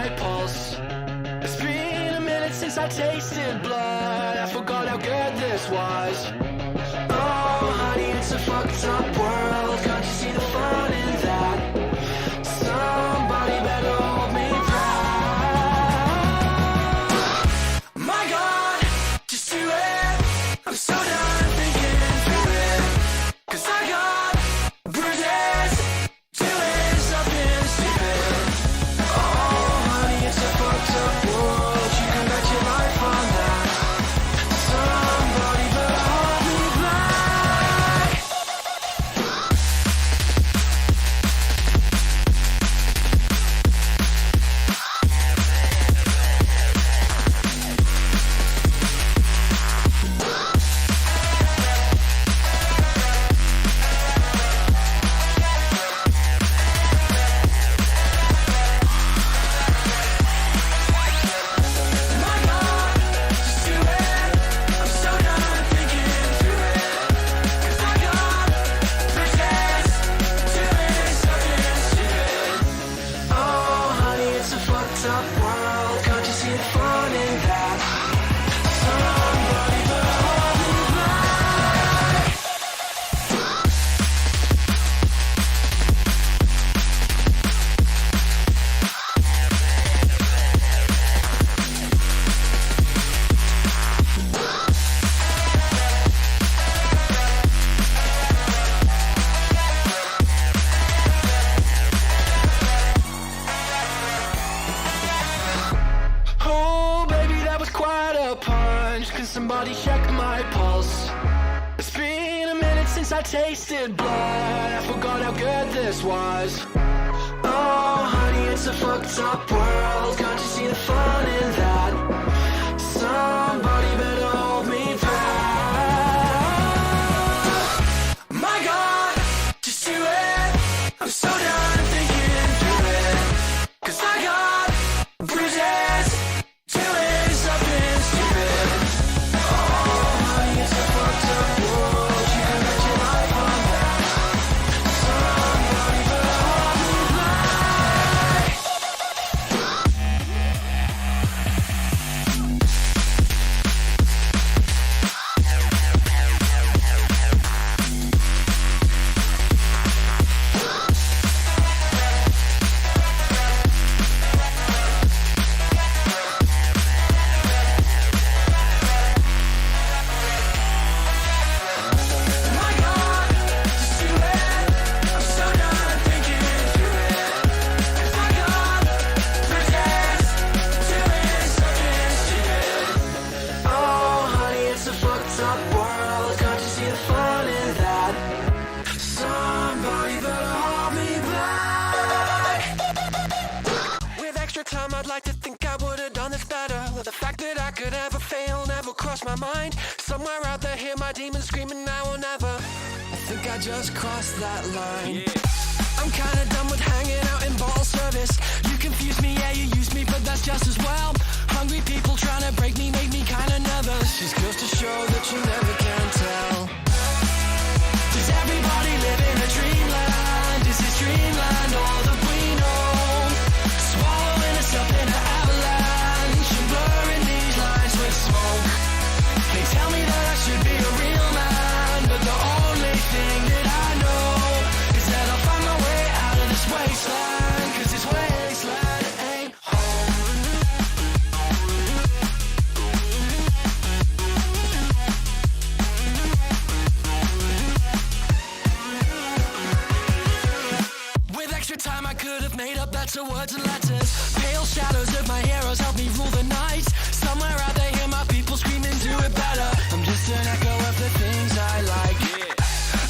my pulse. It's been a minute since I tasted blood. I forgot how good this was. Oh honey, it's a fucked up world. Can't you see the fun in that? Somebody better hold me back. My God, just do it. I'm so done thinking through it. 'Cause I got bruises, doing something stupid. Oh honey, it's a fucked up world. You can bet your life on that. Somebody better hold me back. My God, just do it. I'm so done thinking through it. 'Cause I got bruises, doing something stupid. Oh honey, it's a fucked up world. Can't you see the fun in that? Somebody better hold me back. Oh baby, that was quite a punch. Can somebody check my pulse? It's been a minute since I tasted blood. I forgot how good this was. Oh honey, it's a fucked up world. Can't you see the fun in that? Somebody better hold me back. My God, just do it. I'm so done thinking through it. 'Cause I got bruises, doing something stupid. Oh honey, it's a fucked up world. You can bet your life on that. Somebody better hold me back. My God, just do it. I'm so done thinking through it. 'Cause I got bruises, doing something stupid. Oh honey, it's a fucked up world. Can't you see the fun in that? Somebody better hold me back. With extra time, I'd like to think I would've done this better. The fact that I could ever fail never crossed my mind. Somewhere out there, hear my demons screaming now or never. I think I just crossed that line. I'm kinda done with hanging out in bottle service. You confuse me, yeah, you use me, but that's just as well. Hungry people trying to break me make me kinda nervous. Just goes to show that you never can tell. Does everybody live in a dreamland? Is this dreamland all that we know? Swallowing us up in an avalanche and blurring these lines with smoke. They tell me that I should be a real man, but the only thing that I know is that I'll find my way out of this wasteland. 'Cause this wasteland ain't home. With extra time I could have made up better words and letters. Pale shadows of my heroes help me rule the night. Somewhere out there hear my people screaming, do it better. I'm just an echo of the things I like.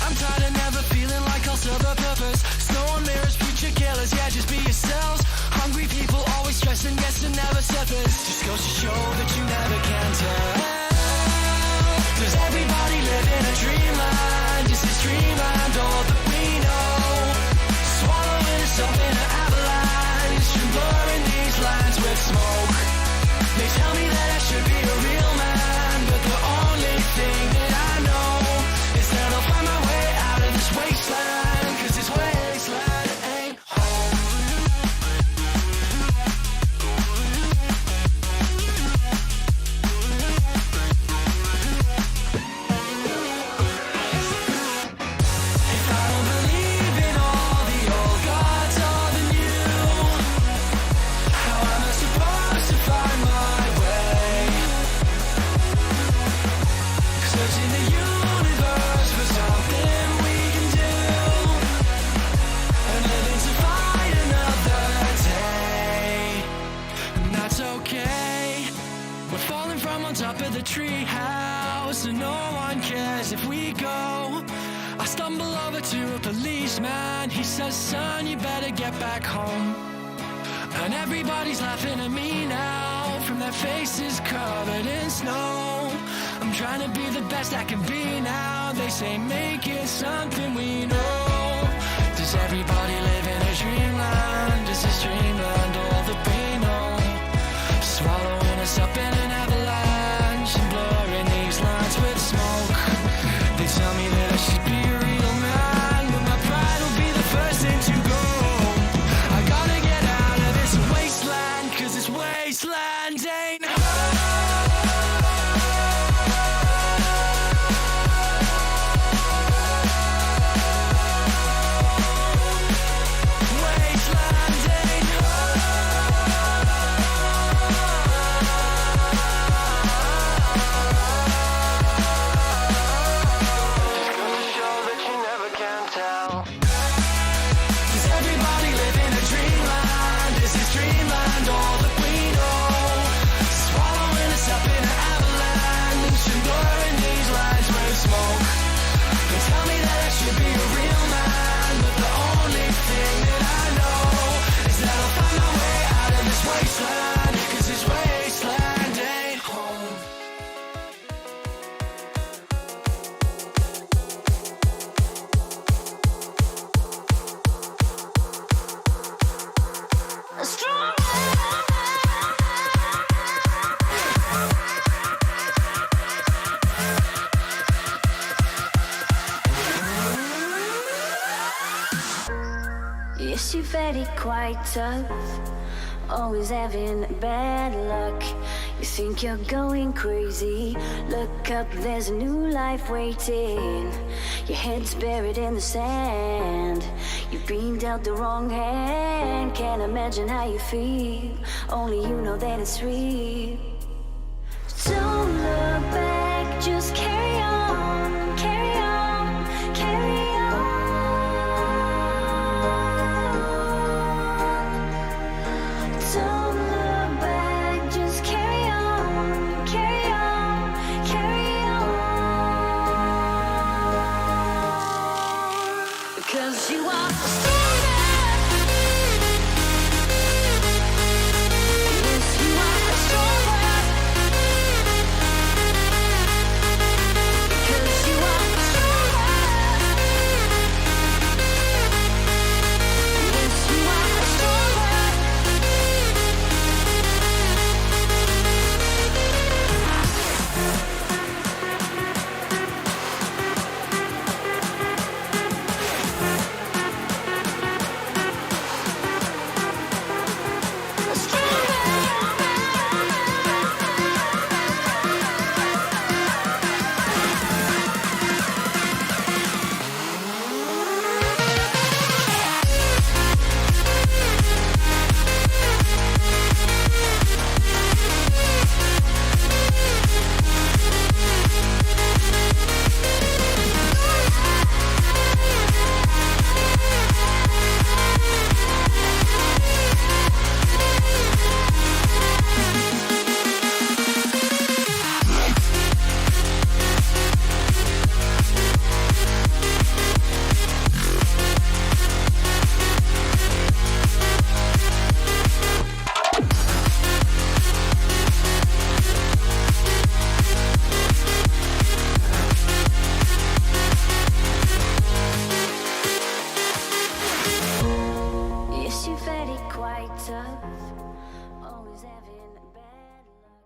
I'm tired of never feeling like I'll serve a purpose. Snow on mirrors, future killers, yeah, just be yourselves. Hungry people always stressing, yes, and never surface. Just goes to show that you never can tell. Does everybody live in a dreamland? Is this dreamland all that we know? Swallowing us up in an avalanche and blurring these lines with smoke. They tell me that I should be a real man, but the only thing that I know is that not the least, man. He says, son, you better get back home. And everybody's laughing at me now, from their faces covered in snow. I'm trying to be the best I can be now. They say make it something we know. Does everybody live in a dreamland? Does this dreamland all that we know? Swallowing us up in an avalanche and blurring these lines with smoke. They tell me that I should be a real man, but my pride will be the first thing to go. I gotta get out of this wasteland, cause this wasteland ain't Yes, you're very quite tough, always having bad luck. You think you're going crazy, look up, there's a new life waiting. Your head's buried in the sand, you've been dealt the wrong hand. Can't imagine how you feel, only you know that it's real. Don't look back, just carry on, carry on, carry on. Don't look back, just carry on, carry on, carry on. Because you are stronger. Yes, you are stronger. Because you are stronger. Yes, you are stronger. Yes, you're very quite tough, always having bad luck.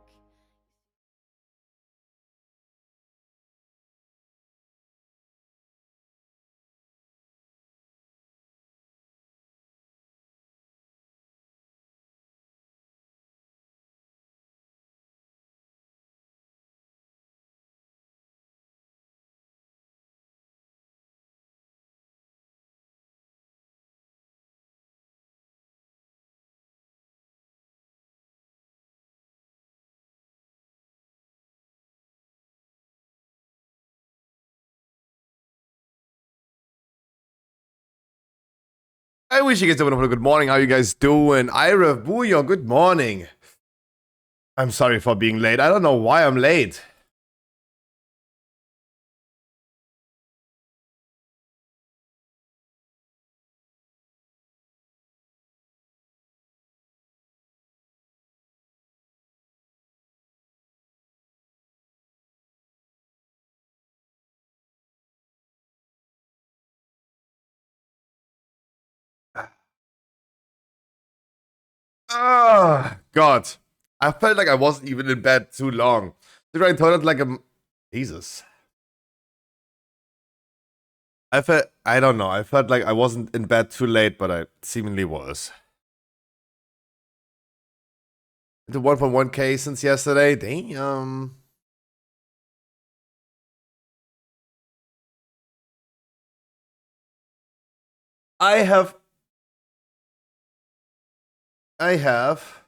I wish you guys have a wonderful good morning. How you guys doing? Ira, Booyah, good morning. I'm sorry for being late. I don't know why I'm late. Ah, God. I felt like I wasn't even in bed too long. Did I toilet like a... Jesus. I don't know. I felt like I wasn't in bed too late, but I seemingly was. Into 1.1k since yesterday. Damn. I have. I have.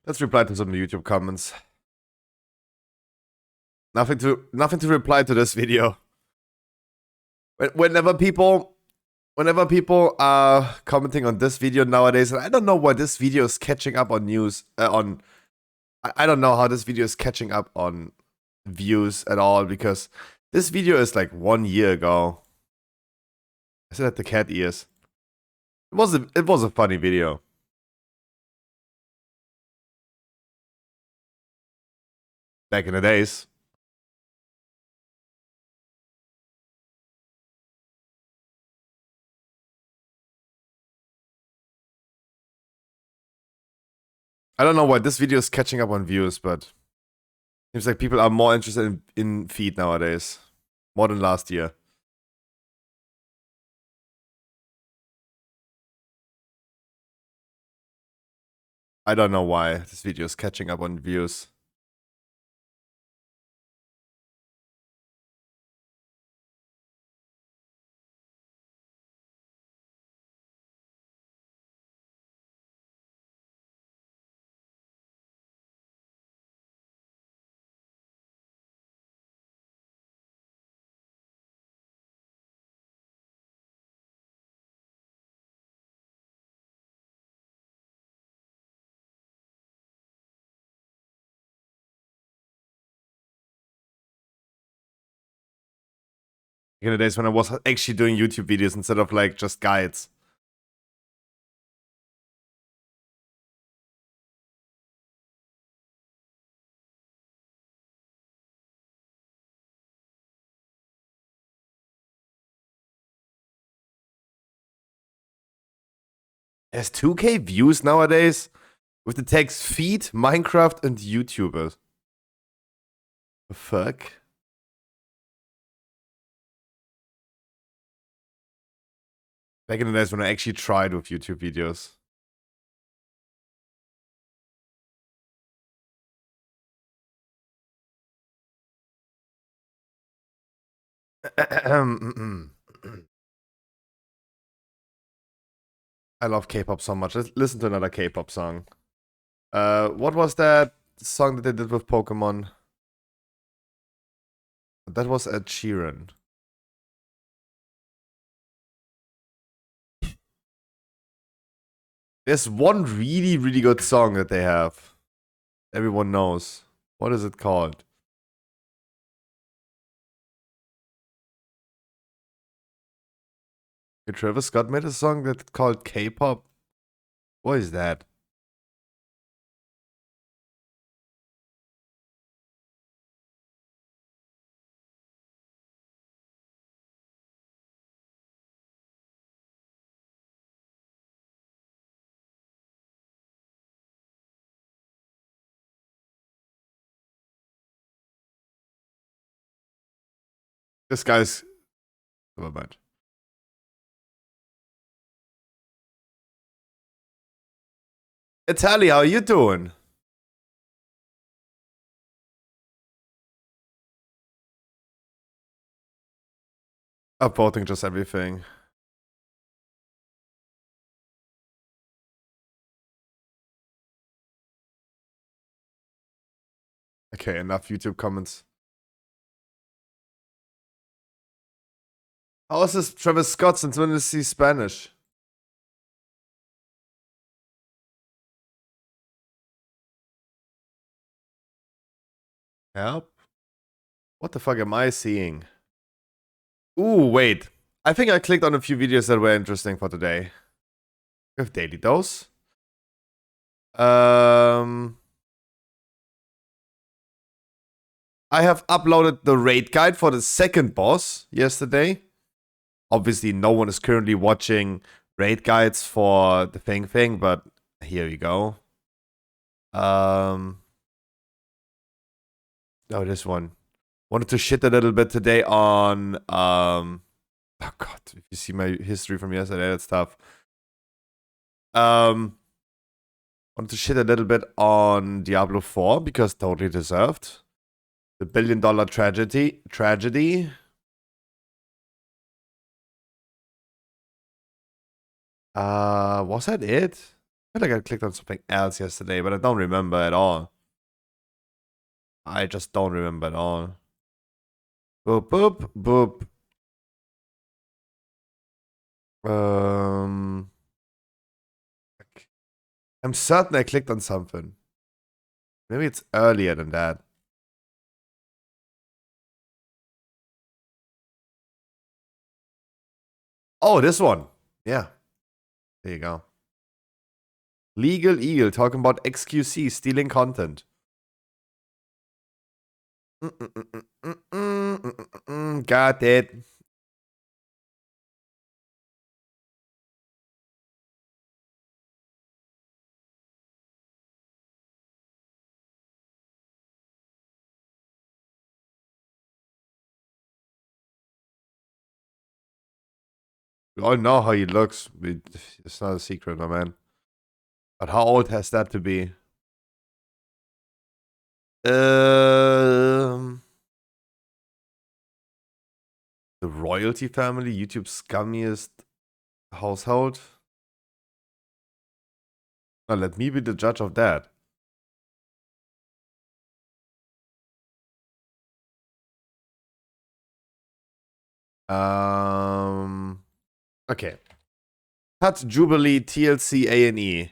Let's reply to some YouTube comments. Nothing to reply to this video. Whenever people are commenting on this video nowadays, and I don't know why this video is catching up on news I don't know how this video is catching up on views at all, because this video is like 1 year ago. I said at the cat ears. It was a funny video. Back in the days. I don't know why this video is catching up on views, but seems like people are more interested in feed nowadays. More than last year. I don't know why this video is catching up on views. In the days when I was actually doing YouTube videos instead of like just guides. There's 2k views nowadays with the tags feed, Minecraft, and YouTubers. The fuck? Back in the days when I actually tried with YouTube videos. I love K-pop so much. Let's listen to another K-pop song. What was that song that they did with Pokemon? That was Ed Sheeran. There's one really, really good song that they have. Everyone knows. What is it called? Okay, Travis Scott made a song that's called K-pop. What is that? This guy's... Never mind. Italy, how are you doing? Upvoting just everything. Okay, enough YouTube comments. How is this Travis Scott, since when is he Spanish? Help. What the fuck am I seeing? Ooh, wait. I think I clicked on a few videos that were interesting for today. We have Daily Dose. I have uploaded the raid guide for the second boss yesterday. Obviously, no one is currently watching raid guides for the thing, but here we go. Oh, this one. Wanted to shit a little bit today on oh god, if you see my history from yesterday, that's tough. Wanted to shit a little bit on Diablo 4 because totally deserved. The $1 billion tragedy. Was that it? I feel like I clicked on something else yesterday, but I don't remember at all. I just don't remember at all. Boop, boop, boop. I'm certain I clicked on something. Maybe it's earlier than that. Oh, this one. Yeah. There you go. Legal Eagle talking about XQC stealing content. Got it. We all know how he looks. It's not a secret, my man. But how old has that to be? The royalty family, YouTube's scummiest household. Now let me be the judge of that. Okay. Cut Jubilee TLC A&E.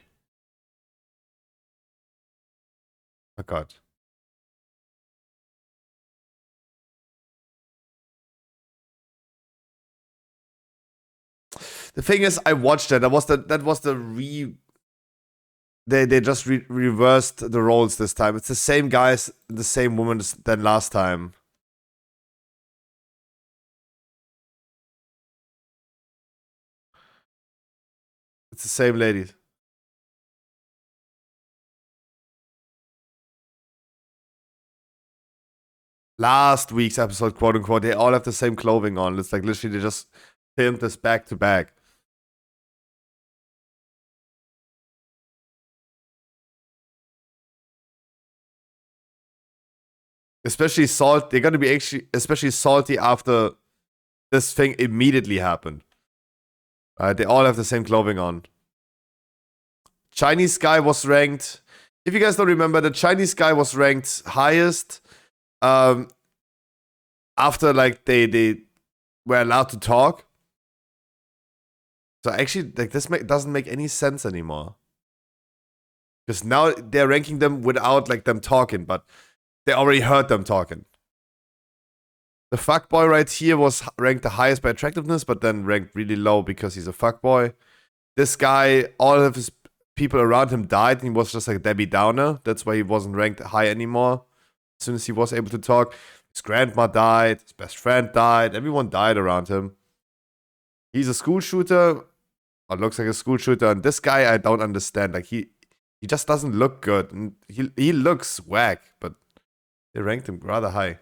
Oh god. The thing is, I watched it. That was the They just reversed the roles this time. It's the same guys, the same woman than last time. It's the same ladies. Last week's episode, quote unquote, they all have the same clothing on. It's like literally they just filmed this back to back. Especially salt. They're gonna be especially salty after this thing immediately happened. They all have the same clothing on. Chinese guy was ranked. If you guys don't remember, the Chinese guy was ranked highest after like they were allowed to talk. So actually, like this doesn't make any sense anymore. Because now they're ranking them without like them talking, but they already heard them talking. The fuckboy right here was ranked the highest by attractiveness, but then ranked really low because he's a fuckboy. This guy, all of his people around him died, and he was just like a Debbie Downer. That's why he wasn't ranked high anymore. As soon as he was able to talk, his grandma died, his best friend died, everyone died around him. He's a school shooter, or looks like a school shooter, and this guy I don't understand. Like he just doesn't look good, and he looks whack, but they ranked him rather high.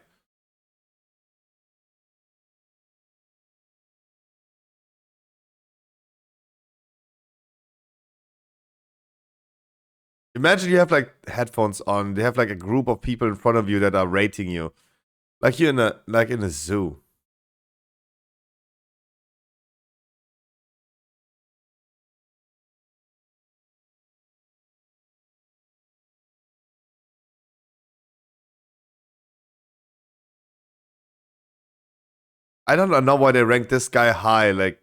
Imagine you have like headphones on. They have like a group of people in front of you that are rating you, like you're in a zoo. I don't know why they ranked this guy high. Like,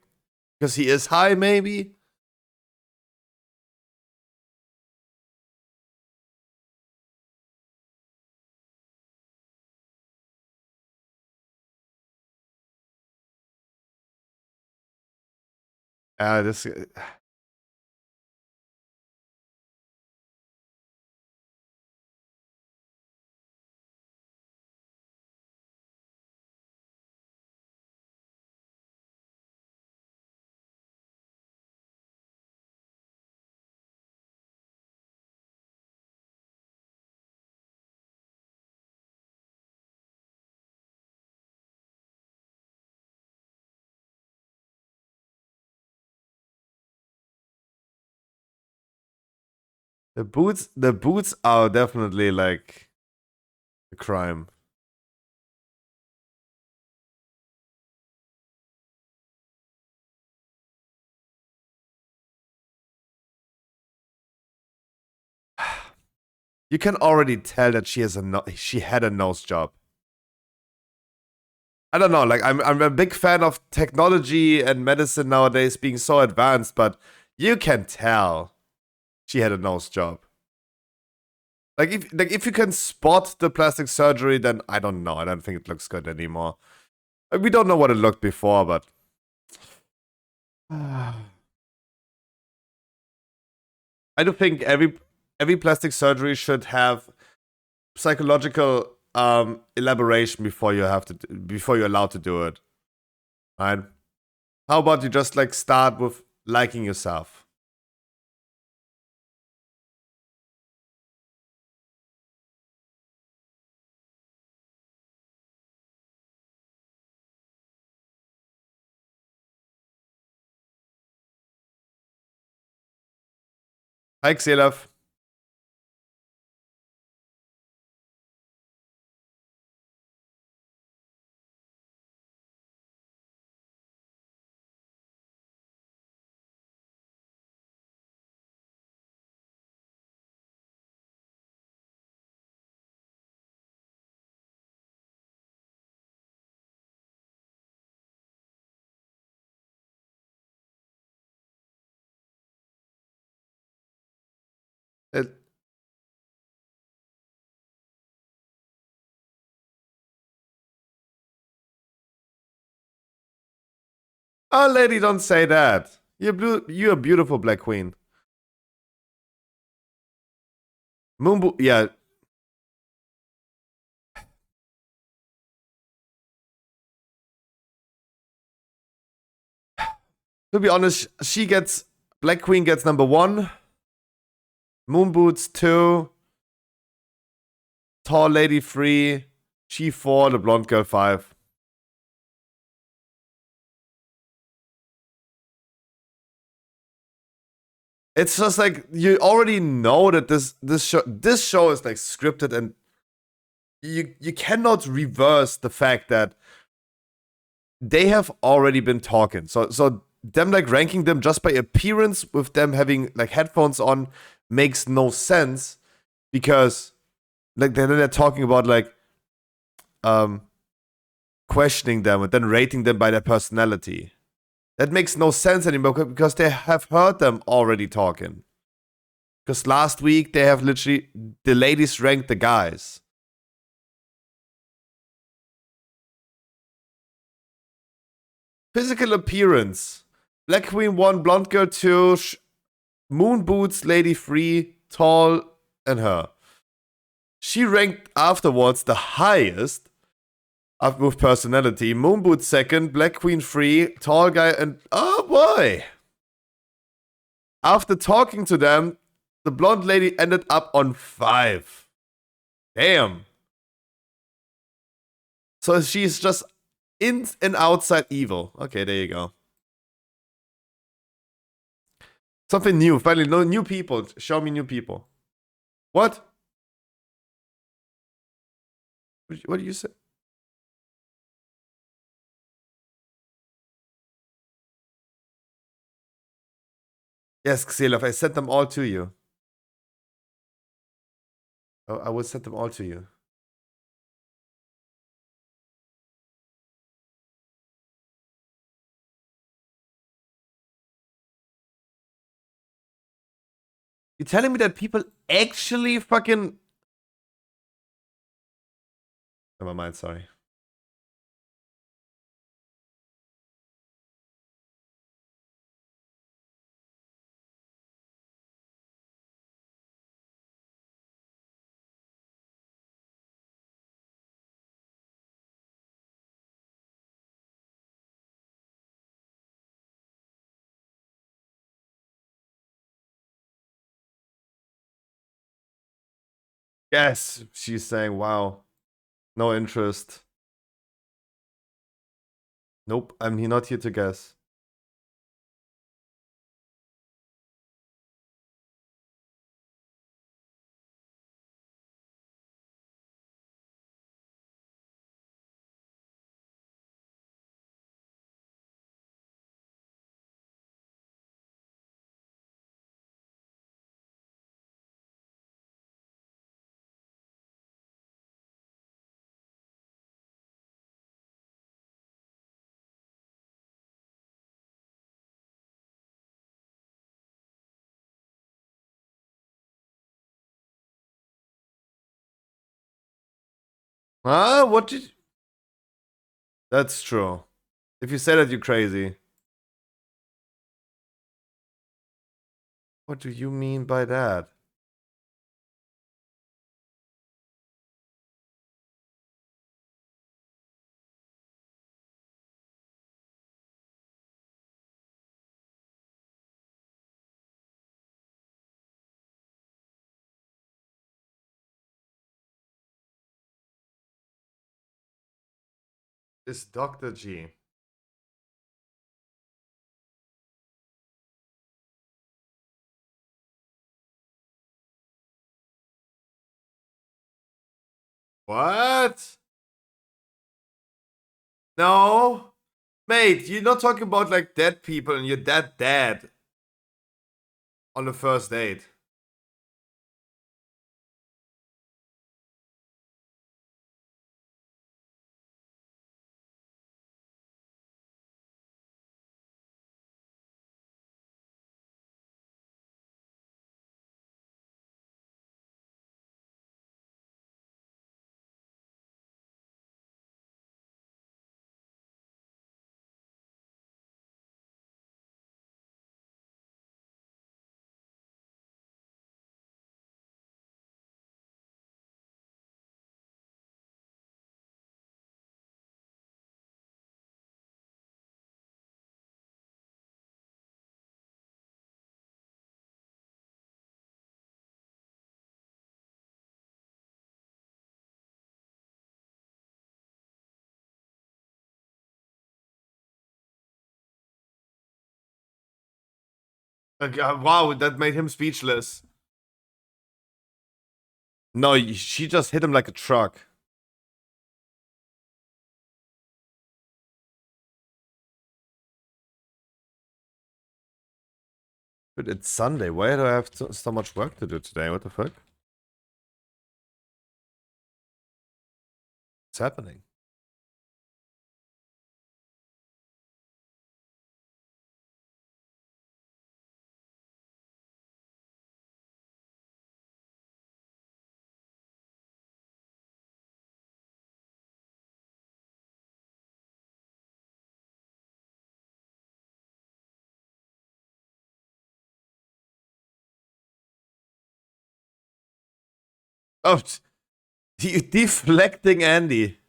because he is high, maybe. This. The boots are definitely like a crime. You can already tell that she had a nose job. I don't know, like I'm a big fan of technology and medicine nowadays being so advanced, but you can tell she had a nose job. If you can spot the plastic surgery, then I don't know. I don't think it looks good anymore. We don't know what it looked before, but I do think every plastic surgery should have psychological elaboration before you're allowed to do it. Right? How about you just like start with liking yourself? Hi, Xelaf. Oh, lady, don't say that. You're a beautiful black queen. Moonbu, yeah. To be honest, Black Queen gets number 1, Moon Boots 2, Tall Lady 3, She 4, the Blonde Girl 5. It's just like you already know that this show is like scripted, and you cannot reverse the fact that they have already been talking. So them like ranking them just by appearance with them having like headphones on makes no sense, because like they're talking about like questioning them and then rating them by their personality. That makes no sense anymore because they have heard them already talking. Because last week they have literally the ladies ranked the guys. Physical appearance: Black Queen 1, Blonde Girl 2, Moon Boots Lady 3, Tall, and her. She ranked afterwards the highest with personality. Moon Boots 2nd, Black Queen 3, Tall Guy, and oh boy! After talking to them, the blonde lady ended up on 5. Damn. So she's just in and outside evil. Okay, there you go. Something new. Finally, no new people. Show me new people. What? What do you say? Yes, Xelov, I sent them all to you. I will send them all to you. You're telling me that people actually fucking... Never mind, sorry. Yes, she's saying, wow. No interest. Nope, I'm not here to guess. Huh? What did... That's true. If you say that, you're crazy. What do you mean by that? It's Dr. G. What? No. Mate, you're not talking about like dead people and you're that dead on the first date. Wow, that made him speechless. No, she just hit him like a truck. But it's Sunday. Why do I have so much work to do today? What the fuck? What's happening? Oh, deflecting Andy.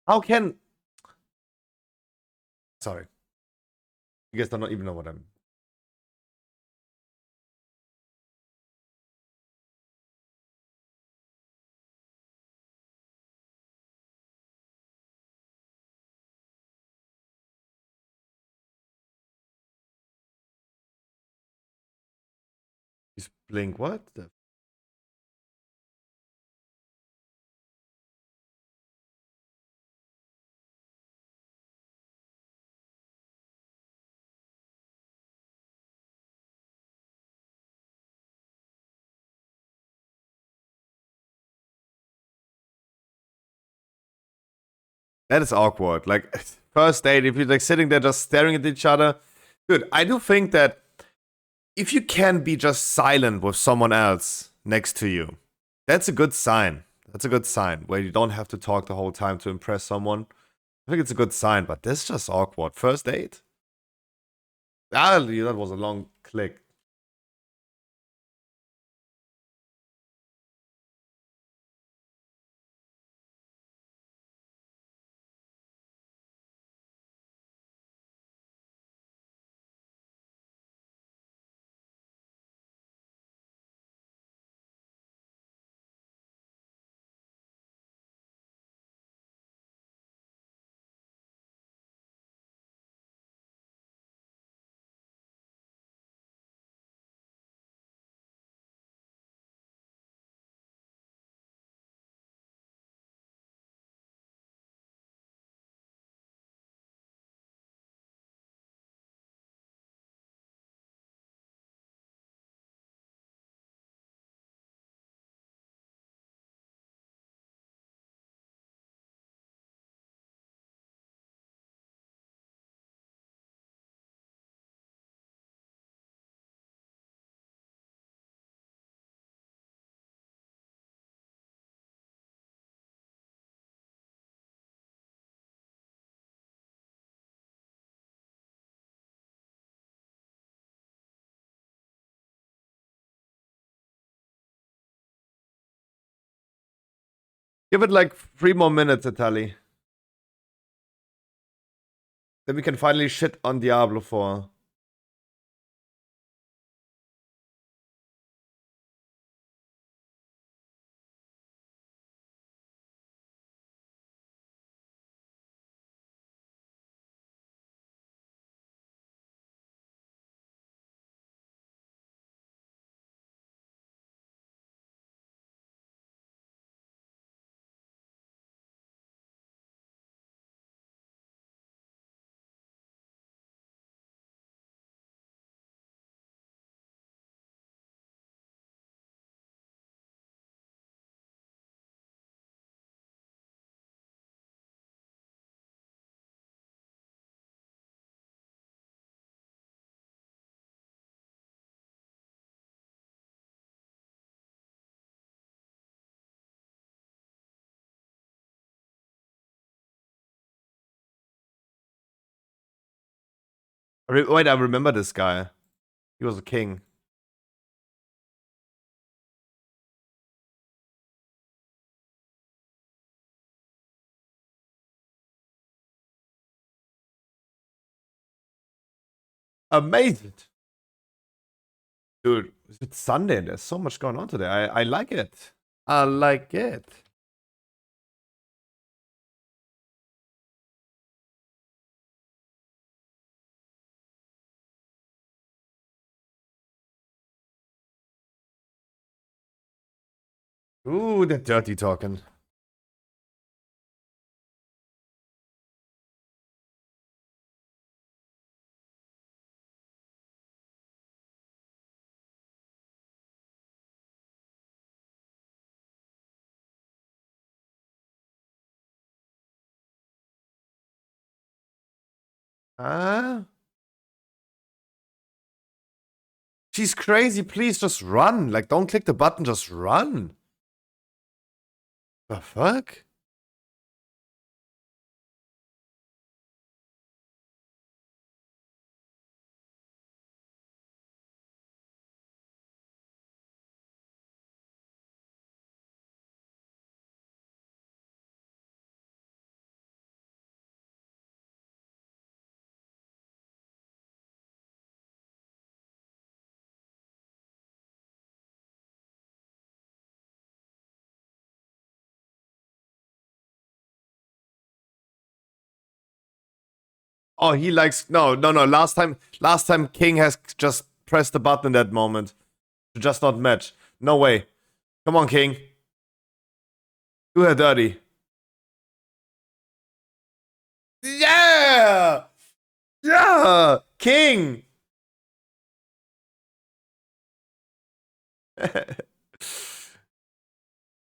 How can... Sorry. You guys don't even know what I'm... He's blink what? That is awkward. Like, first date, if you're like sitting there just staring at each other. Dude, I do think that if you can be just silent with someone else next to you, that's a good sign. That's a good sign where you don't have to talk the whole time to impress someone. I think it's a good sign, but this is just awkward. First date? Ah, that was a long click. Give it like 3 more minutes, Italy. Then we can finally shit on Diablo 4. Wait, I remember this guy. He was a king. Amazing. Dude, it's Sunday and there's so much going on today. I like it. I like it. Ooh, the dirty talking. Ah? She's crazy. Please just run. Like, don't click the button. Just run. The fuck? Oh, he likes no. Last time King has just pressed the button in that moment to just not match. No way. Come on, King. Do her dirty. Yeah! Yeah! King!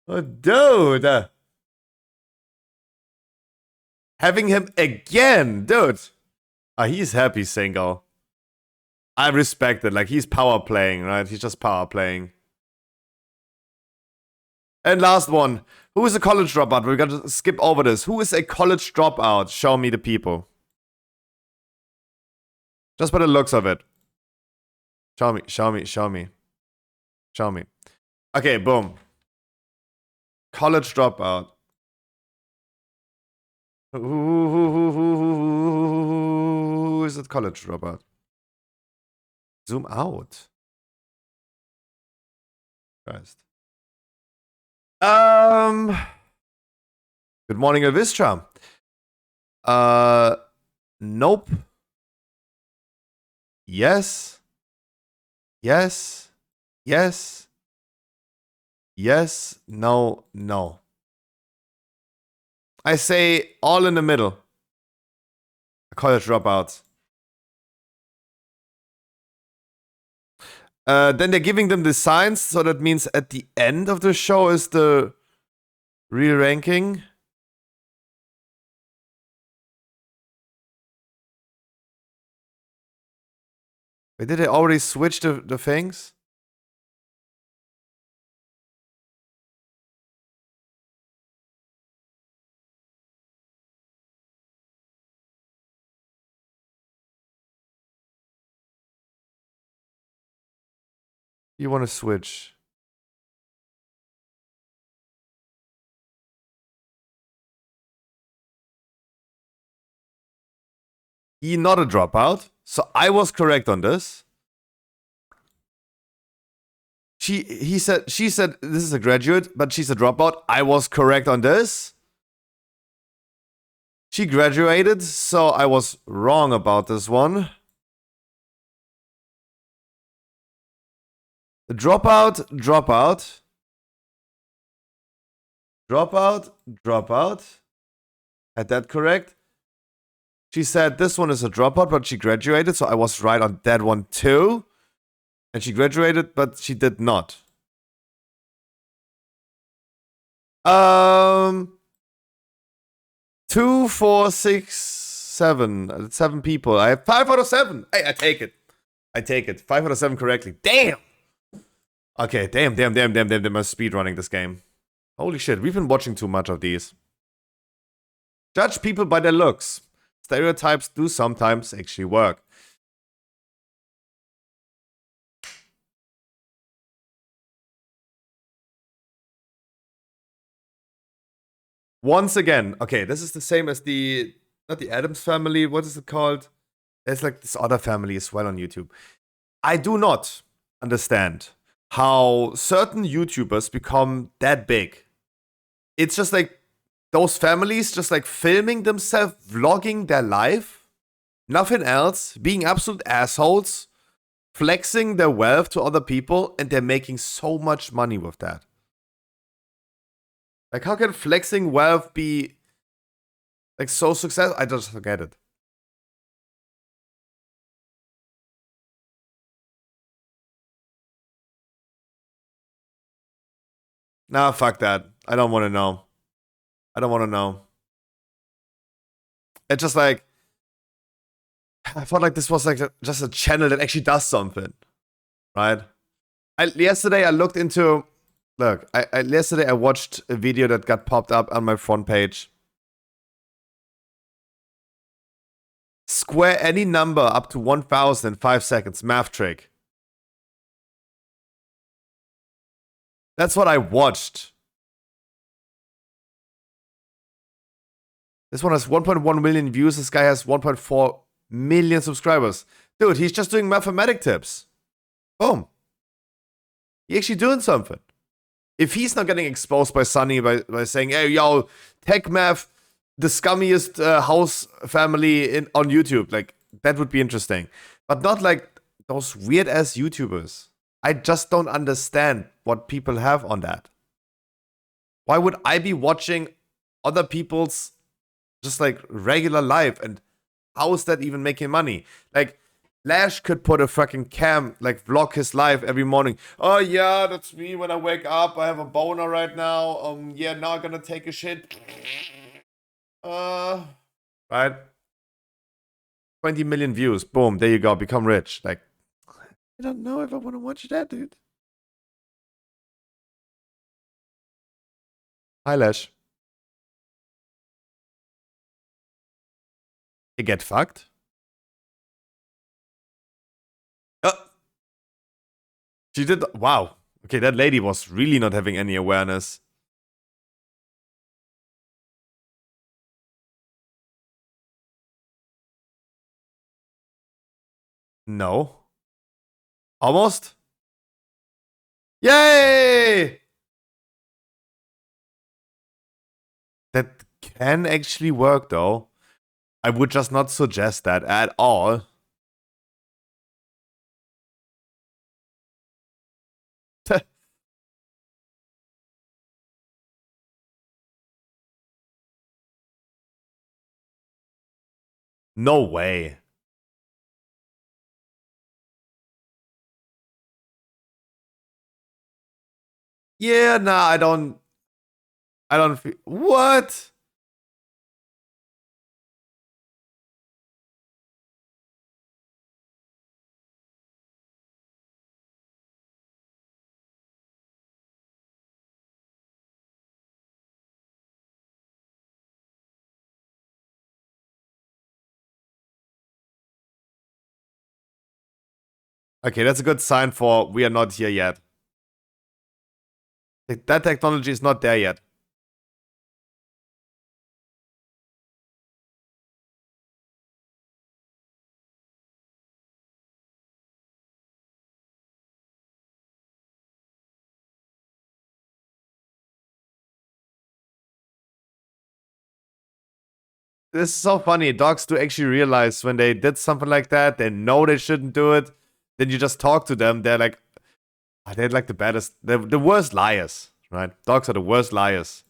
Oh, dude. Having him again, dude. Ah, he's happy, single. I respect it. Like, he's power playing, right? He's just power playing. And last one. Who is a college dropout? We're gonna skip over this. Who is a college dropout? Show me the people. Just by the looks of it. Show me, show me, show me. Show me. Okay, boom. College dropout. Who is it college dropout? Zoom out. Christ. Good morning, Elvistra. Nope. Yes. Yes. Yes. Yes. No. No. I say all in the middle. College dropouts. Then they're giving them the signs, so that means at the end of the show is the real ranking. Wait, did they already switch the things? You want to switch? He not a dropout. So I was correct on this. She said this is a graduate, but she's a dropout. I was correct on this. She graduated, so I was wrong about this one. Dropout. Had that correct? She said this one is a dropout, but she graduated, so I was right on that one too. And she graduated, but she did not. 2, 4, 6, 7. 7 people. I have 5 out of 7. Hey, I take it. 5 out of 7 correctly. Damn. Okay, damn. I'm speedrunning this game. Holy shit, we've been watching too much of these. Judge people by their looks. Stereotypes do sometimes actually work. Once again, okay, this is the same as not the Addams family, what is it called? There's like this other family as well on YouTube. I do not understand how certain YouTubers become that big. It's just like those families just like filming themselves, vlogging their life, nothing else, being absolute assholes, flexing their wealth to other people, and they're making so much money with that. Like, how can flexing wealth be like so successful? I just forget it. Nah, fuck that. I don't want to know. It's just like, I felt like this was like just a channel that actually does something, right? Yesterday I looked into, yesterday I watched a video that got popped up on my front page. Square any number up to 1,000 in 5 seconds. Math trick. That's what I watched. This one has 1.1 million views. This guy has 1.4 million subscribers. Dude, he's just doing mathematic tips. Boom. He's actually doing something. If he's not getting exposed by Sunny by saying, hey, yo, tech math, the scummiest house family on YouTube, like, that would be interesting. But not like those weird ass YouTubers. I just don't understand what people have on that. Why would I be watching other people's just like regular life, and how is that even making money? Like, Lash could put a fucking cam, like vlog his life every morning. Oh yeah, that's me when I wake up. I have a boner right now. Yeah, now I'm gonna take a shit. Right? 20 million views. Boom, there you go. Become rich. Like, I don't know if I want to watch that, dude. Hi, Lash. You get fucked? She did. Wow. Okay, that lady was really not having any awareness. No. Almost? Yay! That can actually work, though. I would just not suggest that at all. No way. Yeah, nah, I don't feel. What? Okay, that's a good sign for we are not here yet. That technology is not there yet. This is so funny. Dogs do actually realize when they did something like that, they know they shouldn't do it. Then you just talk to them. They're like, they're like the baddest, the worst liars, right? Dogs are the worst liars.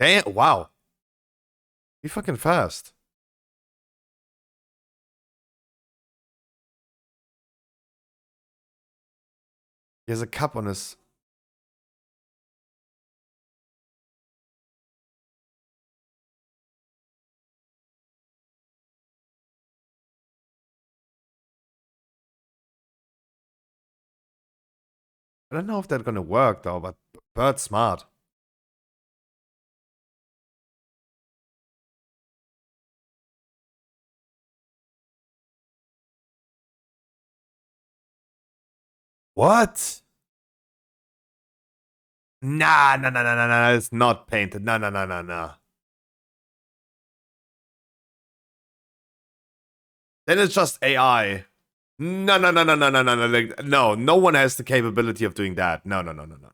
Damn, wow. You fucking fast. He has a cup on his. I don't know if that's gonna work though, but Bird's smart. What? Nah, nah, nah, nah, nah, nah. It's not painted. Nah, nah, nah, nah, nah. Then it's just AI. No, no, no, no, no, no, no, no. Like, no, no one has the capability of doing that. No, no, no, no, no.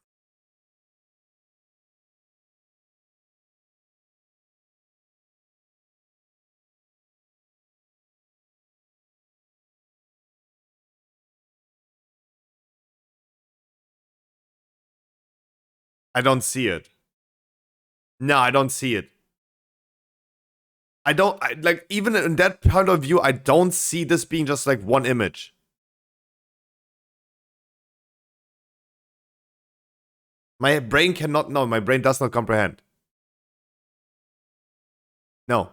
I don't see it. No, I don't see it. Like, even in that point of view, I don't see this being just like one image. My brain cannot, no, my brain does not comprehend. No.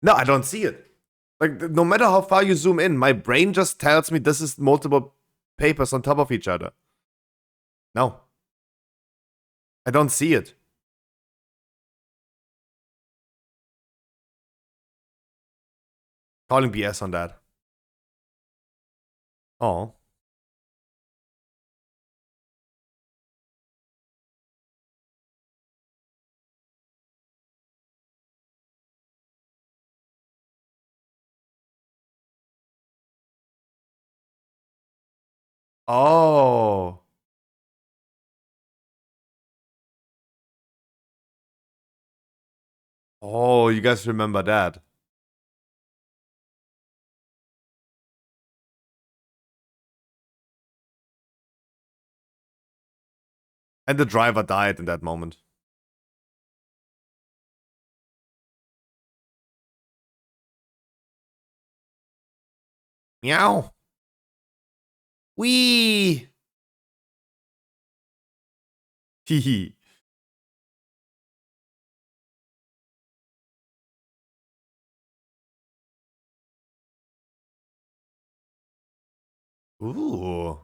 No, I don't see it. Like, no matter how far you zoom in, my brain just tells me this is multiple papers on top of each other. No. I don't see it. Calling BS on that. Oh. Oh. Oh, you guys remember that. And the driver died in that moment. Meow. Wee. Hehe. Ooh.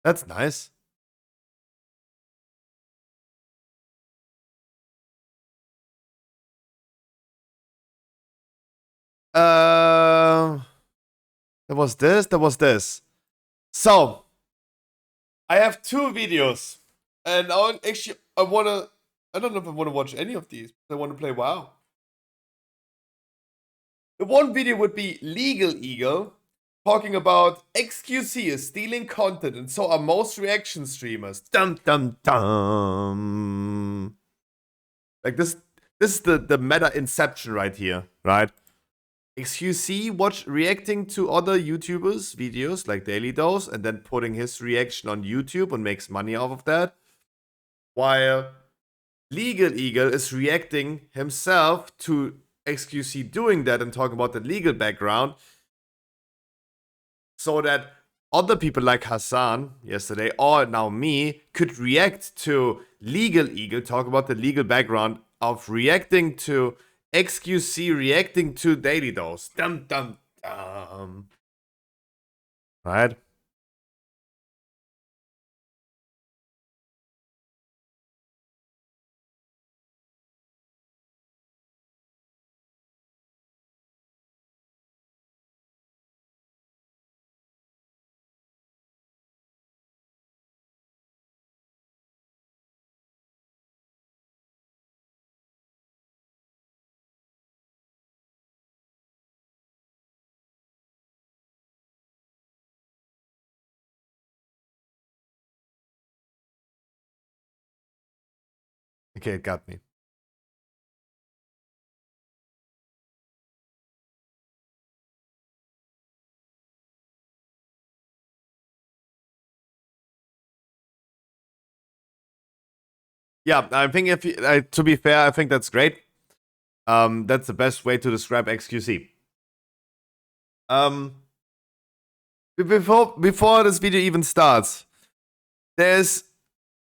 That's nice. Um, there was this, there was this. So, I have two videos. And I wanna, I don't know if I wanna watch any of these. I wanna play WoW. The one video would be Legal Eagle talking about XQC is stealing content and so are most reaction streamers. Dum dum dum. Like this is the meta inception right here, right? XQC reacting to other YouTubers' videos like Daily Dose and then putting his reaction on YouTube and makes money off of that. While Legal Eagle is reacting himself to XQC doing that and talking about the legal background so that other people like Hassan yesterday or now me could react to Legal Eagle, talk about the legal background of reacting to XQC, reacting to Daily Dose. Dum dum dum. Right? Okay, it got me. Yeah, I think if to be fair, I think that's great. That's the best way to describe XQC. Before this video even starts, there's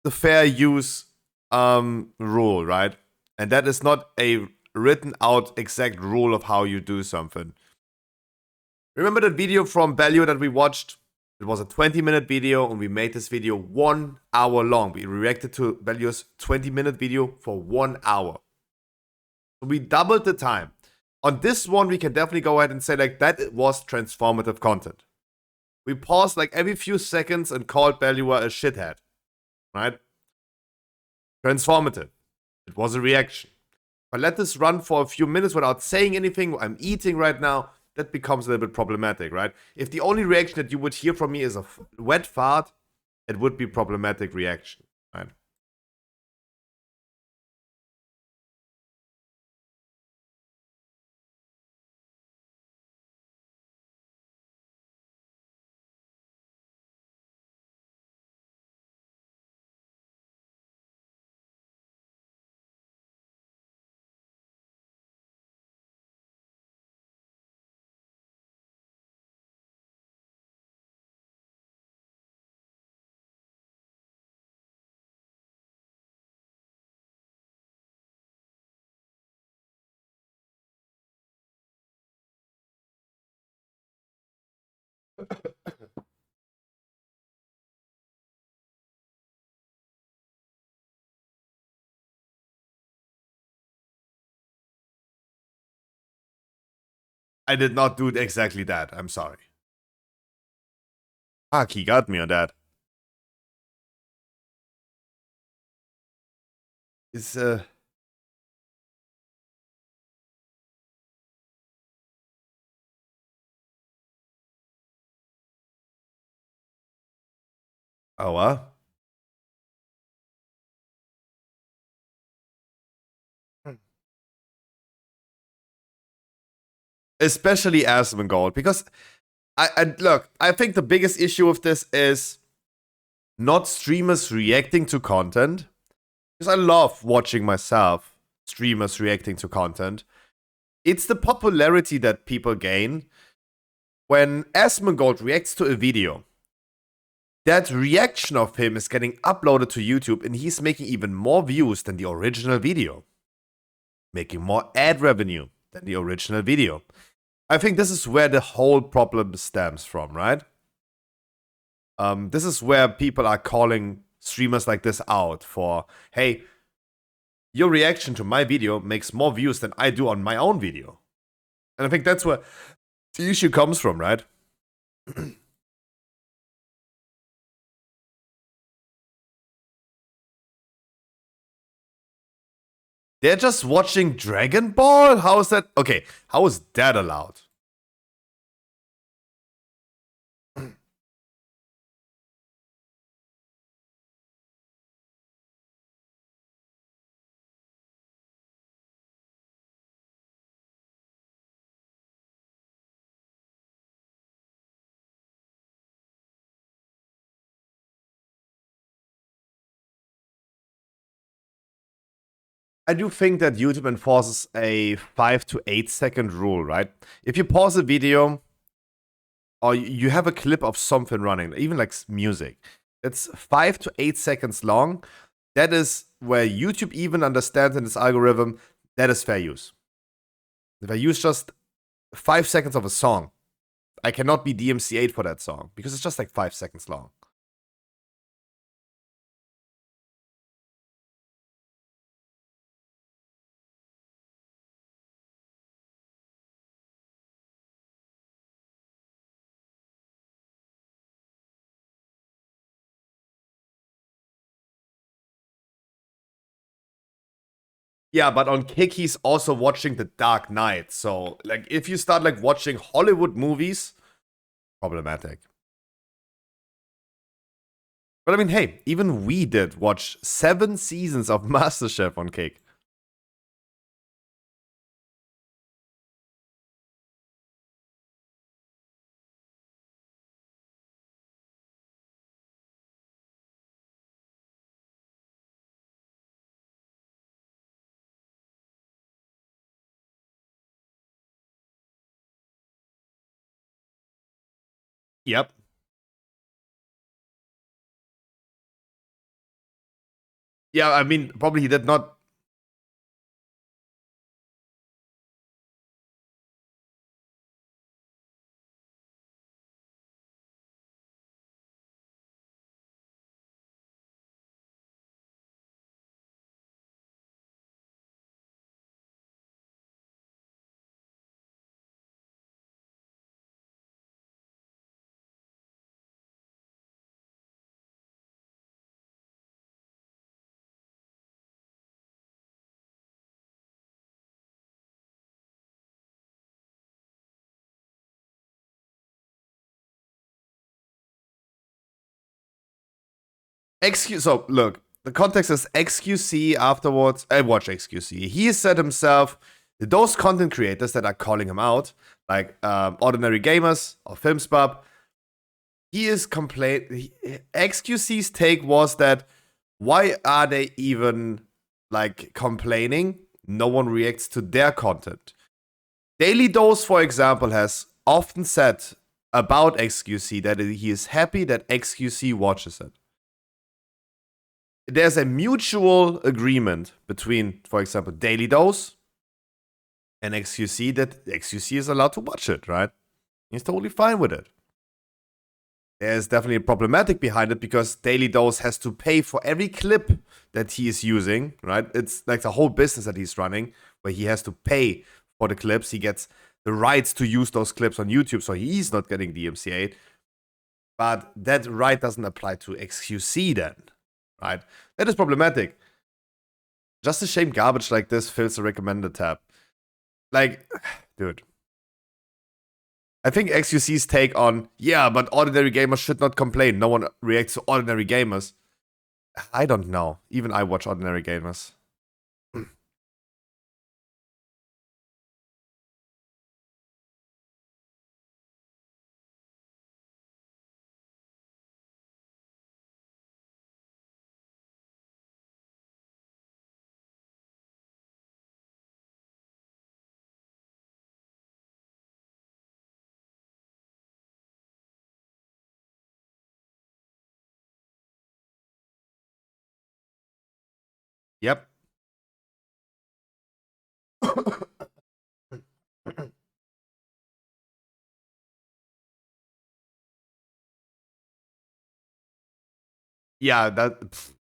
the fair use rule, right? And that is not a written out exact rule of how you do something. Remember that video from Value that we watched? It was a 20-minute video, and we made this video 1 hour long. We reacted to Value's 20-minute video for 1 hour. So we doubled the time. On this one, we can definitely go ahead and say like that was transformative content. We paused like every few seconds and called Valuer a shithead, right? Transformative. It was a reaction. But let this run for a few minutes without saying anything. I'm eating right now. That becomes a little bit problematic, right? If the only reaction that you would hear from me is a wet fart, it would be problematic reaction, right? I did not do exactly that. I'm sorry. He got me on that. It's oh what? Especially Asmongold, because I look, I think the biggest issue with this is not streamers reacting to content. Because I love watching myself, streamers reacting to content. It's the popularity that people gain when Asmongold reacts to a video. That reaction of him is getting uploaded to YouTube, and he's making even more views than the original video. Making more ad revenue than the original video. I think this is where the whole problem stems from, right? This is where people are calling streamers like this out for, hey, your reaction to my video makes more views than I do on my own video. And I think that's where the issue comes from, right? They're just watching Dragon Ball? How is that? Okay, how is that allowed? I do think that YouTube enforces a 5 to 8 second rule, right? If you pause a video or you have a clip of something running, even like music, it's 5 to 8 seconds long. That is where YouTube even understands in its algorithm that is fair use. If I use just 5 seconds of a song, I cannot be DMCA'd for that song because it's just like 5 seconds long. Yeah, but on Kick, he's also watching The Dark Knight. So, like, if you start like watching Hollywood movies, problematic. But I mean, hey, even we did watch 7 seasons of MasterChef on Cake. Yep. Yeah, I mean, probably he did not. So look, the context is XQC afterwards. I watch XQC. He said himself, those content creators that are calling him out, like Ordinary Gamers or FilmSpub, he is XQC's take was that why are they even like complaining? No one reacts to their content. Daily Dose, for example, has often said about XQC that he is happy that XQC watches it. There's a mutual agreement between, for example, Daily Dose and XQC that XQC is allowed to watch it, right? He's totally fine with it. There's definitely a problematic behind it because Daily Dose has to pay for every clip that he is using, right? It's like the whole business that he's running where he has to pay for the clips. He gets the rights to use those clips on YouTube, so he's not getting DMCA. But that right doesn't apply to XQC then, right? That is problematic. Just a shame garbage like this fills the recommended tab. Like, dude. I think XQC's take on, yeah, but ordinary gamers should not complain. No one reacts to ordinary gamers. I don't know. Even I watch ordinary gamers. Yep. Yeah, that.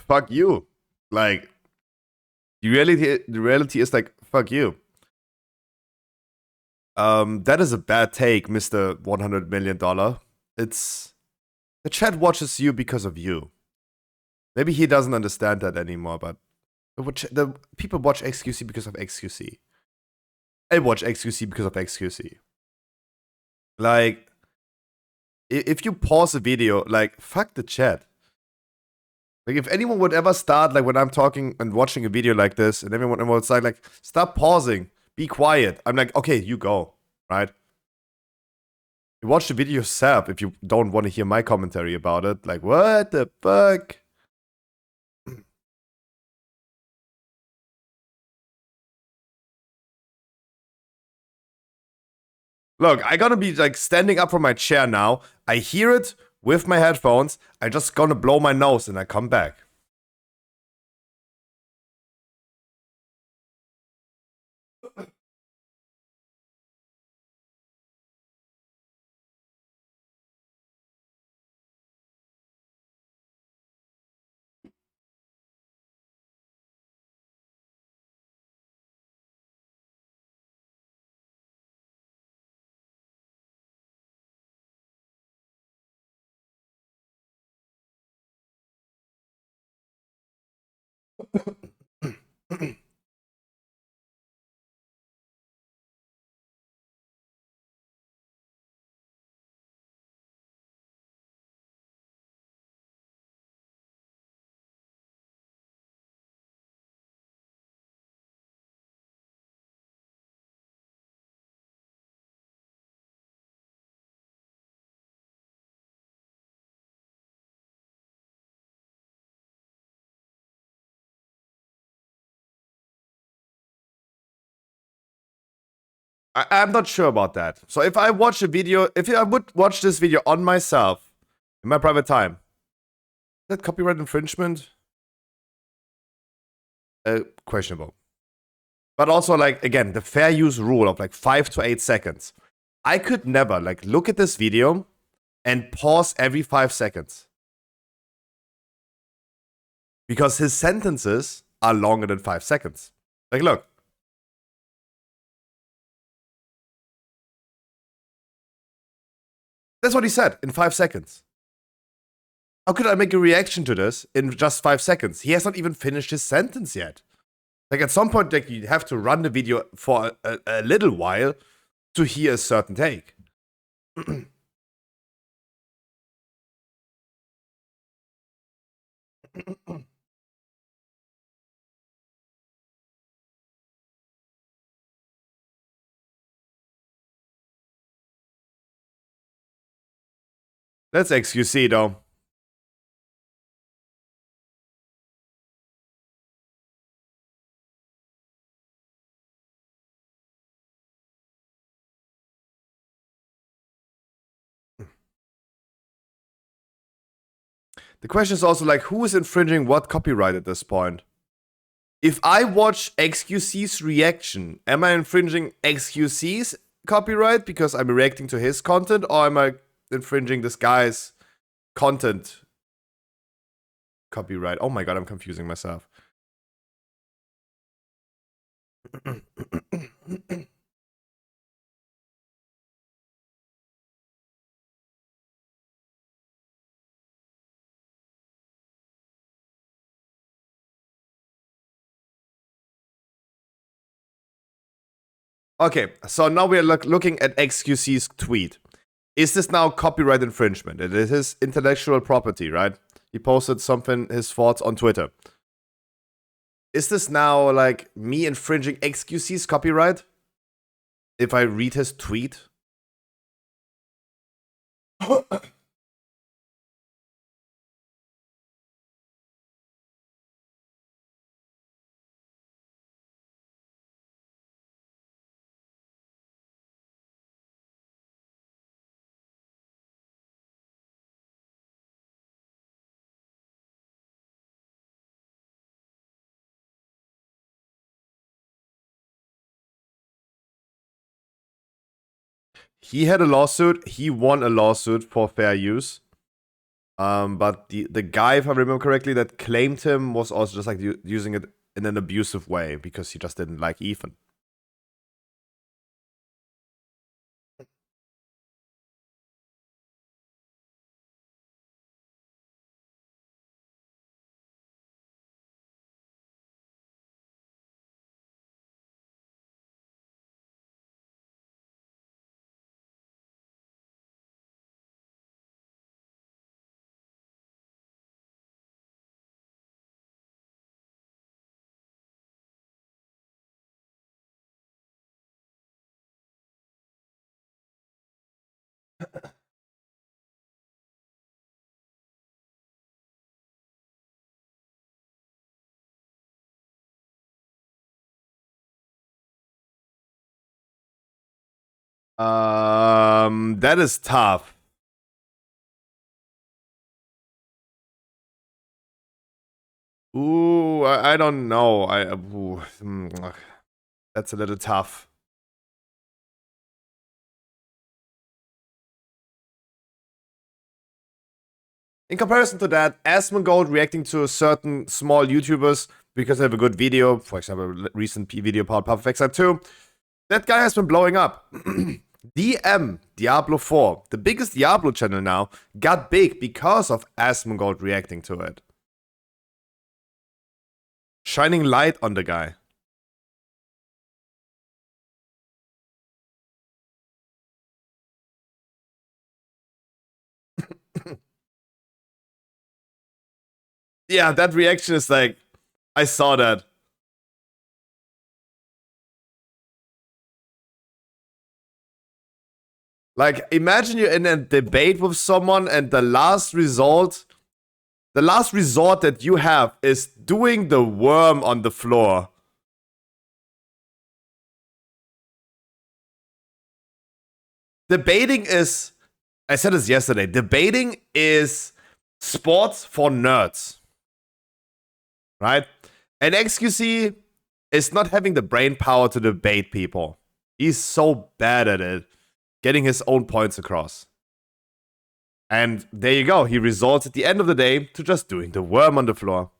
Fuck you. Like, the reality is like, fuck you. That is a bad take, Mr. $100 million. It's the chat watches you because of you. Maybe he doesn't understand that anymore, but the people watch XQC because of XQC. I watch XQC because of XQC. Like, if you pause a video, like, fuck the chat. Like, if anyone would ever start, like, when I'm talking and watching a video like this, and everyone would say, like, stop pausing, be quiet. I'm like, okay, you go, right? You watch the video yourself if you don't want to hear my commentary about it. Like, what the fuck? Look, I gotta be like standing up from my chair now. I hear it with my headphones. I just gonna blow my nose and I come back. I'm not sure about that. So if I watch a video, if I would watch this video on myself in my private time, is that copyright infringement? Questionable. But also, like, again, the fair use rule of like 5 to 8 seconds. I could never like look at this video and pause every 5 seconds. Because his sentences are longer than 5 seconds. Like, look. That's what he said in 5 seconds. How could I make a reaction to this in just 5 seconds? He has not even finished his sentence yet. Like, at some point, like, you have to run the video for a little while to hear a certain take. That's XQC, though. The question is also, like, who is infringing what copyright at this point? If I watch XQC's reaction, am I infringing XQC's copyright because I'm reacting to his content, or am I infringing this guy's content copyright? Oh my god, I'm confusing myself. Okay, so now we're looking at XQC's tweet. Is this now copyright infringement? It is his intellectual property, right? He posted something, his thoughts on Twitter. Is this now like me infringing XQC's copyright? If I read his tweet? He had a lawsuit. He won a lawsuit for fair use. But the guy, if I remember correctly, that claimed him was also just like using it in an abusive way because he just didn't like Ethan. That is tough. Ooh, I don't know. That's a little tough. In comparison to that, Asmongold reacting to certain small YouTubers because they have a good video, for example, recent video about Puppet 2, that guy has been blowing up. DM Diablo 4, the biggest Diablo channel now, got big because of Asmongold reacting to it. shining light on the guy. Yeah, that reaction is like, I saw that. Like, imagine you're in a debate with someone and the last resort that you have is doing the worm on the floor. Debating is, I said this yesterday, debating is sports for nerds. Right? And XQC is not having the brain power to debate people. He's so bad at it, getting his own points across. And there you go. He resorts at the end of the day to just doing the worm on the floor.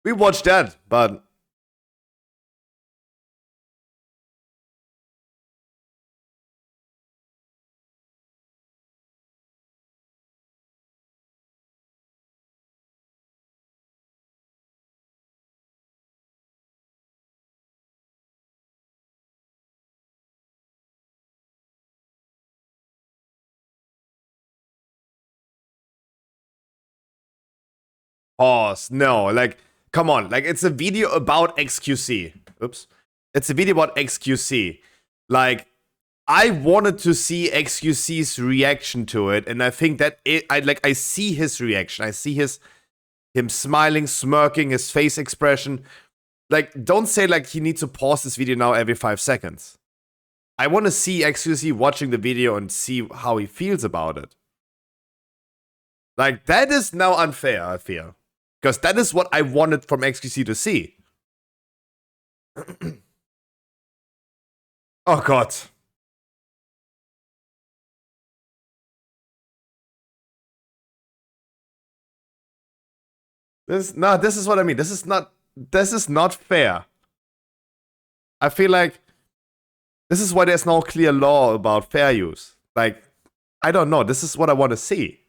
We watched that, but pause. No, like, come on. Like, it's a video about XQC. Oops. It's a video about XQC. Like, I wanted to see XQC's reaction to it, and I think that I see his reaction. I see him smiling, smirking, his face expression. Like, don't say like he needs to pause this video now every 5 seconds. I want to see XQC watching the video and see how he feels about it. Like, that is now unfair, I feel. Because that is what I wanted from XQC to see. Oh god. This is what I mean. This is not fair. I feel like this is why there's no clear law about fair use. Like, I don't know. This is what I want to see.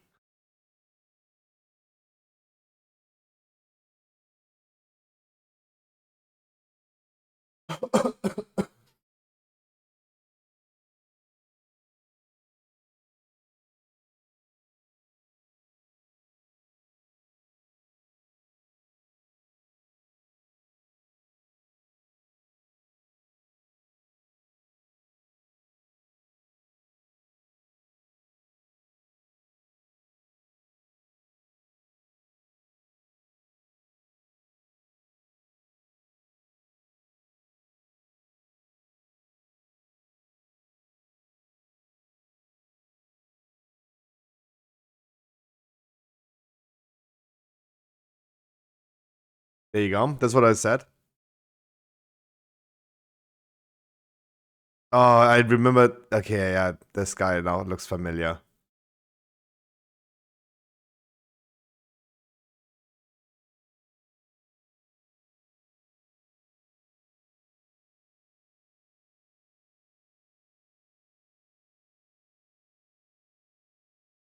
There you go. That's what I said. Oh, I remember. Okay, yeah, this guy now looks familiar.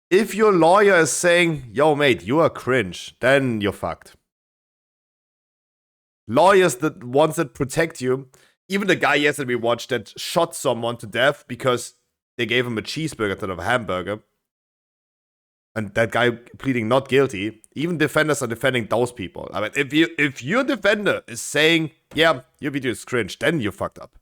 If your lawyer is saying, yo, mate, you are cringe, then you're fucked. Lawyers, that ones that protect you, even the guy yesterday we watched that shot someone to death because they gave him a cheeseburger instead of a hamburger, and that guy pleading not guilty, even defenders are defending those people. I mean, if your defender is saying, yeah, your video is cringe, then you're fucked up.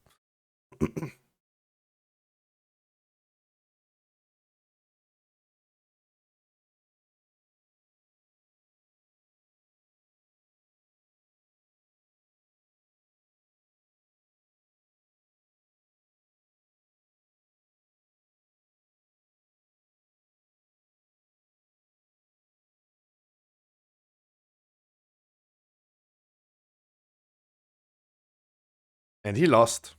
And he lost.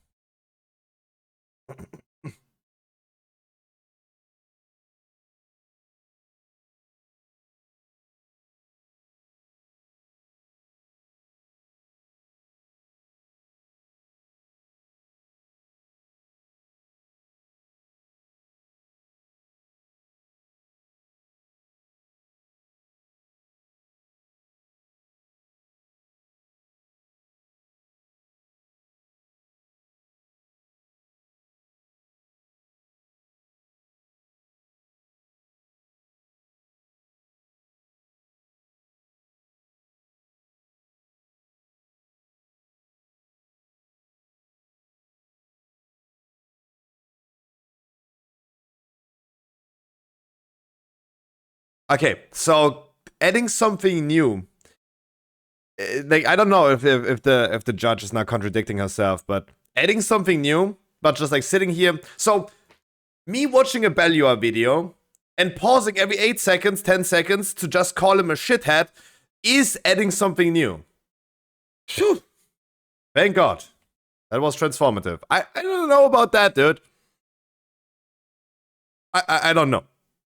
Okay, so adding something new. Like, I don't know if the judge is now contradicting herself, but adding something new, but just like sitting here. So me watching a Belua video and pausing every 8 seconds, 10 seconds to just call him a shithead is adding something new. Phew. Thank God. That was transformative. I don't know about that, dude. I don't know.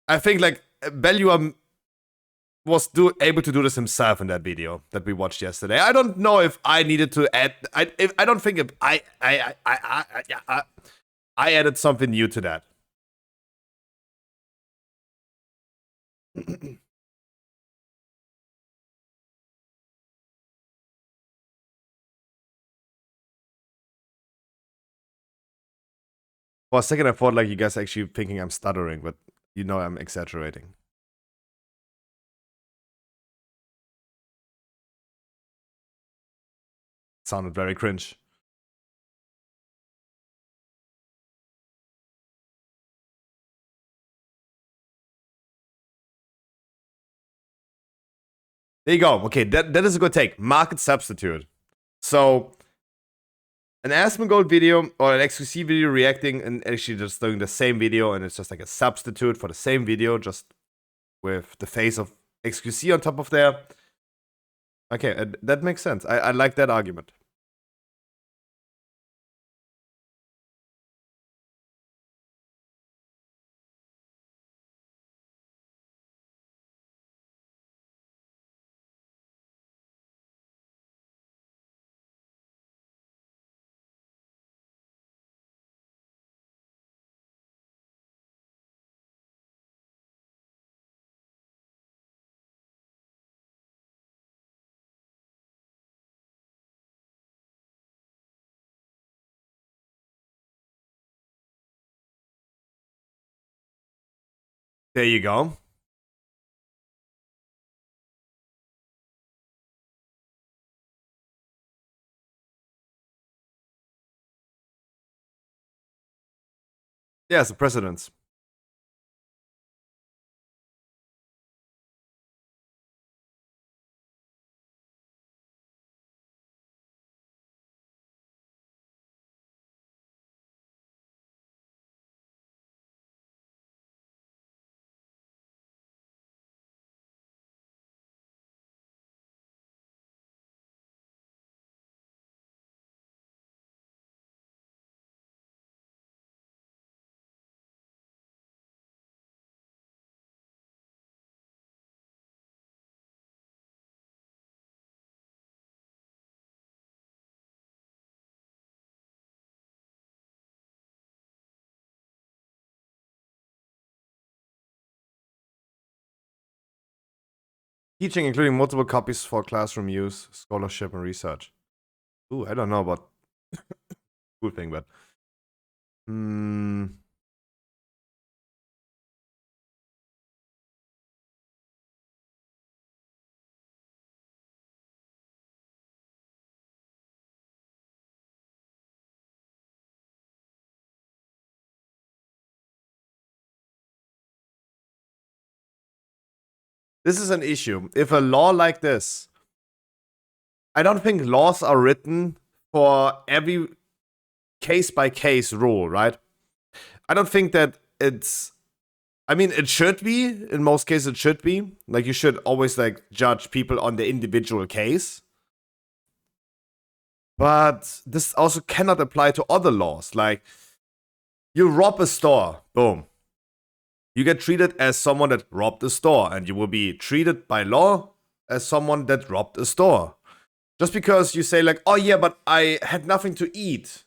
I think like Belua was able to do this himself in that video that we watched yesterday. I don't know if I needed to add. I don't think I added something new to that. For a second, I thought like you guys actually thinking I'm stuttering, but you know I'm exaggerating. It sounded very cringe. There you go. Okay, that is a good take. Market substitute. So an Asmongold video or an XQC video reacting and actually just doing the same video, and it's just like a substitute for the same video, just with the face of XQC on top of there. Okay, that makes sense. I like that argument. There you go. Yeah, it's a precedence. Teaching, including multiple copies for classroom use, scholarship, and research. Ooh, I don't know about cool thing, but this is an issue. If a law like this, I don't think laws are written for every case by case rule, right? I don't think that it's. I mean, it should be. In most cases, it should be. Like, you should always like judge people on the individual case. But this also cannot apply to other laws. Like, you rob a store, boom. You get treated as someone that robbed a store, and you will be treated by law as someone that robbed a store. Just because you say like, oh yeah, but I had nothing to eat.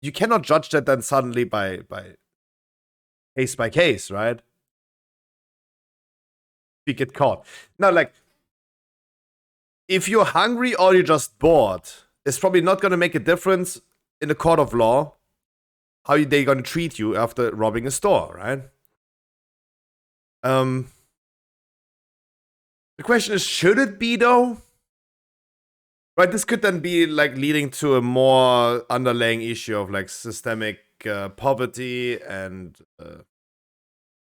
You cannot judge that then suddenly by case, right? You get caught. Now, like, if you're hungry or you're just bored, it's probably not going to make a difference in a court of law how they going to treat you after robbing a store, right? The question is, should it be though? Right, this could then be like leading to a more underlying issue of like systemic poverty and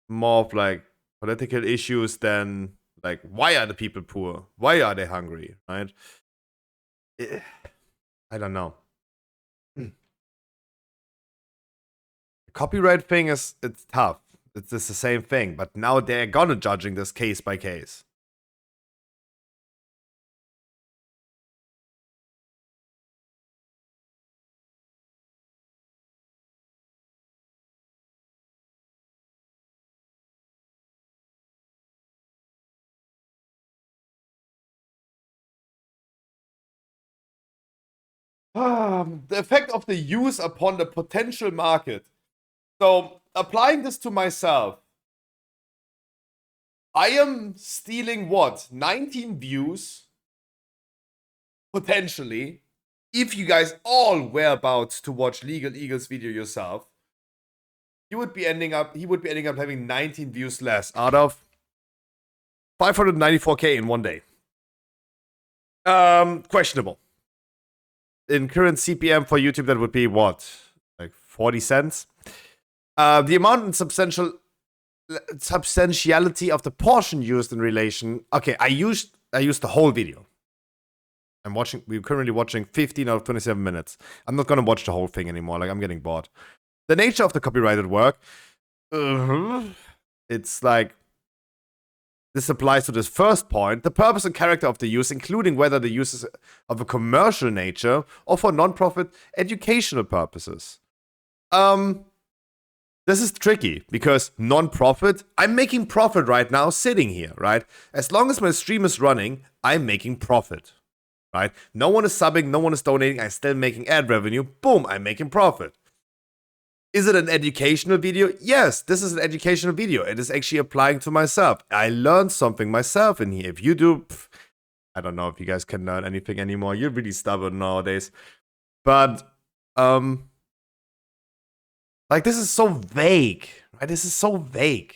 more of like political issues, then like, why are the people poor? Why are they hungry? Right? I don't know. The copyright thing it's tough. It's just the same thing, but now they're gonna judging this case by case. The effect of the use upon the potential market. So, applying this to myself, I am stealing what? 19 views? Potentially. If you guys all were about to watch Legal Eagles video yourself, he would be ending up having 19 views less out of 594k in one day. Questionable. In current CPM for YouTube, that would be what? Like 40 cents? The amount and substantiality of the portion used in relation. Okay, I used the whole video. We're currently watching 15 out of 27 minutes. I'm not gonna watch the whole thing anymore. Like, I'm getting bored. The nature of the copyrighted work. It's like, this applies to this first point. The purpose and character of the use, including whether the use is of a commercial nature or for non-profit educational purposes. This is tricky because non-profit, I'm making profit right now sitting here, right? As long as my stream is running, I'm making profit, right? No one is subbing, no one is donating, I'm still making ad revenue. Boom, I'm making profit. Is it an educational video? Yes, this is an educational video. It is actually applying to myself. I learned something myself in here. If you do, I don't know if you guys can learn anything anymore. You're really stubborn nowadays. But, like, this is so vague, right? This is so vague.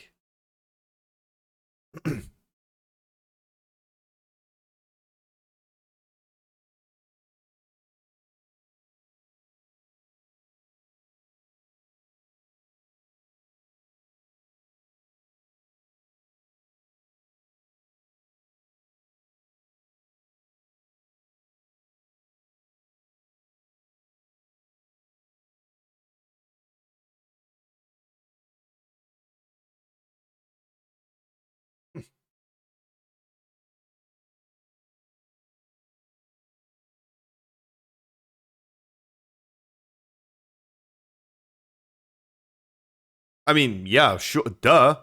I mean, yeah, sure, duh.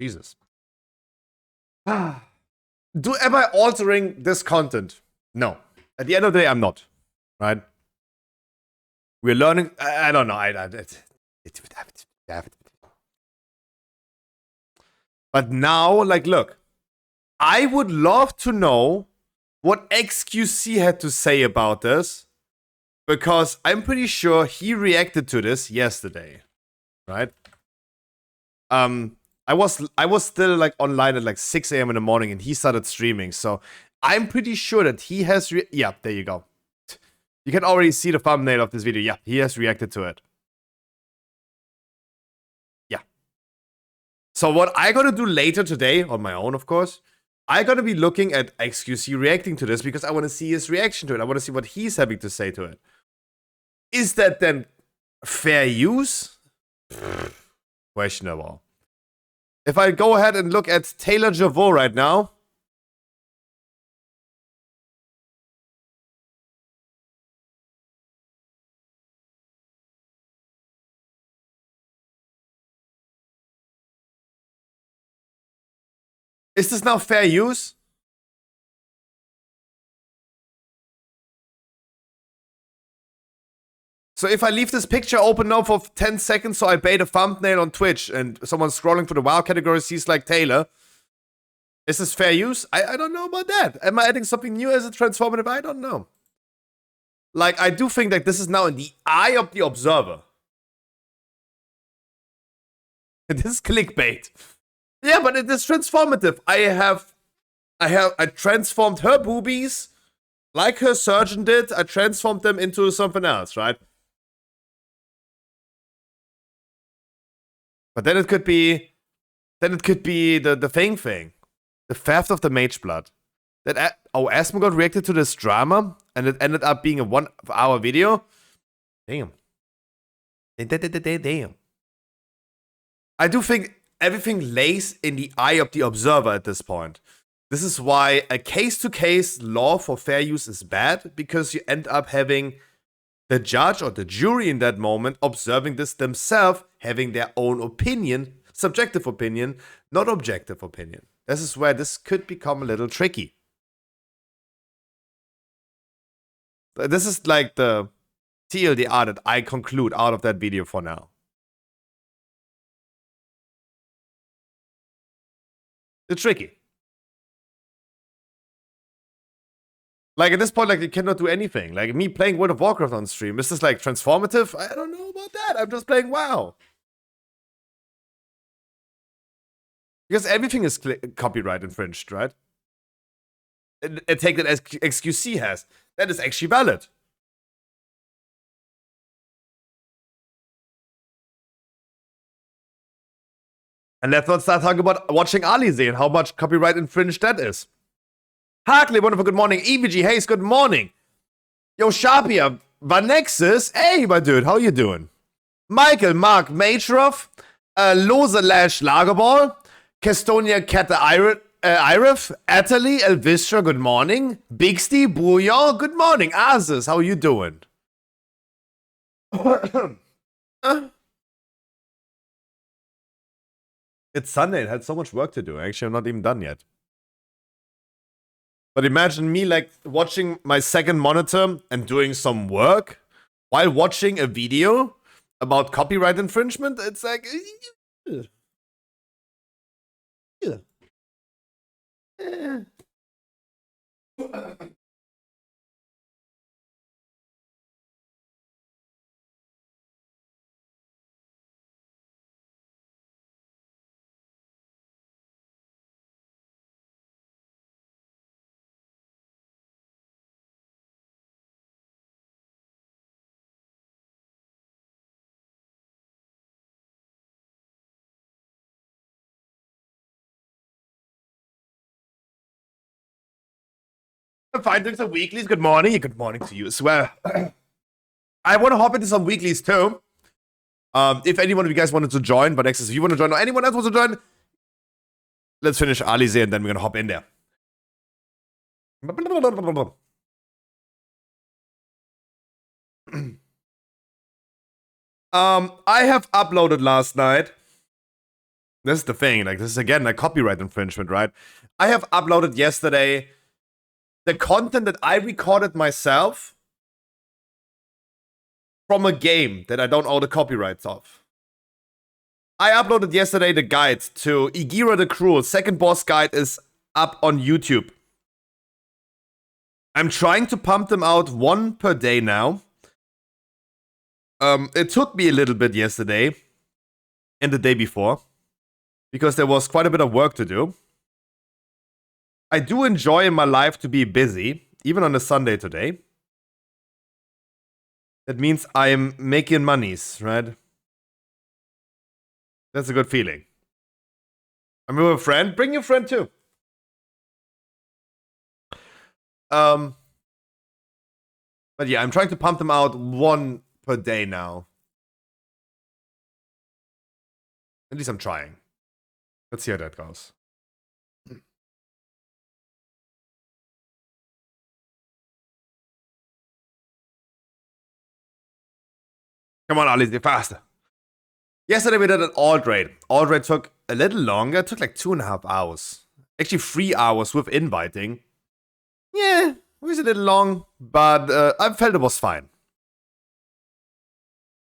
Jesus. Am I altering this content? No. At the end of the day, I'm not. Right? We're learning. I don't know. But now, like, look. I would love to know what XQC had to say about this. Because I'm pretty sure he reacted to this yesterday. Right? I was still like online at like 6 a.m. in the morning and he started streaming. So I'm pretty sure that he has yeah, there you go. You can already see the thumbnail of this video. Yeah, he has reacted to it. Yeah. So what I gotta do later today, on my own of course, I'm gonna be looking at XQC reacting to this because I want to see his reaction to it. I want to see what he's having to say to it. Is that then fair use? Questionable. If I go ahead and look at Taylor Javot right now. Is this now fair use? So if I leave this picture open now for 10 seconds so I bait a thumbnail on Twitch and someone scrolling through the WoW category sees like Taylor, is this fair use? I don't know about that. Am I adding something new as a transformative? I don't know. Like, I do think that this is now in the eye of the observer. This is clickbait. Yeah, but it is transformative. I transformed her boobies like her surgeon did. I transformed them into something else, right? But then it could be the thing. The theft of the mage blood. That Asmongold reacted to this drama and it ended up being a 1 hour video. Damn. Damn. I do think everything lays in the eye of the observer at this point. This is why a case-to-case law for fair use is bad, because you end up having the judge or the jury in that moment observing this themselves, having their own opinion, subjective opinion, not objective opinion. This is where this could become a little tricky. This is like the TLDR that I conclude out of that video for now. It's tricky. Like, at this point, like, you cannot do anything. Like, me playing World of Warcraft on stream, is this, like, transformative? I don't know about that. I'm just playing WoW. Because everything is copyright infringed, right? A take that XQC has. That is actually valid. And let's not start talking about watching Alize and how much copyright infringed that is. Hartley, wonderful, good morning. EVG Hayes, good morning. Yo, Sharpia, Vanexis, hey, my dude, how you doing? Michael, Mark, Matroff, Lose Lash Lagerball, Castonia Kette Irif, Atali, Elvistra, good morning. Bixty, Bouillon, good morning. Aziz, how you doing? It's Sunday, it had so much work to do. Actually, I'm not even done yet. But imagine me like watching my second monitor and doing some work while watching a video about copyright infringement. It's like, finding some weeklies. Good morning. Good morning to you as well. I want to hop into some weeklies too. If any one of you guys wanted to join, but next, if you want to join or anyone else wants to join, let's finish Alize and then we're gonna hop in there. I have uploaded last night. This is the thing, like, this is again like copyright infringement, right? I have uploaded yesterday the content that I recorded myself from a game that I don't own the copyrights of. I uploaded yesterday the guide to Igira the Cruel. Second boss guide is up on YouTube. I'm trying to pump them out one per day now. It took me a little bit yesterday and the day before because there was quite a bit of work to do. I do enjoy in my life to be busy, even on a Sunday today. That means I am making monies, right? That's a good feeling. I'm with a friend. Bring your friend too. But yeah, I'm trying to pump them out one per day now. At least I'm trying. Let's see how that goes. Come on, Ali, faster. Yesterday we did an alt raid. Alt raid took a little longer. It took like 2.5 hours. Actually, 3 hours with inviting. Yeah, it was a little long, but I felt it was fine.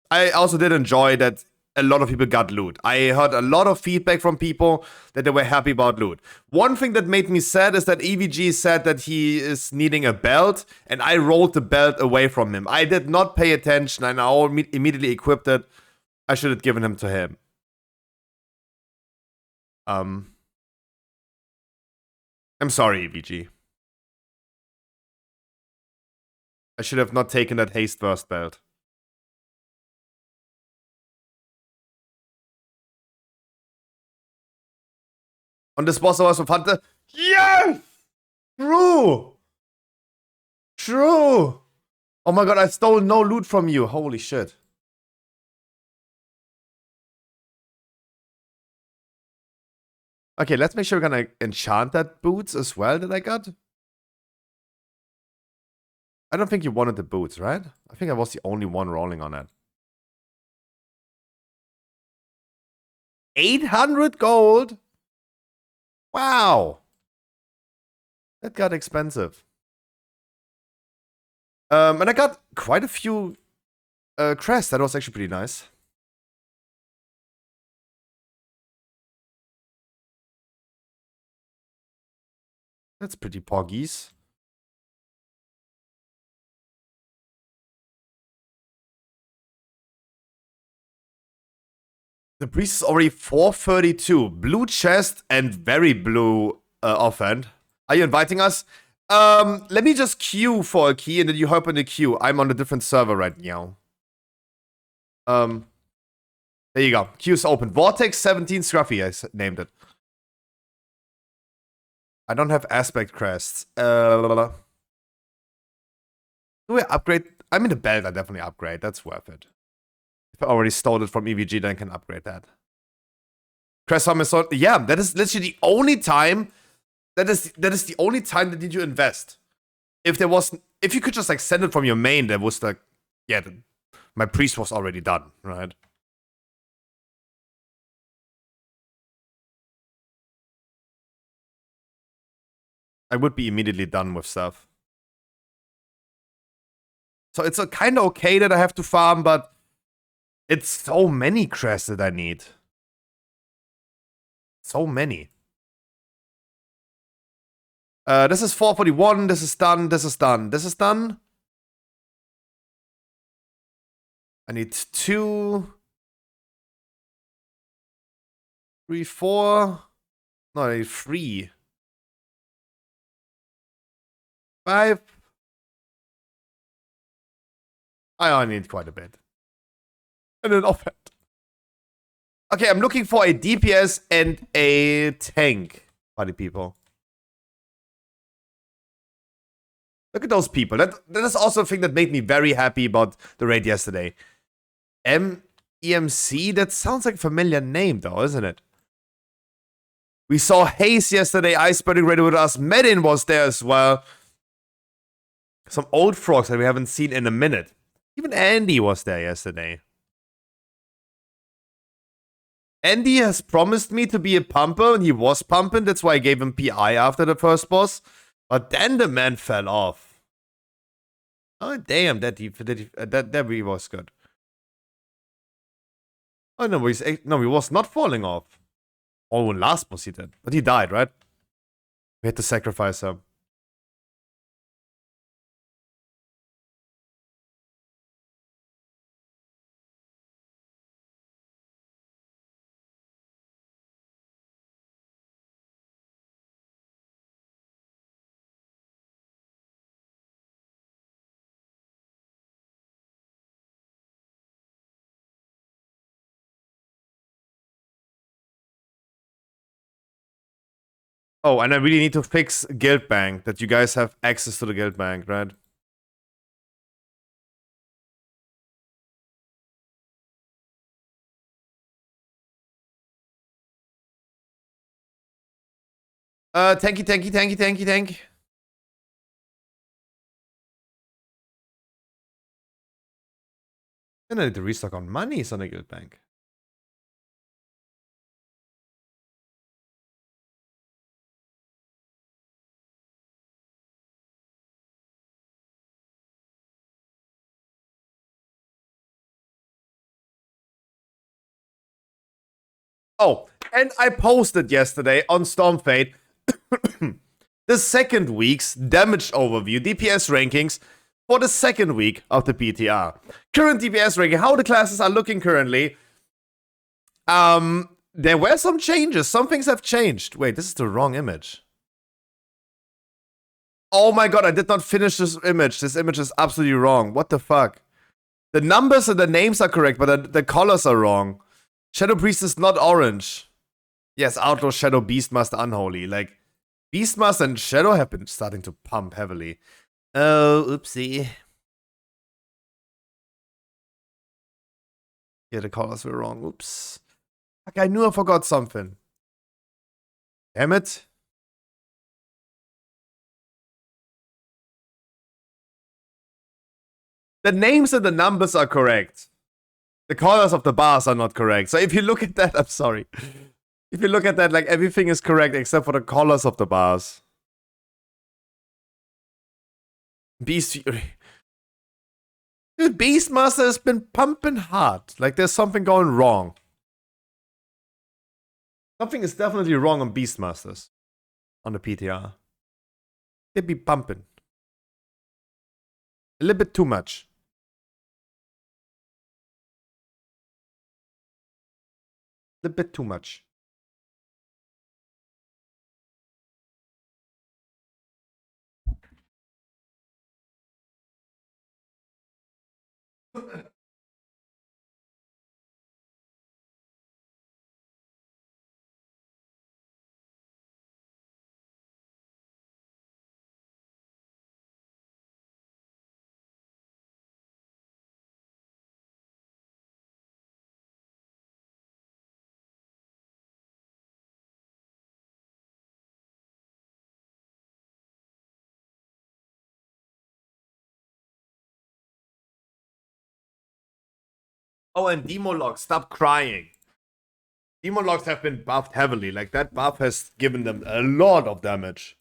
I also did enjoy that a lot of people got loot. I heard a lot of feedback from people that they were happy about loot. One thing that made me sad is that EVG said that he is needing a belt, and I rolled the belt away from him. I did not pay attention, and I immediately equipped it. I should have given him to him. I'm sorry, EVG. I should have not taken that haste burst belt. Und das Boss was von Fante. Yes! True! True! Oh my god, I stole no loot from you. Holy shit. Okay, let's make sure we're gonna enchant that boots as well that I got. I don't think you wanted the boots, right? I think I was the only one rolling on that. 800 gold? Wow. That got expensive. And I got quite a few crests. That was actually pretty nice. That's pretty poggies. The priest is already 432. Blue chest and very blue offhand. Are you inviting us? Let me just queue for a key and then you hop in the queue. I'm on a different server right now. There you go. Queue's open. Vortex 17 Scruffy, I named it. I don't have aspect crests. Do I upgrade? I mean, the belt I definitely upgrade. That's worth it. If I already stole it from EVG, then I can upgrade that. Crest Summon Sword. Yeah, that is literally the only time. That is the only time that you invest. If you could just like send it from your main, there was like, yeah, my priest was already done, right? I would be immediately done with stuff. So it's kind of okay that I have to farm, but it's so many crests that I need. So many. This is 441, this is done, this is done, this is done. I need 2, 3, 4. No, I need 3. 5. I only need quite a bit. And an offhand. Okay, I'm looking for a DPS and a tank, party people. Look at those people. That is also a thing that made me very happy about the raid yesterday. EMC? That sounds like a familiar name though, isn't it? We saw Haze yesterday, Ice Burning raided with us. Medin was there as well. Some old frogs that we haven't seen in a minute. Even Andy was there yesterday. Andy has promised me to be a pumper, and he was pumping. That's why I gave him PI after the first boss. But then the man fell off. Oh, damn, that really was good. Oh, no, he was not falling off. Oh, last boss he did. But he died, right? We had to sacrifice him. Oh, and I really need to fix Guild Bank, that you guys have access to the Guild Bank, right? Tanky. And I need to restock on monies on the Guild Bank. Oh, and I posted yesterday on Stormfade the second week's damage overview, DPS rankings for the second week of the PTR. Current DPS ranking, how the classes are looking currently. There were some changes. Some things have changed. Wait, this is the wrong image. Oh my god, I did not finish this image. This image is absolutely wrong. What the fuck? The numbers and the names are correct, but the colors are wrong. Shadow Priest is not orange. Yes, Outlaw, Shadow, Beastmaster, Unholy. Like, Beastmaster and Shadow have been starting to pump heavily. Oh, oopsie. Yeah, the colors were wrong. Oops. Fuck, I knew I forgot something. Damn it. The names and the numbers are correct. The colors of the bars are not correct. So if you look at that, I'm sorry. If you look at that, like, everything is correct except for the colors of the bars. Beast Fury. Dude, Beastmaster has been pumping hard. Like, there's something going wrong. Something is definitely wrong on Beastmasters. On the PTR. They be pumping. A little bit too much. A little bit too much. Oh, and Demolog, stop crying. Demologs have been buffed heavily. Like, that buff has given them a lot of damage.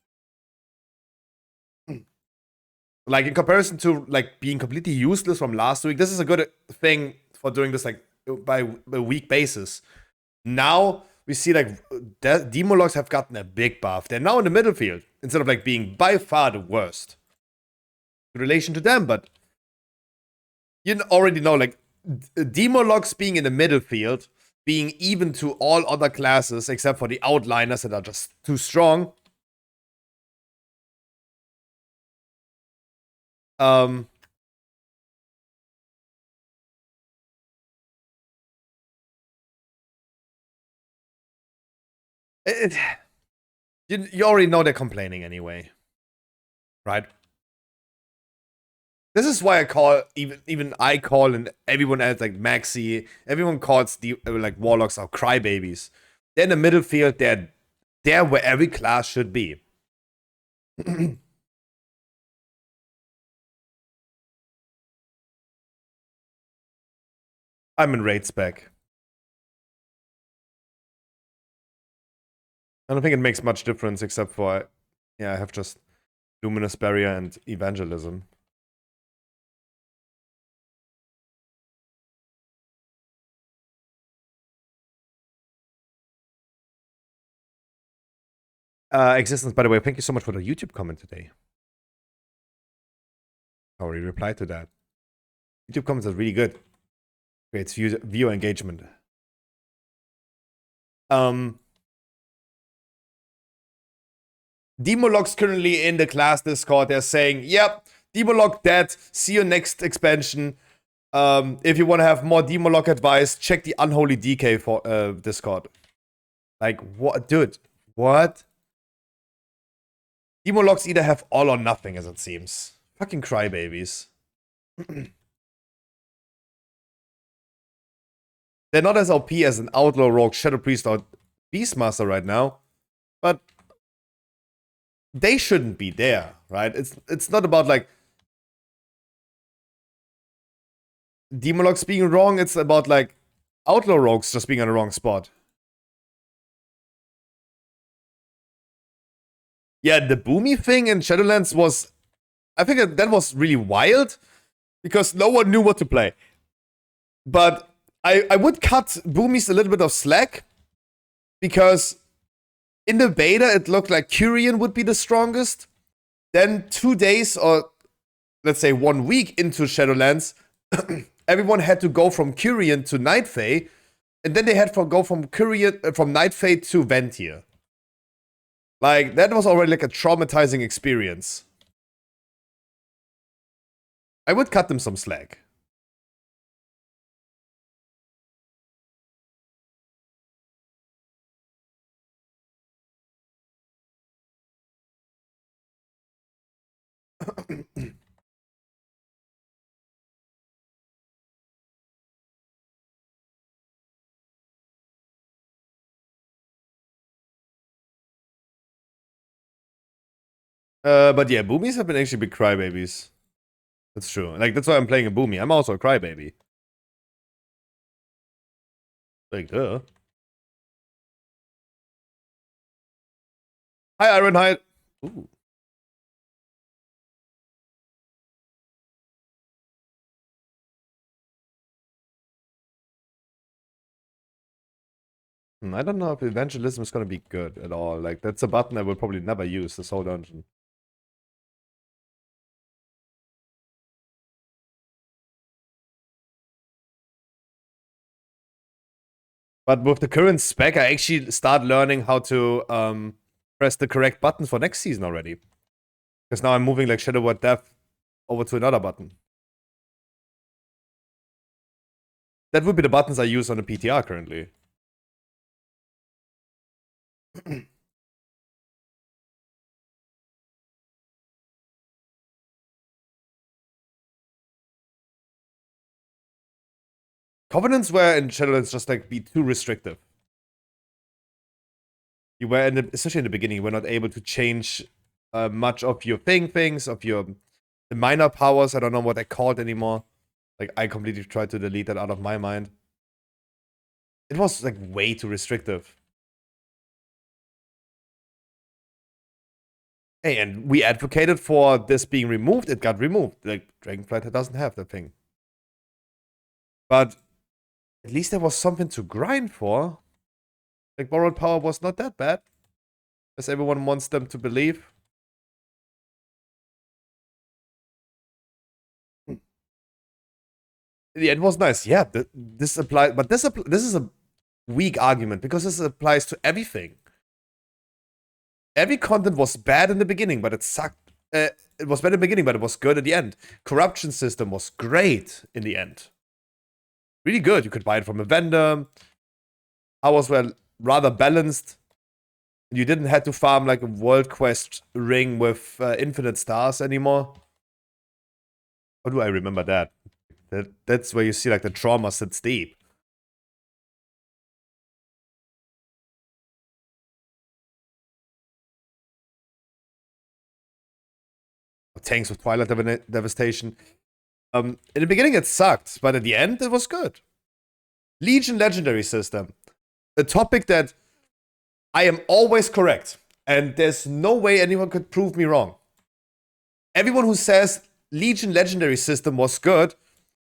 Like, in comparison to, like, being completely useless from last week, this is a good thing for doing this, like, by a week basis. Now, we see, like, Demologs have gotten a big buff. They're now in the middle field, instead of, like, being by far the worst in relation to them. But you already know, like, Demologs being in the middle field, being even to all other classes except for the outliners that are just too strong. You already know they're complaining anyway, right? This is why I call even I call and everyone else, like Maxi, everyone calls the like Warlocks are crybabies. They're in the middle field. They're where every class should be. I'm in raid spec. I don't think it makes much difference except for, yeah, I have just Luminous Barrier and Evangelism. Existence, by the way, thank you so much for the YouTube comment today. I already replied to that. YouTube comments are really good. Creates viewer engagement. Demolog's currently in the class Discord. They're saying, yep, Demolog dead. See you next expansion. If you want to have more Demolog advice, check the Unholy DK for Discord. Like, what? Dude, what? Demo logs either have all or nothing, as it seems. Fucking crybabies. They're not as OP as an Outlaw, Rogue, Shadow Priest, or Beastmaster right now, but they shouldn't be there, right? It's not about, like, Demologs being wrong, it's about, like, Outlaw Rogues just being on the wrong spot. Yeah, the Boomy thing in Shadowlands was... I think that was really wild, because no one knew what to play. But I would cut Boomies a little bit of slack, because in the beta it looked like Kyrian would be the strongest. Then 2 days, or let's say 1 week into Shadowlands, everyone had to go from Kyrian to Night Fae, and then they had to go from Night Fae to Ventir. Like, that was already like a traumatizing experience. I would cut them some slack. But yeah, Boomies have been actually big crybabies. That's true. Like, that's why I'm playing a Boomy. I'm also a crybaby. Like, duh. Hi, Ironhide. Ooh. I don't know if evangelism is gonna be good at all. Like, that's a button I will probably never use this whole dungeon. But with the current spec, I actually start learning how to press the correct button for next season already. Because now I'm moving like Shadow Word Death over to another button. That would be the buttons I use on the PTR currently. Covenants were in Shadowlands just like be too restrictive. You were, especially in the beginning, you were not able to change much of your things, of your the minor powers. I don't know what they're called anymore. Like, I completely tried to delete that out of my mind. It was like way too restrictive. Hey, and we advocated for this being removed. It got removed. Like, Dragonflight doesn't have that thing. But at least there was something to grind for. Like, borrowed power was not that bad, as everyone wants them to believe. Yeah, it was nice. Yeah, this applies, but this is a weak argument, because this applies to everything. Every content was bad in the beginning, but it sucked. It was bad in the beginning, but it was good at the end. Corruption system was great in the end. Really good. You could buy it from a vendor. Powers were rather balanced. You didn't have to farm like a World Quest ring with infinite stars anymore. How do I remember that? That's where you see like the trauma sits deep. Tanks with Twilight Devastation. In the beginning it sucked, but at the end it was good. Legion Legendary System. A topic that I am always correct, and there's no way anyone could prove me wrong. Everyone who says Legion Legendary System was good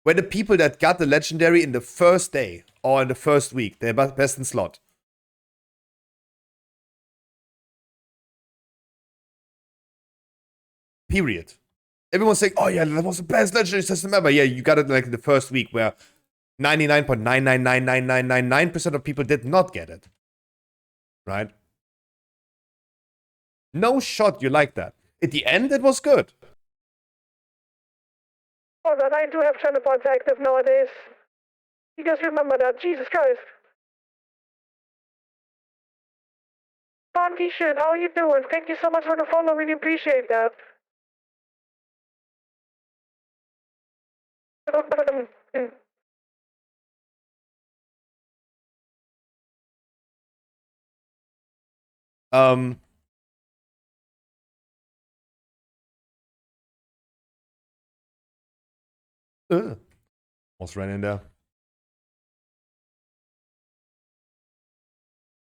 were the people that got the Legendary in the first day or in the first week. They're best in slot. Period. Everyone's saying, oh yeah, that was the best Legendary system ever. Yeah, you got it like in the first week, where 99.9999999% of people did not get it. Right? No shot you like that. At the end, it was good. Oh, that I do have Shadowpods active nowadays. You guys remember that? Jesus Christ. Oh, T-shirt. How are you doing? Thank you so much for the follow. Really appreciate that. Um, almost ran in there.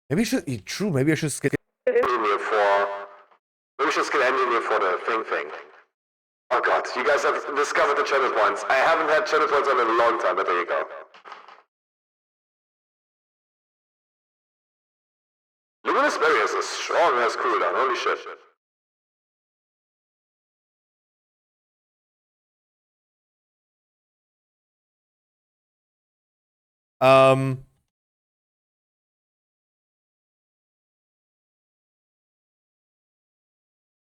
Maybe I should. True. Maybe I should skip. Maybe we should skip ending for the thing. Oh god, you guys have discovered the channel points. I haven't had channel points on in a long time, but there you go. Luminous Barrier is a strong ass cooldown, holy shit.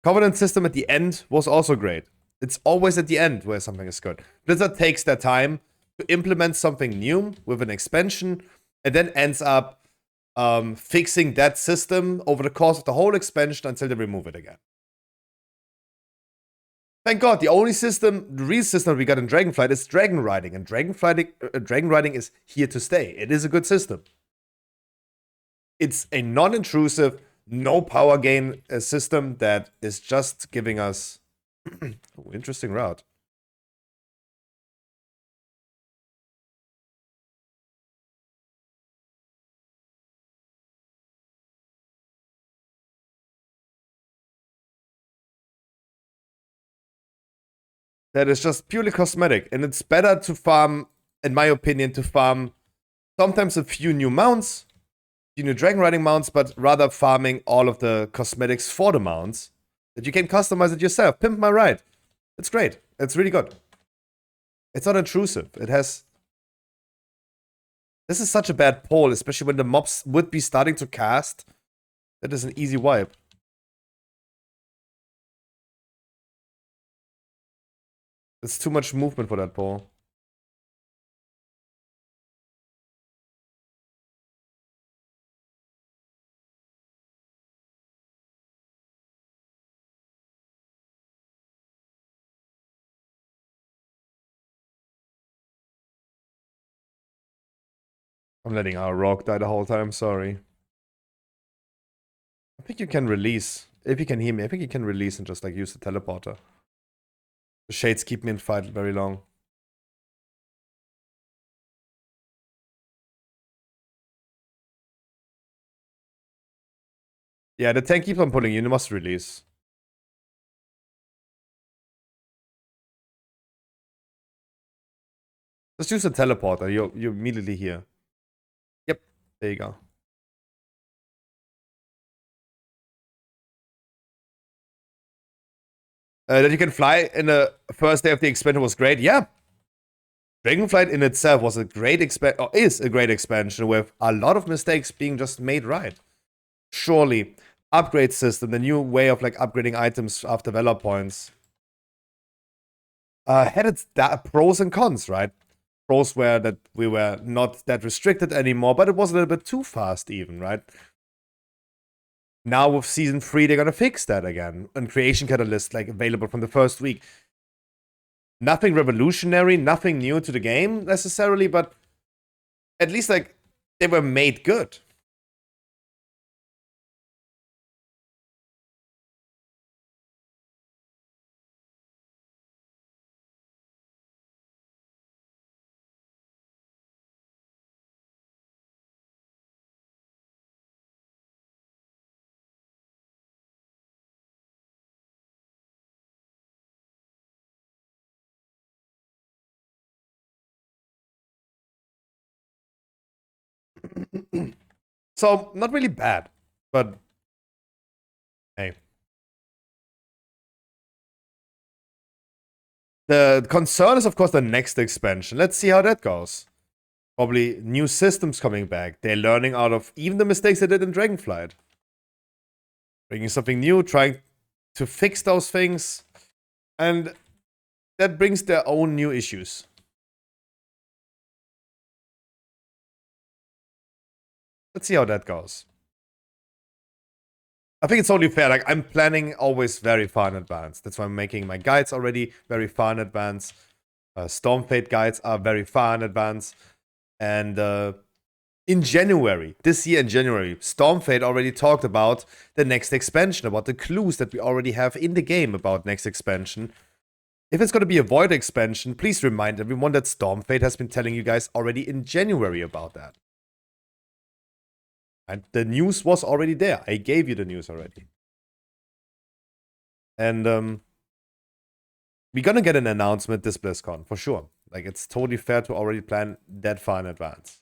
Covenant system at the end was also great. It's always at the end where something is good. Blizzard takes their time to implement something new with an expansion and then ends up fixing that system over the course of the whole expansion until they remove it again. Thank God, the only system, the real system we got in Dragonflight is Dragon Riding, and Dragon Riding is here to stay. It is a good system. It's a non-intrusive, no power gain system that is just giving us interesting route. That is just purely cosmetic, and it's better to farm, in my opinion, to farm sometimes a few new mounts, few new dragon riding mounts, but rather farming all of the cosmetics for the mounts that you can customize it yourself. Pimp my ride. It's great. It's really good. It's not intrusive. It has. This is such a bad poll, especially when the mobs would be starting to cast. That is an easy wipe. It's too much movement for that poll. I'm letting our rock die the whole time, sorry. I think you can release. If you can hear me, I think you can release and just like use the teleporter. The shades keep me in fight very long. Yeah, the tank keeps on pulling you, you must release. Just use the teleporter, you're immediately here. Yep, there you go. That you can fly in the first day of the expansion was great. Yeah. Dragonflight in itself was a great is a great expansion with a lot of mistakes being just made right. Surely, upgrade system, the new way of like upgrading items after valor points, had its pros and cons, right? Pros were that we were not that restricted anymore, but it was a little bit too fast even, right? Now with Season 3, they're gonna fix that again. And Creation Catalyst, like, available from the first week. Nothing revolutionary, nothing new to the game, necessarily, but at least, like, they were made good. So, not really bad, but hey. The concern is, of course, the next expansion. Let's see how that goes. Probably new systems coming back. They're learning out of even the mistakes they did in Dragonflight. Bringing something new, trying to fix those things. And that brings their own new issues. Let's see how that goes. I think it's totally fair. Like, I'm planning always very far in advance. That's why I'm making my guides already very far in advance. Stormfade guides are very far in advance. And in January, this year in January, Stormfade already talked about the next expansion, about the clues that we already have in the game about next expansion. If it's going to be a VoD expansion, please remind everyone that Stormfade has been telling you guys already in January about that. And the news was already there. I gave you the news already. And we're going to get an announcement this BlizzCon, for sure. Like, it's totally fair to already plan that far in advance.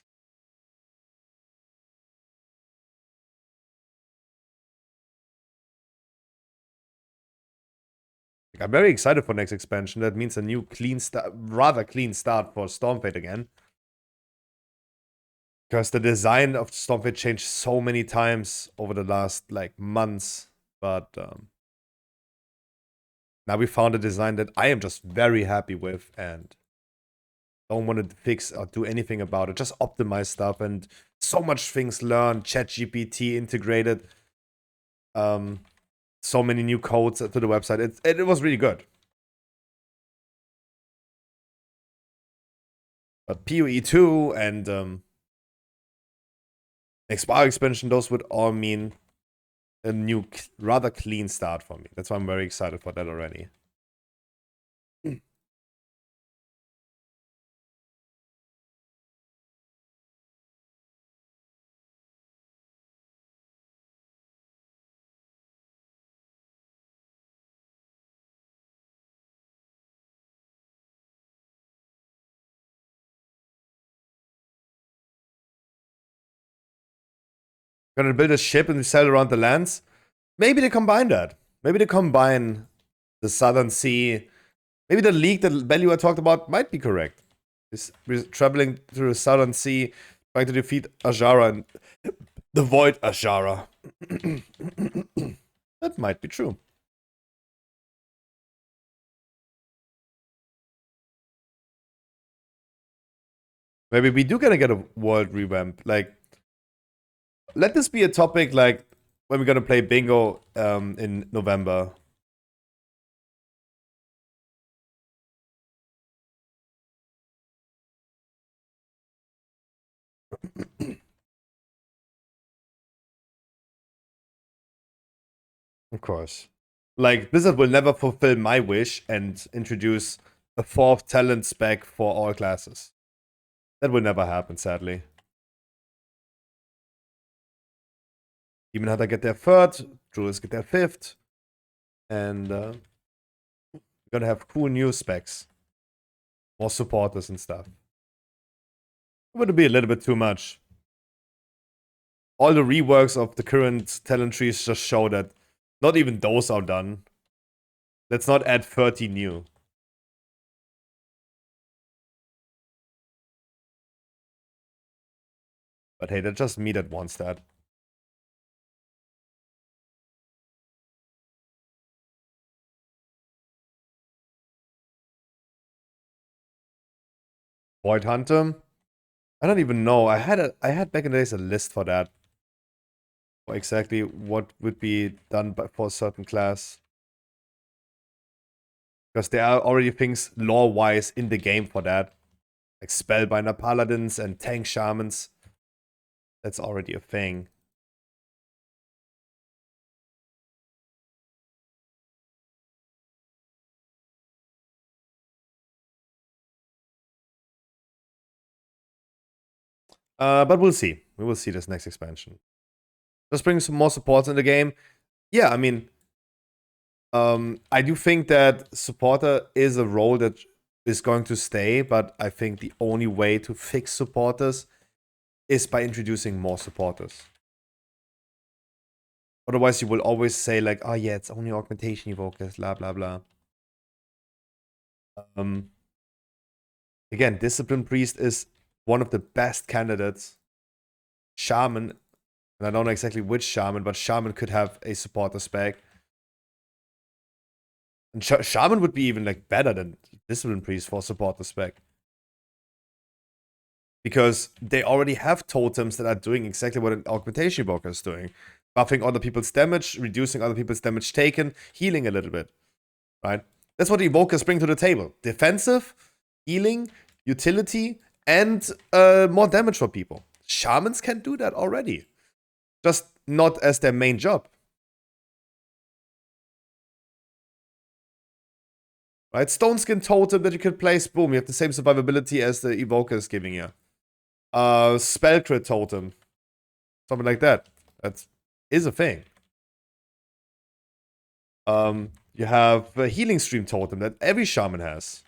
Like, I'm very excited for next expansion. That means a new clean start, rather clean start for Stormfade again. Because the design of Stormfade changed so many times over the last, like, months. But now we found a design that I am just very happy with and don't want to fix or do anything about it. Just optimize stuff and so much things learned. ChatGPT integrated. So many new codes to the website. It was really good. But PoE 2 and Expire expansion, those would all mean a new, rather clean start for me. That's why I'm very excited for that already. Gonna build a ship and sail around the lands. Maybe they combine that. Maybe they combine the Southern Sea. Maybe the league, the value I talked about, might be correct. We're traveling through the Southern Sea, trying to defeat Ajara and the VoD Ajara. That might be true. Maybe we do gonna get a world revamp. Like, let this be a topic, like, when we're gonna play bingo in November. Of course. Like, Blizzard will never fulfill my wish and introduce a 4th talent spec for all classes. That will never happen, sadly. Demon Hunter get their 3rd, Druids get their 5th, and we're gonna have cool new specs. More supporters and stuff. It would be a little bit too much. All the reworks of the current talent trees just show that not even those are done. Let's not add 30 new. But hey, that's just me that wants that. Void Hunter? I don't even know. I had back in the days a list for that. For exactly what would be done for a certain class. Because there are already things lore-wise in the game for that. Like Spellbinder Paladins and Tank Shamans. That's already a thing. But we'll see. We will see this next expansion. Just bring some more supports in the game. Yeah, I mean, I do think that supporter is a role that is going to stay, but I think the only way to fix supporters is by introducing more supporters. Otherwise, you will always say like, oh yeah, it's only augmentation evokers, blah, blah, blah. Again, Discipline Priest is one of the best candidates. Shaman, and I don't know exactly which Shaman, but Shaman could have a supporter spec. And Shaman would be even like better than Discipline Priest for supporter spec. Because they already have totems that are doing exactly what an augmentation evoker is doing. Buffing other people's damage, reducing other people's damage taken, healing a little bit, right? That's what Evokers bring to the table. Defensive, healing, utility, and more damage for people. Shamans can do that already. Just not as their main job. Right? Stone Skin Totem that you can place, boom, you have the same survivability as the Evoker is giving you. Spell Crit Totem. Something like that. That is a thing. You have a Healing Stream Totem that every Shaman has.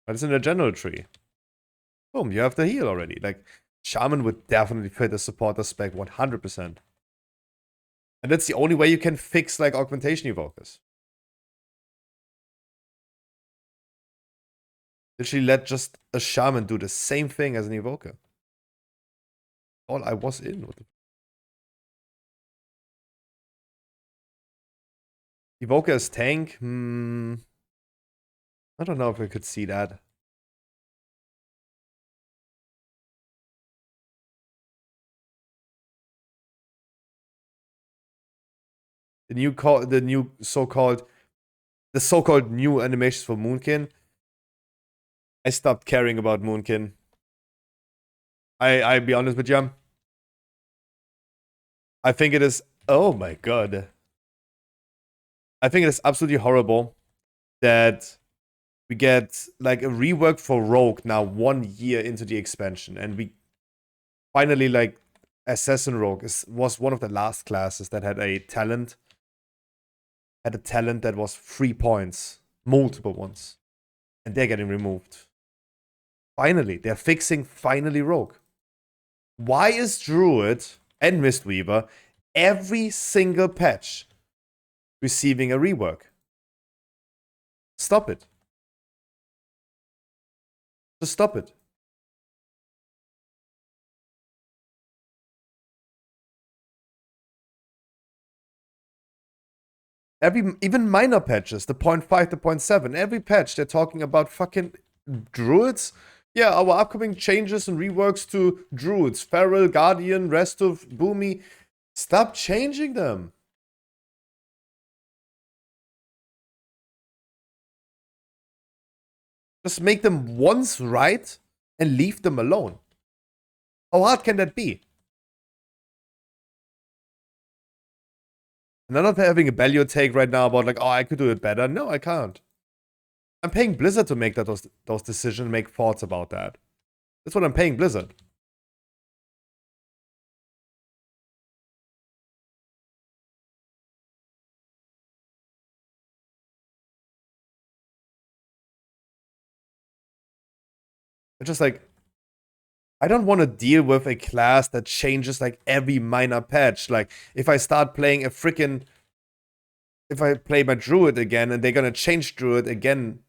That's in the general tree. Boom, you have the heal already. Like, Shaman would definitely fit a supporter spec 100%. And that's the only way you can fix, like, Augmentation Evokers. Literally let just a Shaman do the same thing as an Evoker. All I was in. What the Evoker as tank? I don't know if I could see that. The so-called new animations for Moonkin. I stopped caring about Moonkin. I'll be honest with you. I think it is. Oh my god. I think it is absolutely horrible that we get like a rework for Rogue now 1 year into the expansion, and we finally like Assassin Rogue was one of the last classes that had a talent. Had a talent that was 3 points, multiple ones, and they're getting removed. Finally, they're fixing finally Rogue. Why is Druid and Mistweaver every single patch receiving a rework? Stop it. Just stop it. Even minor patches, the 0.5, the 0.7, every patch they're talking about fucking druids. Yeah, our upcoming changes and reworks to druids, Feral, Guardian, rest of Boomy. Stop changing them. Just make them once right and leave them alone. How hard can that be? And I'm not having a value take right now about like, oh, I could do it better. No, I can't. I'm paying Blizzard to make those decisions, make thoughts about that. That's what I'm paying Blizzard. It's just like, I don't want to deal with a class that changes like every minor patch. Like, if I start playing a freaking... If I play my Druid again and they're gonna change Druid again,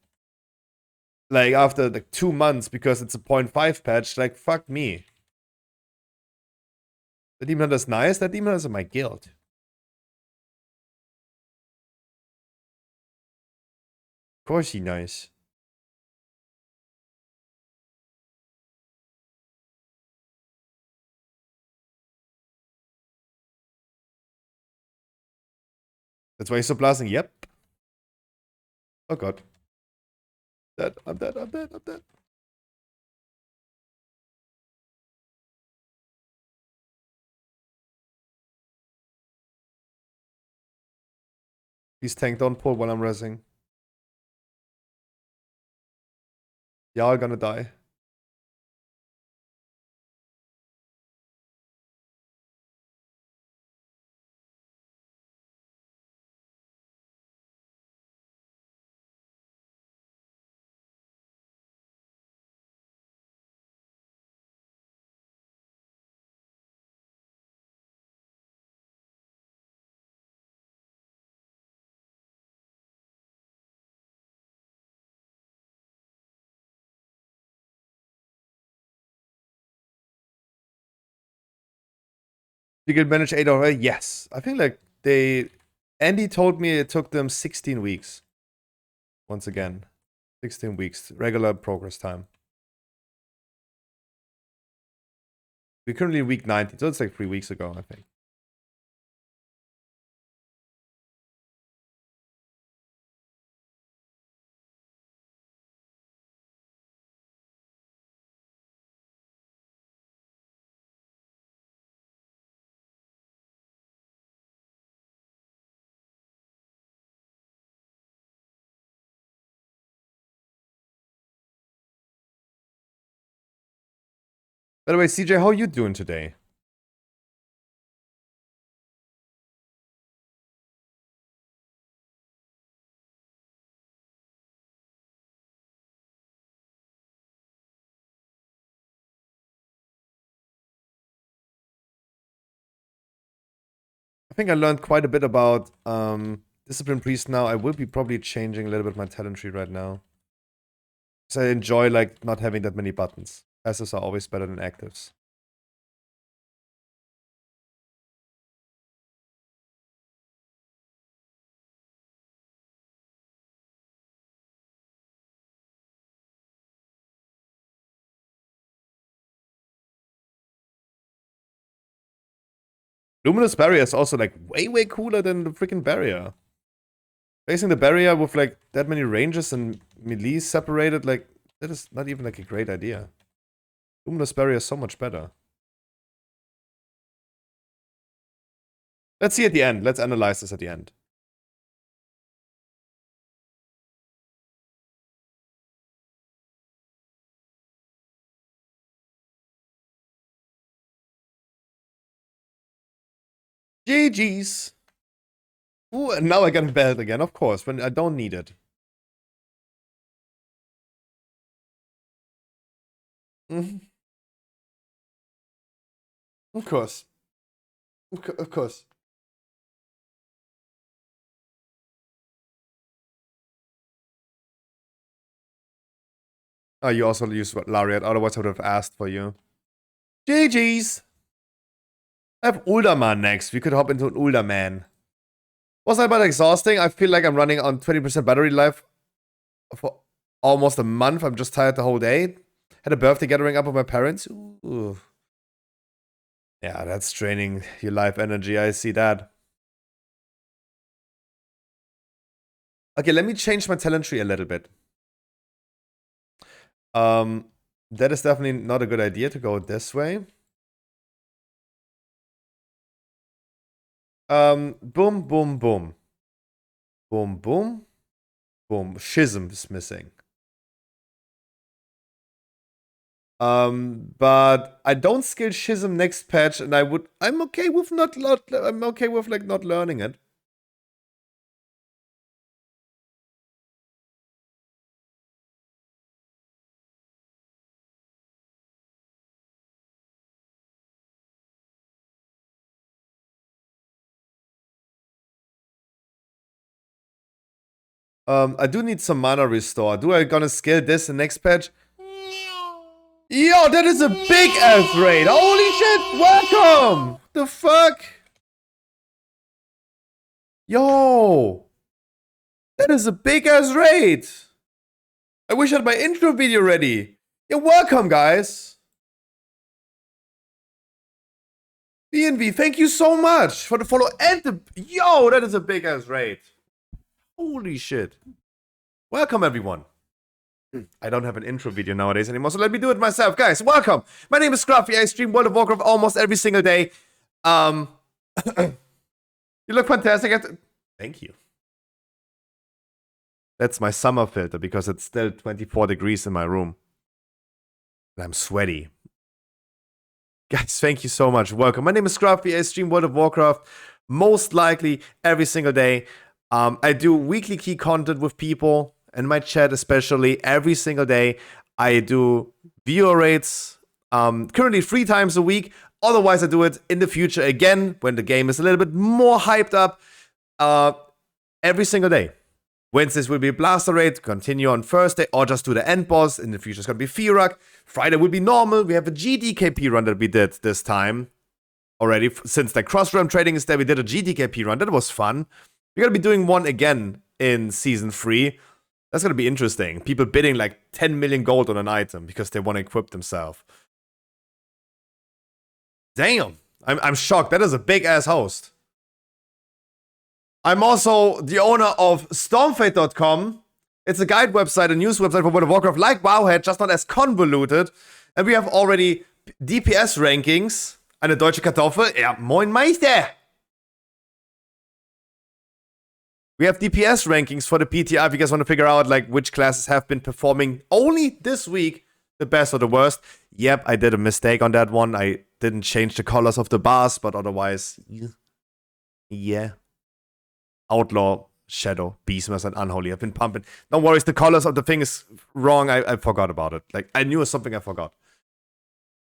like, after like 2 months because it's a 0.5 patch, like, fuck me. The Demon Hunter's nice, that Demon Hunter's in my guild. Of course he's nice. That's why he's so blasting. Yep. Oh god. Dead. I'm dead. I'm dead. I'm dead. Please tank, don't pull while I'm resing. Y'all gonna die. You can manage 8 already? Yes. I think like Andy told me it took them 16 weeks. Once again. 16 weeks. Regular progress time. We're currently week 19, so it's like 3 weeks ago, I think. By the way, CJ, how are you doing today? I think I learned quite a bit about Discipline Priest now. I will be probably changing a little bit my talent tree right now. Because I enjoy like not having that many buttons. Passives are always better than actives. Luminous Barrier is also like way cooler than the freaking barrier. Facing the barrier with like that many ranges and melee separated, like that is not even like a great idea. Luminous Barrier is so much better. Let's see at the end. Let's analyze this at the end. GG's. Ooh, and now I got a belt again, of course, when I don't need it. Of course. Of course. Oh, you also use Lariat, otherwise I would have asked for you. GG's. I have Uldaman next. We could hop into an Uldaman. Was that about exhausting? I feel like I'm running on 20% battery life for almost a month. I'm just tired the whole day. Had a birthday gathering up with my parents. Ooh. Yeah, that's draining your life energy. I see that. Okay, let me change my talent tree a little bit. That is definitely not a good idea to go this way. Boom, boom, boom. Boom, boom. Boom. Schism is missing. But I don't skill Schism next patch, and I'm okay with not learning it. I do need some mana restore. Do I gonna skill this in next patch? Yo, that is a big ass raid. Holy shit, welcome! The fuck? Yo! That is a big ass raid. I wish I had my intro video ready. You're welcome, guys. BNV, thank you so much for the follow and the... Yo, that is a big ass raid. Holy shit. Welcome, everyone. I don't have an intro video nowadays anymore, so let me do it myself. Guys, welcome. My name is Scruffy. I stream World of Warcraft almost every single day. You look fantastic. Thank you. That's my summer filter because it's still 24 degrees in my room. And I'm sweaty. Guys, thank you so much. Welcome. My name is Scruffy. I stream World of Warcraft most likely every single day. I do weekly key content with people in my chat, especially every single day. I do viewer rates currently 3 times a week. Otherwise, I do it in the future again when the game is a little bit more hyped up every single day. Wednesdays will be Blaster Raid, continue on Thursday, or just do the end boss. In the future, it's going to be Firak. Friday will be normal. We have a GDKP run that we did this time already. Since the cross-realm trading is there, we did a GDKP run. That was fun. We're going to be doing one again in Season 3. That's going to be interesting. People bidding like 10 million gold on an item because they want to equip themselves. Damn. I'm shocked. That is a big ass host. I'm also the owner of Stormfate.com. It's a guide website, a news website for World of Warcraft, like Wowhead, just not as convoluted. And we have already DPS rankings. Eine deutsche Kartoffel. Ja, moin Meister. We have DPS rankings for the PTR if you guys want to figure out like which classes have been performing only this week the best or the worst. Yep, I did a mistake on that one. I didn't change the colors of the bars, but otherwise, yeah. Outlaw, Shadow, Beastmaster, and Unholy have been pumping. No worries, the colors of the thing is wrong. I forgot about it. Like, I knew it was something I forgot.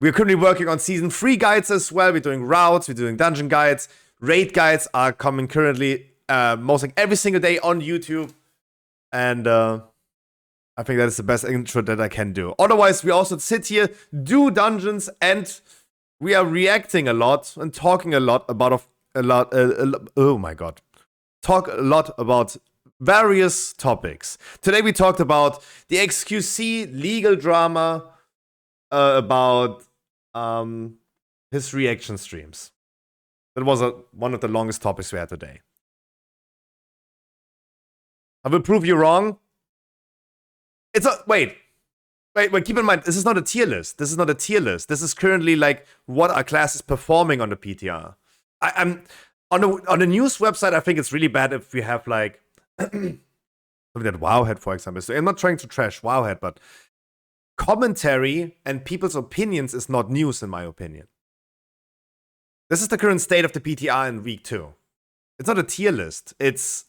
We're currently working on Season 3 guides as well. We're doing routes, we're doing dungeon guides. Raid guides are coming currently most like every single day on YouTube. And I think that is the best intro that I can do. Otherwise, we also sit here, do dungeons, and we are reacting a lot and talking a lot about oh my god. Talk a lot about various topics. Today we talked about the XQC legal drama, about his reaction streams. That was one of the longest topics we had today. I will prove you wrong. It's a wait, keep in mind, this is not a tier list. This is not a tier list. This is currently like what our class is performing on the PTR. I'm on the news website, I think it's really bad if we have like something that Wowhead, for example. So I'm not trying to trash Wowhead, but commentary and people's opinions is not news, in my opinion. This is the current state of the PTR in week 2. It's not a tier list. It's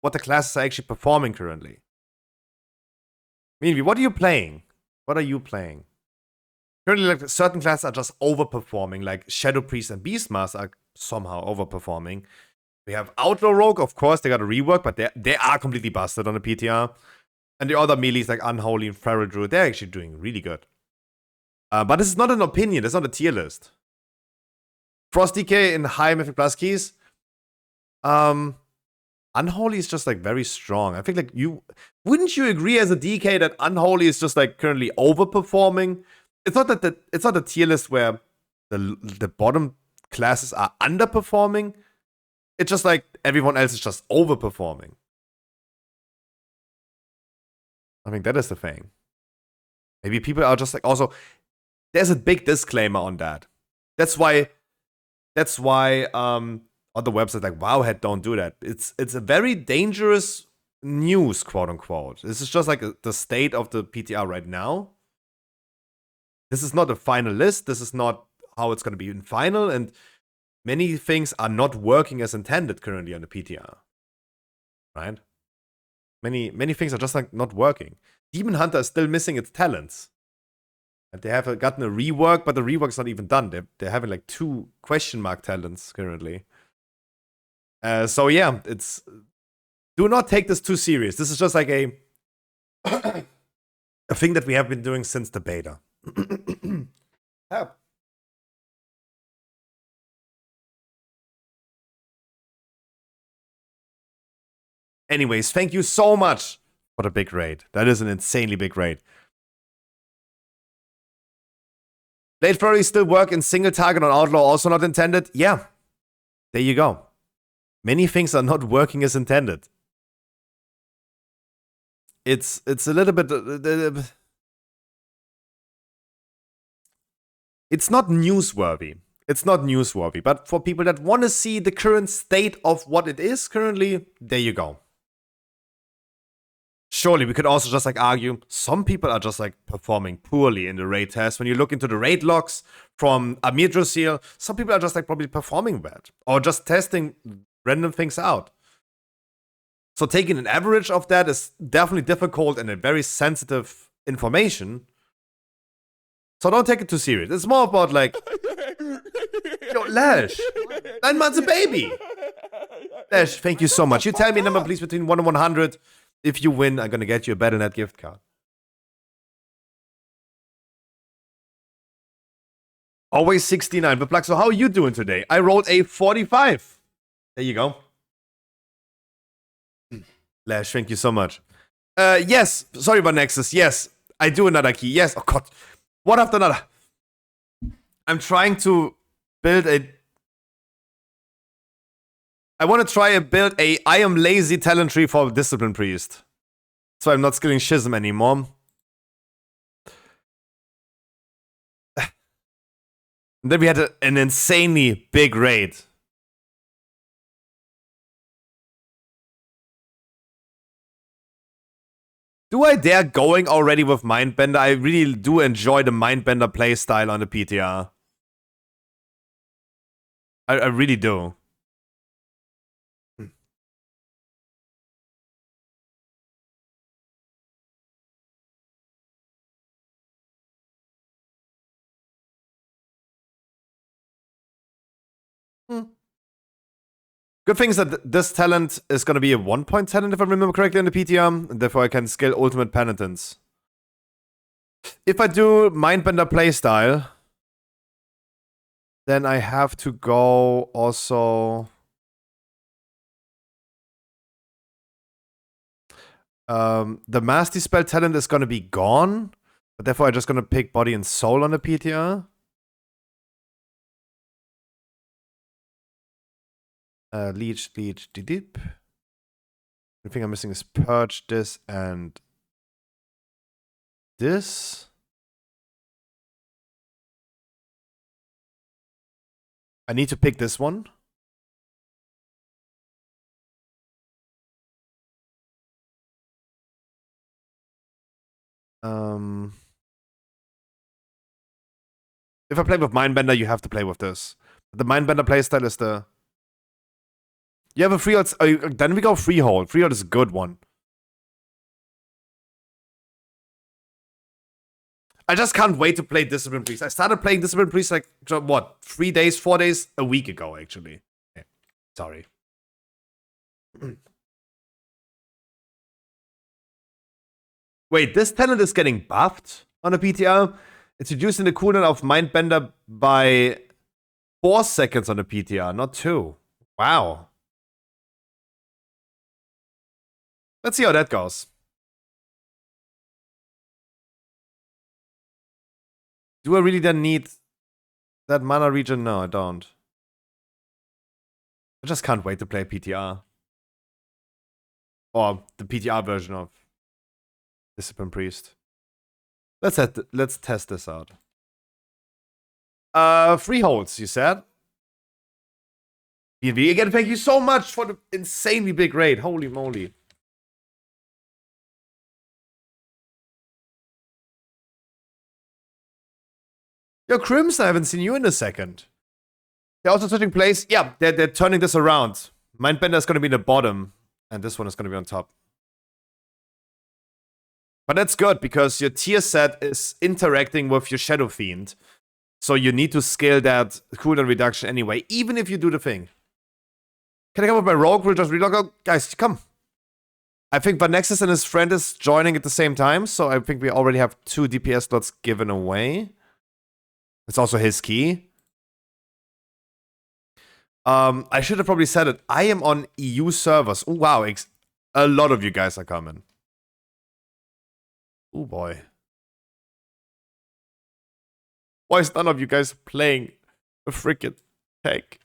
what the classes are actually performing currently. Meanwhile, what are you playing? What are you playing? Currently, like certain classes are just overperforming, like Shadow Priest and Beastmaster are somehow overperforming. We have Outlaw Rogue, of course, they got a rework, but they are completely busted on the PTR. And the other melees like Unholy and Feral Druid, they're actually doing really good. But this is not an opinion, it's not a tier list. Frost DK in high Mythic Plus keys. Unholy is just like very strong. I think like wouldn't you agree as a DK that Unholy is just like currently overperforming? It's not that it's not a tier list where the bottom classes are underperforming. It's just like everyone else is just overperforming. I think that is the thing. Maybe people are just like also there's a big disclaimer on that. That's why on the website like Wowhead don't do that. It's a very dangerous news, quote unquote. This is just like the state of the PTR right now. This is not a final list. This is not how it's going to be in final, and many things are not working as intended currently on the PTR. Right? Many things are just like not working. Demon Hunter is still missing its talents. And they have gotten a rework, but the rework is not even done. They're having like 2 question mark talents currently. So yeah, do not take this too serious. This is just like a thing that we have been doing since the beta. Anyways, thank you so much for the big raid. That is an insanely big raid. Blade Flurry still work in single target on Outlaw, also not intended? Yeah. There you go. Many things are not working as intended. It's a little bit... it's not newsworthy. It's not newsworthy. But for people that want to see the current state of what it is currently, there you go. Surely we could also just like argue some people are just like performing poorly in the raid test. When you look into the raid logs from Amir Drosil, some people are just like probably performing bad or just testing random things out. So taking an average of that is definitely difficult and a very sensitive information. So don't take it too serious. It's more about like, yo, Lash, 9 months a baby. Lash, thank you so much. You tell me a number please between 1 and 100. If you win, I'm gonna get you a Battle.net gift card. Always 69. But Plug, so how are you doing today? I rolled a 45. There you go. Lash, thank you so much. Yes, sorry about Nexus. Yes, I do another key. Yes, oh god. One after another. I'm trying to build a... I want to try and build a I am lazy talent tree for Discipline Priest. So I'm not skilling Schism anymore. And then we had an insanely big raid. Do I dare going already with Mindbender? I really do enjoy the Mindbender playstyle on the PTR. I really do. Good thing is that this talent is going to be a 1-point talent, if I remember correctly, in the PTR, and therefore I can scale Ultimate Penitence. If I do Mindbender playstyle, then I have to go also... the Master Spell talent is going to be gone, but therefore I'm just going to pick Body and Soul on the PTR. Leech, deep. The thing I'm missing is Purge, this, and this. I need to pick this one. If I play with Mindbender, you have to play with this. The Mindbender playstyle is the... You have a Freehold... then we go Freehold. Freehold is a good one. I just can't wait to play Discipline Priest. I started playing Discipline Priest like, what, 3 days, 4 days? A week ago, actually. Okay. Sorry. Wait, this talent is getting buffed on the PTR? It's reducing the cooldown of Mindbender by 4 seconds on the PTR, not 2. Wow. Let's see how that goes. Do I really then need that mana regen? No, I don't. I just can't wait to play PTR. Or the PTR version of Discipline Priest. Let's test this out. Freeholds, you said? BNB, again, thank you so much for the insanely big raid. Holy moly. Yo, Crimson, I haven't seen you in a second. They're also switching place. Yeah, they're turning this around. Mindbender is going to be in the bottom, and this one is going to be on top. But that's good, because your tier set is interacting with your Shadow Fiend. So you need to scale that cooldown reduction anyway, even if you do the thing. Can I come with my rogue? We'll just relog out. Guys, come. I think Vanexus and his friend is joining at the same time, so I think we already have 2 DPS slots given away. It's also his key. I should have probably said it. I am on EU servers. Oh, wow. A lot of you guys are coming. Oh, boy. Why is none of you guys playing a freaking tank?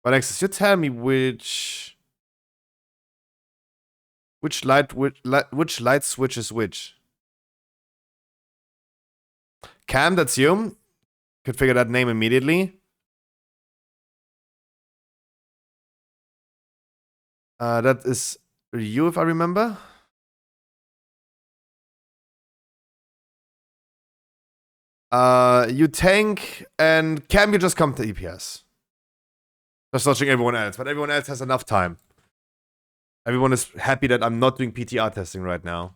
Vanexus, you tell me which light switch is which. Cam, that's you. Could figure that name immediately. That is you, if I remember. You tank, and Cam, you just come to EPS. Just watching everyone else, but everyone else has enough time. Everyone is happy that I'm not doing PTR testing right now.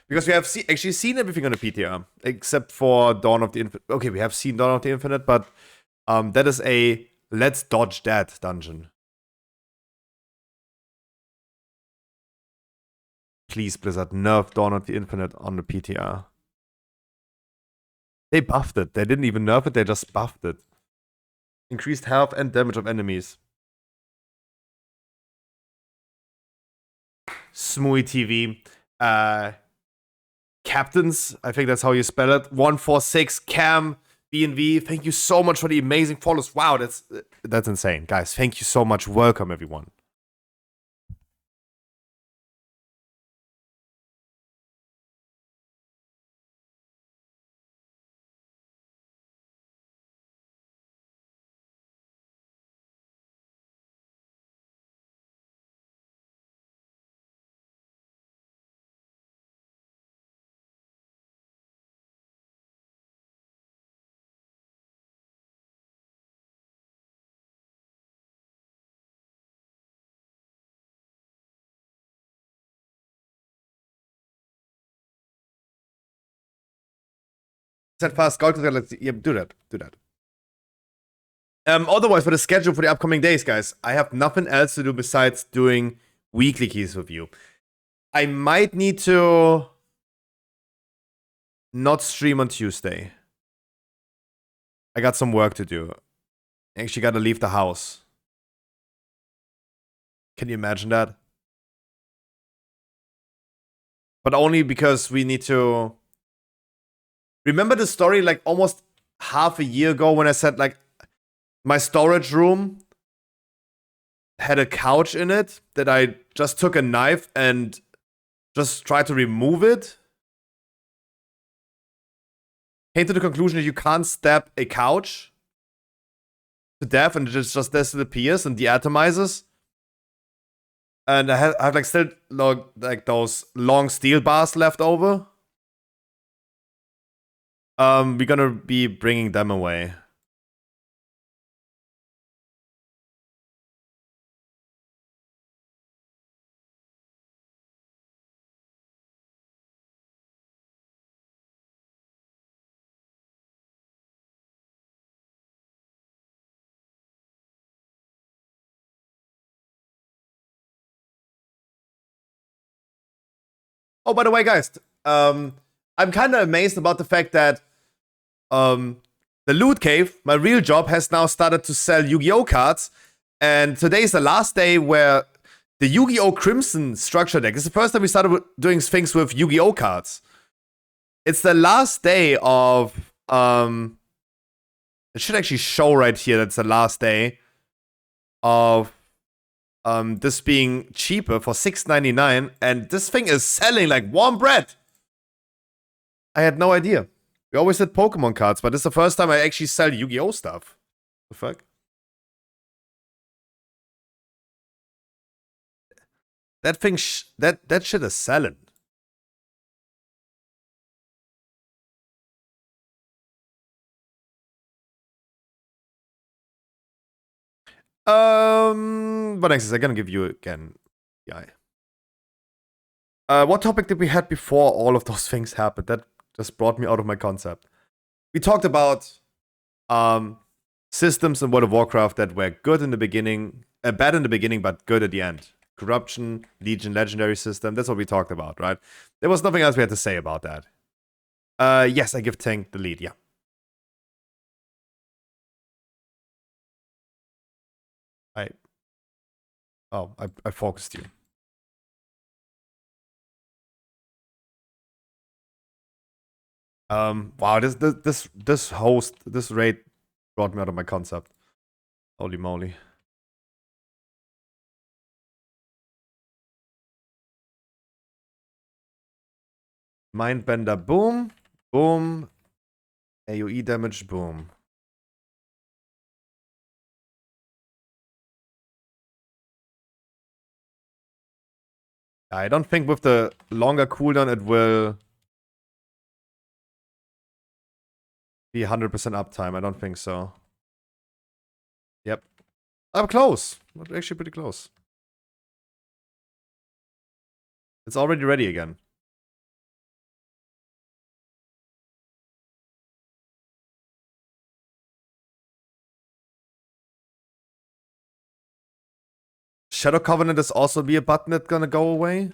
Because we have actually seen everything on the PTR, except for Dawn of the Infinite. Okay, we have seen Dawn of the Infinite, but that is a let's dodge that dungeon. Please, Blizzard, nerf Dawn of the Infinite on the PTR. They buffed it. They didn't even nerf it, they just buffed it. Increased health and damage of enemies. Smooey TV. Captains, I think that's how you spell it. 146 Cam B&V. Thank you so much for the amazing follows. Wow, that's insane, guys. Thank you so much. Welcome, everyone. Set fast, go to the, yeah, do that. Otherwise, for the schedule for the upcoming days, guys, I have nothing else to do besides doing weekly keys with you. I might need to not stream on Tuesday. I got some work to do. I actually gotta leave the house. Can you imagine that? But only because we need to... Remember the story like almost half a year ago when I said like my storage room had a couch in it that I just took a knife and just tried to remove it? Came to the conclusion that you can't stab a couch to death and it just disappears and deatomizes. And I have like still like those long steel bars left over. We're gonna be bringing them away. Oh, by the way, guys, I'm kind of amazed about the fact that the Loot Cave, my real job, has now started to sell Yu-Gi-Oh cards. And today is the last day where the Yu-Gi-Oh Crimson structure deck. It's the first time we started doing things with Yu-Gi-Oh cards. It's the last day of it should actually show right here that's the last day of this being cheaper for $6.99, and this thing is selling like warm bread. I had no idea. We always did Pokemon cards, but this is the first time I actually sell Yu-Gi-Oh stuff. The fuck? That thing, that shit is selling. But next, I'm gonna give you again. Yeah. What topic did we had before all of those things happened? That just brought me out of my concept. We talked about systems in World of Warcraft that were good in the beginning, bad in the beginning, but good at the end. Corruption, Legion, Legendary system. That's what we talked about, right? There was nothing else we had to say about that. Yes, I give Tank the lead, yeah. I focused you. Wow, this raid brought me out of my concept. Holy moly. Mindbender, boom, boom. AoE damage, boom. I don't think with the longer cooldown it will be 100% uptime. I don't think so. Yep. I'm close. We're actually pretty close. It's already ready again. Shadow Covenant is also be a button that's gonna go away.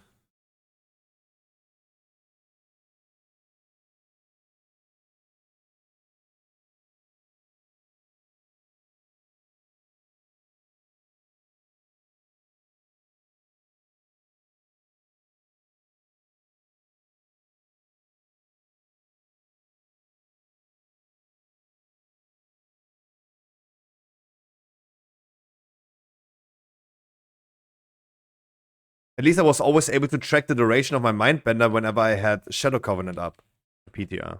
At least I was always able to track the duration of my Mindbender whenever I had Shadow Covenant up. PTR.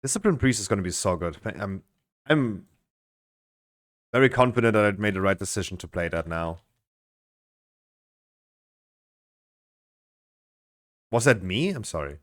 Discipline Priest is going to be so good. I'm very confident that I made the right decision to play that now. Was that me? I'm sorry.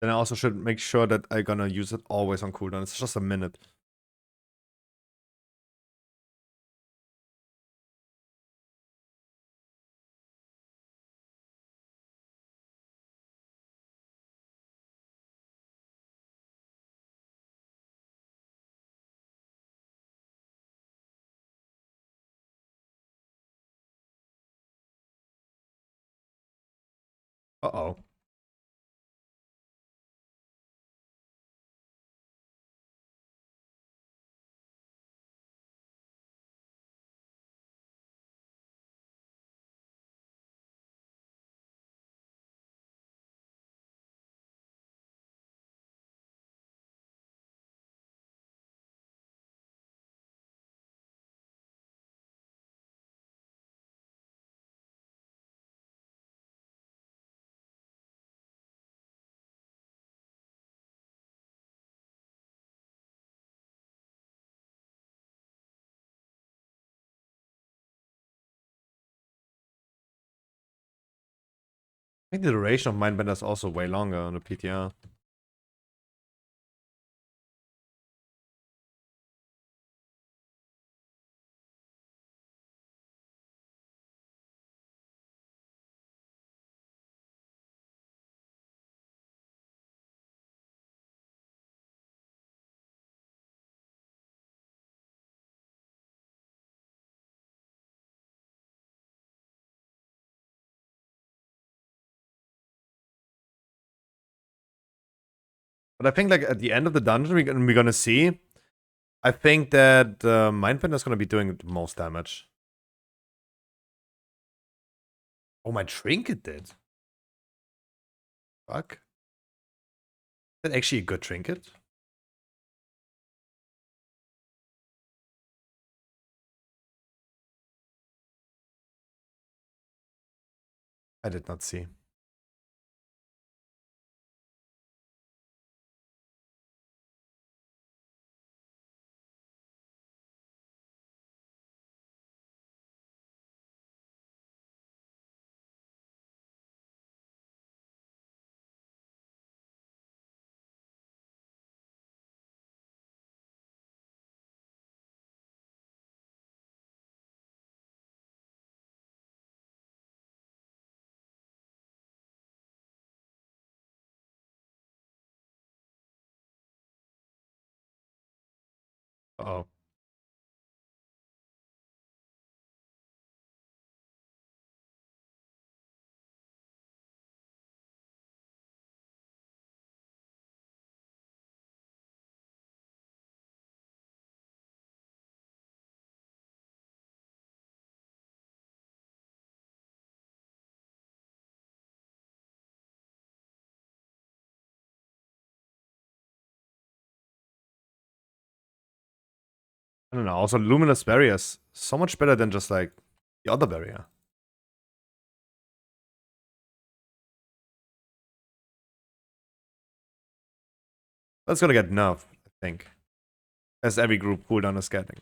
Then I also should make sure that I'm gonna use it always on cooldown. It's just a minute. Uh-oh. I think the duration of Mindbender is also way longer on the PTR. But I think like at the end of the dungeon, we're gonna see. I think that Mindbender is gonna be doing the most damage. Oh, my trinket did. Fuck. Is that actually a good trinket? I did not see. Uh-oh. I don't know. Also, Luminous Barriers so much better than just like the other barrier. That's gonna get nerfed, I think. As every group cooldown is getting.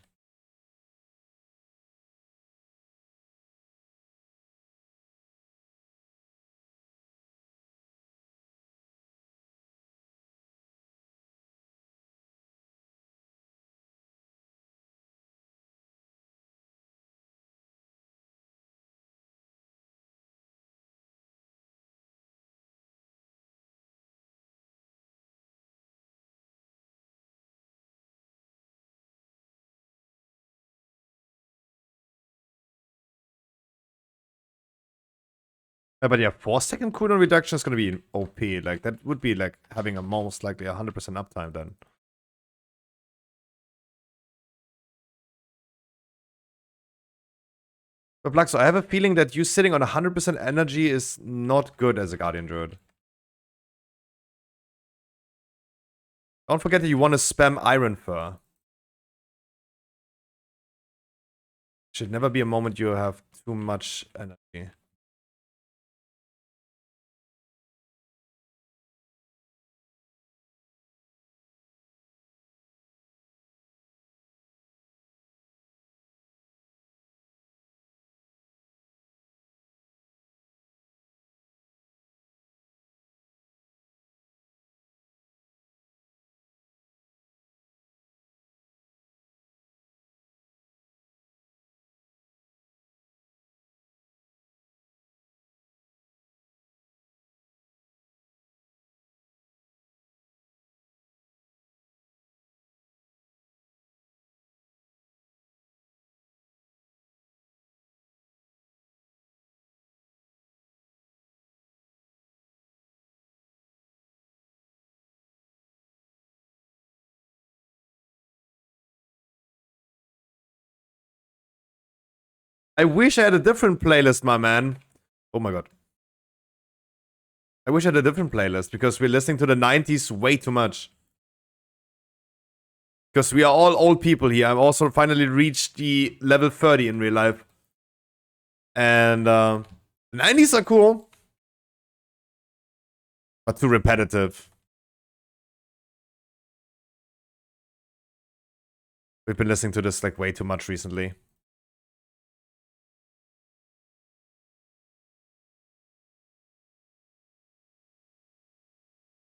But yeah, 4-second cooldown reduction is gonna be OP. Like, that would be like having a most likely 100% uptime then. But Blaxo, I have a feeling that you sitting on 100% energy is not good as a Guardian Druid. Don't forget that you want to spam Iron Fur. Should never be a moment you have too much energy. I wish I had a different playlist, my man. Oh my god. I wish I had a different playlist because we're listening to the 90s way too much. Because we are all old people here. I've also finally reached the level 30 in real life. And the 90s are cool. But too repetitive. We've been listening to this like way too much recently.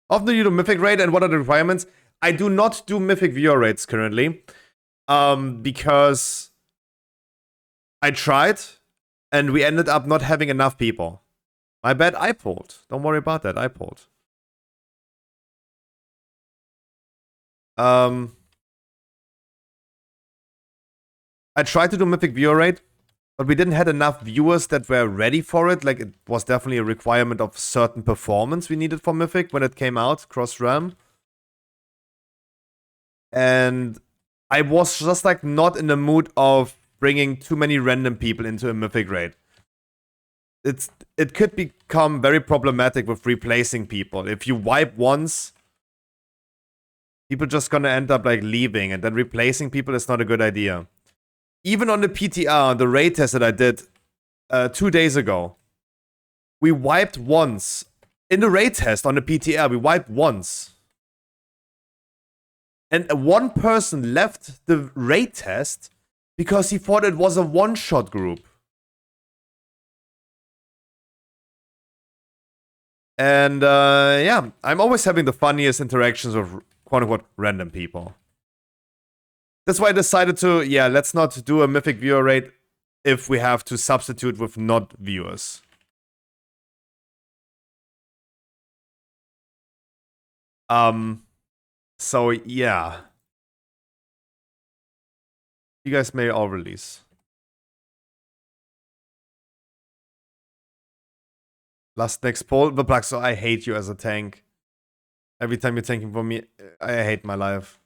Often do you do Mythic raid and what are the requirements? I do not do Mythic viewer raids currently. Because I tried and we ended up not having enough people. My bad, I pulled. Don't worry about that, I pulled. I tried to do Mythic viewer raid, but we didn't have enough viewers that were ready for it. Like, it was definitely a requirement of certain performance we needed for Mythic when it came out, cross-realm. And I was just, like, not in the mood of bringing too many random people into a Mythic raid. It could become very problematic with replacing people. If you wipe once, people just gonna end up, like, leaving, and then replacing people is not a good idea. Even on the PTR, the raid test that I did 2 days ago, we wiped once. In the raid test on the PTR, we wiped once. And one person left the raid test because he thought it was a one-shot group. And yeah, I'm always having the funniest interactions with quote-unquote random people. That's why I decided to, yeah, let's not do a Mythic viewer raid if we have to substitute with not viewers. So yeah. You guys may all release. Last next poll, the plug, so I hate you as a tank. Every time you're tanking for me, I hate my life.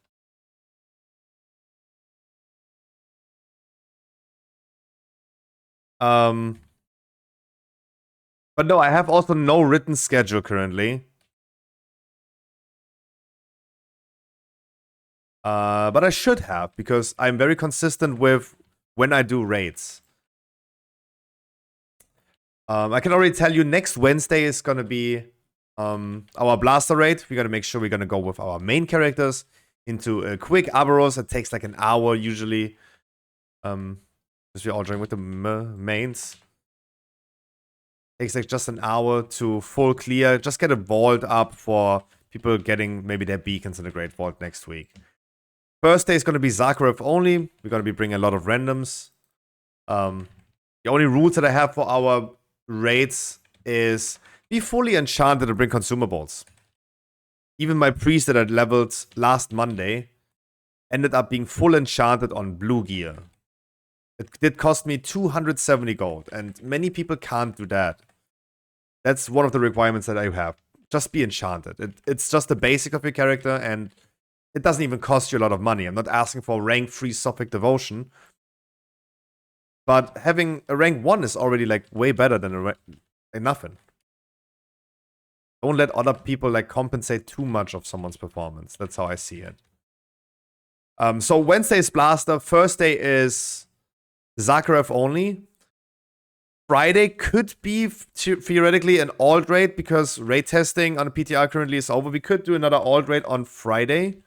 But no, I have also no written schedule currently. But I should have, because I'm very consistent with when I do raids. I can already tell you next Wednesday is gonna be our blaster raid. We're gonna make sure we're gonna go with our main characters into a quick Aberos. It takes like an hour usually. Because we're all joining with the mains. Takes like just an hour to full clear. Just get a vault up for people getting maybe their beacons in the Great Vault next week. First day is going to be Zakharov only. We're going to be bringing a lot of randoms. The only rules that I have for our raids is be fully enchanted and bring consumables. Even my priest that I leveled last Monday ended up being full enchanted on blue gear. It did cost me 270 gold, and many people can't do that. That's one of the requirements that I have. Just be enchanted. It's just the basic of your character, and it doesn't even cost you a lot of money. I'm not asking for rank 3 Sophic Devotion. But having a rank 1 is already like way better than like nothing. Don't let other people like compensate too much of someone's performance. That's how I see it. So Wednesday is Blaster. Thursday is Zakharev only. Friday could be theoretically an alt raid because raid testing on the PTR currently is over. We could do another alt raid on Friday.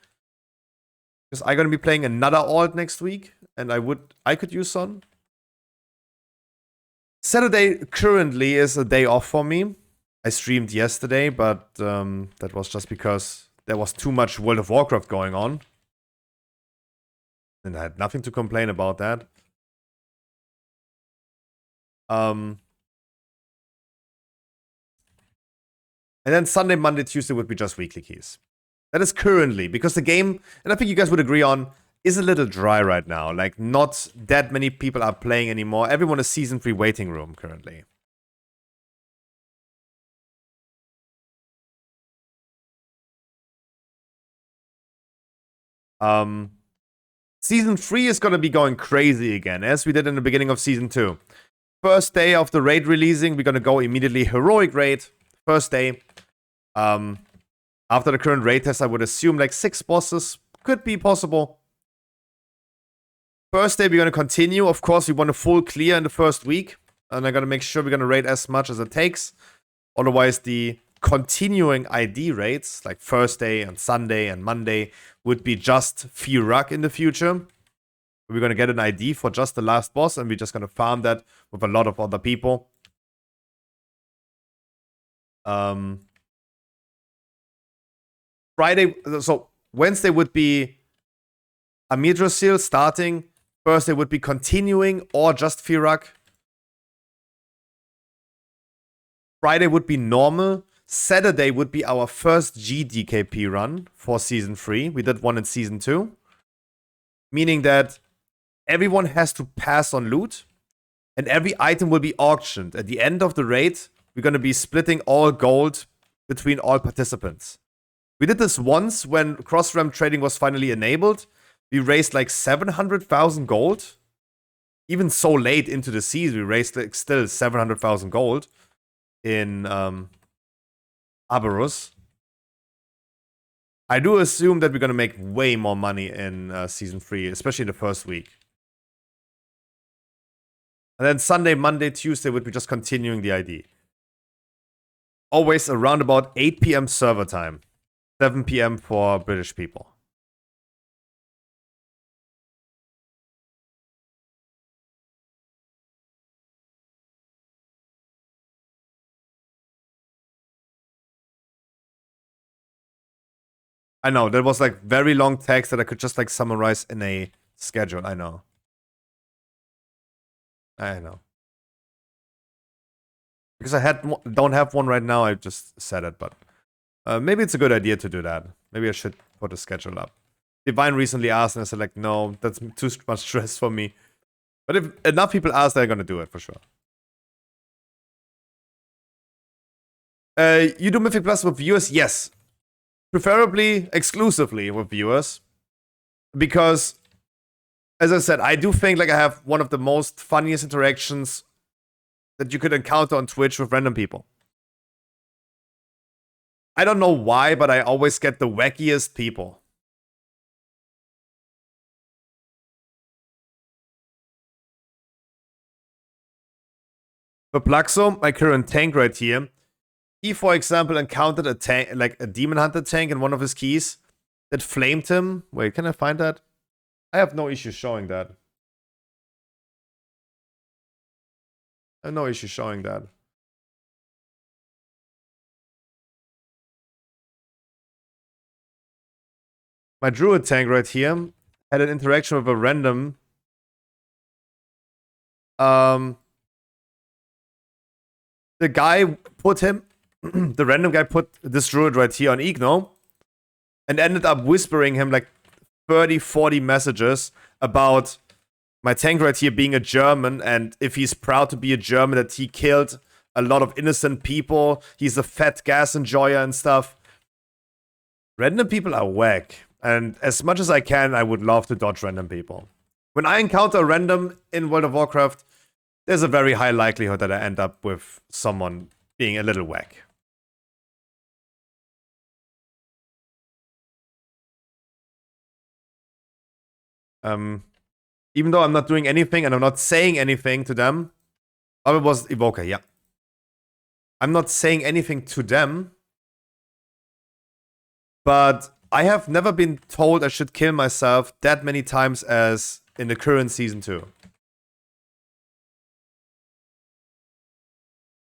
Because I'm gonna be playing another alt next week, and I could use Sun. Saturday currently is a day off for me. I streamed yesterday, but that was just because there was too much World of Warcraft going on. And I had nothing to complain about that. And then Sunday, Monday, Tuesday would be just weekly keys. That is currently, because the game, and I think you guys would agree on, is a little dry right now. Like, not that many people are playing anymore. Everyone is Season 3 waiting room currently. Season 3 is going to be going crazy again, as we did in the beginning of Season 2. First day of the raid releasing, we're going to go immediately Heroic Raid. First day. After the current raid test, I would assume like 6 bosses could be possible. First day, we're going to continue. Of course, we want a full clear in the first week. And I'm going to make sure we're going to raid as much as it takes. Otherwise, the continuing ID raids, like first day and Sunday and Monday, would be just Firak in the future. We're going to get an ID for just the last boss, and we're just going to farm that with a lot of other people. Friday, so Wednesday would be Amidrasil starting. Thursday would be continuing or just Firak. Friday would be normal. Saturday would be our first GDKP run for Season 3. We did one in Season 2. Meaning that everyone has to pass on loot, and every item will be auctioned. At the end of the raid, we're going to be splitting all gold between all participants. We did this once when cross-ram trading was finally enabled. We raised like 700,000 gold. Even so late into the season, we raised like still 700,000 gold in Aberus. I do assume that we're going to make way more money in Season 3, especially in the first week. And then Sunday, Monday, Tuesday would be just continuing the ID. Always around about 8 PM server time. 7 PM for British people. I know, that was like very long text that I could just like summarize in a schedule. I know. I know. Because I don't have one right now, I just said it, but maybe it's a good idea to do that. Maybe I should put a schedule up. Divine recently asked, and I said like, no, that's too much stress for me. But if enough people ask, they're gonna do it for sure. You do Mythic Plus with viewers? Yes. Preferably exclusively with viewers. Because, as I said, I do think like I have one of the most funniest interactions that you could encounter on Twitch with random people. I don't know why, but I always get the wackiest people. For Plaxo, my current tank right here, he, for example, encountered a tank, like a Demon Hunter tank in one of his keys that flamed him. Wait, can I find that? I have no issue showing that. I have no issue showing that. My Druid tank right here had an interaction with a random. The guy put him, the random guy put this Druid right here on Igno and ended up whispering him like 30, 40 messages about my tank right here being a German, and if he's proud to be a German, that he killed a lot of innocent people. He's a fat gas enjoyer and stuff. Random people are whack. And as much as I can, I would love to dodge random people. When I encounter a random in World of Warcraft, there's a very high likelihood that I end up with someone being a little whack. Even though I'm not doing anything and I'm not saying anything to them. Oh, it was Evoker, yeah. I'm not saying anything to them. But I have never been told I should kill myself that many times as in the current Season 2.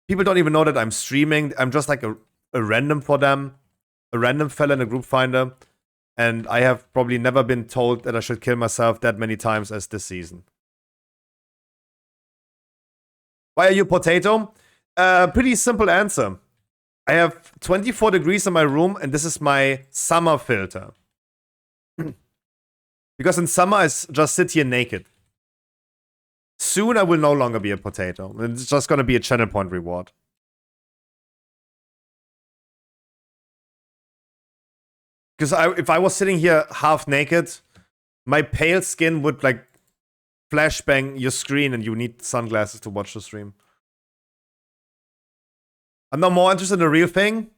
People don't even know that I'm streaming. I'm just like a random for them. A random fella in a group finder. And I have probably never been told that I should kill myself that many times as this season. Why are you potato? Pretty simple answer. I have 24 degrees in my room, and this is my summer filter. Because in summer, I just sit here naked. Soon, I will no longer be a potato. It's just gonna be a channel point reward. Because if I was sitting here half naked, my pale skin would like flashbang your screen and you need sunglasses to watch the stream. I'm not more interested in the real thing.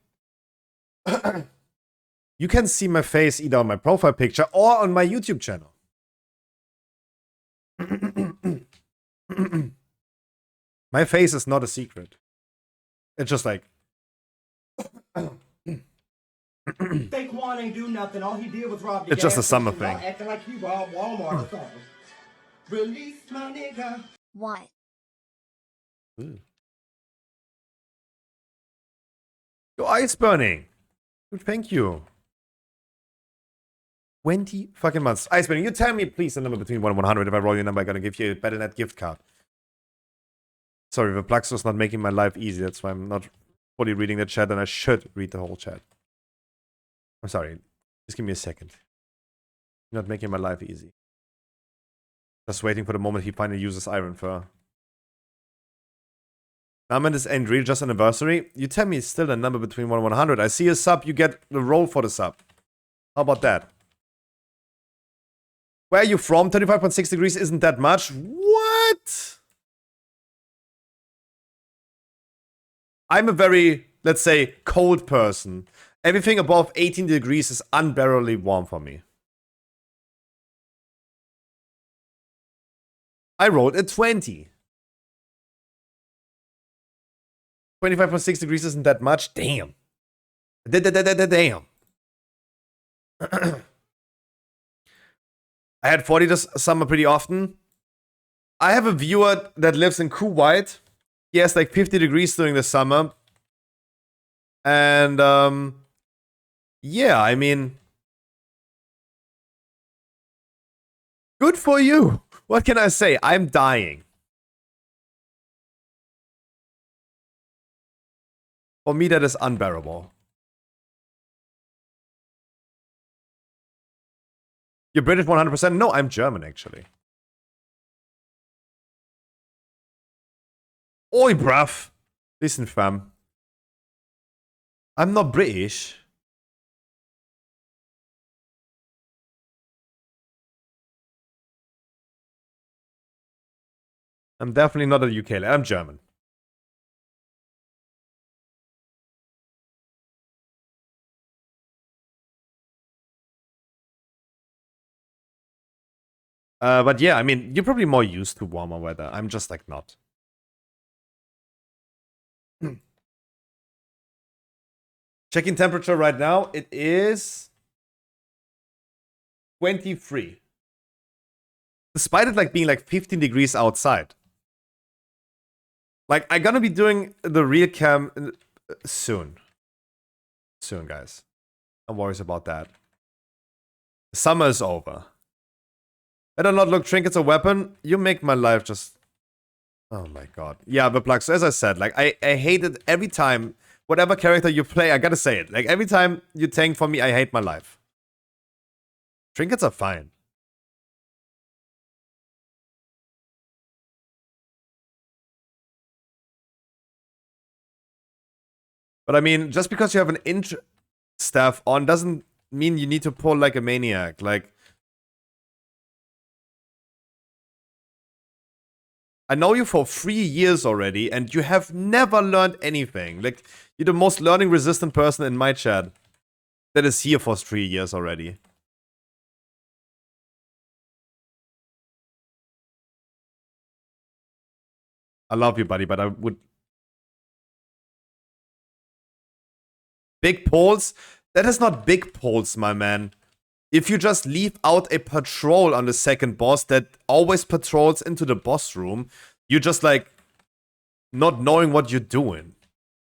You can see my face either on my profile picture or on my YouTube channel. My face is not a secret. It's just like... Think Juan ain't do nothing. All he did was rob the It's just gas a summer station, thing. acting like he robbed Walmart or something. Release my nigga. What? Your eyes burning. Dude, thank you. 20 fucking months. Ice burning. You tell me, please, the number between 1 and 100. If I roll your number, I'm gonna give you a Battle.net gift card. Sorry, the Plaxo's not making my life easy. That's why I'm not fully reading the chat, and I should read the whole chat. I'm sorry. Just give me a second. You're not making my life easy. Just waiting for the moment he finally uses Iron Fur. Namen is ain't real, just anniversary. You tell me it's still a number between 1 and 100. I see a sub, you get the roll for the sub. How about that? Where are you from? 35.6 degrees isn't that much. What? I'm a very, let's say, cold person. Everything above 18 degrees is unbearably warm for me. I rolled a 20. 25.6 degrees isn't that much. Damn. Damn. I had 40 this summer pretty often. I have a viewer that lives in Kuwait. He has like 50 degrees during the summer. And, yeah, I mean... Good for you. What can I say? I'm dying. For me, that is unbearable. You're British 100%? No, I'm German, actually. Oi, bruv. Listen, fam. I'm not British. I'm definitely not a UK. I'm German. But yeah, I mean, you're probably more used to warmer weather. I'm just like not. Checking temperature right now. It is 23. Despite it like being like 15 degrees outside. Like, I'm gonna be doing the real cam soon. Soon, guys. No worries about that. Summer is over. Better not look trinkets a weapon. You make my life just... Oh my god. Yeah, but Plux, as I said, like, I hate it every time. Whatever character you play, I gotta say it. Like, every time you tank for me, I hate my life. Trinkets are fine. But I mean, just because you have an int staff on doesn't mean you need to pull like a maniac. Like, I know you for 3 years already, and you have never learned anything. Like, you're the most learning resistant person in my chat that is here for 3 years already. I love you, buddy, but I would... Big polls? That is not big polls, my man. If you just leave out a patrol on the second boss that always patrols into the boss room, you're just like not knowing what you're doing.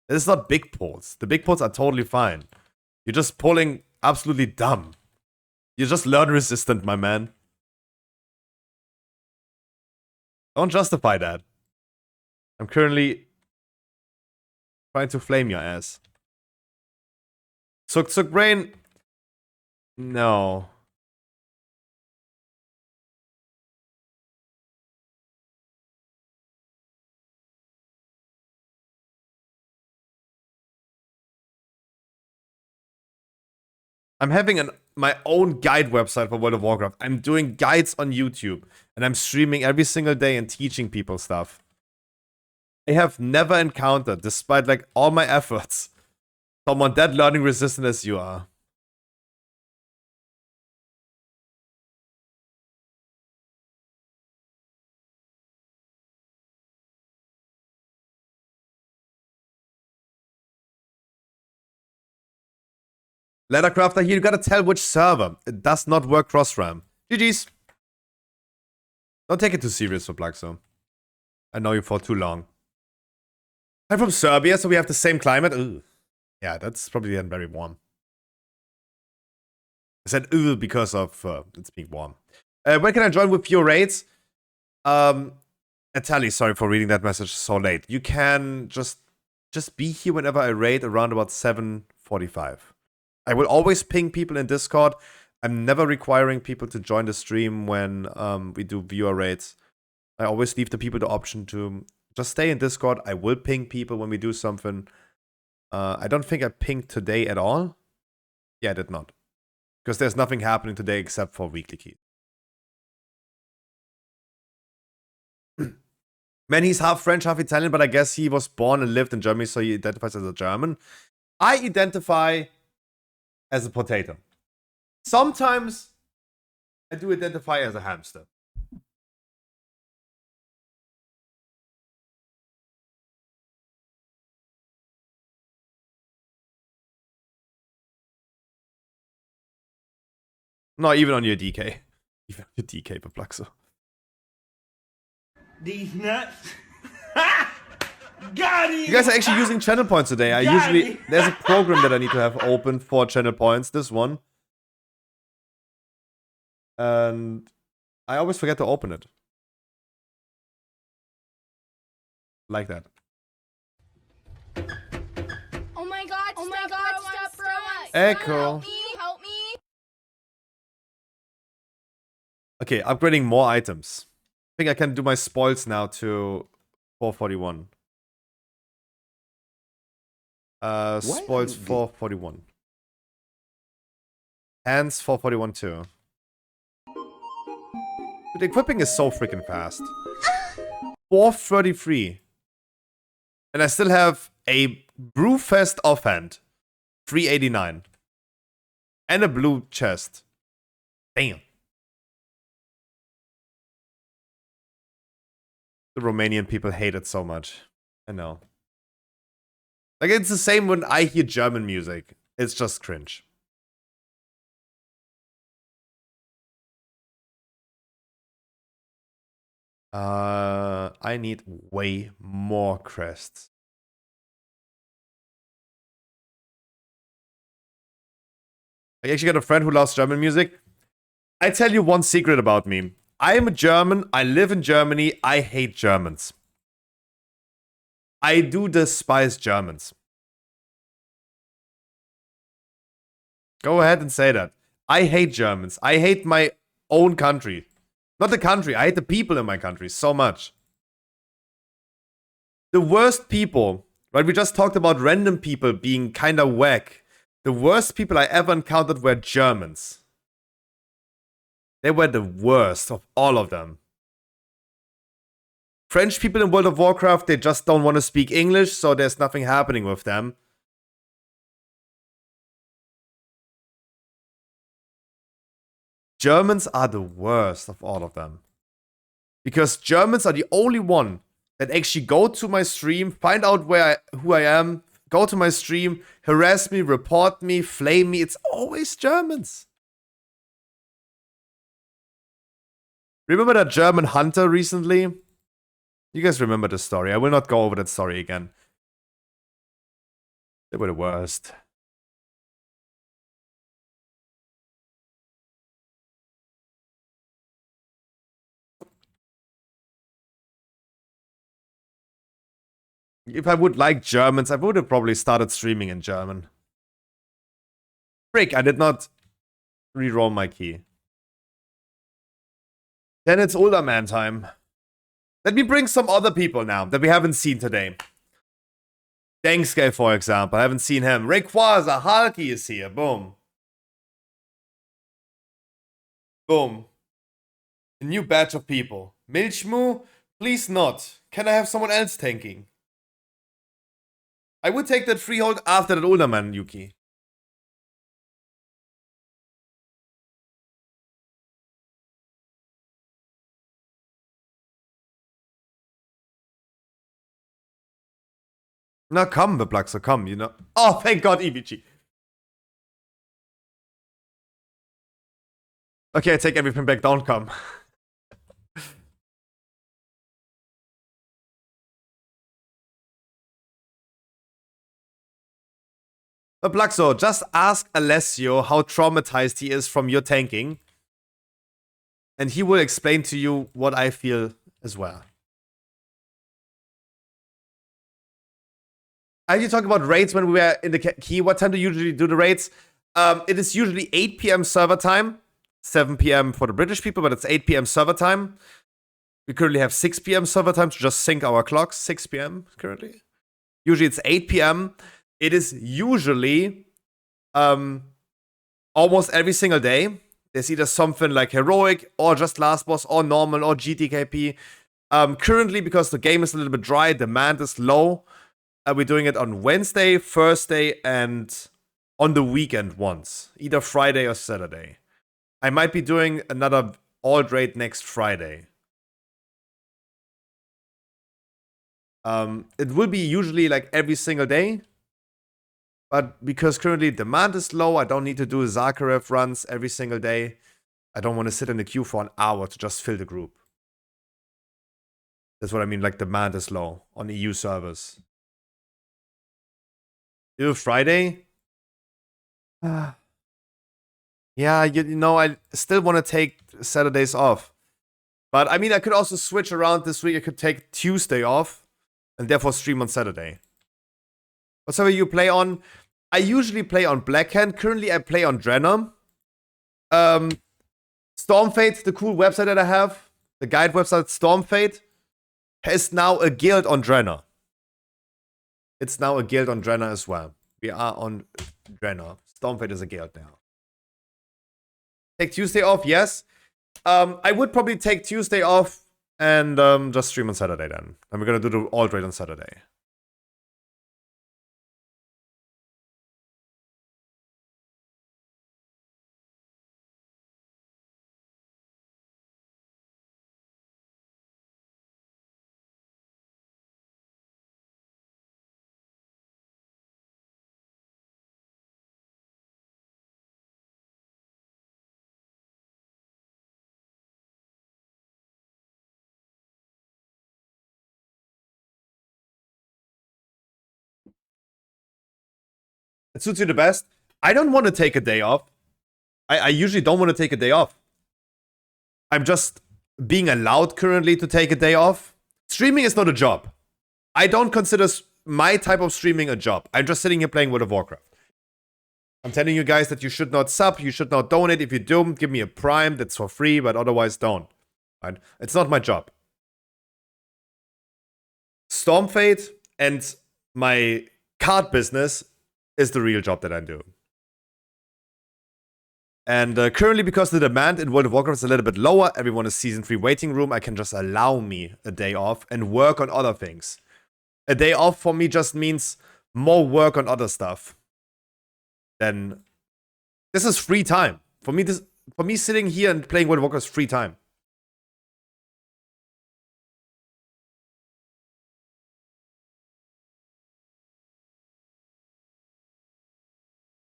It's not big polls. The big polls are totally fine. You're just pulling absolutely dumb. You're just learn resistant, my man. Don't justify that. I'm currently trying to flame your ass. Suk Brain. No. I'm having my own guide website for World of Warcraft. I'm doing guides on YouTube. And I'm streaming every single day and teaching people stuff. I have never encountered, despite like all my efforts, someone that learning resistant as you are. Lettercrafter here, you gotta tell which server. It does not work cross-RAM. GG's. Don't take it too serious for Blackstone. I know you for too long. I'm from Serbia, so we have the same climate. Ugh. Yeah, that's probably then very warm. I said ugh because of it's being warm. When can I join with your raids? Atali, sorry for reading that message so late. You can just be here whenever I raid around about 7:45. I will always ping people in Discord. I'm never requiring people to join the stream when we do viewer raids. I always leave the people the option to just stay in Discord. I will ping people when we do something. I don't think I pinged today at all. Yeah, I did not. Because there's nothing happening today except for weekly keys. Man, he's half French, half Italian, but I guess he was born and lived in Germany, so he identifies as a German. I identify as a potato. Sometimes I do identify as a hamster. Not even on your DK. Even on your DK, Perplexo. These nuts. Got him! You guys are actually using channel points today. I usually... There's a program that I need to have open for channel points. This one. And I always forget to open it. Like that. Oh my god, stop, bro. Echo. Help me. Okay, upgrading more items. I think I can do my spoils now to 441. Spoils 441. Hands 441 too. But equipping is so freaking fast. 433. And I still have a Brewfest offhand. 389. And a blue chest. Damn. The Romanian people hate it so much. I know. Like, it's the same when I hear German music. It's just cringe. I need way more crests. I actually got a friend who loves German music. I tell you one secret about me. I am a German. I live in Germany. I hate Germans. I do despise Germans. Go ahead and say that. I hate Germans. I hate my own country. Not the country. I hate the people in my country so much. The worst people, Right? We just talked about random people being kind of whack. The worst people I ever encountered were Germans. They were the worst of all of them. French people in World of Warcraft, they just don't want to speak English, so there's nothing happening with them. Germans are the worst of all of them. Because Germans are the only one that actually go to my stream, find out who I am, go to my stream, harass me, report me, flame me. It's always Germans. Remember that German hunter recently? You guys remember the story. I will not go over that story again. They were the worst. If I would like Germans, I would have probably started streaming in German. Frick, I did not re-roll my key. Then it's older man time. Let me bring some other people now that we haven't seen today. Dangske, for example. I haven't seen him. Rayquaza, Halki is here. Boom. Boom. A new batch of people. Milchmoo, please not. Can I have someone else tanking? I would take that freehold after that older man, Yuki. Now come, the Blackso, come, you know. Oh, thank God, EVG. Okay, I take everything back, don't come. The Blackso, just ask Alessio how traumatized he is from your tanking. And he will explain to you what I feel as well. Are you talking about raids when we were in the key? What time do you usually do the raids? It is usually 8 p.m. server time. 7 p.m. for the British people, but it's 8 p.m. server time. We currently have 6 p.m. server time to just sync our clocks. 6 p.m. currently. Usually it's 8 p.m. It is usually almost every single day. There's either something like heroic or just last boss or normal or GTKP. Currently, because the game is a little bit dry, demand is low. We're doing it on Wednesday, Thursday, and on the weekend once. Either Friday or Saturday. I might be doing another alt raid next Friday. It will be usually like every single day. But because currently demand is low, I don't need to do Zakharev runs every single day. I don't want to sit in the queue for an hour to just fill the group. That's what I mean, like demand is low on EU servers. Do Friday? Yeah, you know, I still want to take Saturdays off. But I mean, I could also switch around this week. I could take Tuesday off and therefore stream on Saturday. Whatever you play on, I usually play on Blackhand. Currently, I play on Drenner. Stormfate, the cool website that I have, the guide website Stormfate, has now a guild on Drenner. It's now a guild on Drenner as well. We are on Drenner. Stormfate is a guild now. Take Tuesday off, yes. I would probably take Tuesday off and just stream on Saturday then. And we're gonna do the alt raid on Saturday. It suits you the best. I don't want to take a day off. I usually don't want to take a day off. I'm just being allowed currently to take a day off. Streaming is not a job. I don't consider my type of streaming a job. I'm just sitting here playing World of Warcraft. I'm telling you guys that you should not sub, you should not donate. If you do, give me a prime, that's for free, but otherwise don't. Right? It's not my job. Stormfate and my card business is the real job that I do. And currently, because the demand in World of Warcraft is a little bit lower, everyone is Season 3 waiting room, I can just allow me a day off and work on other things. A day off for me just means more work on other stuff. Then this is free time. For me sitting here and playing World of Warcraft is free time.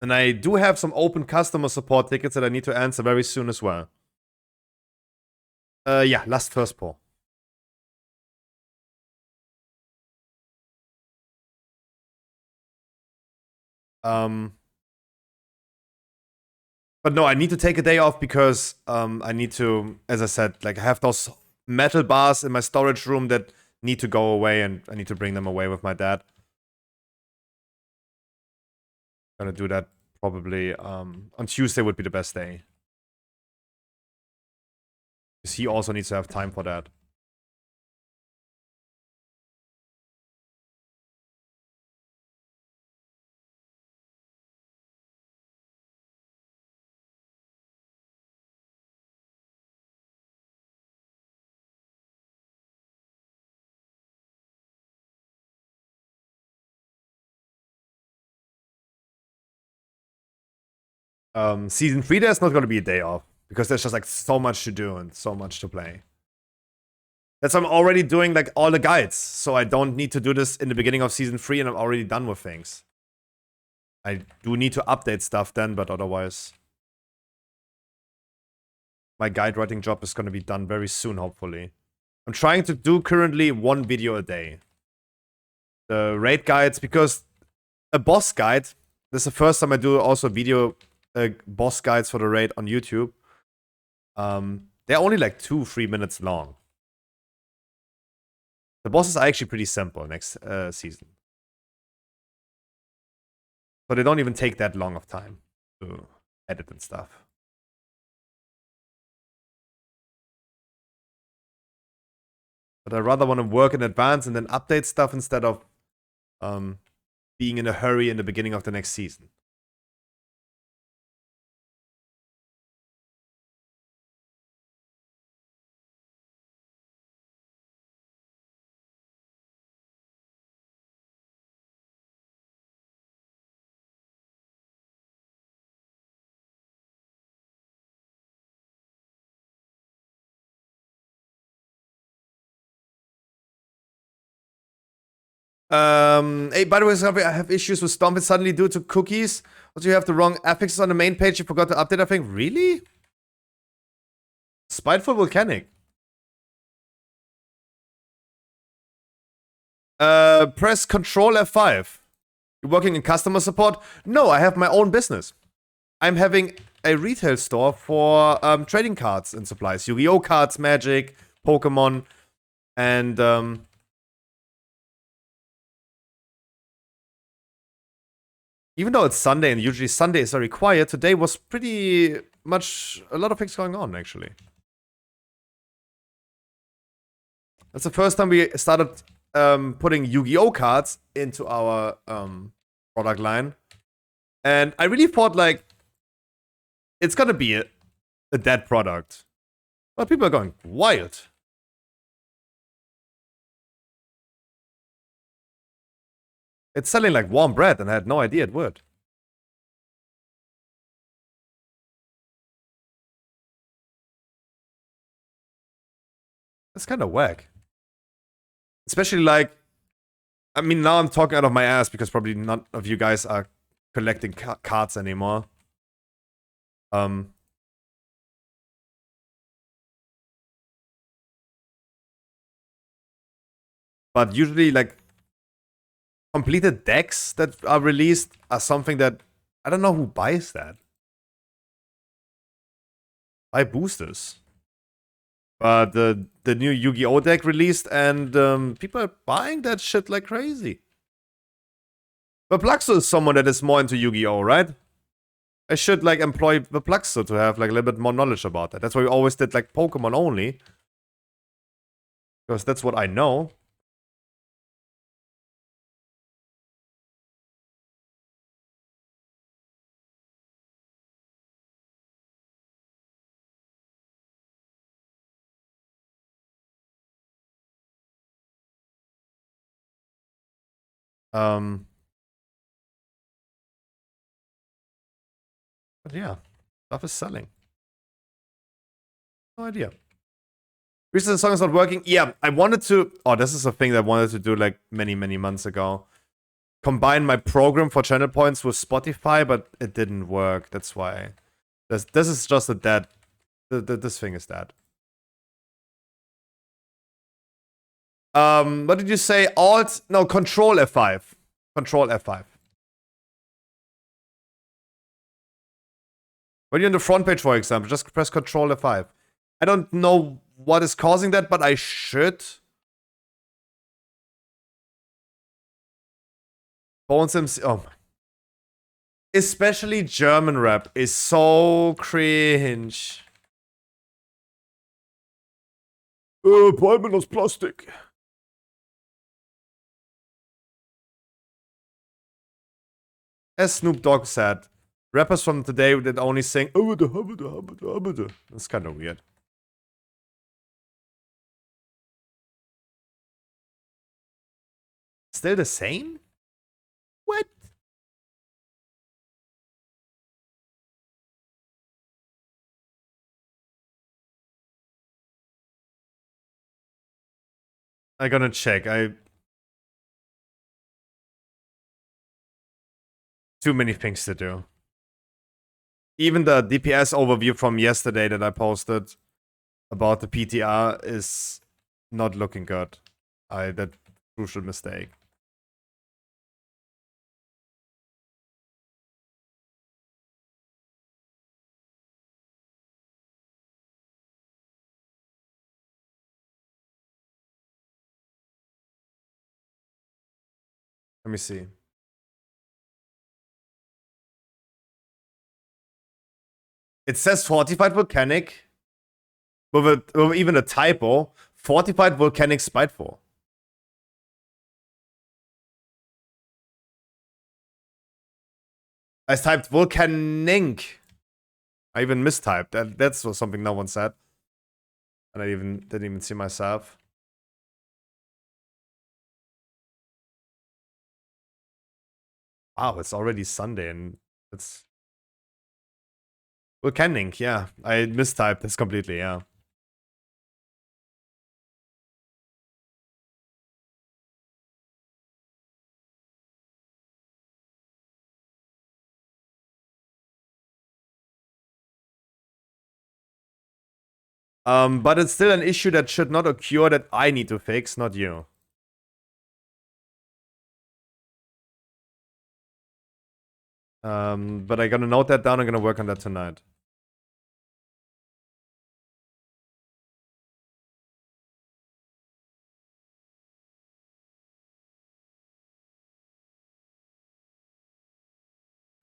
And I do have some open customer support tickets that I need to answer very soon as well. Yeah, last first pull. But no, I need to take a day off because I need to, as I said, like I have those metal bars in my storage room that need to go away, and I need to bring them away with my dad. Gonna do that probably on Tuesday would be the best day. Because he also needs to have time for that. Season 3, there's not gonna be a day off. Because there's just like so much to do and so much to play. That's why I'm already doing like all the guides. So I don't need to do this in the beginning of Season 3 and I'm already done with things. I do need to update stuff then, but otherwise... my guide writing job is gonna be done very soon, hopefully. I'm trying to do currently 1 video a day. The raid guides, because a boss guide, this is the first time I do also video boss guides for the raid on YouTube. They're only like 2-3 minutes long. The bosses are actually pretty simple next season. So they don't even take that long of time to edit and stuff. But I rather want to work in advance and then update stuff instead of being in a hurry in the beginning of the next season. Hey, by the way, I have issues with Stompit suddenly due to cookies. Also, you have the wrong affixes on the main page. You forgot to update, I think. Really? Spiteful Volcanic. Press Control F5. You're working in customer support? No, I have my own business. I'm having a retail store for trading cards and supplies. Yu-Gi-Oh cards, Magic, Pokemon, and even though it's Sunday, and usually Sunday is very quiet, today was pretty much a lot of things going on, actually. That's the first time we started putting Yu-Gi-Oh cards into our product line. And I really thought, like, it's gonna be a dead product. But people are going wild. It's selling like warm bread, and I had no idea it would. That's kind of whack. Especially like, I mean, now I'm talking out of my ass because probably none of you guys are collecting cards anymore. But usually, like, completed decks that are released are something that I don't know who buys that. Buy boosters. But the new Yu-Gi-Oh deck released, and people are buying that shit like crazy. But Pluxo is someone that is more into Yu-Gi-Oh, right? I should like employ the Pluxo to have like a little bit more knowledge about that. That's why we always did like Pokemon only. Because that's what I know. But yeah, stuff is selling. No idea. Reason the song is not working? Yeah, I wanted to. Oh, this is a thing that I wanted to do like many months ago. Combine my program for channel points with Spotify, but it didn't work. That's why. This is just a dead. This thing is dead. What did you say? Alt? No, Control F5. Control F5. When you're on the front page, for example, just press Control F5. I don't know what is causing that, but I should. Bones MC. Oh my. Especially German rap is so cringe. Bäumen aus Plastik. As Snoop Dogg said, rappers from today that only sing that's kind of weird. Still the same? What? I gotta check. Too many things to do. Even the DPS overview from yesterday that I posted about the PTR is not looking good. That crucial mistake. Let me see. It says fortified volcanic with even a typo. Fortified volcanic spiteful. I typed volcanic. I even mistyped. That's something no one said. And I didn't even see myself. Wow, it's already Sunday and it's volcanic, yeah. I mistyped this completely, yeah. But it's still an issue that should not occur that I need to fix, not you. But I'm gonna note that down. I'm gonna work on that tonight.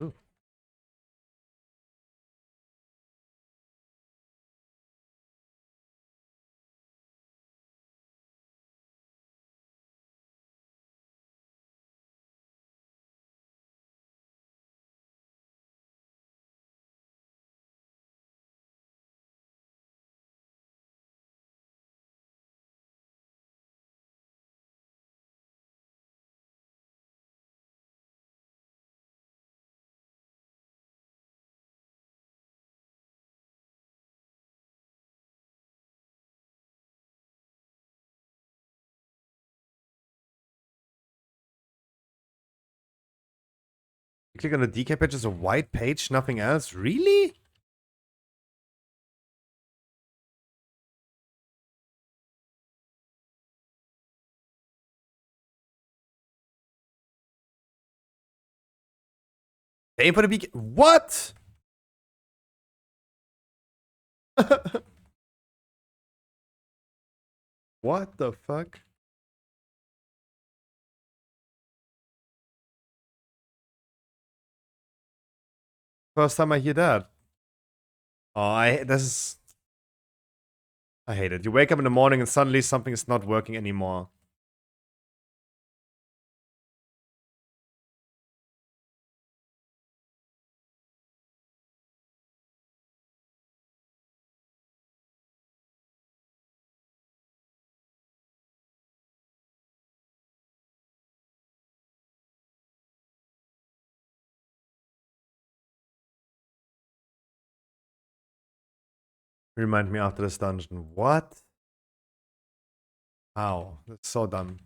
Ooh. You click on the DK page, it's a white page, nothing else? Really? Pay for the BK. What? What the fuck? First time I hear that. Oh, I hate it. You wake up in the morning and suddenly something is not working anymore. Remind me after this dungeon. What? How? That's so dumb.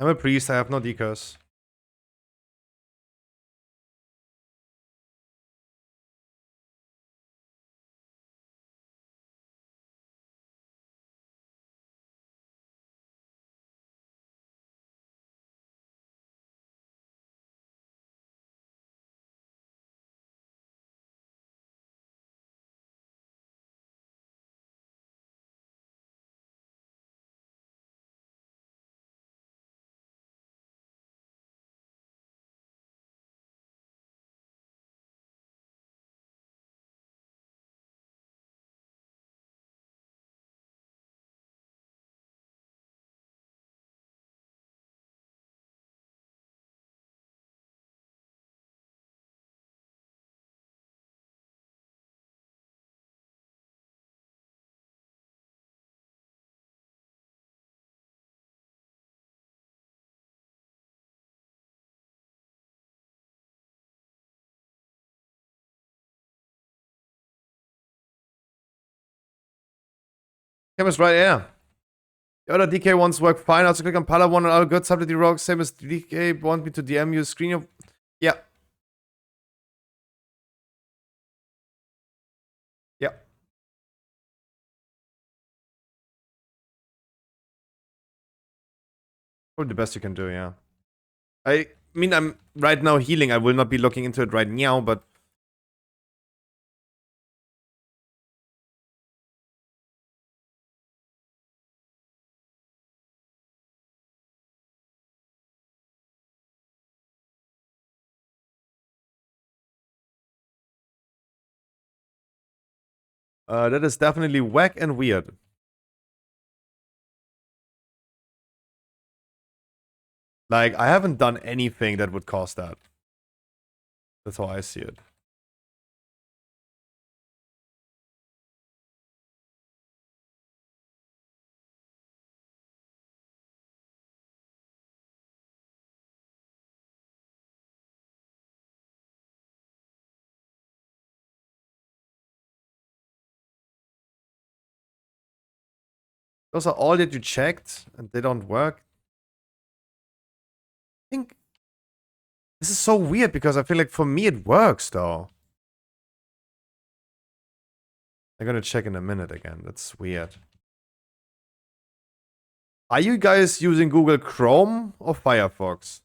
I'm a priest, I have no decos. Chemist right, yeah. The other DK ones work fine. Also click on Pala one and all good. Subtlety rogue, same as DK. Want me to DM you screen your... Yeah. Yeah. Probably the best you can do, yeah. I mean, I'm right now healing. I will not be looking into it right now, but... that is definitely whack and weird. Like, I haven't done anything that would cause that. That's how I see it. Those are all that you checked, and they don't work. I think... This is so weird, because I feel like for me it works, though. I'm gonna check in a minute again. That's weird. Are you guys using Google Chrome or Firefox?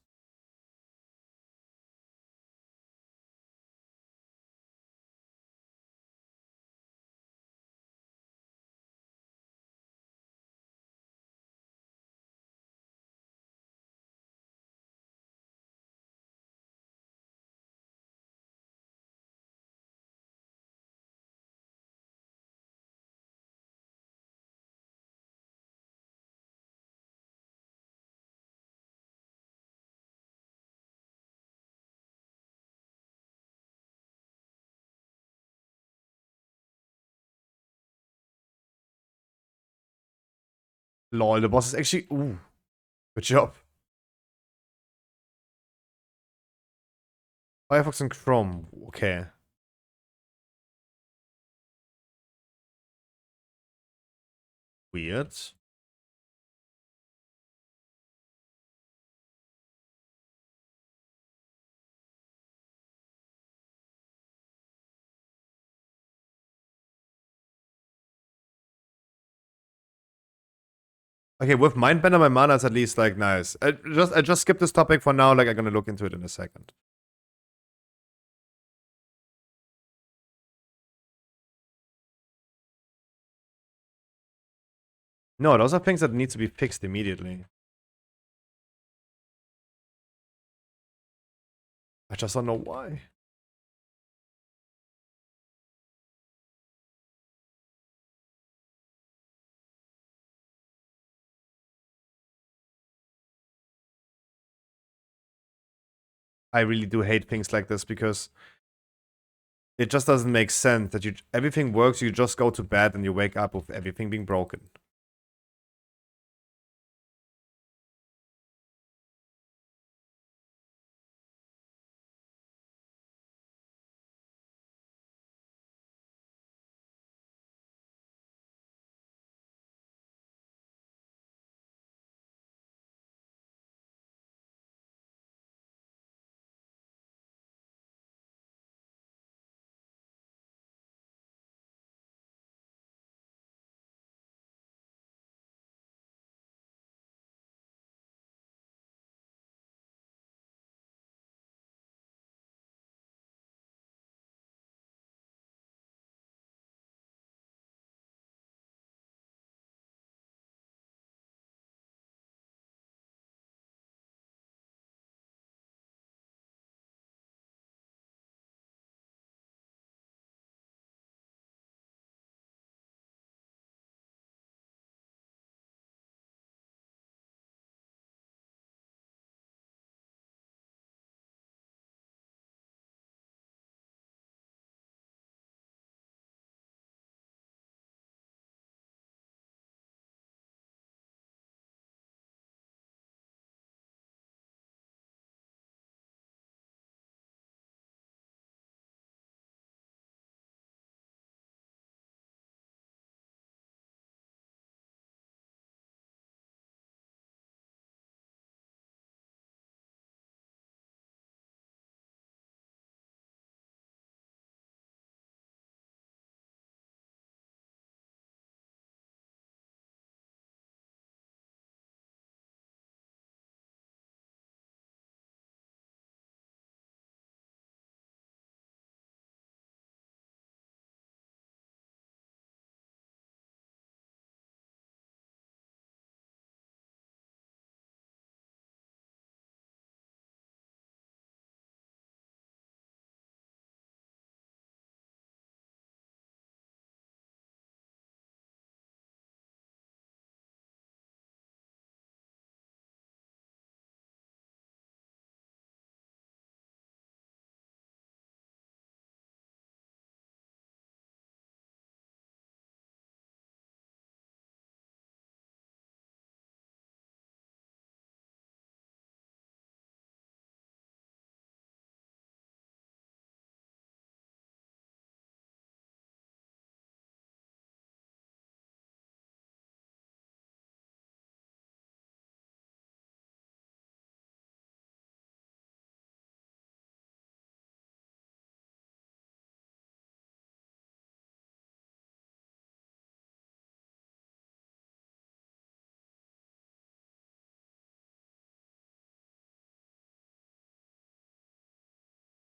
Lol, the boss is actually... Ooh. Good job. Firefox and Chrome. Okay. Weird. Okay, with Mindbender, my mana is at least, like, nice. I just skipped this topic for now. Like, I'm gonna look into it in a second. No, those are things that need to be fixed immediately. I just don't know why. I really do hate things like this because it just doesn't make sense that everything works, you just go to bed and you wake up with everything being broken.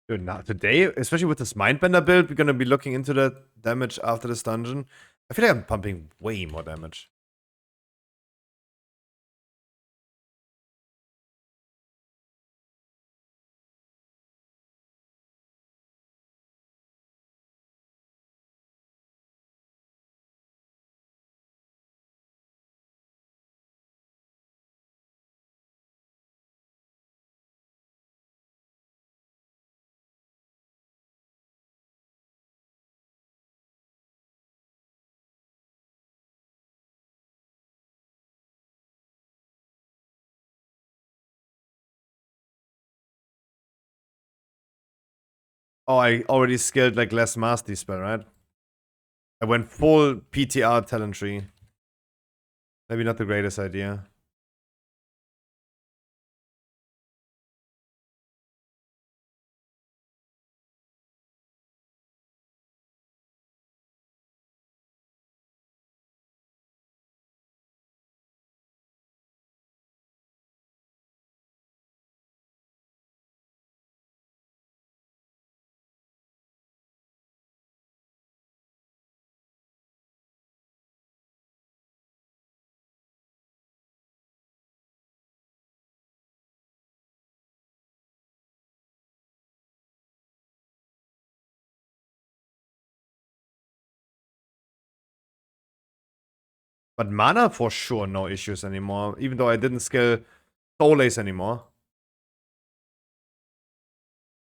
Dude, now today, especially with this Mindbender build, we're gonna be looking into the damage after this dungeon. I feel like I'm pumping way more damage. Oh, I already skilled like less mastery spell, right? I went full PTR talent tree. Maybe not the greatest idea. But mana, for sure, no issues anymore. Even though I didn't skill Soul Ace anymore.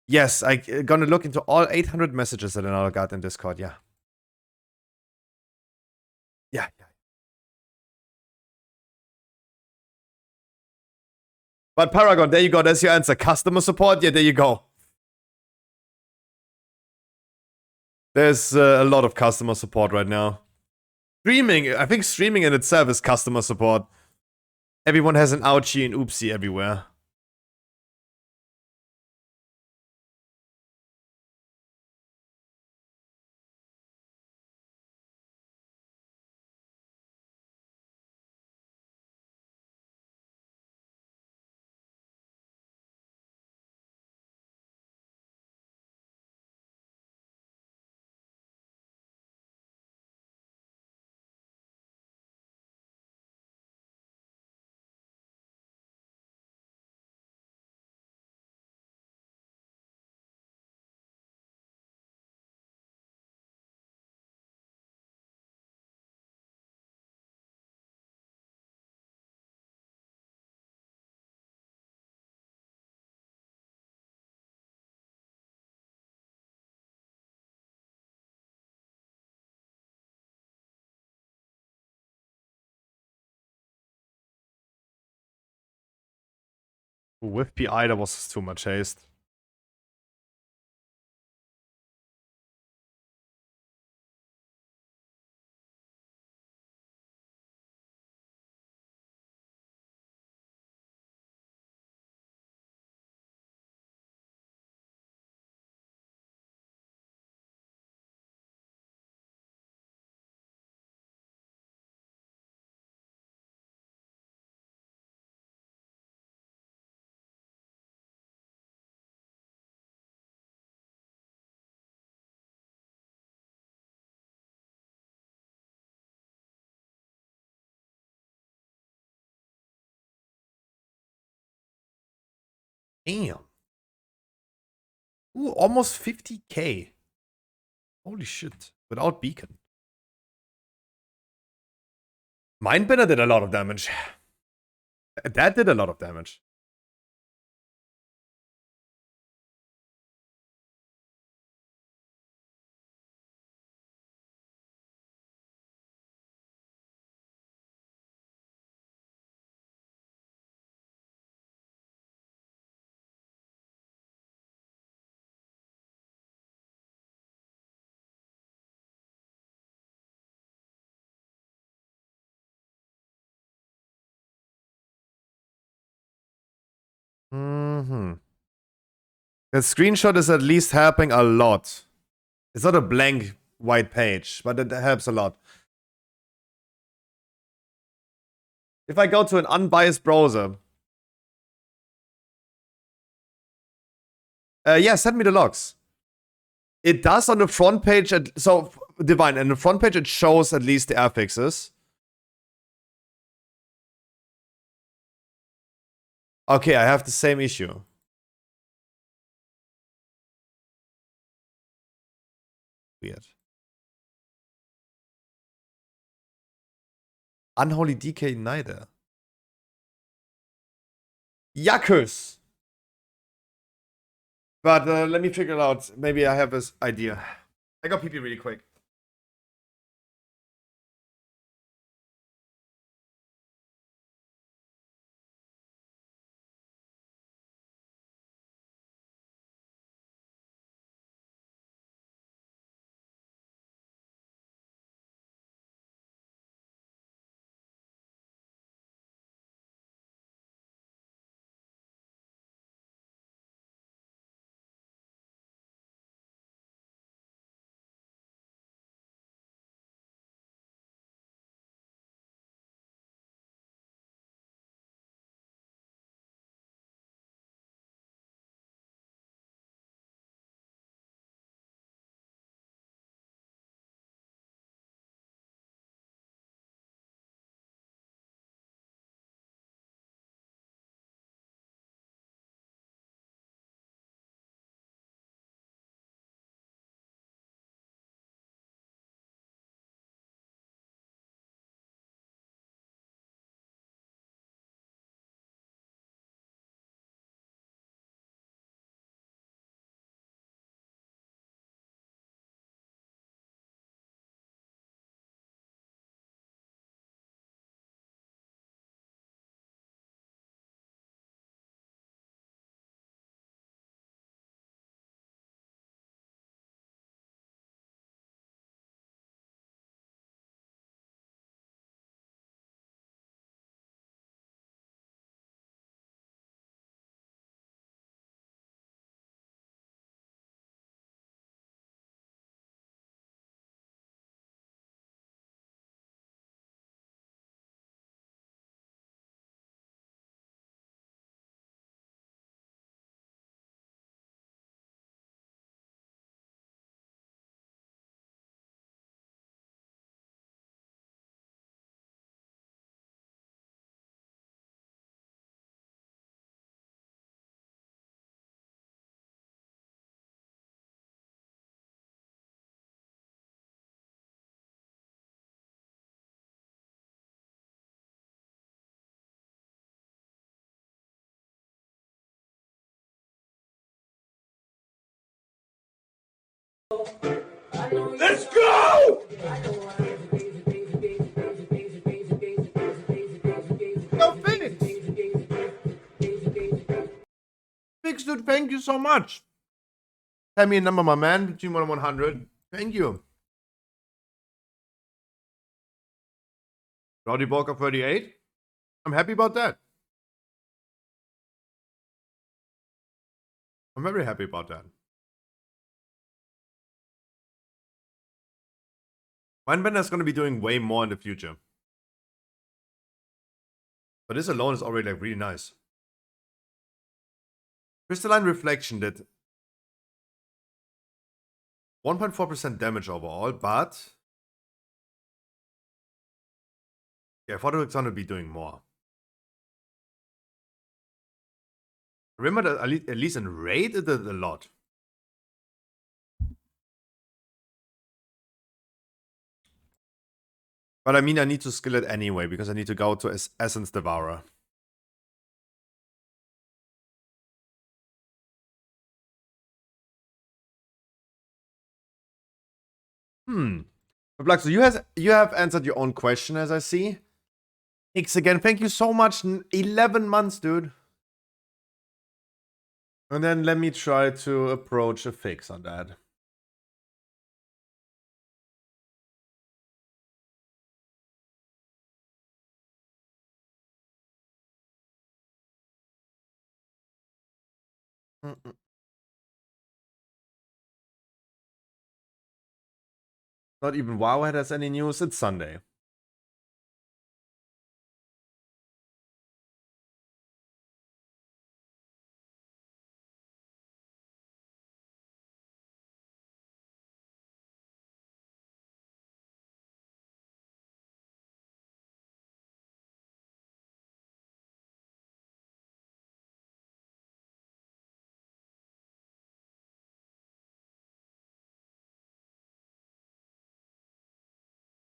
Yes, I gonna look into all 800 messages that I got in Discord, yeah. Yeah. But Paragon, there you go. That's your answer. Customer support? Yeah, there you go. There's a lot of customer support right now. Streaming, I think streaming in itself is customer support. Everyone has an ouchie and oopsie everywhere. With PI, that was too much haste. Damn. Ooh, almost 50k. Holy shit. Without beacon. Mindbender did a lot of damage. That did a lot of damage. Mm-hmm. The screenshot is at least helping a lot. It's not a blank white page, but it helps a lot. If I go to an unbiased browser. Yeah, send me the logs. It does on the front page. So, Divine, in the front page, it shows at least the affixes. Okay, I have the same issue. Weird. Unholy DK neither. Yuckers! But let me figure it out. Maybe I have this idea. I got PP really quick. Let's go! Yo, Phoenix! Fix, dude, thank you so much. Tell me a number, my man, between 1 and 100. Thank you. Rowdy Walker 38. I'm happy about that. I'm very happy about that. Mindbender's going to be doing way more in the future. But this alone is already like really nice. Crystalline Reflection did 1.4% damage overall, but yeah, I thought it was going to be doing more. Remember that at least in raid it did a lot. But I mean, I need to skill it anyway, because I need to go to Essence Devourer. But so you have answered your own question, as I see. X again, thank you so much. 11 months, dude. And then let me try to approach a fix on that. Not even Wowhead has any news. It's Sunday.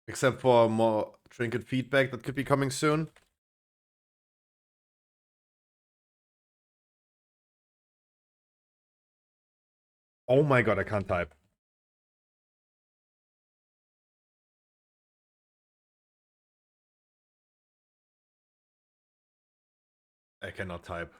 Except for more trinket feedback that could be coming soon. Oh my god, I can't type. I cannot type.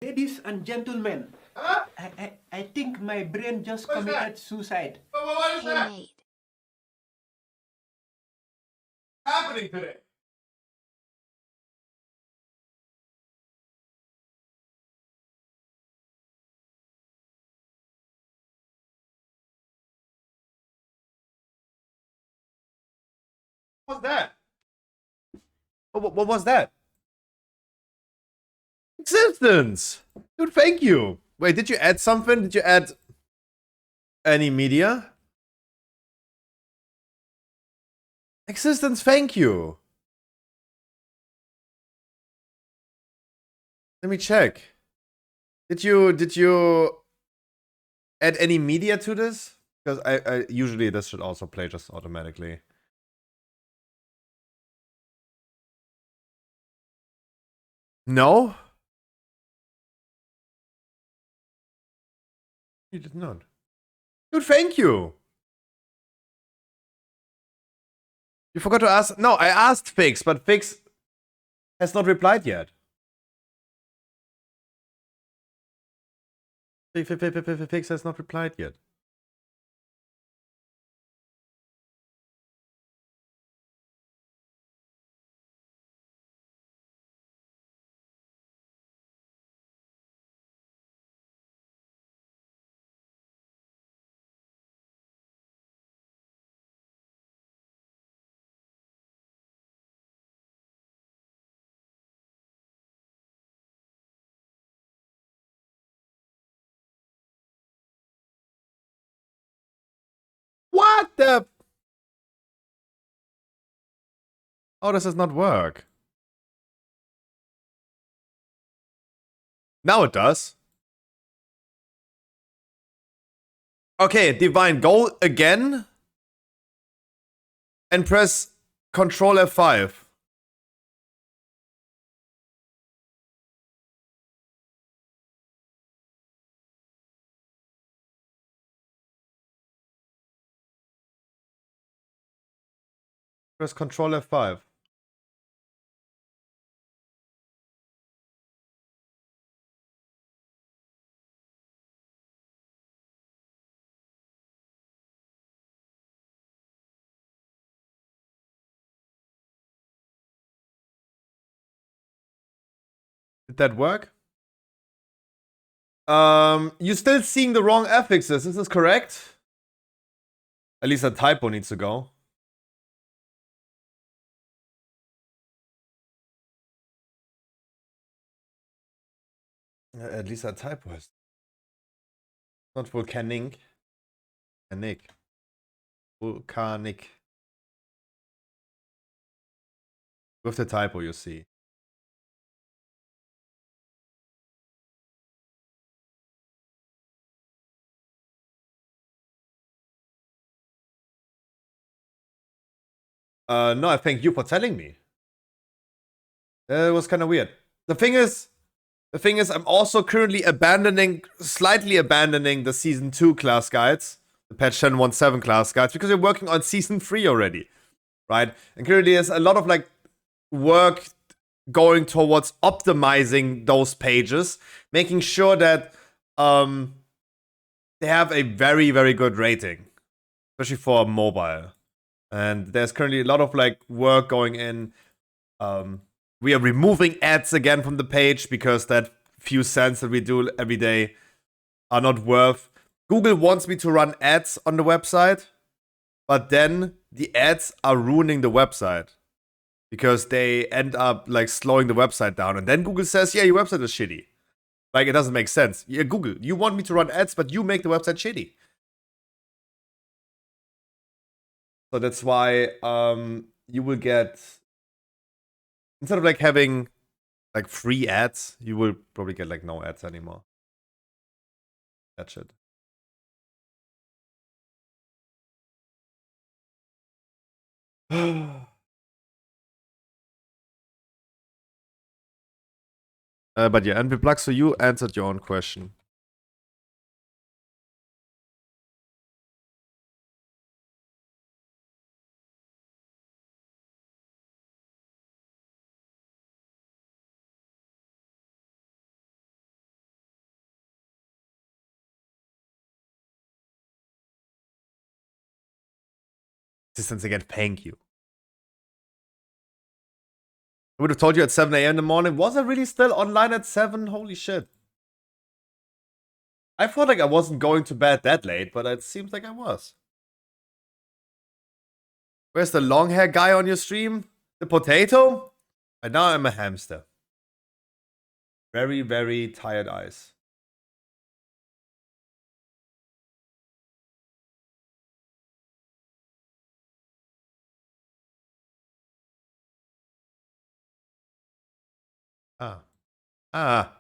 Ladies and gentlemen, I think my brain just What's committed suicide. What is Hey, mate. happening today? What was that? What was that? Existence! Dude, thank you. Wait, did you add something? Did you add any media? Existence, thank you. Let me check. Did you add any media to this? Because I usually this should also play just automatically. No? You did not. Dude, thank you. You forgot to ask. No, I asked Fix, but Fix has not replied yet. Fix has not replied yet. What the? Oh, does this not work? Now it does. Okay, Divine, go again and press Control F5. Press Control F5. Did that work? You're still seeing the wrong affixes. Is this correct? At least a typo needs to go. At least a typo is not volcanic. Volcanic. Volcanic. With the typo, you see. No, I thank you for telling me. It was kind of weird. The thing is, I'm also currently slightly abandoning the Season 2 class guides, the patch 10.17 class guides, because we're working on Season 3 already, right? And currently there's a lot of like work going towards optimizing those pages, making sure that they have a very, very good rating, especially for mobile. And there's currently a lot of like work going in. We are removing ads again from the page because that few cents that we do every day are not worth. Google wants me to run ads on the website, but then the ads are ruining the website because they end up like slowing the website down. And then Google says, yeah, your website is shitty. Like, it doesn't make sense. Yeah, Google, you want me to run ads, but you make the website shitty. So that's why you will get, instead of like having like free ads, you will probably get like no ads anymore. That shit. But yeah, NP Plug, so you answered your own question. Assistance again, thank you. I would have told you at 7 a.m. in the morning. Was I really still online at 7? Holy shit. I thought like I wasn't going to bed that late, but it seems like I was. Where's the long hair guy on your stream? The potato? And now I'm a hamster. Very, very tired eyes. Ah. Ah.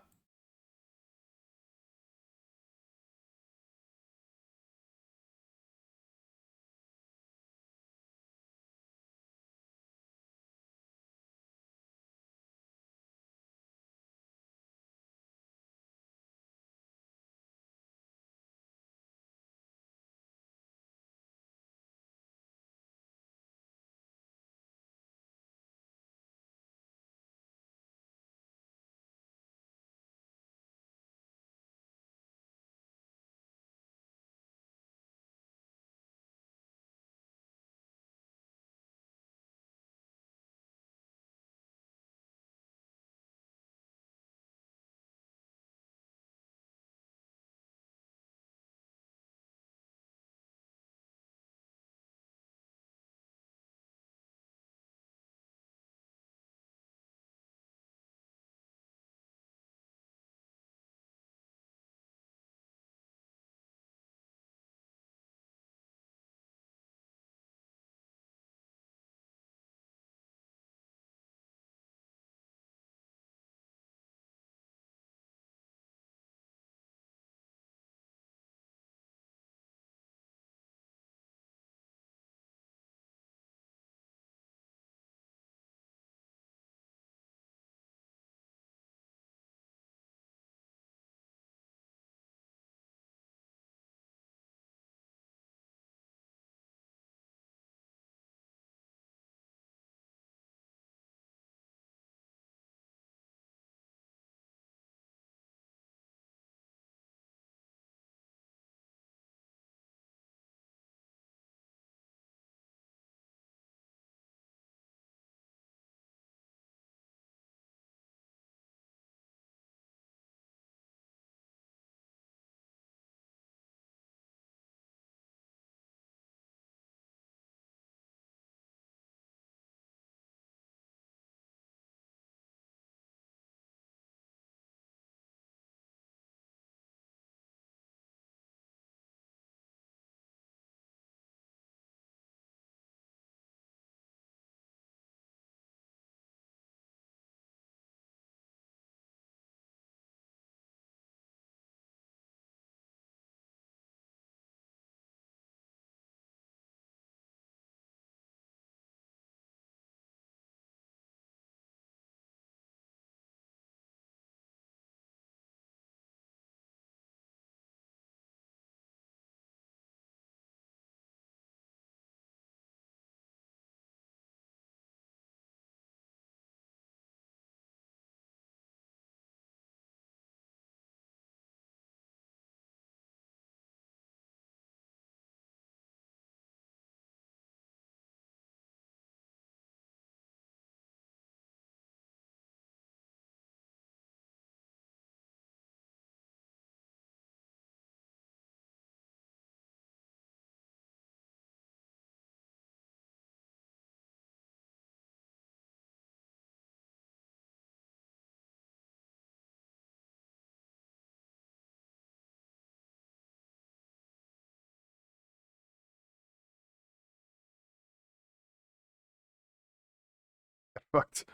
Fucked.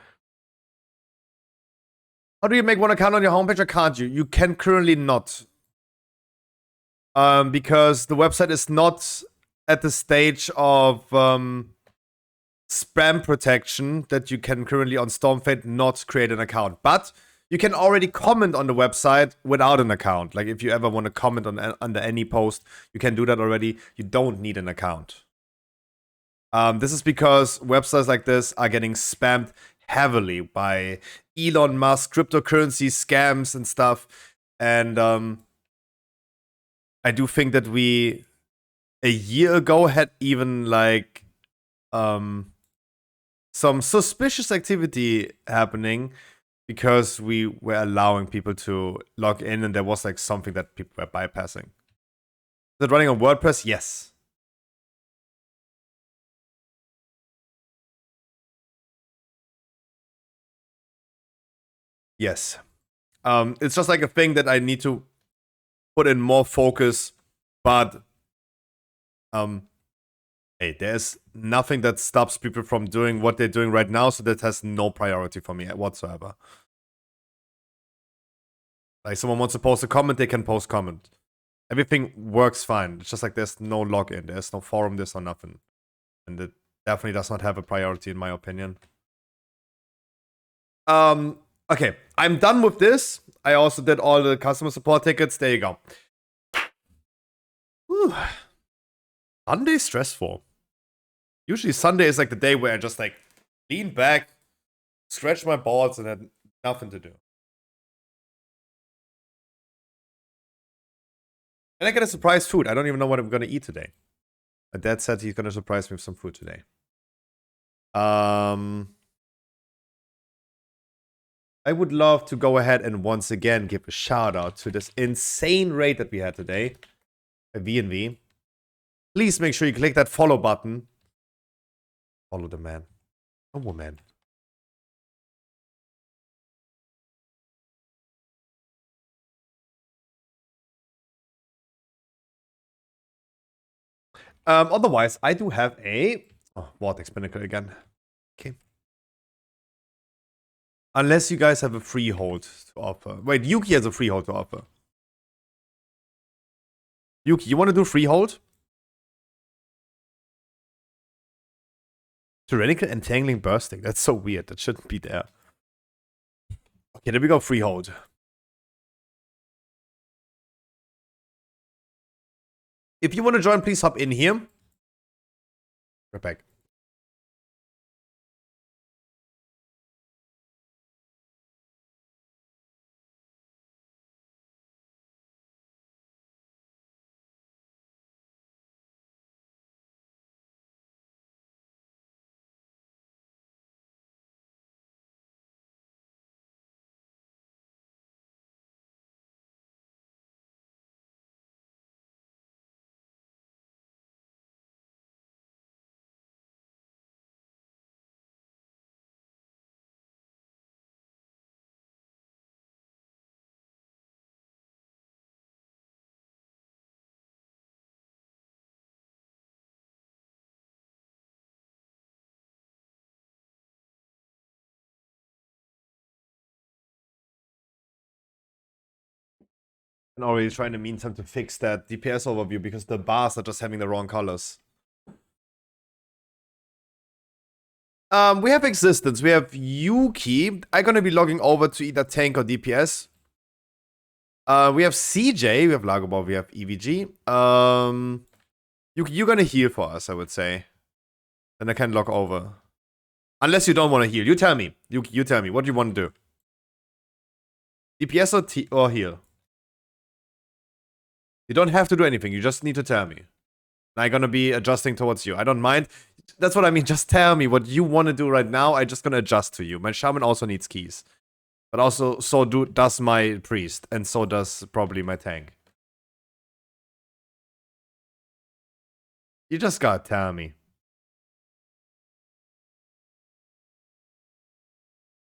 How do you make one account on your homepage or can't you? You can currently not. Because the website is not at the stage of spam protection that you can currently on Stormfade not create an account. But you can already comment on the website without an account. Like if you ever want to comment on under any post, you can do that already. You don't need an account. This is because websites like this are getting spammed heavily by Elon Musk, cryptocurrency scams and stuff. And I do think that we a year ago had even like some suspicious activity happening because we were allowing people to log in and there was like something that people were bypassing. Is it running on WordPress? Yes. Yes. It's just like a thing that I need to put in more focus, but hey, there's nothing that stops people from doing what they're doing right now, so that has no priority for me whatsoever. Like someone wants to post a comment, they can post comment. Everything works fine. It's just like there's no login, there's no forum, there's no nothing. And it definitely does not have a priority in my opinion. Okay, I'm done with this. I also did all the customer support tickets. There you go. Whew. Sunday's stressful. Usually Sunday is like the day where I just like lean back, stretch my balls, and had nothing to do. And I get a surprise food. I don't even know what I'm gonna eat today. My dad said he's gonna surprise me with some food today. I would love to go ahead and once again give a shout out to this insane raid that we had today. A V&V. Please make sure you click that follow button. Follow the man. A woman. Otherwise, I do have a Vortex Pinnacle again. Okay. Unless you guys have a freehold to offer. Wait, Yuki has a freehold to offer. Yuki, you want to do freehold? Tyrannical Entangling Bursting. That's so weird. That shouldn't be there. Okay, there we go. Freehold. If you want to join, please hop in here. Right back. And already trying to meantime to fix that DPS overview because the bars are just having the wrong colors. We have Existence. We have Yuki. I'm gonna be logging over to either tank or DPS. We have CJ. We have Lagobov. We have EVG. Yuki, you're gonna heal for us, I would say. Then I can log over. Unless you don't want to heal. You tell me. Yuki, you tell me. What do you want to do? DPS or heal? You don't have to do anything. You just need to tell me. I'm gonna be adjusting towards you. I don't mind. That's what I mean. Just tell me what you want to do right now. I'm just gonna adjust to you. My shaman also needs keys. But also, so does my priest. And so does probably my tank. You just gotta tell me.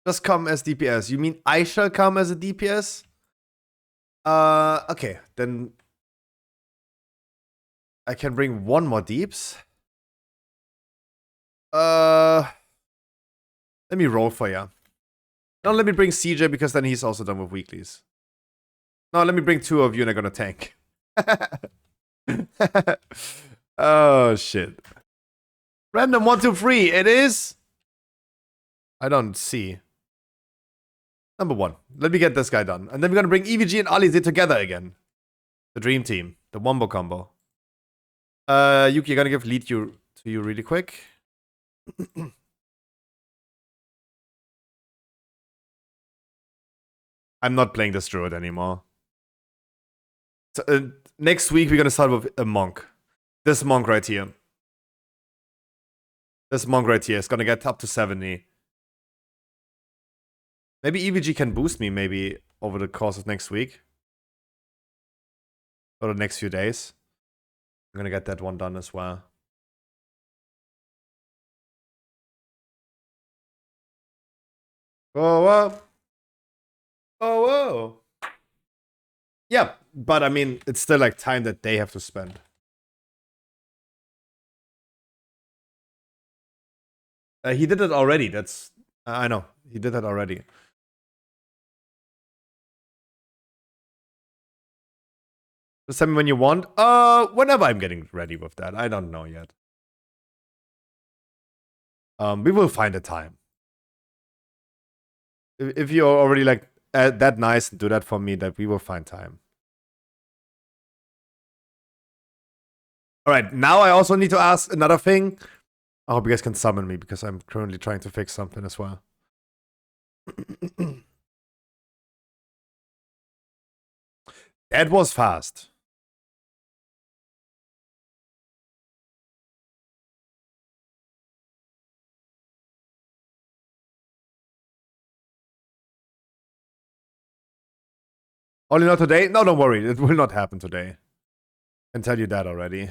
Just come as DPS. You mean I shall come as a DPS? Okay. Then I can bring one more deeps. Then Let me roll for ya. No, let me bring CJ because then he's also done with weeklies. No, let me bring 2 of you and I'm gonna tank. Oh, shit. Random 1, 2, 3. It is. I don't see. Number 1. Let me get this guy done. And then we're gonna bring EVG and Alize together again. The dream team. The wombo combo. Yuki, gonna give lead to you really quick. I'm not playing this druid anymore. So, next week we're gonna start with a monk. This monk right here. This monk right here is gonna get up to 70. Maybe EVG can boost me maybe over the course of next week. Or the next few days. I'm gonna get that one done as well. Oh, whoa. Oh, whoa. Yeah, but I mean, it's still like time that they have to spend. He did it already. That's I know he did that already. Just tell me when you want. Whenever I'm getting ready with that. I don't know yet. We will find a time. If you're already like that nice and do that for me, that we will find time. All right, now I also need to ask another thing. I hope you guys can summon me because I'm currently trying to fix something as well. That was fast. Only not today? No, don't worry. It will not happen today. I can tell you that already.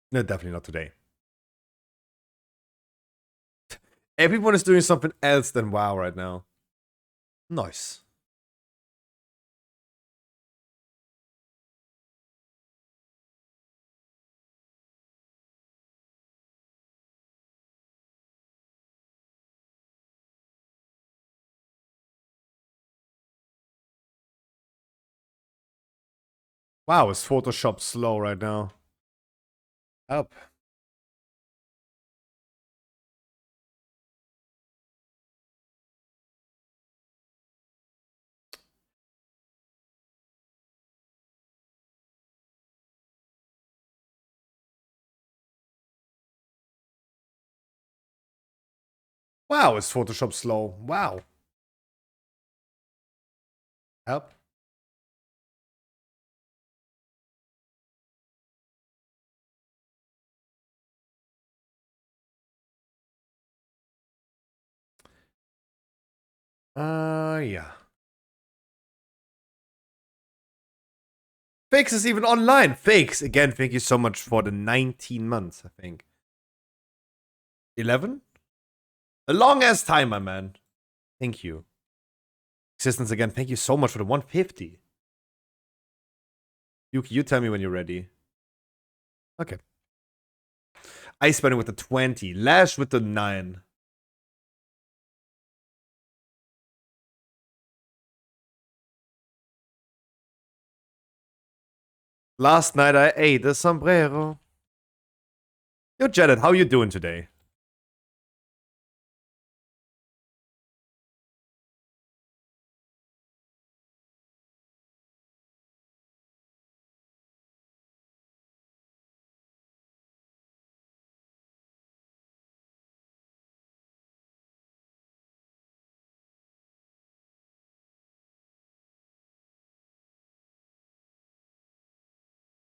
No, definitely not today. Everyone is doing something else than WoW right now. Nice. Wow, is Photoshop slow right now? Up. Wow, is Photoshop slow? Wow. Help. Yeah. Fakes is even online. Fakes. Again, thank you so much for the 19 months, I think. 11? A long ass time, my man. Thank you. Existence again, thank you so much for the 150. Yuki, you tell me when you're ready. Okay. Ice Bending with the 20. Lash with the 9. Last night I ate a sombrero. Yo, Janet, how you doing today?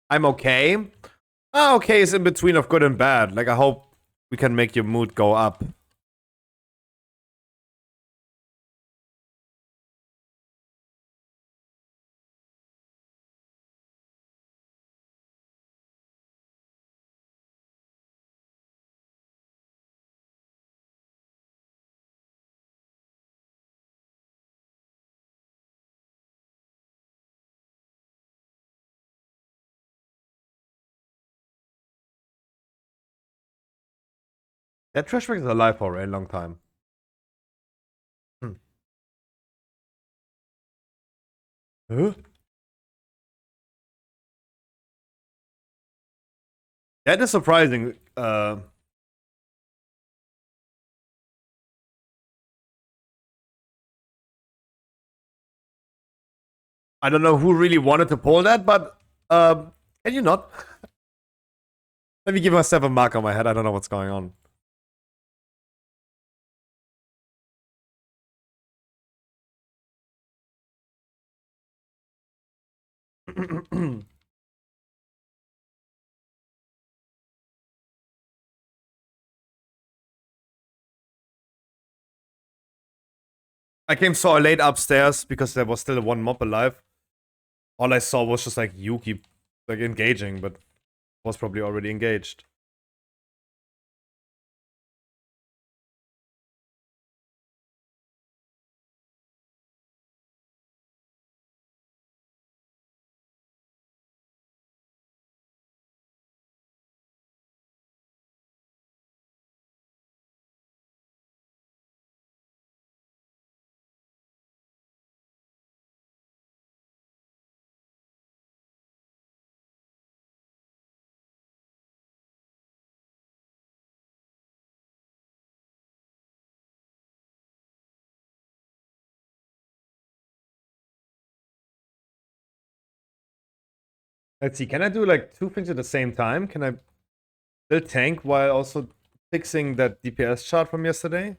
I'm okay. Okay is in between of good and bad. Like, I hope we can make your mood go up. That Trashback is alive for a long time. Huh? That is surprising. I don't know who really wanted to pull that, but can you not? Let me give myself a mark on my head. I don't know what's going on. I came so late upstairs because there was still one mob alive. All I saw was just like Yuki like engaging, but was probably already engaged. Let's see, can I do like 2 things at the same time? Can I build tank while also fixing that DPS chart from yesterday?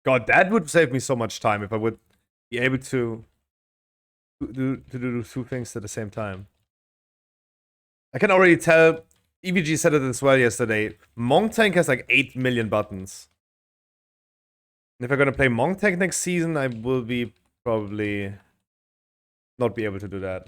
God, that would save me so much time if I would be able to do 2 things at the same time. I can already tell, EVG said it as well yesterday, Monk Tank has like 8 million buttons. And if I'm gonna play Monk Tank next season, I will be probably not be able to do that.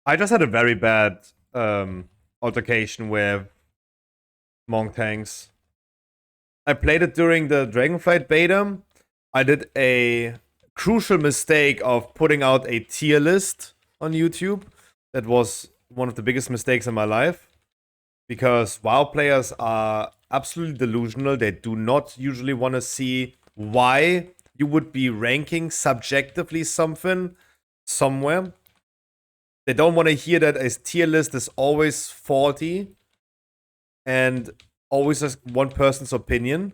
I just had a very bad altercation with Monk Tanks. I played it during the Dragonflight beta. I did a crucial mistake of putting out a tier list on YouTube. That was one of the biggest mistakes in my life. Because WoW players are absolutely delusional. They do not usually want to see why you would be ranking subjectively something somewhere. They don't want to hear that a tier list is always faulty and always just one person's opinion.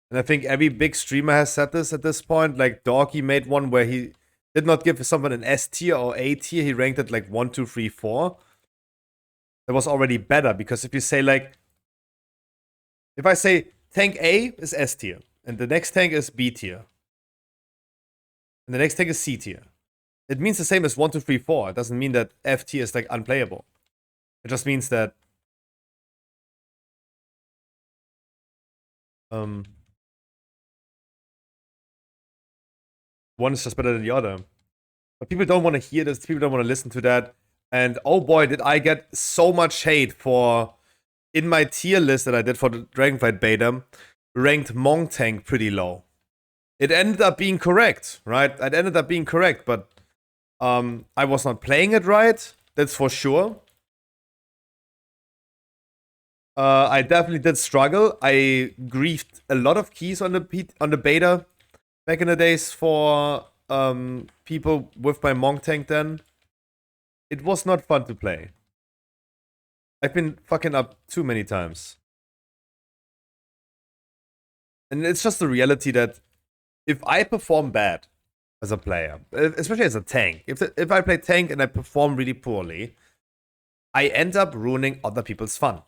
And I think every big streamer has said this at this point. Like Doggy made one where he did not give someone an S tier or A tier. He ranked it like 1, 2, 3, 4. That was already better because if you say like, if I say tank A is S tier and the next tank is B tier and the next tank is C tier, it means the same as 1, 2, 3, 4. It doesn't mean that F tier is like unplayable. It just means that one is just better than the other. But people don't want to hear this. People don't want to listen to that. And oh boy, did I get so much hate for, in my tier list that I did for the Dragonflight beta, ranked Monk Tank pretty low. It ended up being correct, right? It ended up being correct, but I was not playing it right. That's for sure. I definitely did struggle. I griefed a lot of keys on the beta back in the days for people with my Monk Tank then. It was not fun to play. I've been fucking up too many times. And it's just the reality that if I perform bad as a player, especially as a tank, if I play tank and I perform really poorly, I end up ruining other people's fun.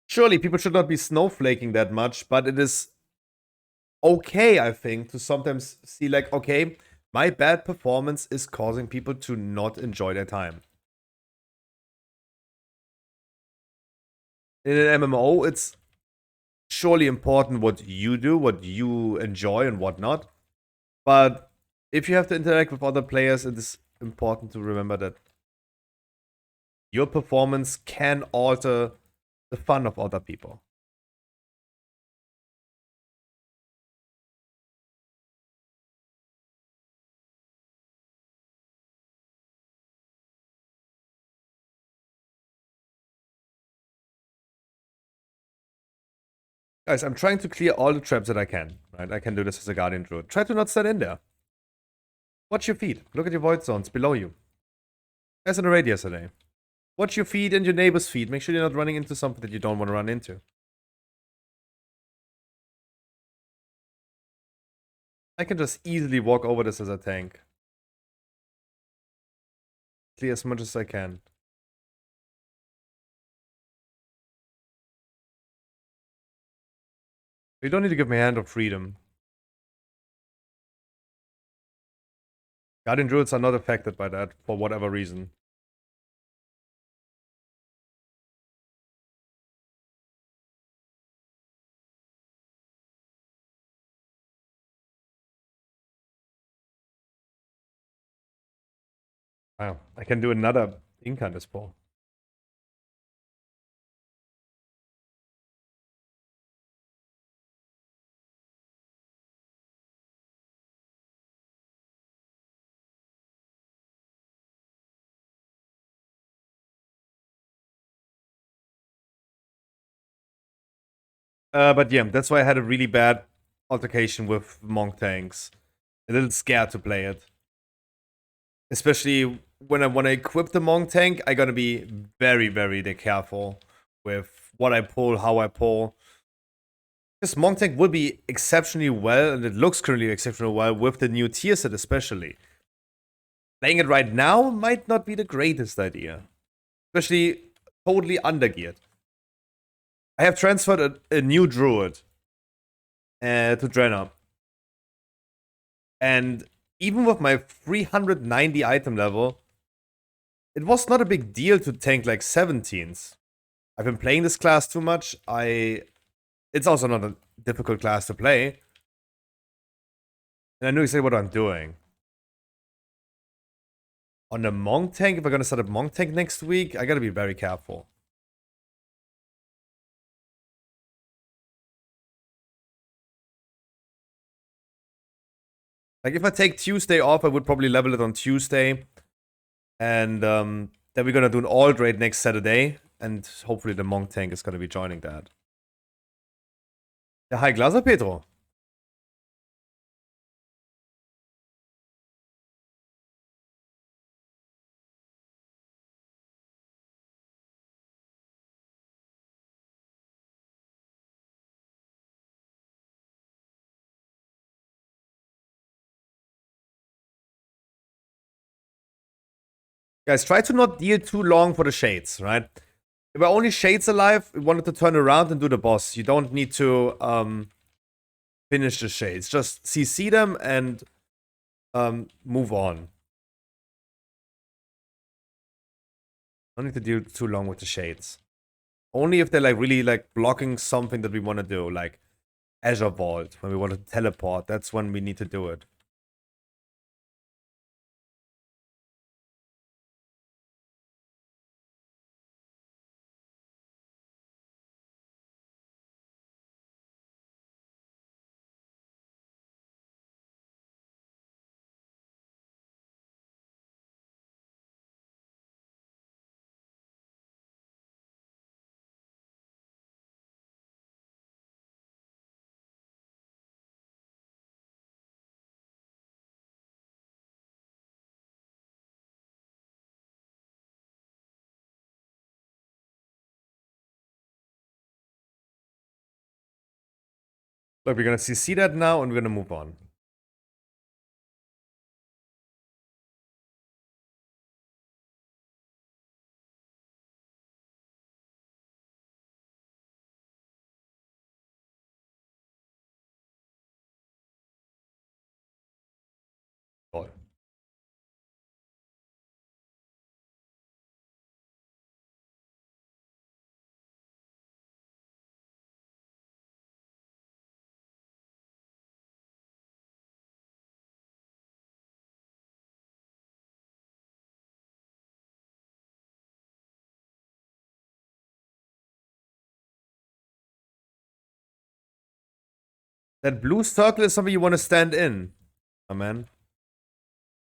surely people should not be snowflaking that much, but it is okay, I think, to sometimes see like, okay, my bad performance is causing people to not enjoy their time. In an MMO, it's surely important what you do, what you enjoy, and whatnot. But if you have to interact with other players, it is important to remember that your performance can alter the fun of other people. Guys, I'm trying to clear all the traps that I can, right? I can do this as a Guardian Druid. Try to not stand in there. Watch your feet. Look at your void zones below you. As in the raid yesterday. Watch your feet and your neighbor's feet. Make sure you're not running into something that you don't want to run into. I can just easily walk over this as a tank. Clear as much as I can. You don't need to give me a hand of freedom. Guardian Druids are not affected by that, for whatever reason. Wow, I can do another incandescent ball. But yeah, that's why I had a really bad altercation with Monk tanks. A little scared to play it. Especially when I want to equip the Monk tank, I gotta be very, very careful with what I pull, how I pull. This Monk tank would be exceptionally well, and it looks currently exceptionally well with the new tier set especially. Playing it right now might not be the greatest idea. Especially totally undergeared. I have transferred a new druid to Drenna. And even with my 390 item level, it was not a big deal to tank like 17s. I've been playing this class too much. It's also not a difficult class to play. And I knew exactly what I'm doing. On the Monk tank, if I'm gonna set up Monk tank next week, I gotta be very careful. Like if I take Tuesday off, I would probably level it on Tuesday. And then we're gonna do an alt raid next Saturday. And hopefully the Monk tank is gonna be joining that. Ja, hi Glaser Petro. Guys, try to not deal too long for the shades, right? If we're only shades alive, we wanted to turn around and do the boss. You don't need to finish the shades. Just CC them and move on. Don't need to deal too long with the shades. Only if they're like really like blocking something that we want to do, like Azure Vault, when we want to teleport. That's when we need to do it. Look, we're gonna CC that now and we're gonna move on. Lol. That blue circle is something you want to stand in, my man.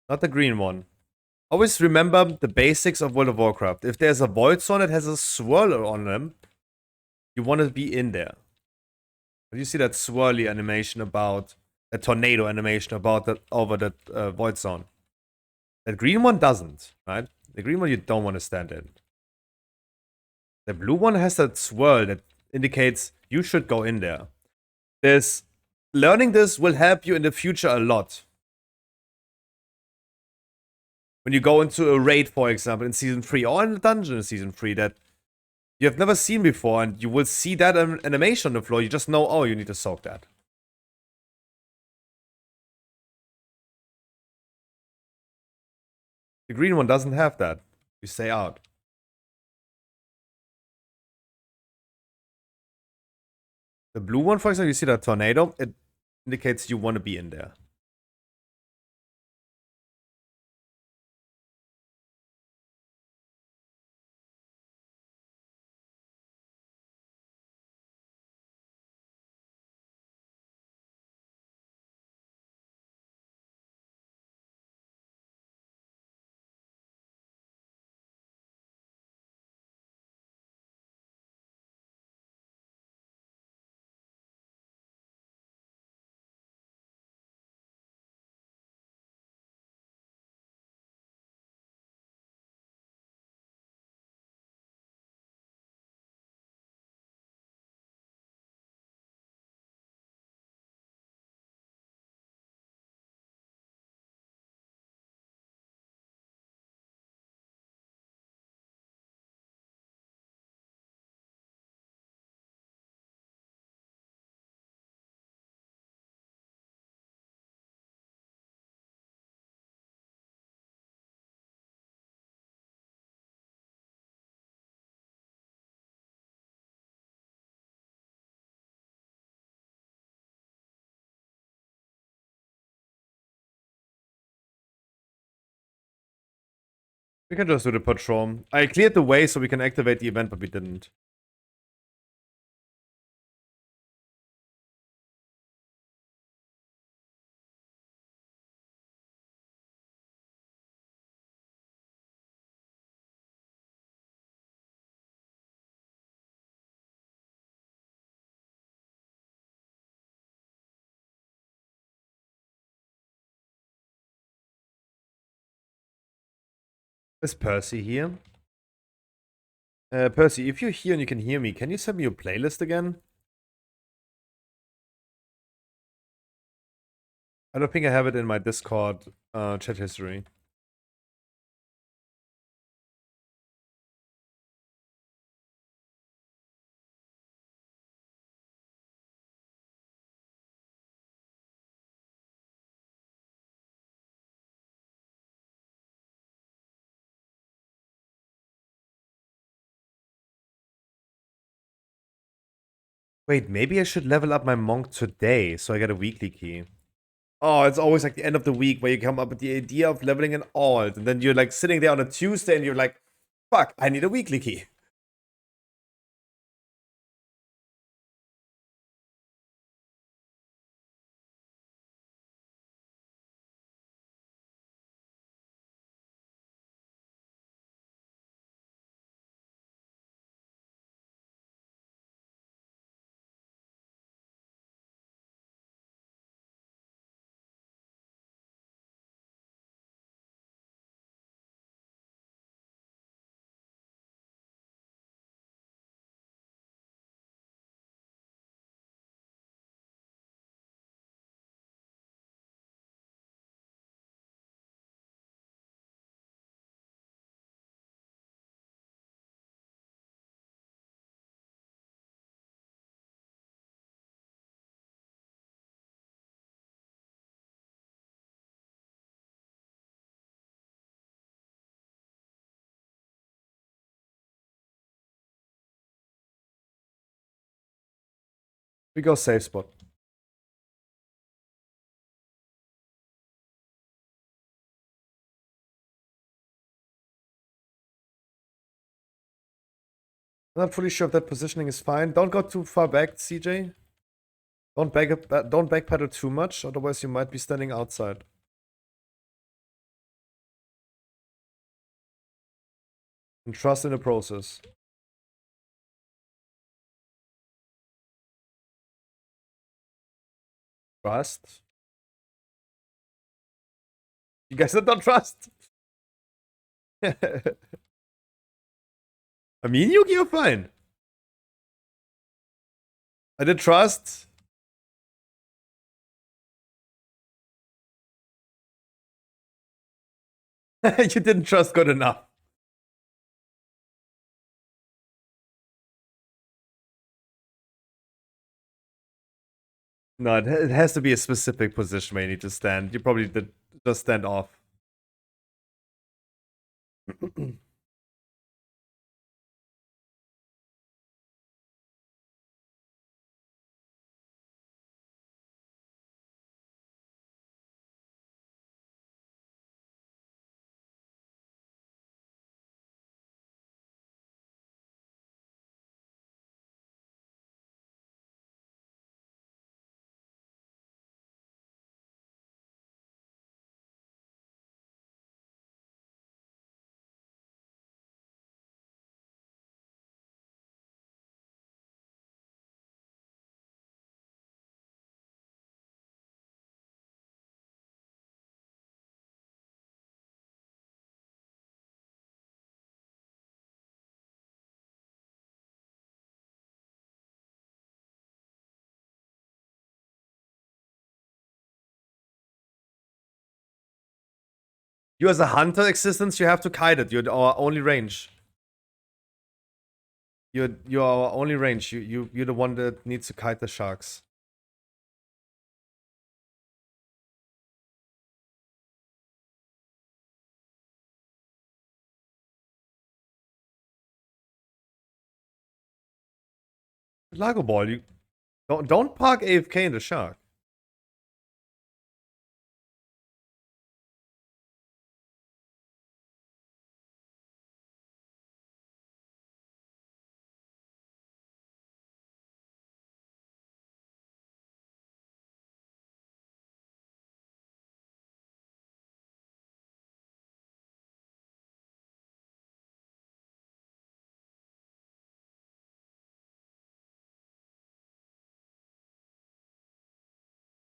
Not the green one. Always remember the basics of World of Warcraft. If there's a void zone that has a swirl on them, you want to be in there. You see that swirly animation about, a tornado animation about that over that void zone. That green one doesn't, right? The green one you don't want to stand in. The blue one has that swirl that indicates you should go in there. Learning this will help you in the future a lot. When you go into a raid, for example, in Season 3, or in a dungeon in Season 3 that you have never seen before, and you will see that animation on the floor, you just know, oh, you need to soak that. The green one doesn't have that. You stay out. The blue one, for example, you see that tornado, it indicates you want to be in there. We can just do the patrol. I cleared the way so we can activate the event, but we didn't. Is Percy here? Percy, if you're here and you can hear me, can you send me your playlist again? I don't think I have it in my Discord chat history. Wait, maybe I should level up my monk today so I get a weekly key. Oh, it's always like the end of the week where you come up with the idea of leveling an alt, and then you're like sitting there on a Tuesday and you're like, fuck, I need a weekly key. We go safe spot. I'm not fully sure if that positioning is fine. Don't go too far back, CJ. Don't backpedal too much, otherwise you might be standing outside. And trust in the process. Trust. You guys don't trust. I mean, you're fine. I did trust. You didn't trust good enough. No, it has to be a specific position where you need to stand. You probably did just stand off. You as a hunter existence, you have to kite it. You're our only range. You're our only range. You're the one that needs to kite the sharks. Lago Ball, you don't park AFK in the shark.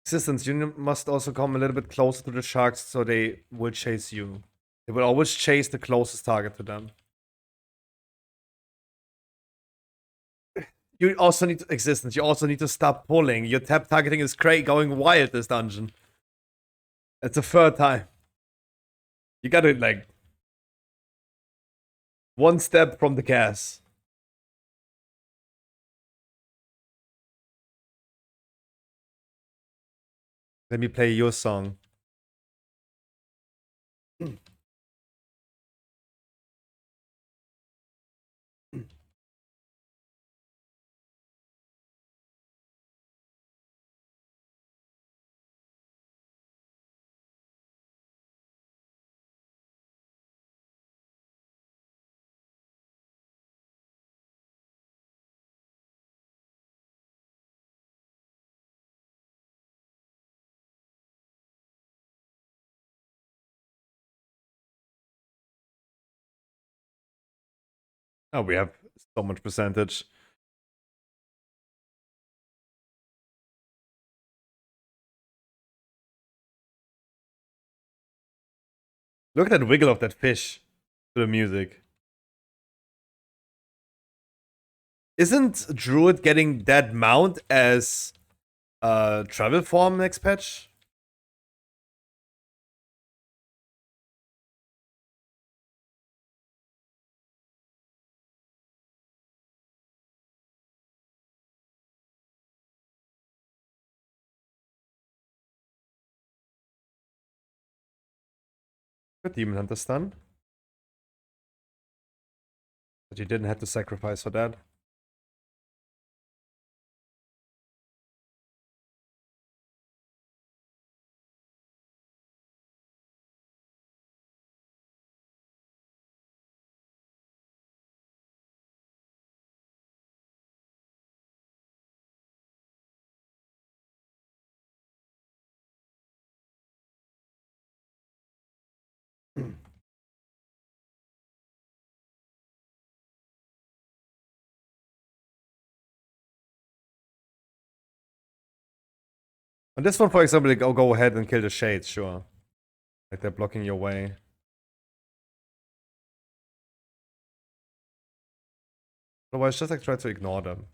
Existence, you must also come a little bit closer to the sharks so they will chase you. They will always chase the closest target to them. You also need existence. You also need to stop pulling. Your tap targeting is going wild this dungeon. It's the third time. You gotta like one step from the gas. Let me play your song. Oh, we have so much percentage. Look at that wiggle of that fish to the music. Isn't Druid getting that mount as travel form next patch? Good Demon Hunter stun. But you didn't have to sacrifice for that. On this one, for example, like, go ahead and kill the shades, sure. Like they're blocking your way. Otherwise, just like try to ignore them.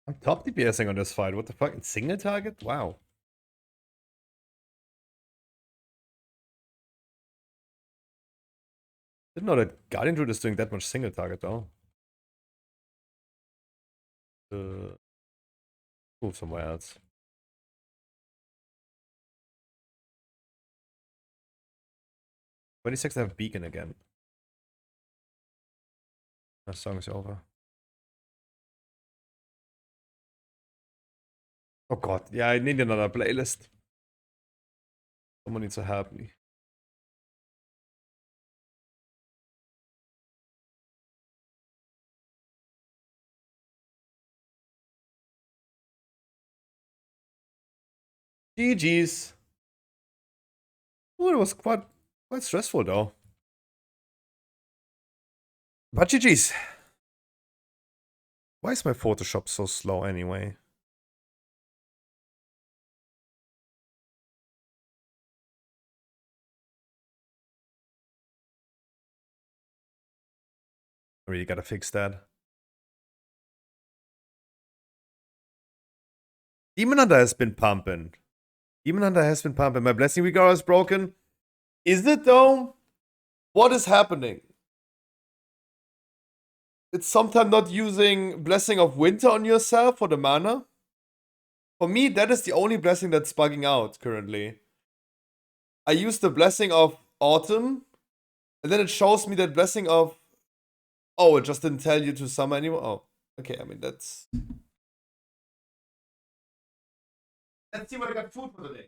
I'm top DPSing on this fight. What the fuck? It's single target? Wow. Didn't know that Guardian Druid is doing that much single target though. Move somewhere else. 26 have beacon again. That song is over. Oh god, yeah, I need another playlist. Someone needs to help me. GG's. Oh, it was quite stressful though. But GG's. Why is my Photoshop so slow anyway? I really gotta fix that. Demon Hunter has been pumping. Demon Hunter has been pumping. My Blessing Regard is broken. Is it though? What is happening? It's sometimes not using Blessing of Winter on yourself for the mana. For me, that is the only blessing that's bugging out currently. I use the Blessing of Autumn, and then it shows me that Blessing of... Oh, it just didn't tell you to summon anymore? Oh, okay, I mean, that's... Let's see what I got food for today.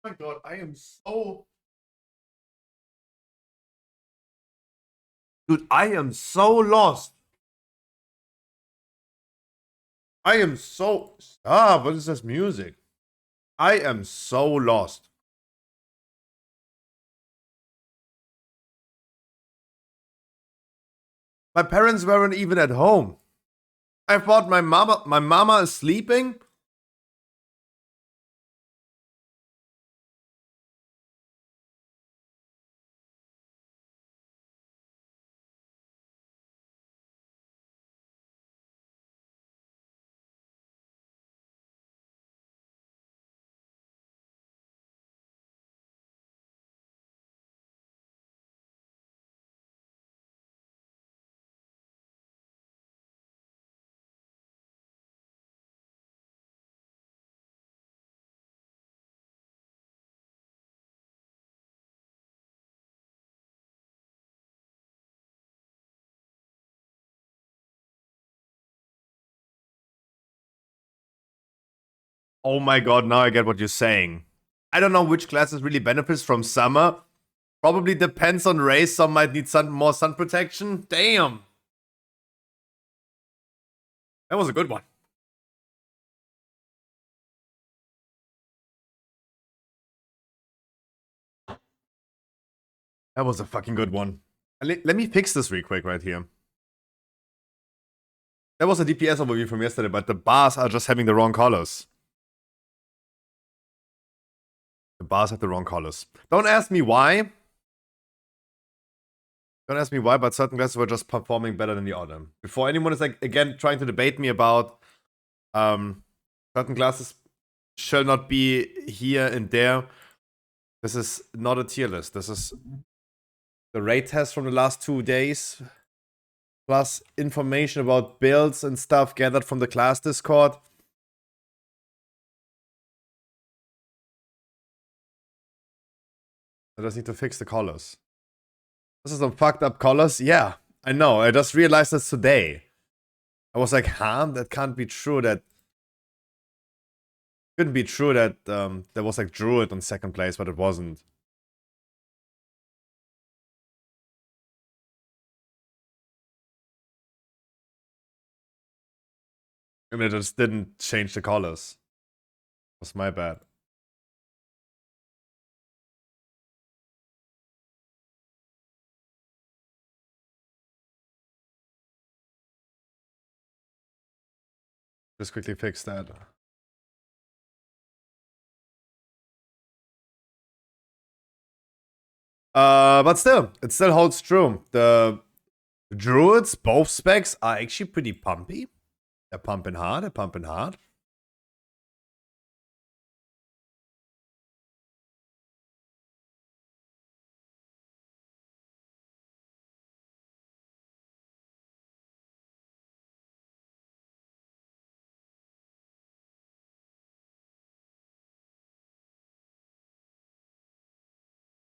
my god, I am so... Dude, I am so lost. I am so... Stop, what is this music? I am so lost. My parents weren't even at home. I thought my mama is sleeping. Oh my god, now I get what you're saying. I don't know which classes really benefits from summer. Probably depends on race. Some might need more sun protection. Damn. That was a good one. That was a fucking good one. Let me fix this real quick right here. That was a DPS overview from yesterday, but the bars are just having the wrong colors. The bars have the wrong colors. Don't ask me why. Don't ask me why, but certain classes were just performing better than the other. Before anyone is like again trying to debate me about certain classes shall not be here and there. This is not a tier list. This is the raid test from the last 2 days, plus information about builds and stuff gathered from the class Discord. I just need to fix the colors. This is some fucked up colors. Yeah, I know. I just realized this today. I was like, huh? That can't be true. That couldn't be true that there was like Druid on second place, but it wasn't. And I just didn't change the colors. It was my bad. Just quickly fix that. But still, it still holds true. The Druids, both specs, are actually pretty pumpy. They're pumping hard, they're pumping hard.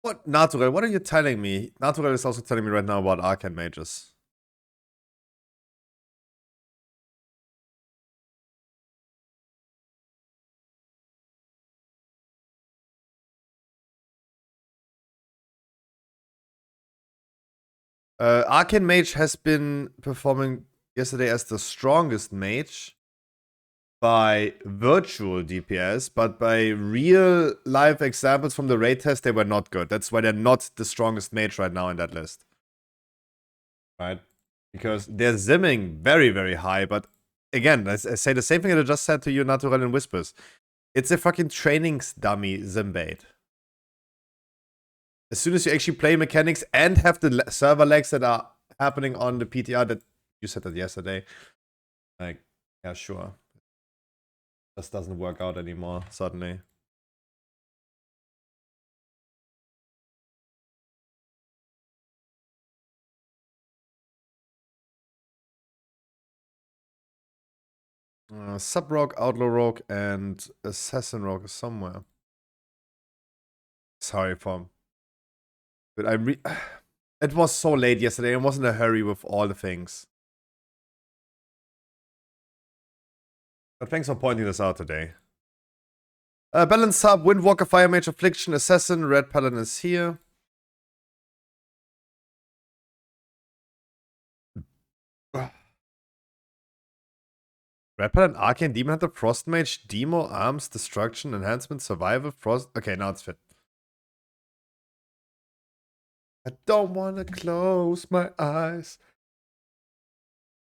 What, Natural, what are you telling me? Natural is also telling me right now about Arcane Mages. Arcane Mage has been performing yesterday as the strongest mage by virtual DPS, but by real life examples from the raid test, they were not good. That's why they're not the strongest mage right now in that list. Right? Because they're zimming very, very high, but again, I say the same thing that I just said to you, Natural in Whispers. It's a fucking training dummy zim bait. As soon as you actually play mechanics and have the server lags that are happening on the PTR, that you said that yesterday, like, yeah, sure. This doesn't work out anymore, suddenly. Sub Rogue, Outlaw Rogue, and Assassin Rogue is somewhere. Sorry for... But it was so late yesterday. I was in a hurry with all the things. But thanks for pointing this out today. Balance sub, Windwalker, Fire Mage, Affliction, Assassin, Red Paladin is here. Red Paladin, Arcane, Demon Hunter, Frost Mage, Demo, Arms, Destruction, Enhancement, Survival, Frost. Okay, now it's fit. I don't want to close my eyes.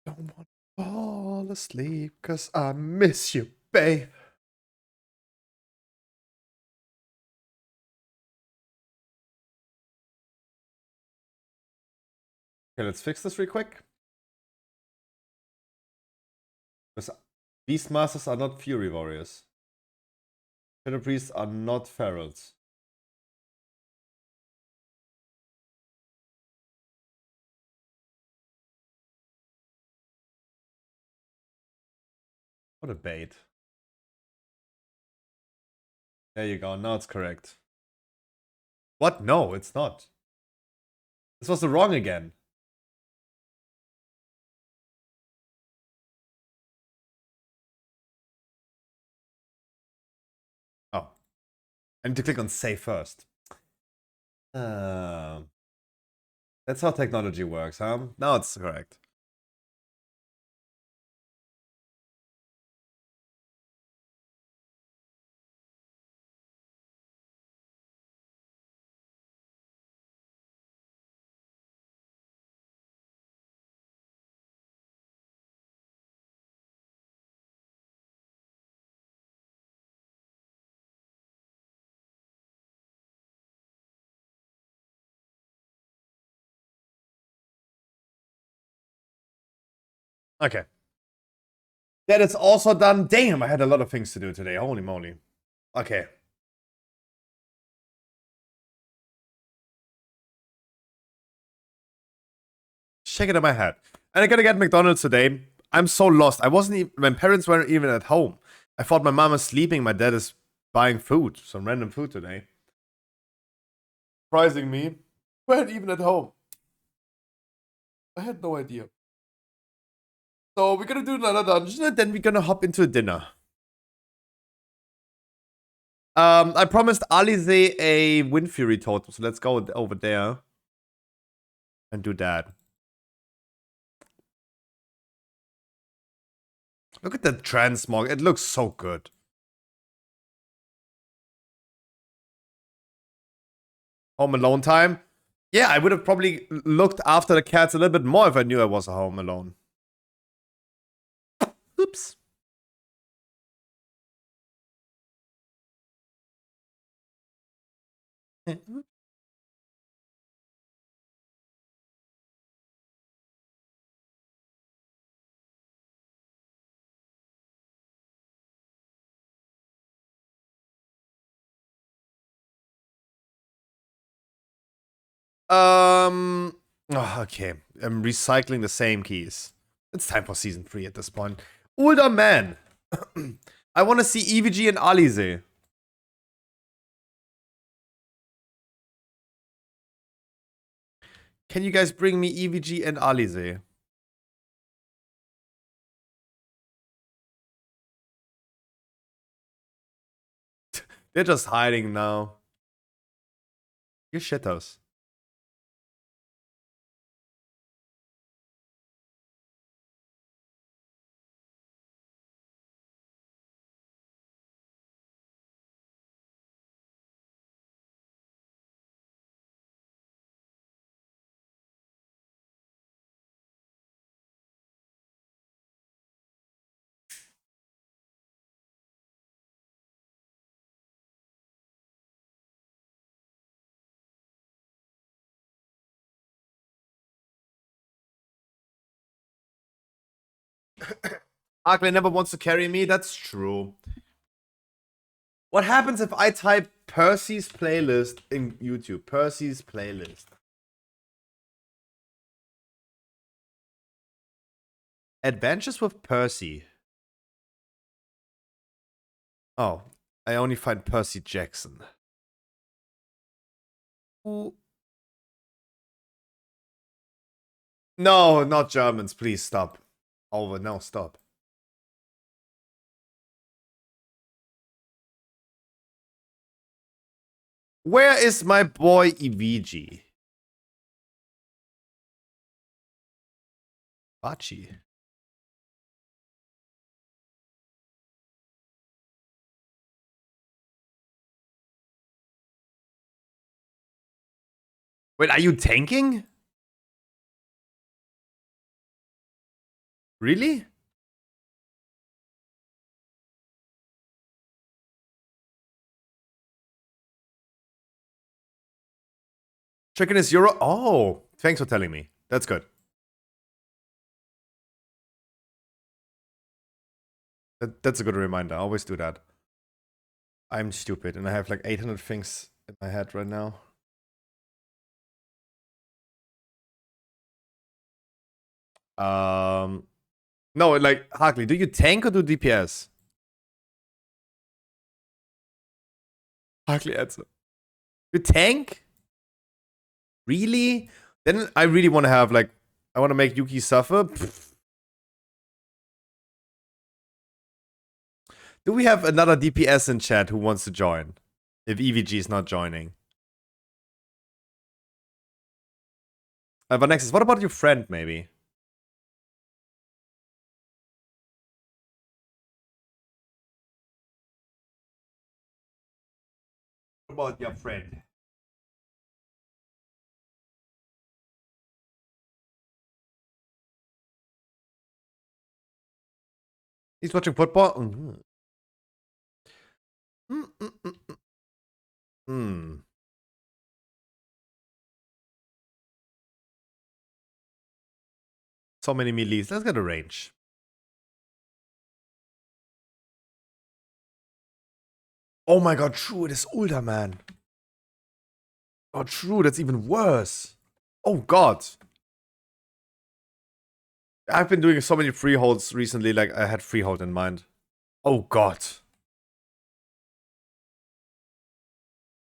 Don't want to fall asleep because I miss you, babe. Okay, let's fix this real quick. Because Beastmasters are not Fury Warriors. Shadow Priests are not Ferals. What a bait. There you go, now it's correct. What? No, it's not. This was the wrong again. Oh. I need to click on save first. That's how technology works, huh? Now it's correct. Okay. That is also done. Damn, I had a lot of things to do today. Holy moly. Okay. Check it in my head. And I gotta get McDonald's today. I'm so lost. I wasn't even, my parents weren't even at home. I thought my mom was sleeping. My dad is buying food, some random food today. Surprising me. Weren't even at home. I had no idea. So we're gonna do another dungeon and then we're gonna hop into a dinner. I promised Alize a Wind Fury totem, so let's go over there and do that. Look at the transmog. It looks so good. Home Alone time. Yeah, I would have probably looked after the cats a little bit more if I knew I was home alone. Oops. Okay. I'm recycling the same keys. It's time for season 3 at this point. Older man. I want to see EVG and Alize. Can you guys bring me EVG and Alize? They're just hiding now. You shitters. Arkley never wants to carry me. That's true. What happens if I type Percy's playlist in YouTube? Percy's playlist. Adventures with Percy. Oh, I only find Percy Jackson. Ooh. No, not Germans. Please stop. Over. No, stop. Where is my boy EVG? Bachi. Wait, are you tanking? Really? Chicken is Euro. Oh, thanks for telling me. That's good. That's a good reminder. I always do that. I'm stupid and I have like 800 things in my head right now. No, like, Harkley, do you tank or do DPS? Harkley answer. You tank? Really? Then I really want to have, like, I want to make Yuki suffer. Pfft. Do we have another DPS in chat who wants to join? If EVG is not joining. Vanexus, what about your friend, maybe? What about your friend? He's watching football? Mm-hmm. Hmm. So many melees. Let's get a range. Oh my god, true, it is older, man. Oh, true, that's even worse. Oh god. I've been doing so many freeholds recently, like I had freehold in mind. Oh god.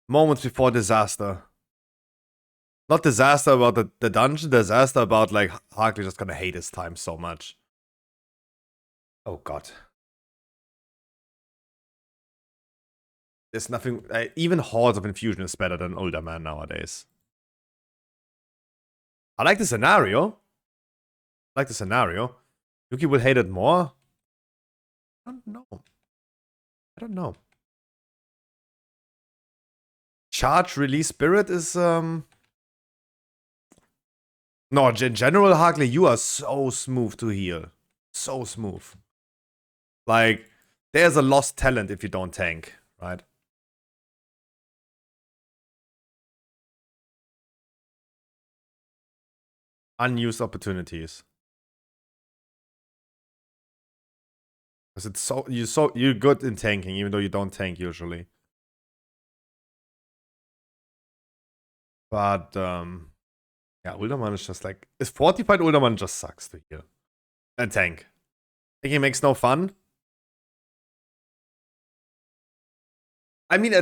Moments before disaster. Not disaster about the dungeon, disaster about like Harkley just gonna hate his time so much. Oh god. There's nothing, even Hordes of Infusion is better than Older Man nowadays. I like the scenario. I like the scenario. Yuki will hate it more. I don't know. I don't know. Charge Release Spirit is no, in general, Harkley, you are so smooth to heal. So smooth. Like, there's a lost talent if you don't tank, right? Unused opportunities. Because it's you're good in tanking, even though you don't tank usually. But yeah, Uldaman is just like, is fortified Uldaman just sucks to heal. And tank. Tanking makes no fun. I mean,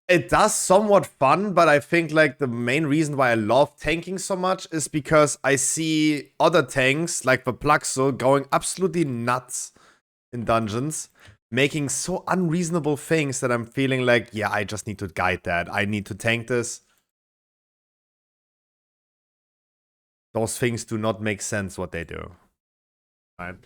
it does somewhat fun, but I think like the main reason why I love tanking so much is because I see other tanks like the Plaxo going absolutely nuts in dungeons, making so unreasonable things that I'm feeling like, yeah, I just need to guide that. I need to tank this. Those things do not make sense what they do. Right?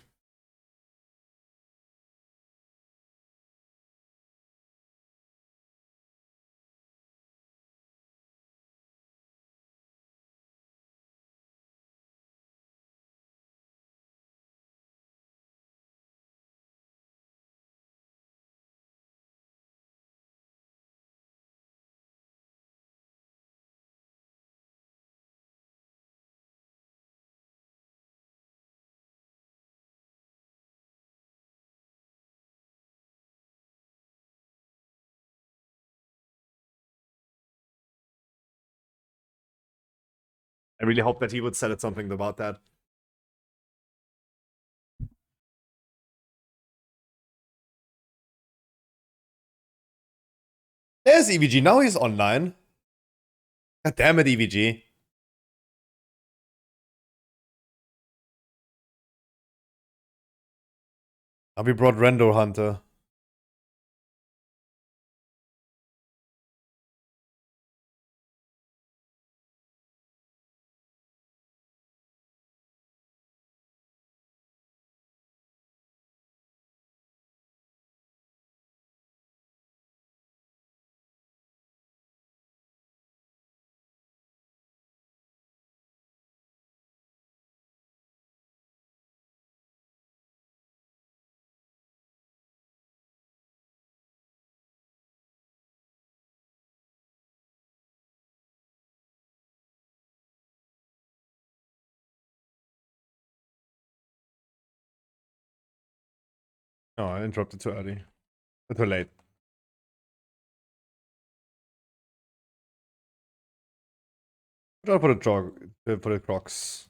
I really hope that he would set it something about that. There's EVG. Now he's online. God damn it, EVG. We brought Rendo Hunter. Oh, I interrupted too early. Too late. I'll put a for the Crocs.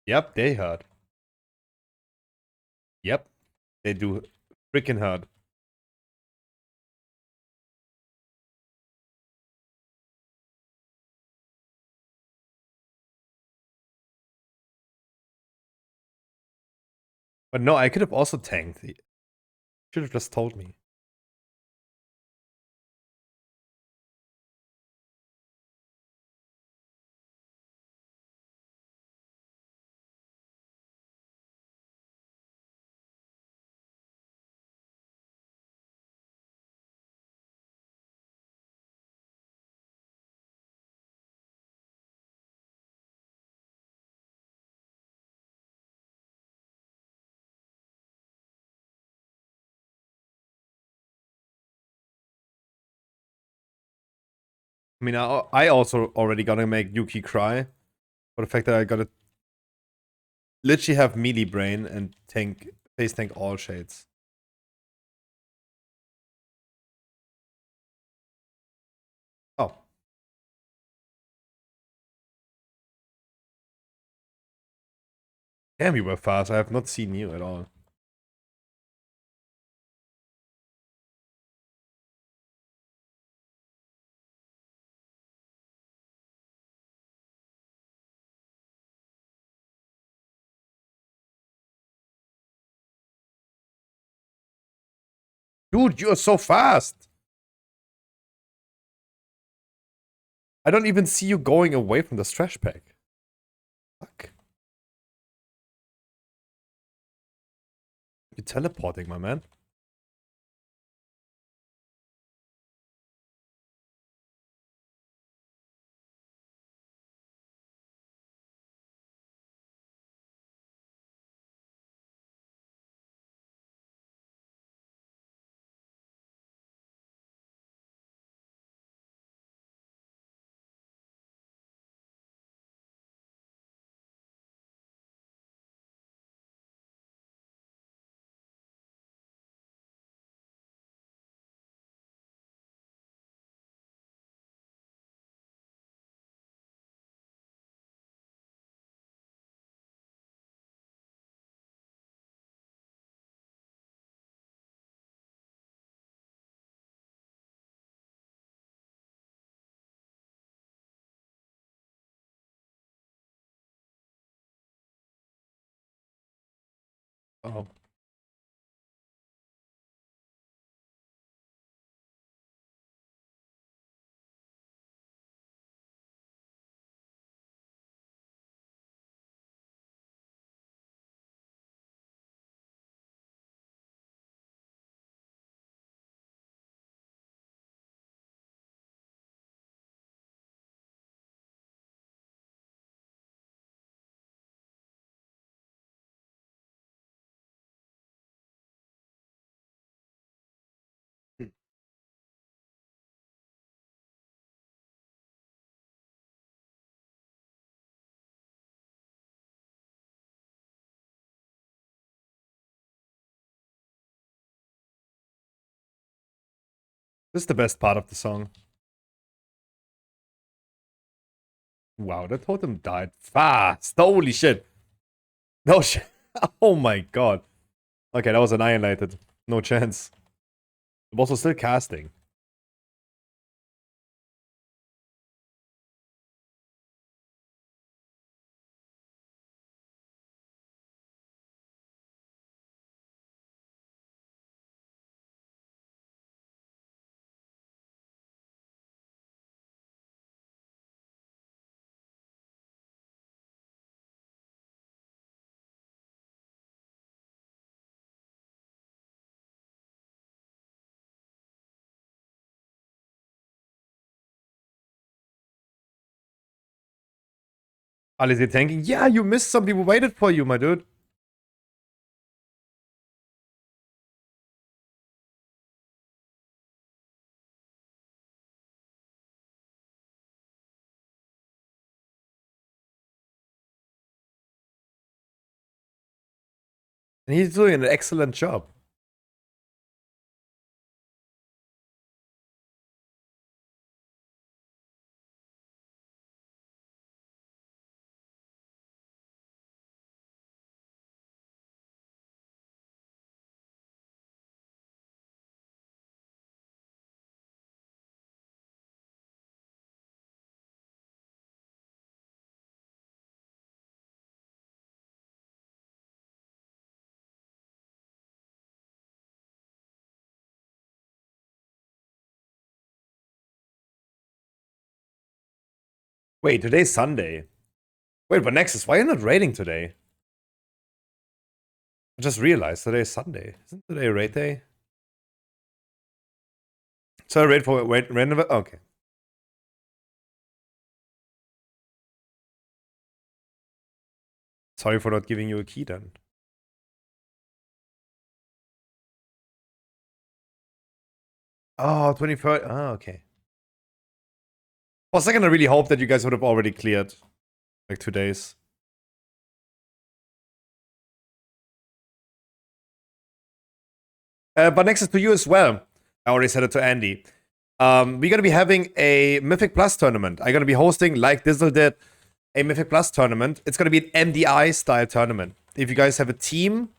Yep, they hurt. Yep, they do freaking hurt. But no, I could have also tanked. Should have just told me. I mean, I also already gonna make Yuki cry for the fact that I gotta literally have melee brain and face tank all shades. Oh. Damn, you were fast. I have not seen you at all. Dude, you're so fast! I don't even see you going away from the trash pack. Fuck. You're teleporting, my man. Oh. This is the best part of the song. Wow, the totem died fast. Holy shit. No shit. Oh my god. Okay, that was annihilated. No chance. It was also still casting. Alice, tanking? Yeah, you missed some people waited for you, my dude. And he's doing an excellent job. Wait, today's Sunday. Wait, but Nexus, why are you not raiding today? I just realized today's Sunday. Isn't today a raid day? So I raid for random. Okay. Sorry for not giving you a key then. Oh, 23rd. Oh, okay. For a second, I really hoped that you guys would have already cleared like 2 days. But next is to you as well. I already said it to Andy. We're going to be having a Mythic Plus tournament. I'm going to be hosting, like Dizzle did, a Mythic Plus tournament. It's going to be an MDI style tournament. If you guys have a team,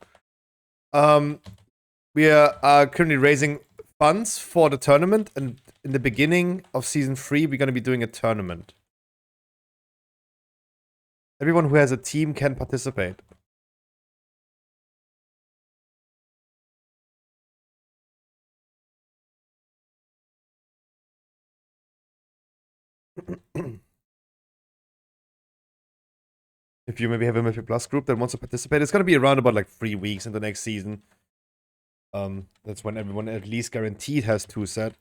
we are currently raising funds for the tournament. And in the beginning of Season 3, we're going to be doing a tournament. Everyone who has a team can participate. If you maybe have a Mythic Plus group that wants to participate, it's going to be around about like 3 weeks in the next season. That's when everyone at least guaranteed has 2 set.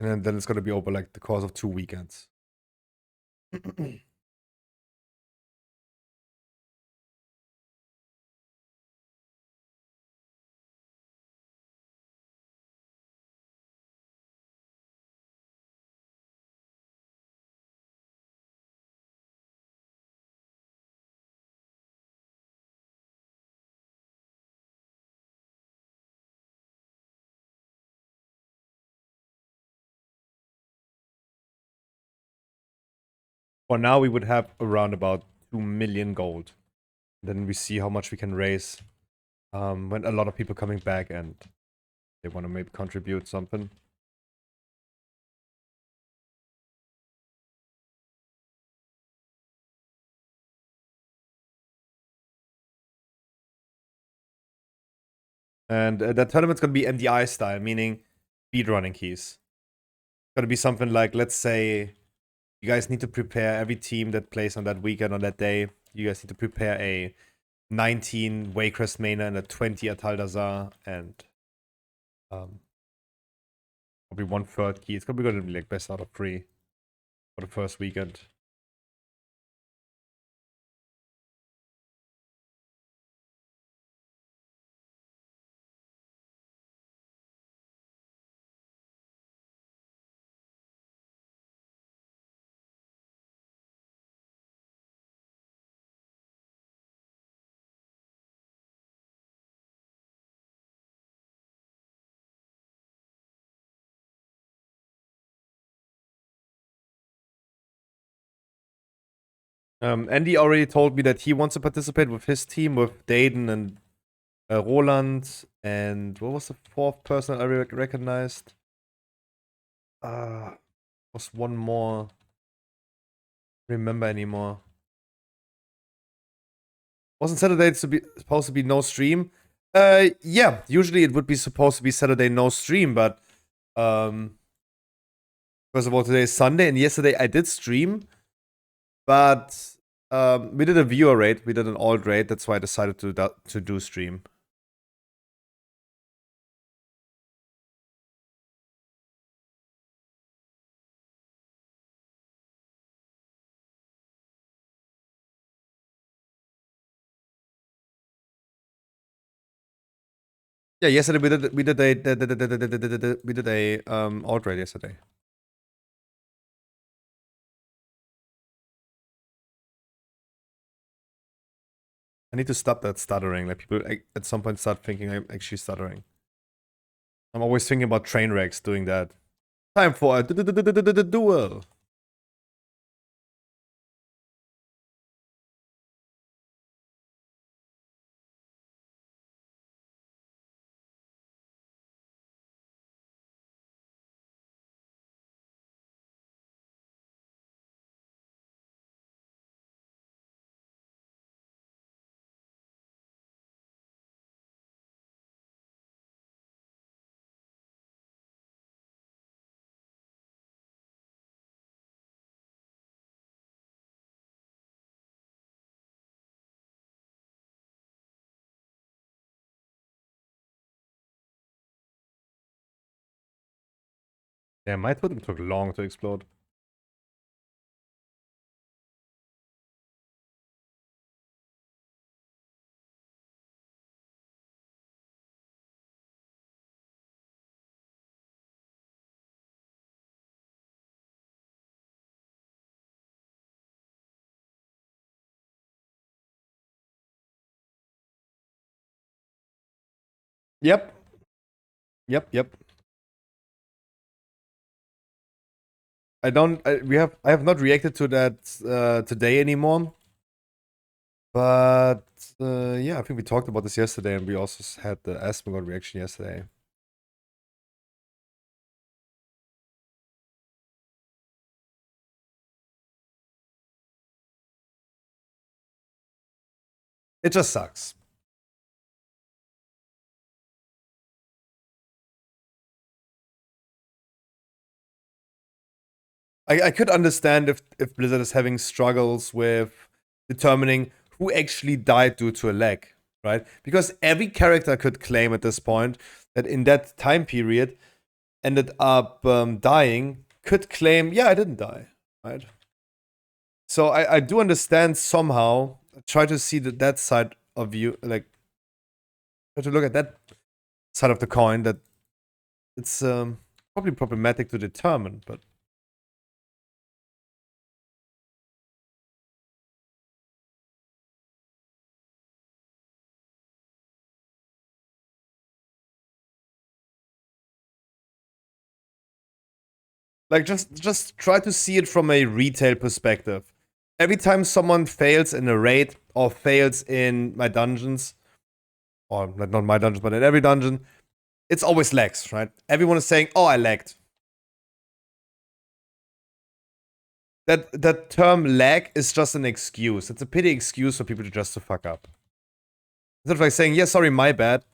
And then it's going to be over like the course of 2 weekends. For now, we would have around about 2 million gold. Then we see how much we can raise when a lot of people coming back and they want to maybe contribute something. And that tournament's going to be MDI style, meaning speedrunning keys. It's going to be something like, let's say, you guys need to prepare every team that plays on that weekend, on that day. You guys need to prepare a 19 Waycrest Mainer and a 20 Ataldazar and probably 1/3 key. It's probably going to be like best out of 3 for the first weekend. Andy already told me that he wants to participate with his team, with Dayton and Roland, and what was the 4th person I recognized? Was one more. Remember anymore? Wasn't Saturday supposed to be no stream? Yeah, usually it would be supposed to be Saturday no stream, but first of all, today is Sunday, and yesterday I did stream, but we did a viewer raid, we did an alt raid, that's why I decided to do stream. Yeah, yesterday we did a alt raid yesterday. I need to stop that stuttering. Like people at some point start thinking I'm actually stuttering. I'm always thinking about train wrecks doing that. Time for a duel. Yeah, my totem took long to explode. Yep. Yep. I have not reacted to that today anymore. But yeah, I think we talked about this yesterday, and we also had the Asmongold reaction yesterday. It just sucks. I could understand if Blizzard is having struggles with determining who actually died due to a lag, right? Because every character could claim at this point that in that time period ended up dying, could claim, yeah, I didn't die, right? So I do understand somehow, try to see that side of you, like, try to look at that side of the coin, that it's probably problematic to determine, but like just try to see it from a retail perspective. Every time someone fails in a raid or fails in my dungeons, or not my dungeons, but in every dungeon, it's always lags, right? Everyone is saying, "Oh, I lagged." That term lag is just an excuse. It's a pity excuse for people to just to fuck up. Instead of like saying, "Yeah, sorry, my bad."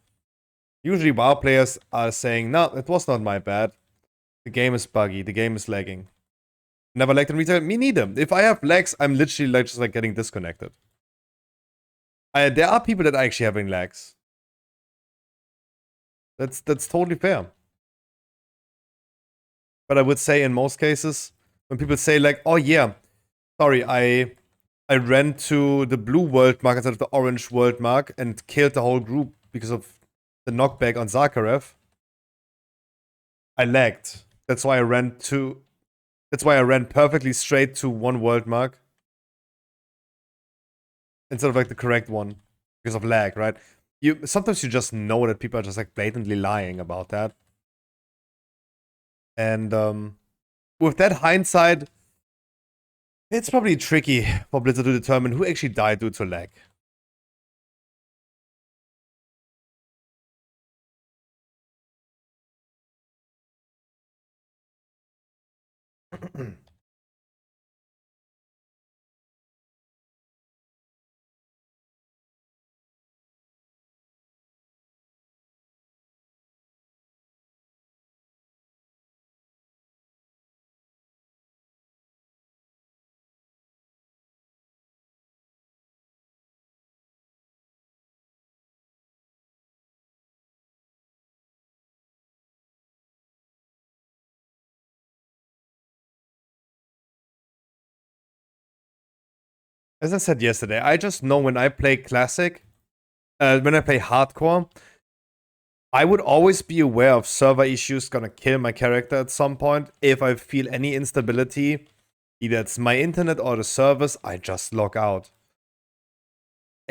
Usually, WoW players are saying, "No, it was not my bad. The game is buggy. The game is lagging." Never lagged in retail. Me neither. If I have lags, I'm literally like just like getting disconnected. There are people that are actually having lags. That's totally fair. But I would say in most cases, when people say like, "Oh yeah, sorry, I ran to the blue world mark instead of the orange world mark and killed the whole group because of the knockback on Zakharev," I lagged. That's why I ran perfectly straight to one world mark instead of like the correct one because of lag, right? Sometimes you just know that people are just like blatantly lying about that. And with that hindsight, it's probably tricky for Blizzard to determine who actually died due to lag. As I said yesterday, I just know when I play Classic, when I play Hardcore, I would always be aware of server issues gonna kill my character at some point. If I feel any instability, either it's my internet or the servers, I just log out.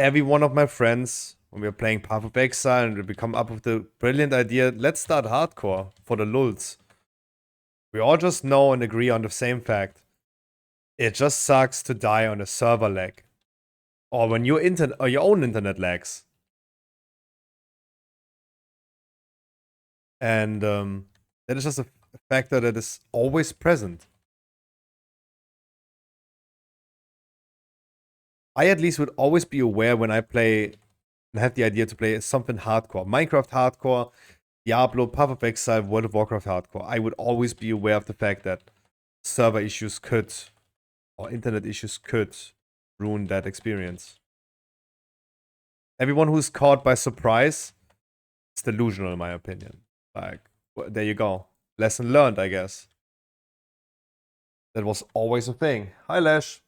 every one of my friends, when we were playing Path of Exile, and we come up with the brilliant idea, let's start hardcore for the lulz. We all just know and agree on the same fact. It just sucks to die on a server lag. Or when your own internet lags. And that is just a factor that is always present. I at least would always be aware when I play and have the idea to play something hardcore. Minecraft hardcore, Diablo, Path of Exile, World of Warcraft hardcore. I would always be aware of the fact that server issues could, or internet issues could, ruin that experience. Everyone who's caught by surprise, it's delusional in my opinion. Like, well, there you go. Lesson learned, I guess. That was always a thing. Hi, Lash.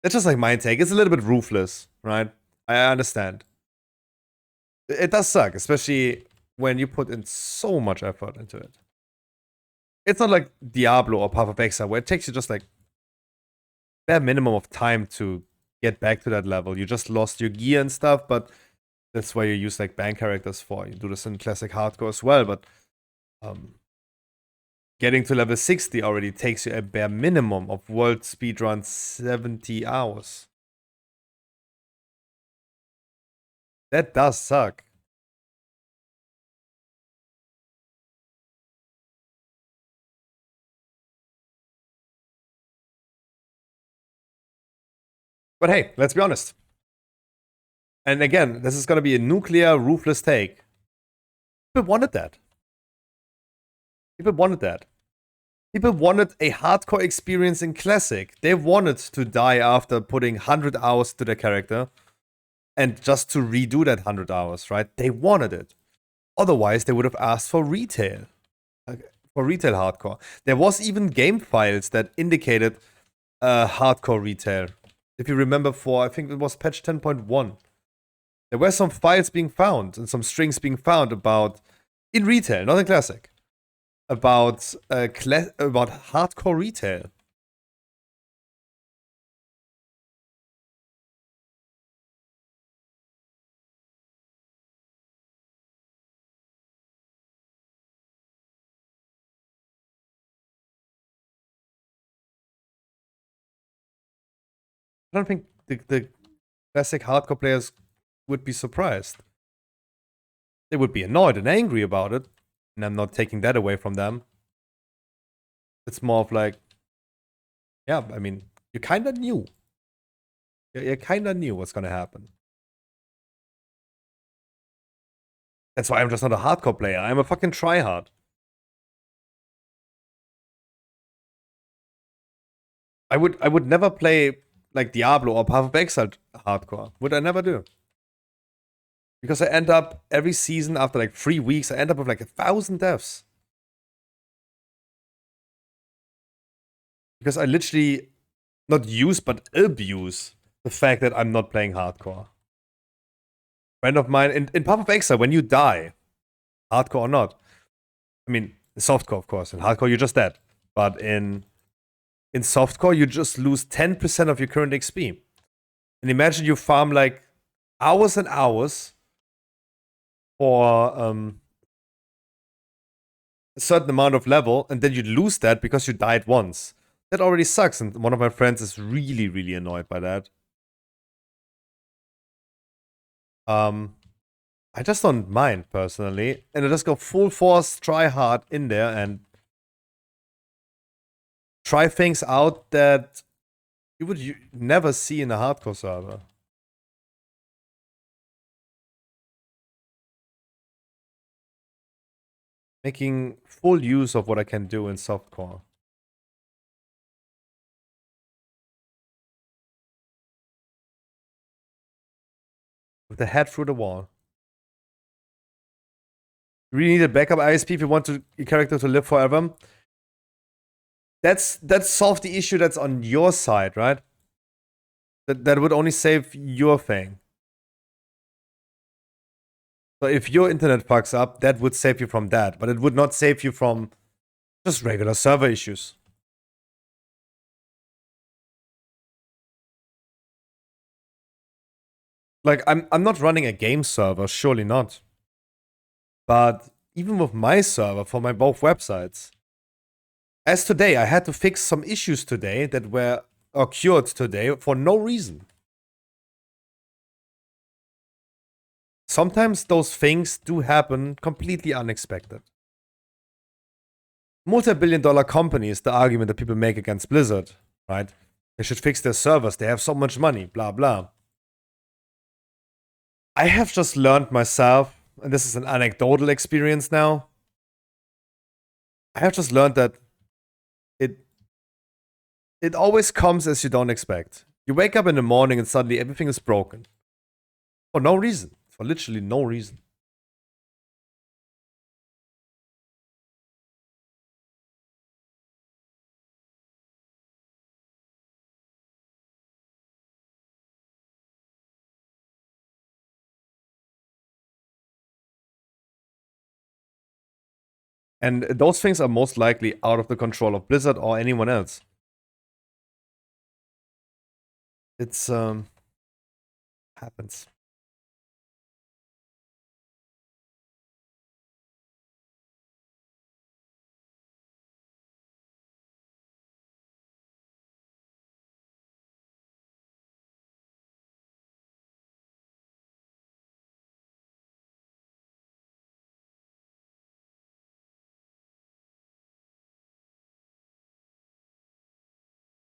That's just like my take. It's a little bit ruthless, right? I understand. It does suck, especially when you put in so much effort into it. It's not like Diablo or Path of Exile, where it takes you just like bare minimum of time to get back to that level. You just lost your gear and stuff, but that's why you use like bank characters for. You do this in classic hardcore as well, but getting to level 60 already takes you a bare minimum of world speedrun 70 hours. That does suck. But hey, let's be honest. And again, this is going to be a nuclear, ruthless take. People wanted that. People wanted that. People wanted a hardcore experience in Classic. They wanted to die after putting 100 hours to their character and just to redo that 100 hours, right? They wanted it. Otherwise, they would have asked for retail. For retail hardcore. There was even game files that indicated hardcore retail. If you remember I think it was patch 10.1. There were some files being found and some strings being found about, in retail, not in Classic, about hardcore retail. I don't think the Classic hardcore players would be surprised. They would be annoyed and angry about it, and I'm not taking that away from them. It's more of like, yeah, I mean, you kind of knew. You kind of knew what's going to happen. That's why I'm just not a hardcore player. I'm a fucking tryhard. I would never play like Diablo or Path of Exile hardcore. Would I never do? Because I end up every season after like 3 weeks, I end up with like 1,000 deaths. Because I literally not use but abuse the fact that I'm not playing hardcore. Friend of mine in Path of Exile, when you die, hardcore or not, I mean softcore of course. In hardcore you're just dead, but in softcore you just lose 10% of your current XP. And imagine you farm like hours and hours for a certain amount of level, and then you lose that because you died once. That already sucks, and one of my friends is really, really annoyed by that. I just don't mind, personally. And I just go full force, try hard in there, and try things out that you would never see in a hardcore server. Making full use of what I can do in softcore. With the head through the wall. You really need a backup ISP if you want your character to live forever. That's solved the issue that's on your side, right? That would only save your thing. So if your internet fucks up, that would save you from that, but it would not save you from just regular server issues. Like, I'm not running a game server, surely not. But even with my server for my both websites, as today, I had to fix some issues today that were occurred today for no reason. Sometimes those things do happen completely unexpected. Multi-billion-dollar company is the argument that people make against Blizzard, right? They should fix their servers, they have so much money, blah blah. I have just learned myself, and this is an anecdotal experience now, I have just learned that it always comes as you don't expect. You wake up in the morning and suddenly everything is broken. For no reason. For literally no reason. And those things are most likely out of the control of Blizzard or anyone else. It's happens.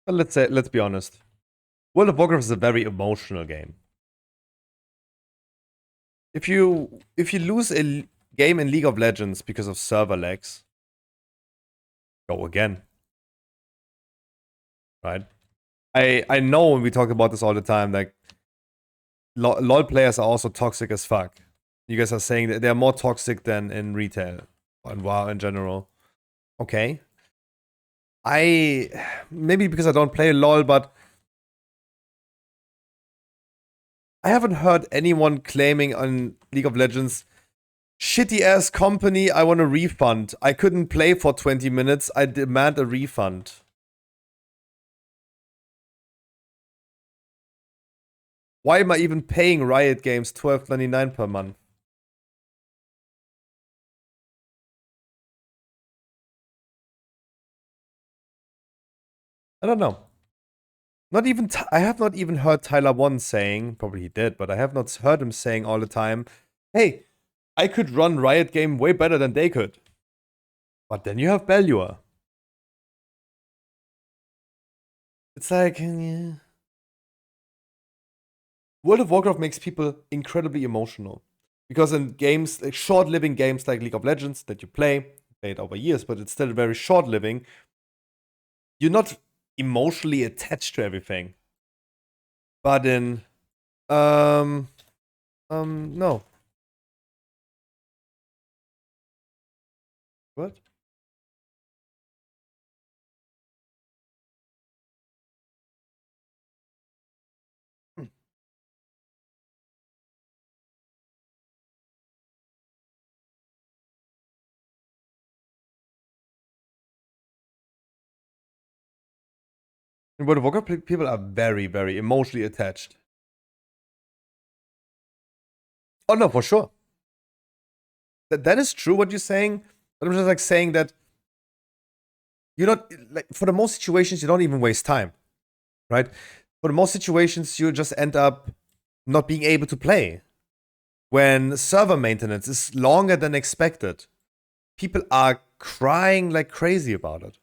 But let's be honest. World of Warcraft is a very emotional game. If you lose a game in League of Legends because of server lags, go again. Right? I know when we talk about this all the time, like LoL players are also toxic as fuck. You guys are saying that they're more toxic than in retail and WoW in general. Okay. Maybe because I don't play LoL, but I haven't heard anyone claiming on League of Legends, shitty ass company, I want a refund. I couldn't play for 20 minutes, I demand a refund. Why am I even paying Riot Games $12.99 per month? I don't know. Not even I have not even heard Tyler One saying, probably he did, but I have not heard him saying all the time, hey, I could run Riot Game way better than they could. But then you have Belluor. It's like, yeah. World of Warcraft makes people incredibly emotional. Because in games, like short living games like League of Legends that you play it over years, but it's still very short living, you're not emotionally attached to everything. But in no. What? In World of Warcraft, people are very, very emotionally attached. Oh no, for sure. That is true what you're saying, but I'm just like saying that you're not like for the most situations you don't even waste time, right? For the most situations you just end up not being able to play. When server maintenance is longer than expected, people are crying like crazy about it.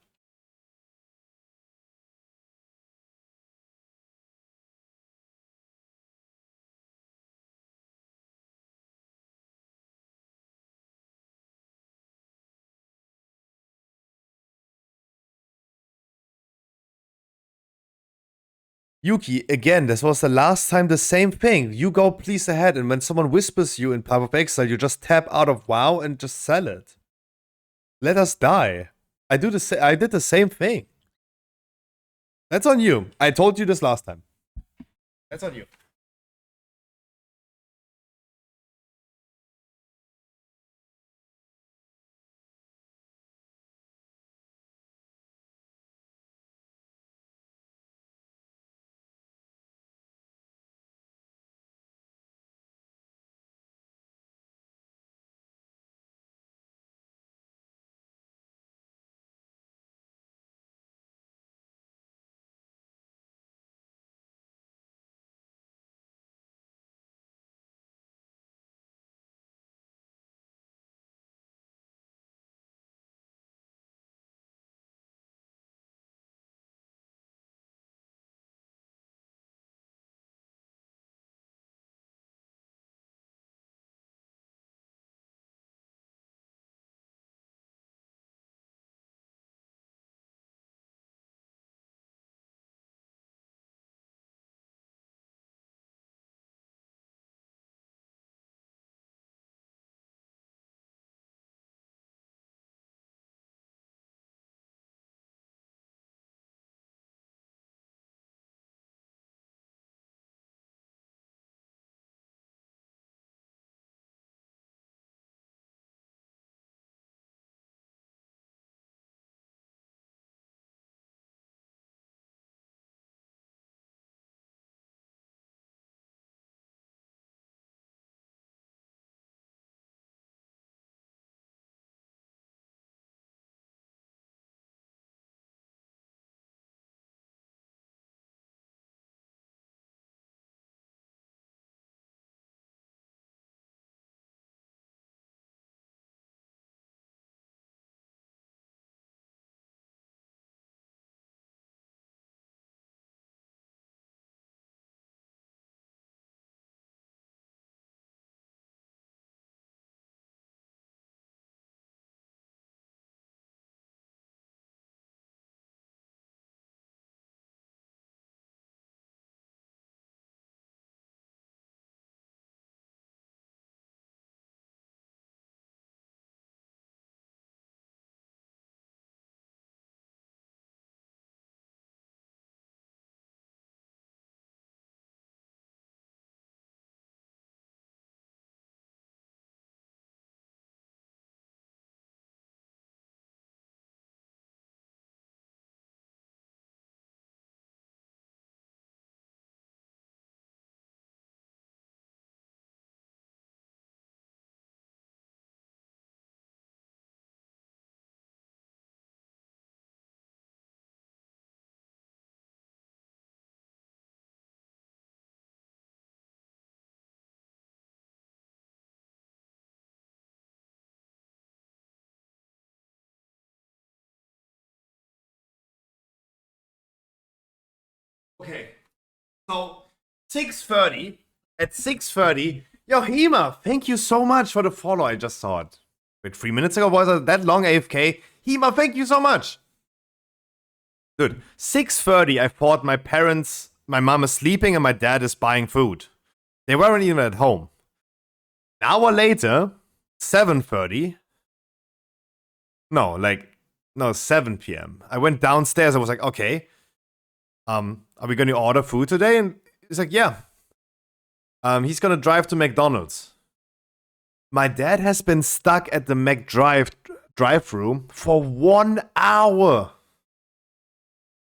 Yuki, again, this was the last time the same thing. You go please ahead, and when someone whispers you in Path of Exile, you just tap out of WoW and just sell it. Let us die. I did the same thing. That's on you. I told you this last time. That's on you. Okay. So 6:30. At 6:30. Yo, Hema, thank you so much for the follow. I just saw it. Wait, 3 minutes ago was it that long AFK? Hema, thank you so much. Dude, 6:30. I thought my mom is sleeping and my dad is buying food. They weren't even at home. An hour later, 7:30. No, 7 p.m. I went downstairs. I was like, okay, are we going to order food today? And he's like, yeah. He's going to drive to McDonald's. My dad has been stuck at the drive-thru for 1 hour.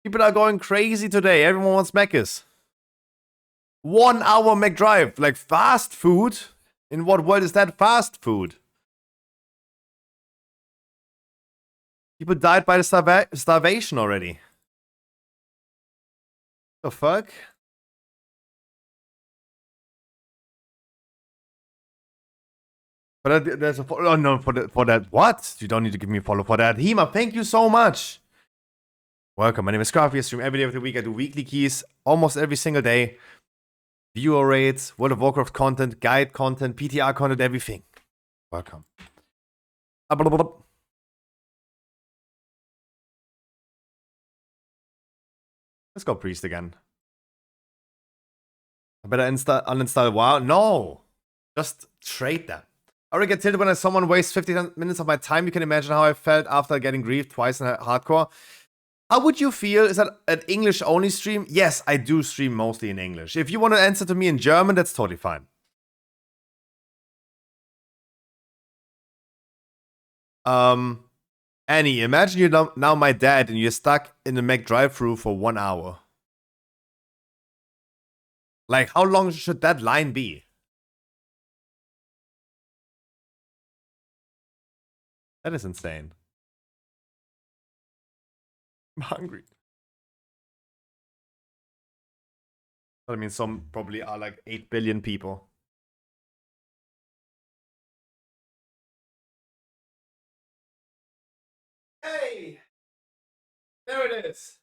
People are going crazy today. Everyone wants Mc's. 1 hour McDrive. Like fast food? In what world is that fast food? People died by the starvation already. The fuck? For that, there's a follow. Oh no, for that. What? You don't need to give me a follow for that. Hema, thank you so much. Welcome. My name is Scruffy. I stream every day of the week. I do weekly keys almost every single day. Viewer rates, World of Warcraft content, guide content, PTR content, everything. Welcome. Let's go priest again. I better uninstall WoW. No! Just trade them. I already get tilted when someone wastes 15 minutes of my time. You can imagine how I felt after getting griefed twice in hardcore. How would you feel? Is that an English only stream? Yes, I do stream mostly in English. If you want to answer to me in German, that's totally fine. Annie, imagine you're now my dad and you're stuck in the Mac drive-thru for 1 hour. Like, how long should that line be? That is insane. I'm hungry. I mean, some probably are like 8 billion people. Hey! There it is.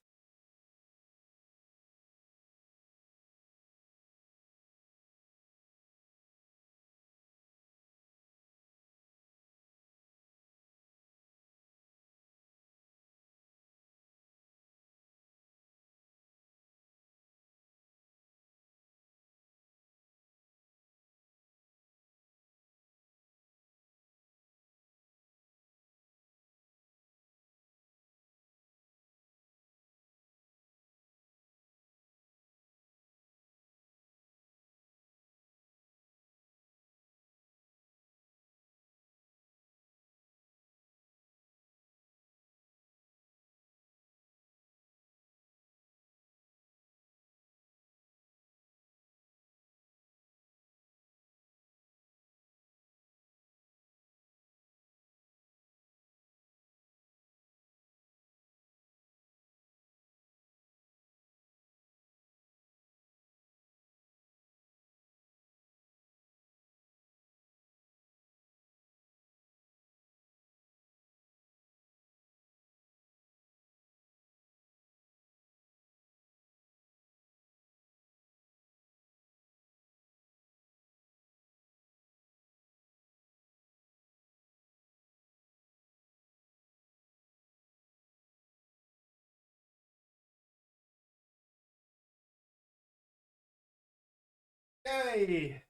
Yay!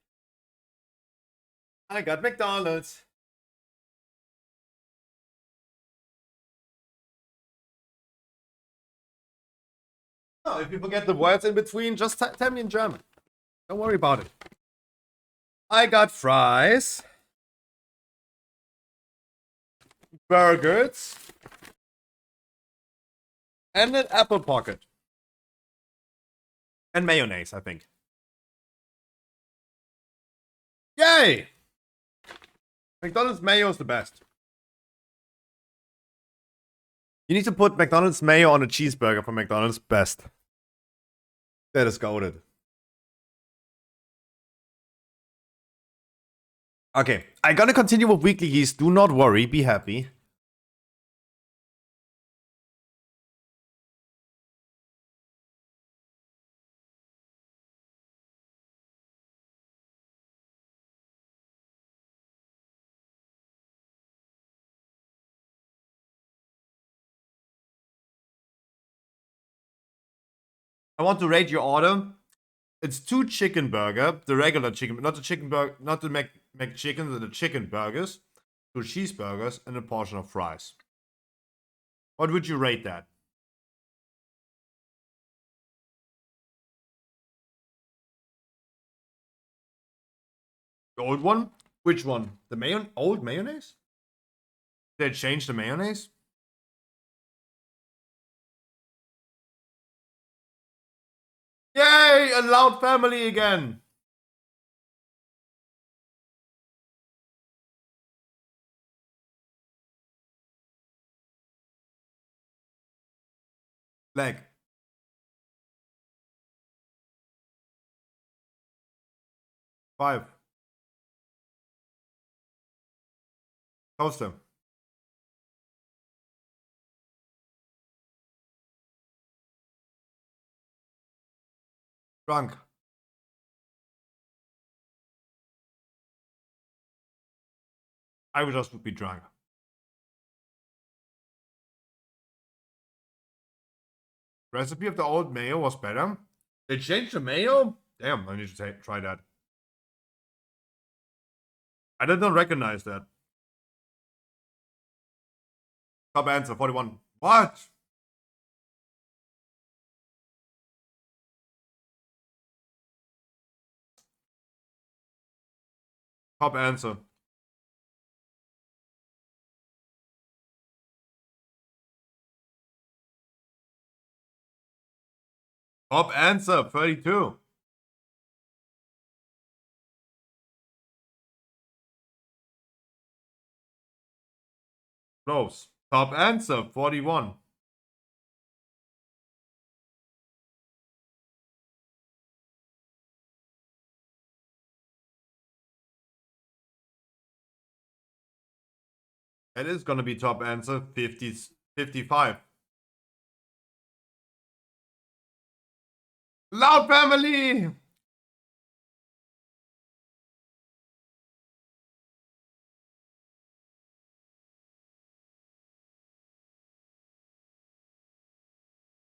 I got McDonald's. Oh, if you forget the words in between, just tell me in German. Don't worry about it. I got fries, burgers, and an apple pocket. And mayonnaise, I think. Yay! McDonald's mayo is the best. You need to put McDonald's mayo on a cheeseburger for McDonald's best. That is goated. Okay, I'm gonna continue with weekly keys. Do not worry, be happy. I want to rate your order. It's 2 chicken burger, the regular chicken, not the chicken burger, not the McChicken, the chicken burgers, 2 cheeseburgers, and a portion of fries. What would you rate that? The old one? Which one? The old mayonnaise? Did they change the mayonnaise? Yay! A loud family again! Leg. Five. Toaster. Drunk. I would just be drunk. Recipe of the old mayo was better. They changed the mayo? Damn, I need to try that. I did not recognize that. Top answer, 41. What? Top answer. Top answer, 32. Close. Top answer, 41. It is gonna be top answer, 55. Loud family!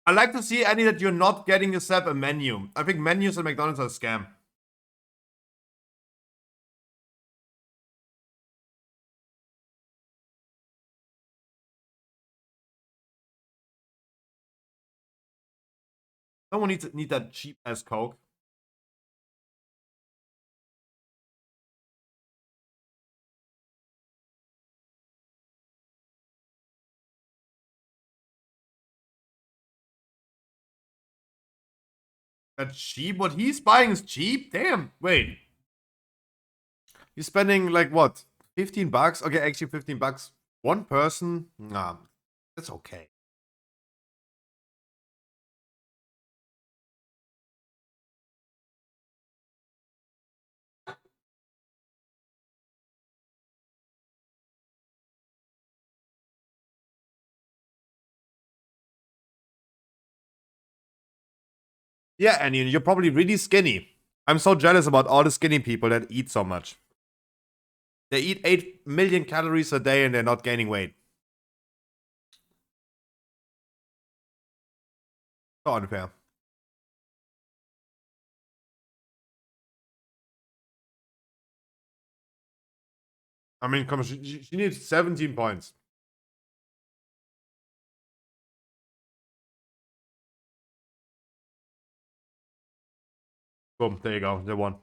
I like to see, Annie, that you're not getting yourself a menu. I think menus at McDonald's are a scam. No one needs that cheap ass Coke. That's cheap? What he's buying is cheap? Damn. Wait. He's spending like what? 15 bucks? Okay, actually 15 bucks. One person? Nah, that's okay. Yeah, and you're probably really skinny. I'm so jealous about all the skinny people that eat so much. They eat 8 million calories a day and they're not gaining weight. So unfair. I mean, come on, she needs 17 points. Boom, there you go. They won.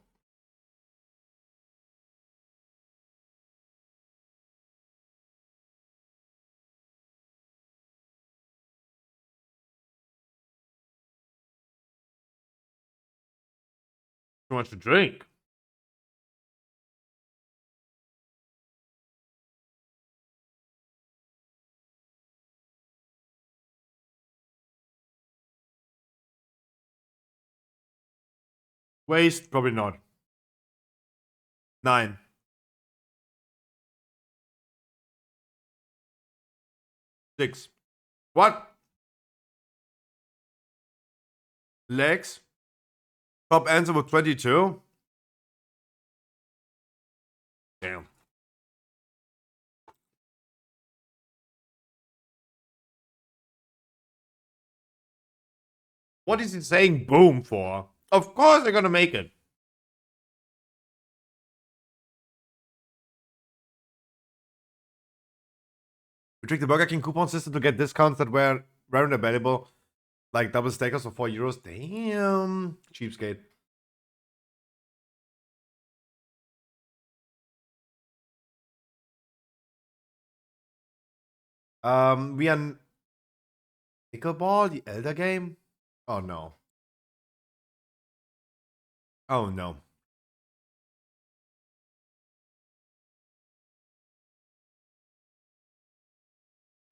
Too much to drink. Waste? Probably not. 9. Six. What? Legs? Top answer was 22? Damn. What is he saying boom for? Of course they're gonna make it. We tricked the Burger King coupon system to get discounts that weren't available. Like double steakers for €4. Damn. Cheapskate. We are Pickleball, the Elder game? Oh no. Oh no.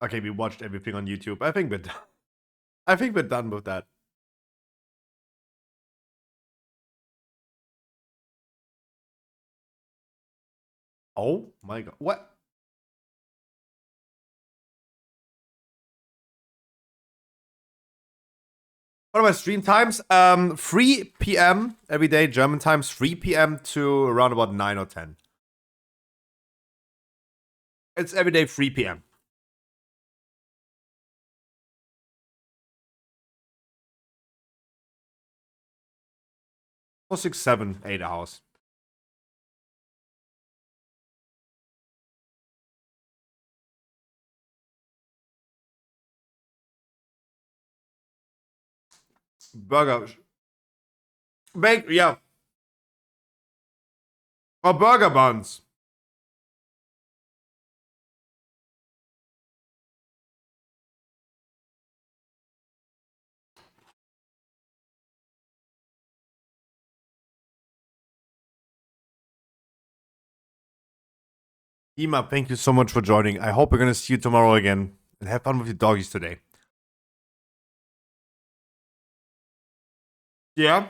Okay, we watched everything on YouTube. I think we're done. I think we're done with that. Oh my god. What? What are my stream times? 3 p.m. every day, German times, 3 p.m. to around about 9 or 10. It's every day 3 p.m. 4, 6, 7, 8 hours. Burger. Bake, yeah. Or burger buns. Ima, thank you so much for joining. I hope we're gonna see you tomorrow again. And have fun with your doggies today. Yeah.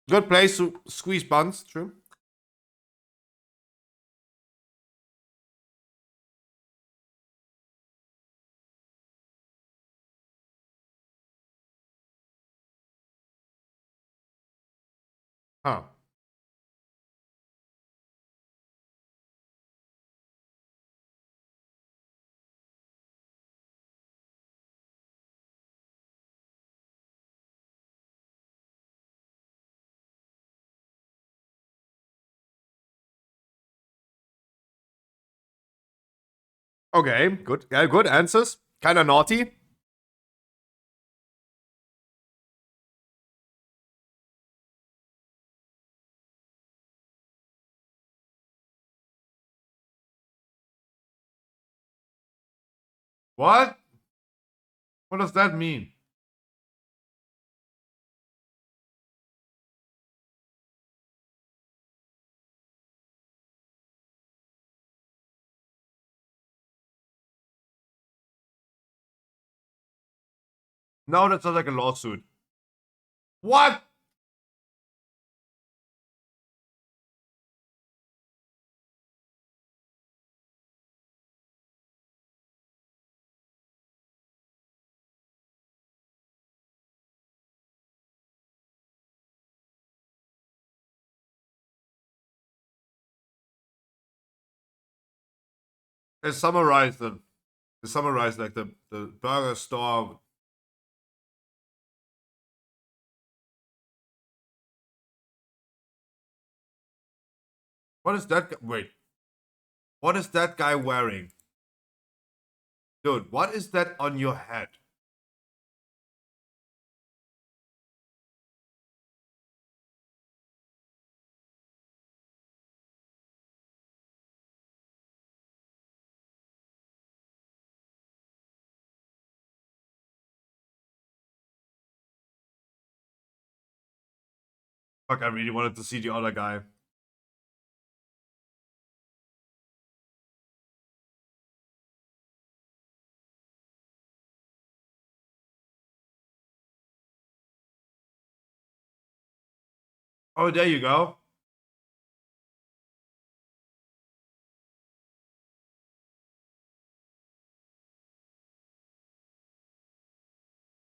Good place to squeeze buns, true. Huh. Okay, good. Yeah, good answers. Kinda naughty. What? What does that mean? No, that sounds like a lawsuit. What? They summarized it. They summarized like the burger store. What is that? Wait. What is that guy wearing? Dude, what is that on your head? Fuck, I really wanted to see the other guy. Oh, there you go.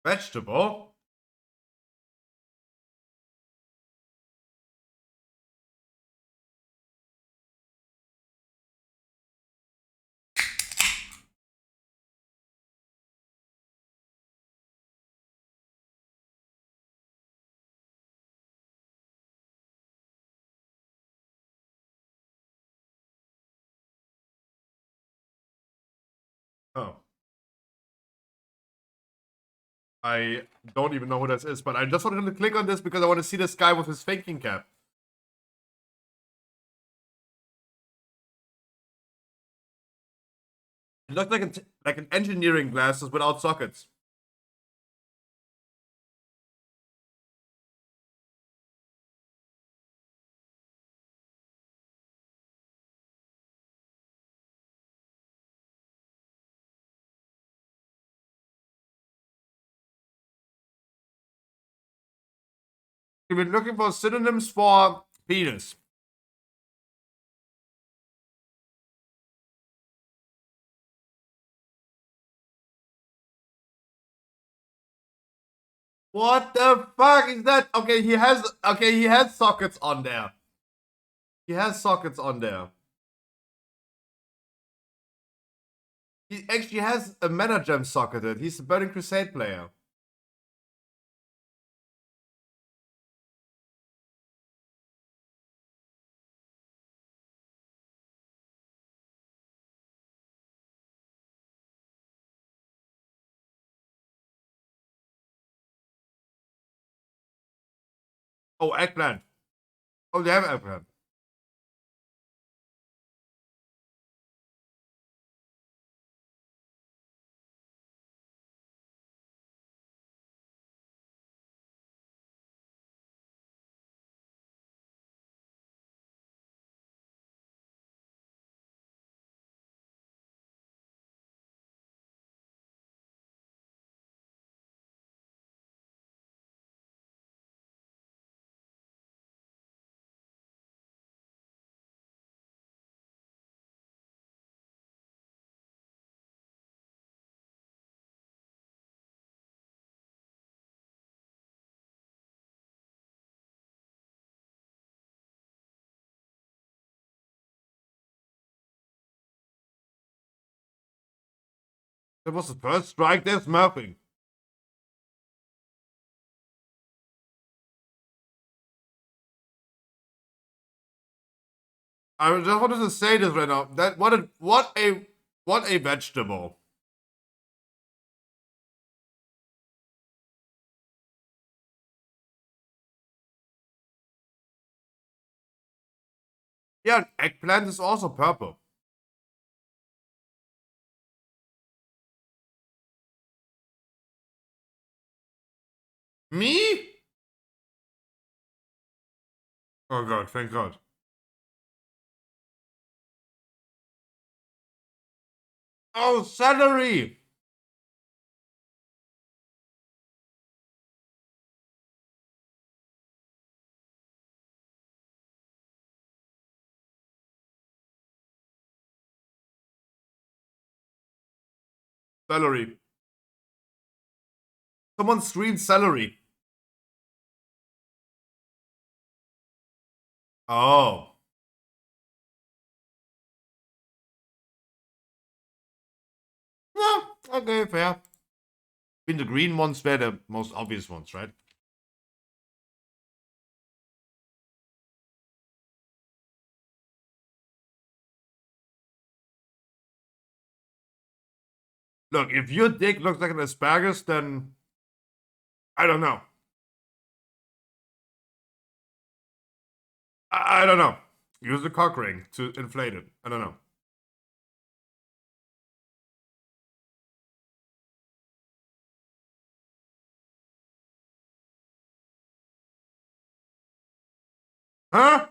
Vegetable? Oh. I don't even know who this is, but I just wanted to click on this because I want to see this guy with his thinking cap. It looked like an engineering glasses without sockets. We've been looking for synonyms for penis. What the fuck is that? Okay, he has sockets on there. He has sockets on there. He actually has a mana gem socketed. He's a Burning Crusade player. Oh, eggplant. Oh, they have eggplant. That was the first strike. There's nothing. I just wanted to say this right now. That what a vegetable. Yeah, eggplant is also purple. Me? Oh god, thank god. Oh, celery! Celery. Someone screamed celery. Oh. Yeah, okay, fair. I mean, the green ones were the most obvious ones, right? Look, if your dick looks like an asparagus, then I don't know. I don't know. Use a cock ring to inflate it. I don't know. Huh?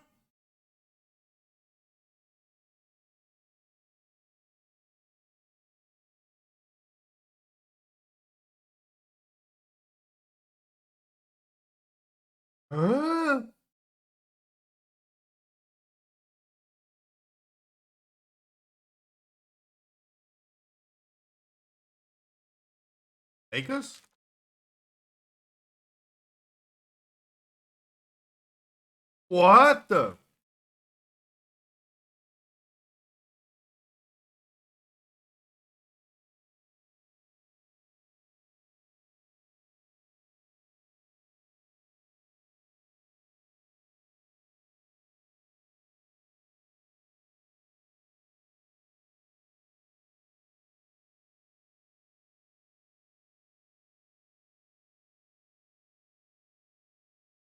Huh? Acres? What the?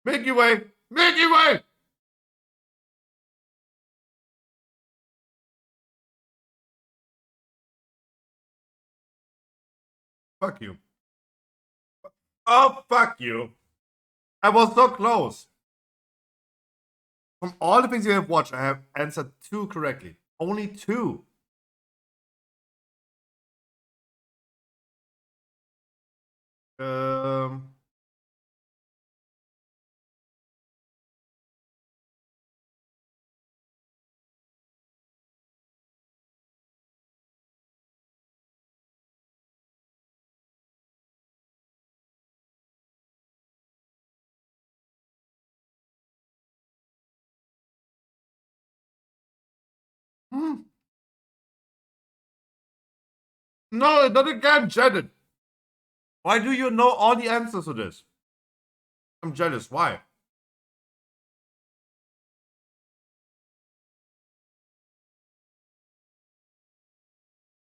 Milky Way! Milky Way! Fuck you. Oh, fuck you. I was so close. From all the things you have watched, I have answered 2 correctly. Only 2. Um... Hmm. No, not again, Janet. Why do you know all the answers to this? I'm jealous. Why?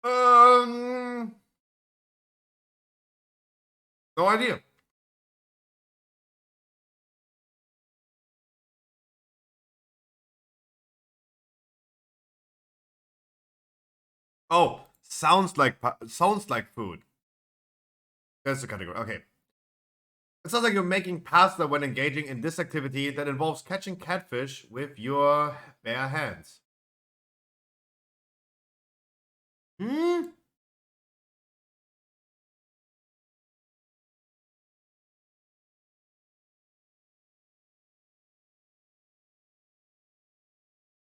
Um, no idea. Oh, sounds like food. That's the category. Okay. It sounds like you're making pasta when engaging in this activity that involves catching catfish with your bare hands. Hmm?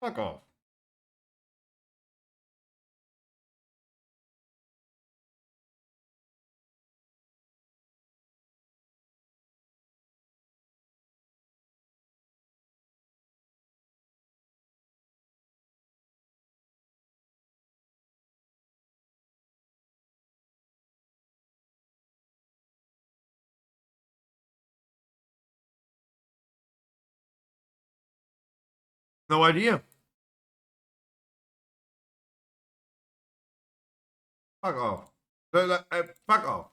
Fuck off. No idea. Fuck off. Fuck off.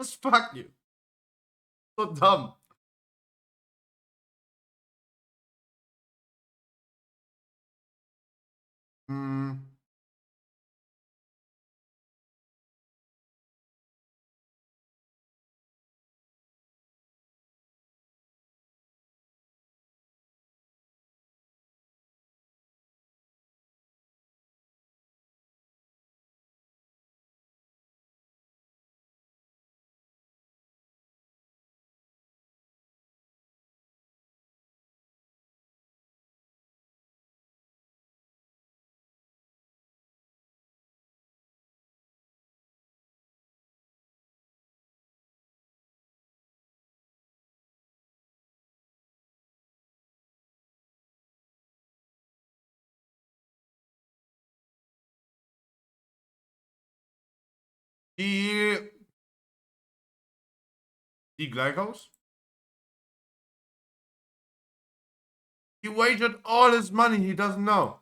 Just fuck you. So dumb. Hmm. Die, die Glycos? He wagered all his money he doesn't know.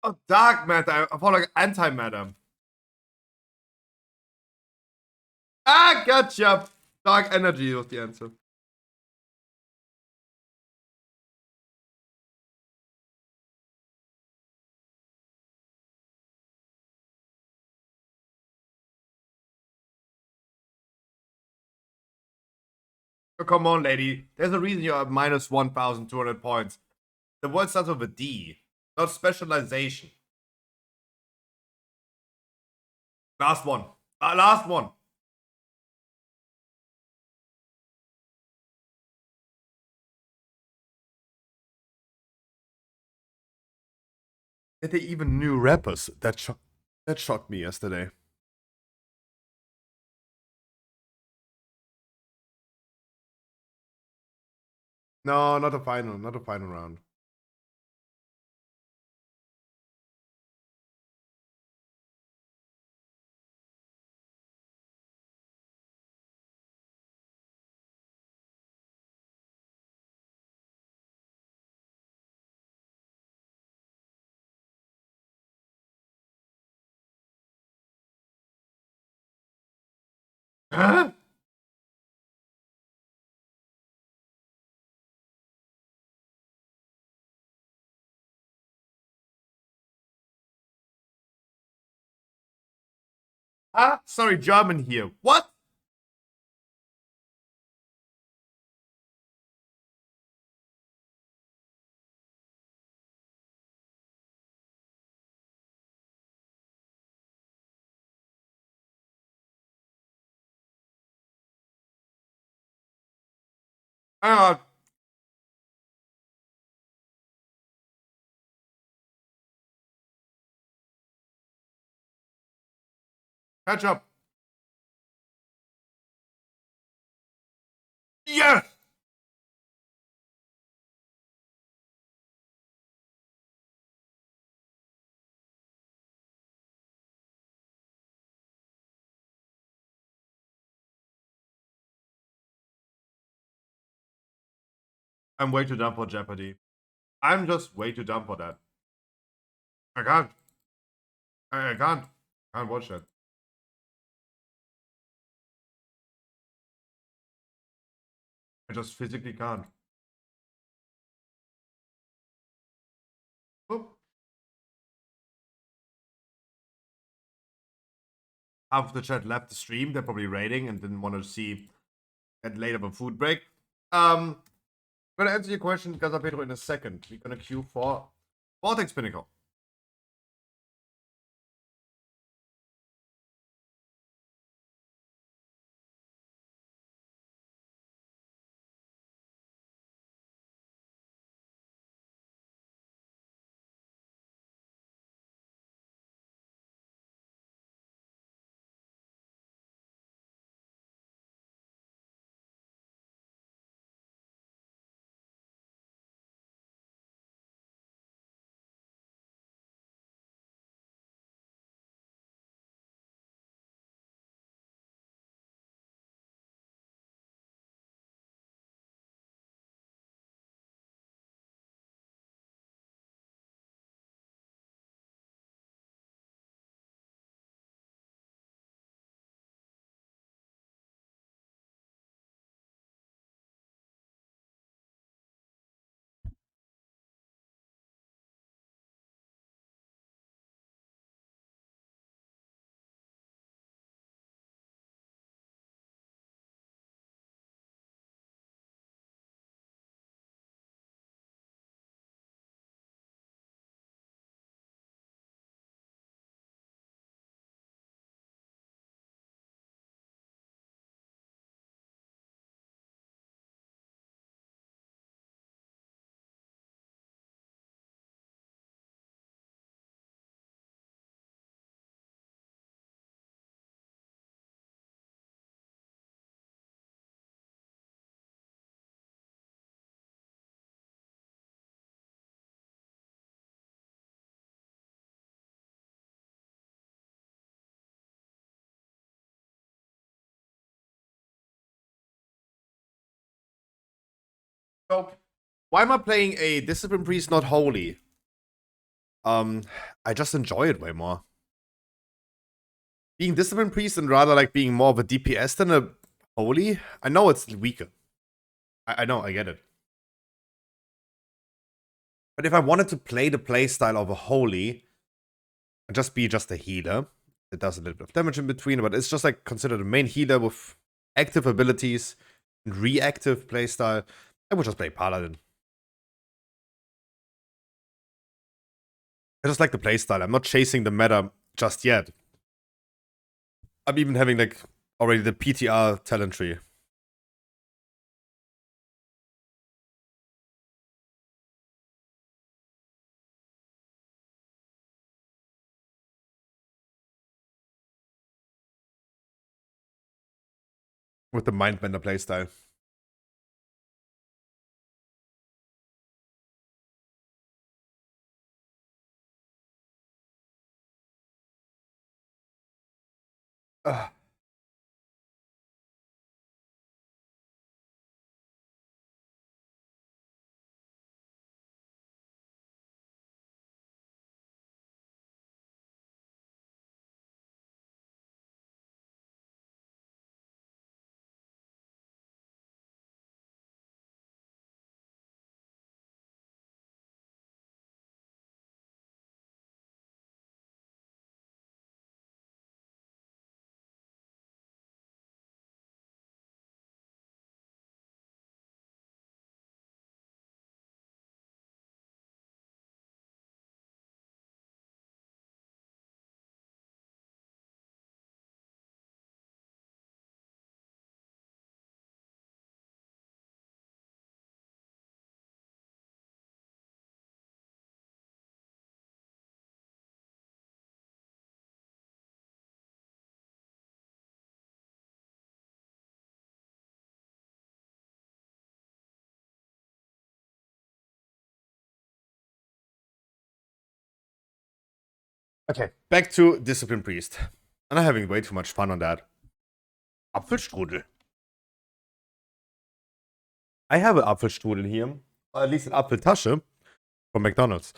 Oh, dark matter. I thought like antimatter. Ah, gotcha. Dark energy was the answer. Oh, come on, lady. There's a reason you're at minus 1,200 points. The word starts with a D, not specialization. Last one. Last one. That they even knew rappers. That shocked me yesterday. No, not the final. Not the final round. Huh? Ah, sorry, German here. What? Hang on. Catch up. Yes! I'm way too dumb for Jeopardy. I'm just way too dumb for that. I can't. I can't. I can't watch that. I just physically can't. Oh. Half of the chat left the stream. They're probably raiding and didn't want to see that later of a food break. I'm gonna answer your question, Gaza Pedro, in a second. We're gonna queue for Vortex Pinnacle. So, why am I playing a Discipline Priest not holy? I just enjoy it way more. Being Discipline Priest and rather like being more of a DPS than a holy, I know it's weaker. I know, I get it. But if I wanted to play the playstyle of a holy, and just be just a healer, it does a little bit of damage in between, but it's just like considered a main healer with active abilities and reactive playstyle, I would just play Paladin. I just like the playstyle. I'm not chasing the meta just yet. I'm even having like already the PTR talent tree. With the Mindbender playstyle. Okay, back to Discipline Priest. And I'm having way too much fun on that. Apfelstrudel. I have an Apfelstrudel here. Or at least an Apfeltasche from McDonald's.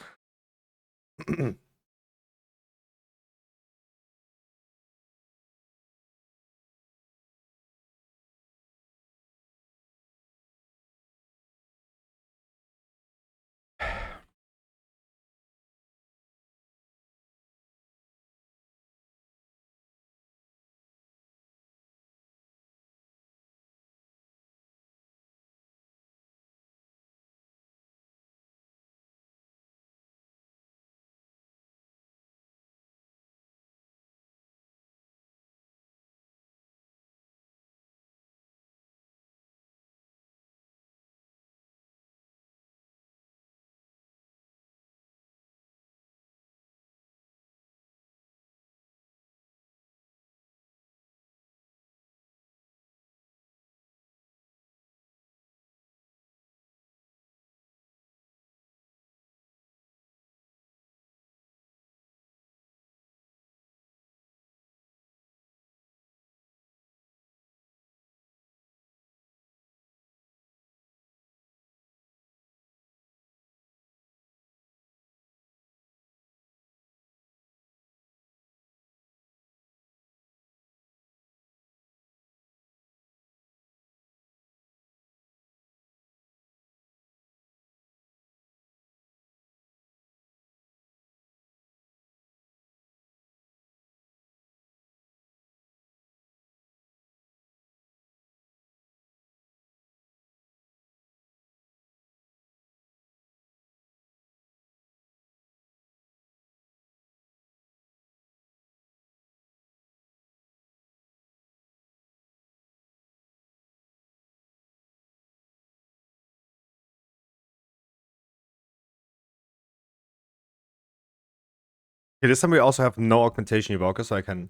Okay, this time we also have no augmentation evoker, so I can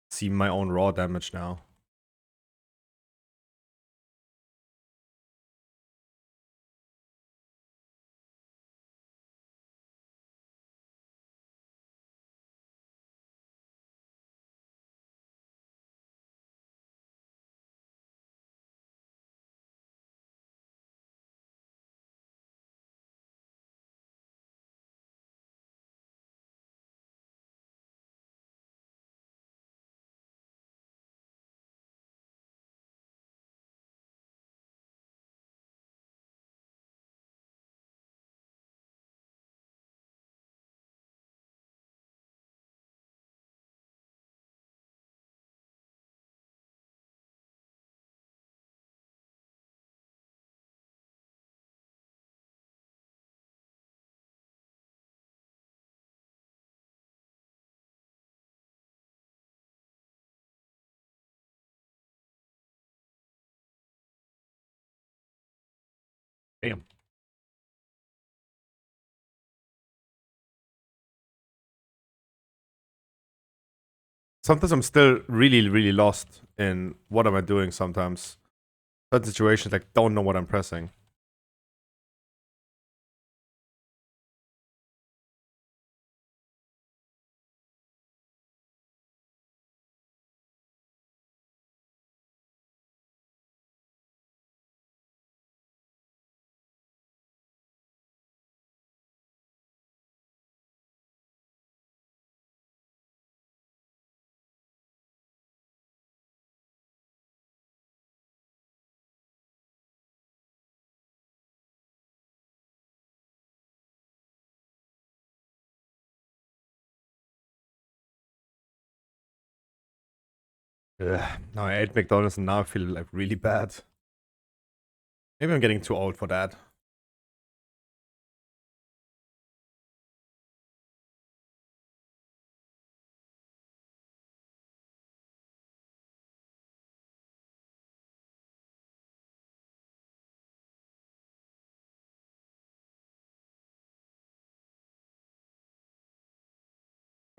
see my own raw damage now. Damn. Sometimes I'm still really, really lost in what am I doing sometimes. Certain situations, like, don't know what I'm pressing. Ugh. Now I ate McDonald's and now I feel like really bad. Maybe I'm getting too old for that.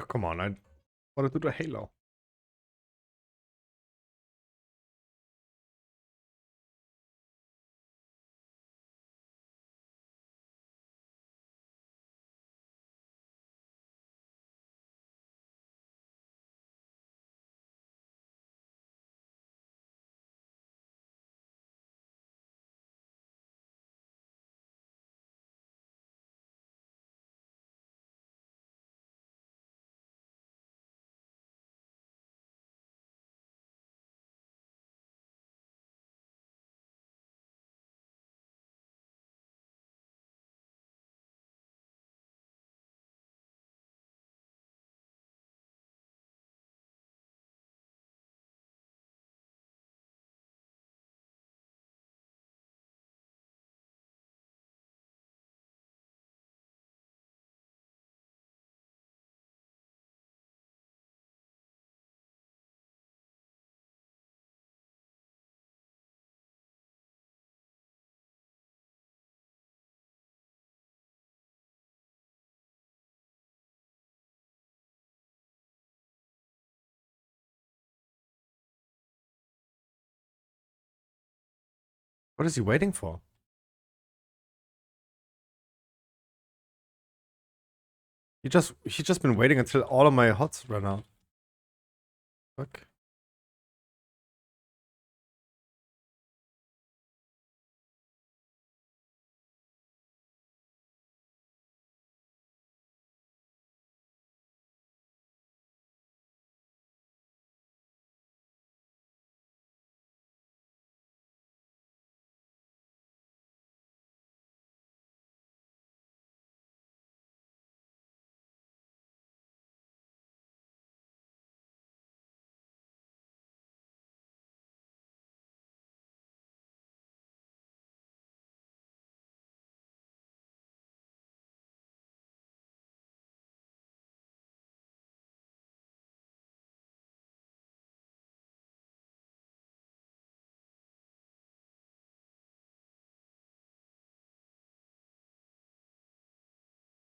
Come on, I want to do the Halo. What is he waiting for? He just been waiting until all of my hots run out. Fuck.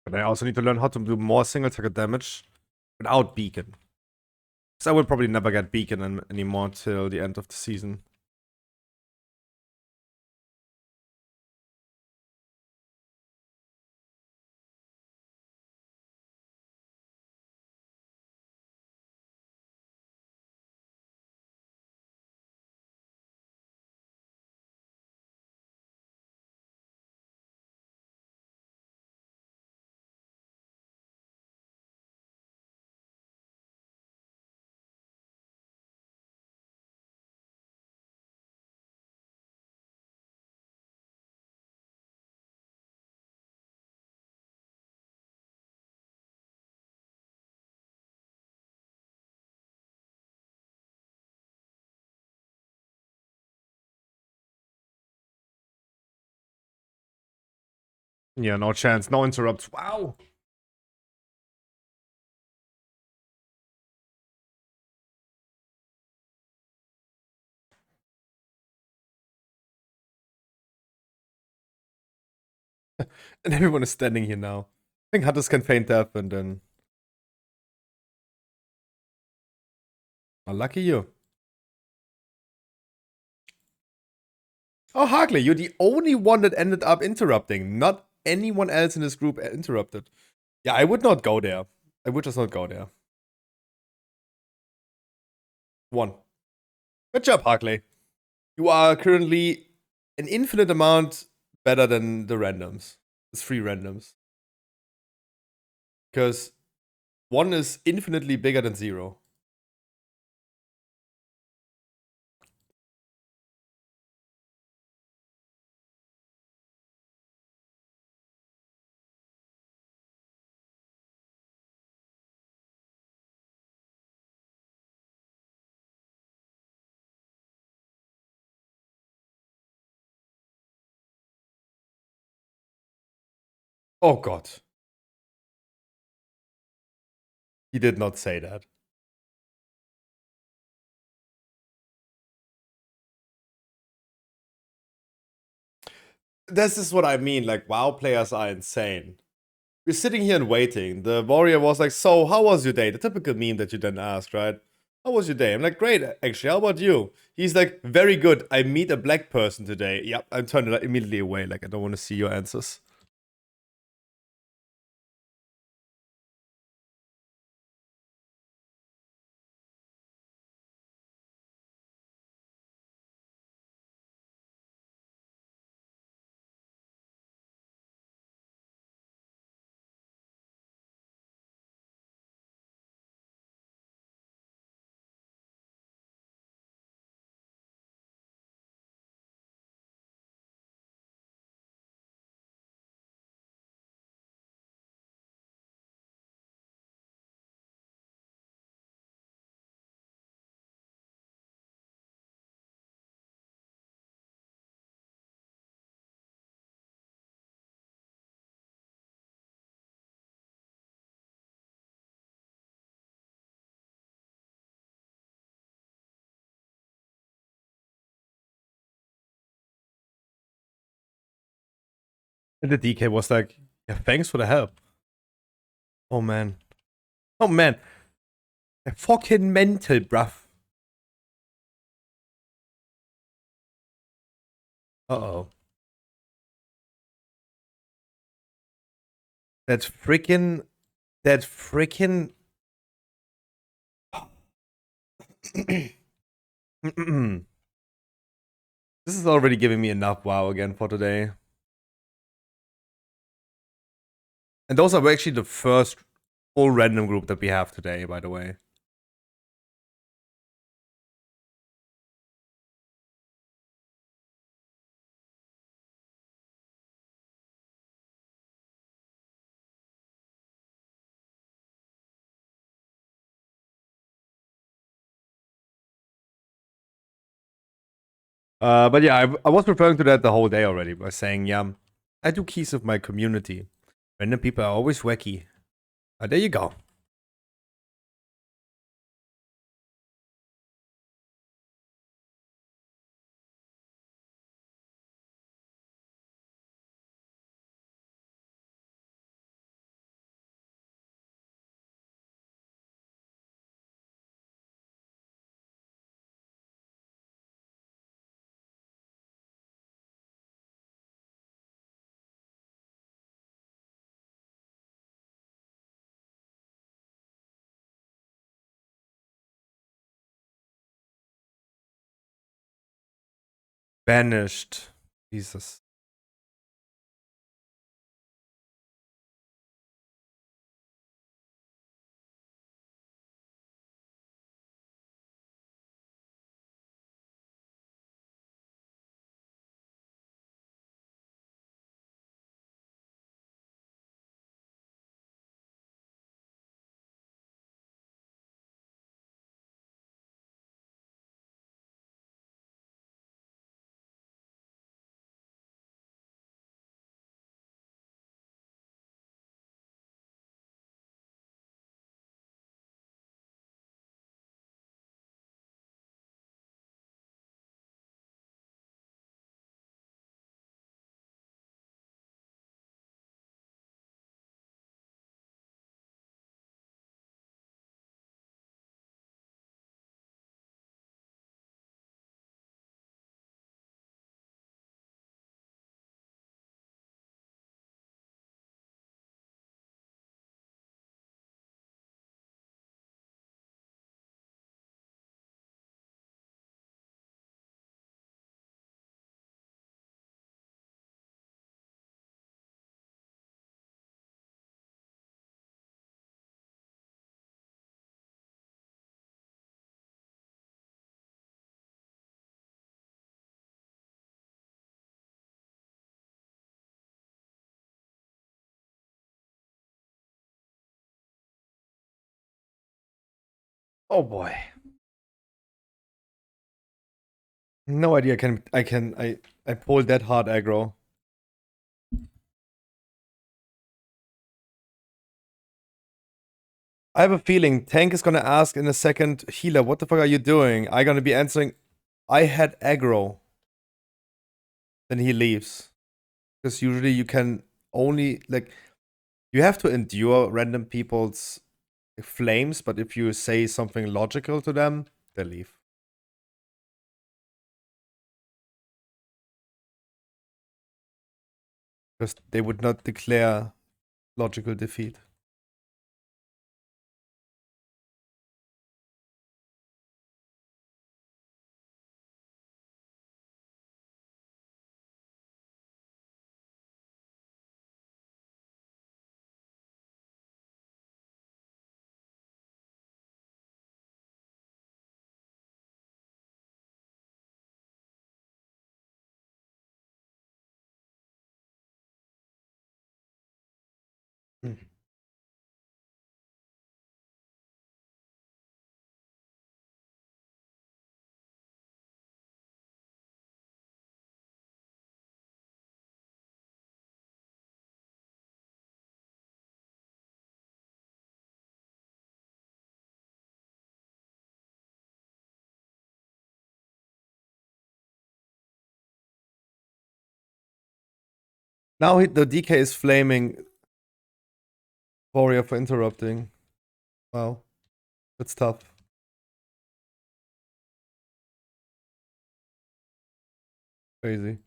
But I also need to learn how to do more single target damage without beacon. Because I will probably never get beacon anymore till the end of the season. Yeah, no chance. No interrupts. Wow. And everyone is standing here now. I think Hunters can feign death and then... Oh, lucky you. Oh, Harkley, you're the only one that ended up interrupting. Not anyone else in this group interrupted. Yeah, I would not go there. I would just not go there. 1. Good job, Harkley. You are currently an infinite amount better than the randoms. It's 3 randoms. Because 1 is infinitely bigger than 0. Oh god. He did not say that. This is what I mean, like, WoW players are insane. We're sitting here and waiting. The warrior was like, so, how was your day? The typical meme that you then ask, right? How was your day? I'm like, great, actually, how about you? He's like, very good. I meet a black person today. Yep, I'm turning it immediately away, like, I don't want to see your answers. And the DK was like, yeah, thanks for the help. Oh man. Oh man. Fucking mental, bruv. Uh-oh. That freaking... This is already giving me enough WoW again for today. And those are actually the first full random group that we have today, by the way. But yeah, I was referring to that the whole day already by saying, yeah, I do keys of my community. Random people are always wacky. There you go. Banished. Jesus. Oh boy. No idea I pulled that hard aggro. I have a feeling Tank is gonna ask in a second, Healer, what the fuck are you doing? I'm gonna be answering, I had aggro. Then he leaves. Because usually you can only, like, you have to endure random people's flames, but if you say something logical to them, they leave. Because they would not declare logical defeat. Now the DK is flaming Warrior for interrupting. Wow. That's tough. Crazy.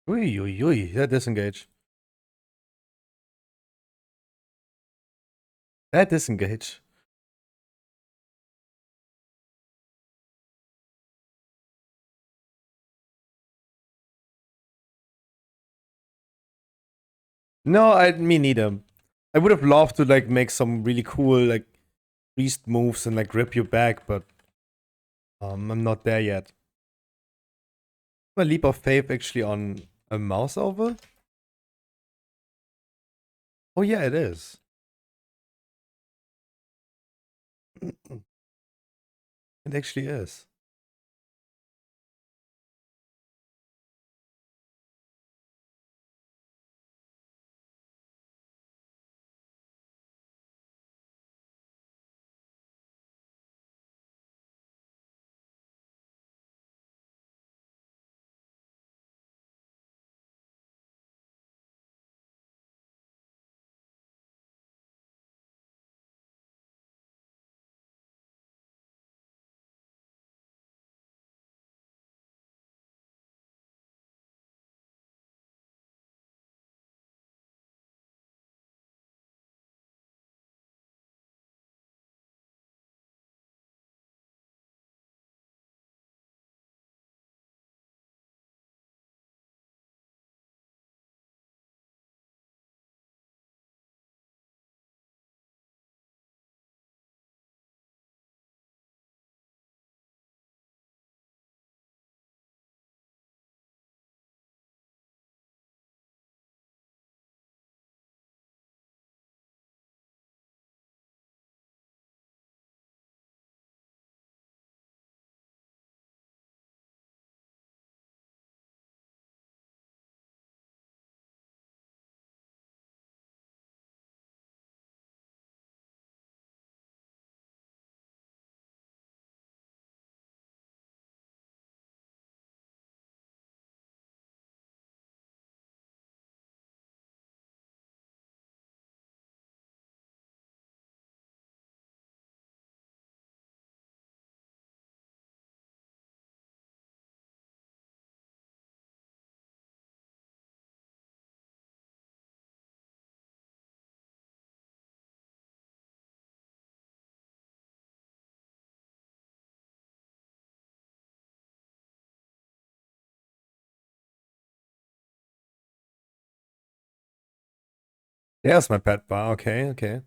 Ui, ui, ui. That disengage. That disengage. No, me neither. I would have loved to like make some really cool like priest moves and like grip you back, but I'm not there yet. A leap of faith actually on a mouse over? Oh yeah, it is. It actually is. There's my pet bar. Okay, okay.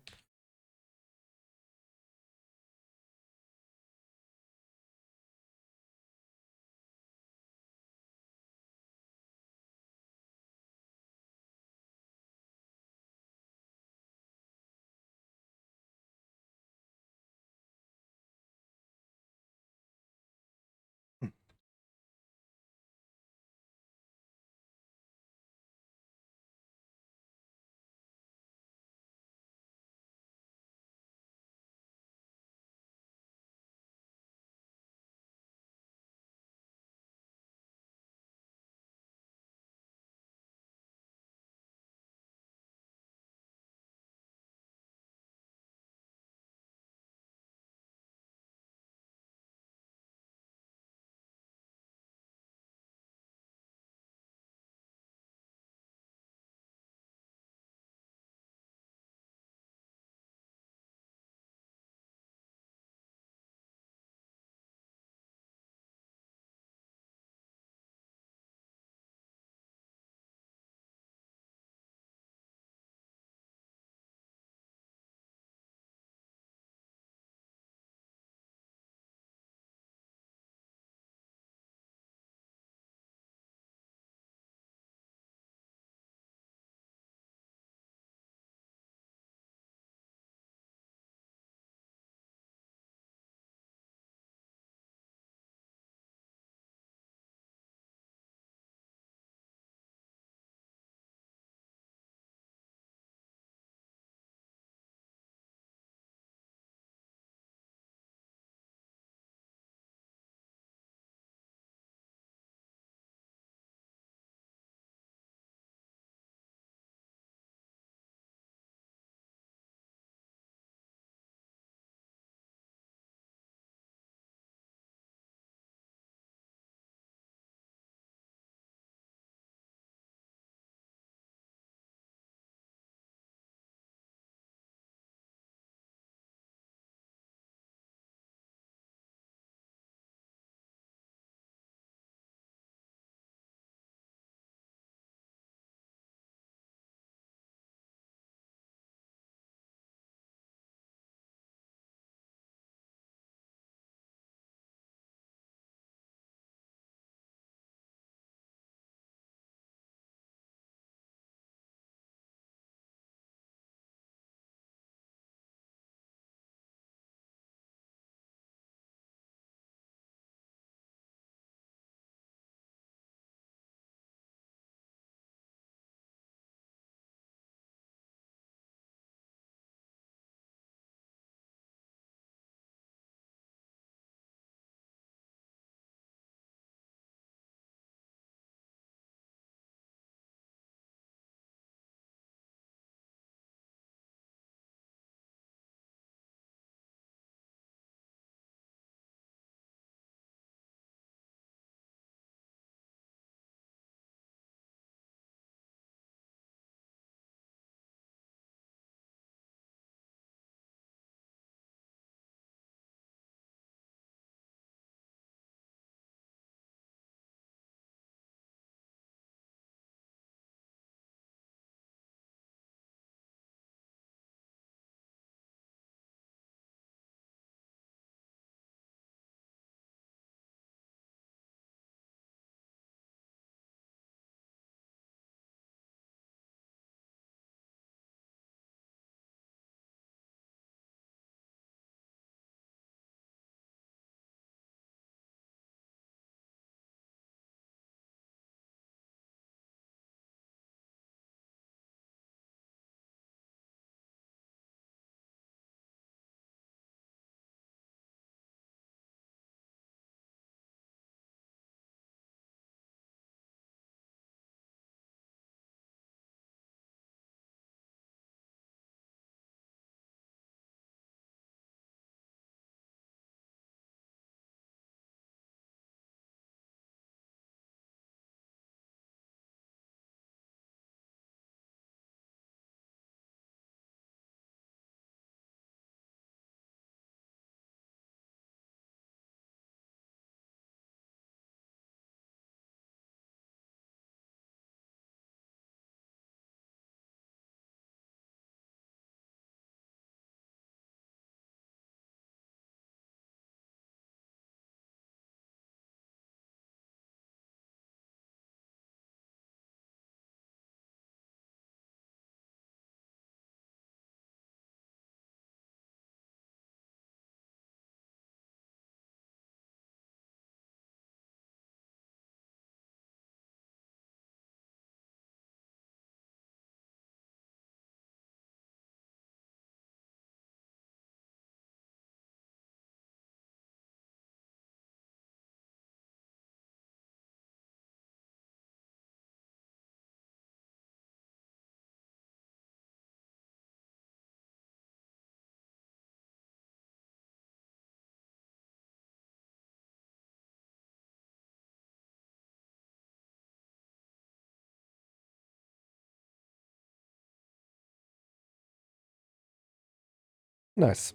Nice.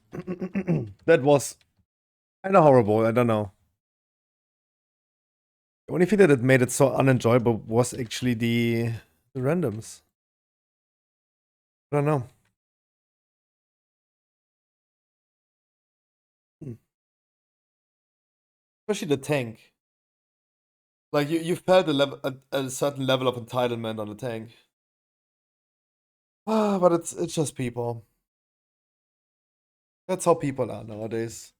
That was kind of horrible. I don't know. The only thing that it made it so unenjoyable was actually the randoms. I don't know. Hmm. Especially the tank. Like you felt a certain level of entitlement on the tank. Ah, but it's just people. That's how people are nowadays.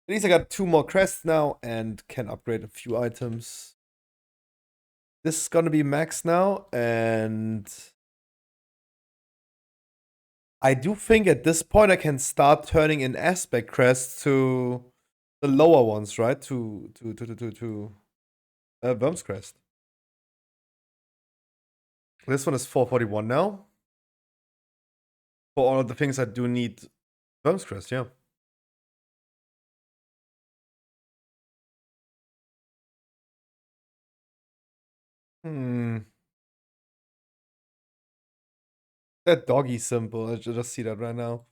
At least I got 2 more crests now and can upgrade a few items. This is gonna be max now, and I do think at this point I can start turning in aspect crests to the lower ones, right? To Worm's crest. This one is 441 now. For all of the things I do need Worm's crest, yeah. That doggy symbol, I just see that right now.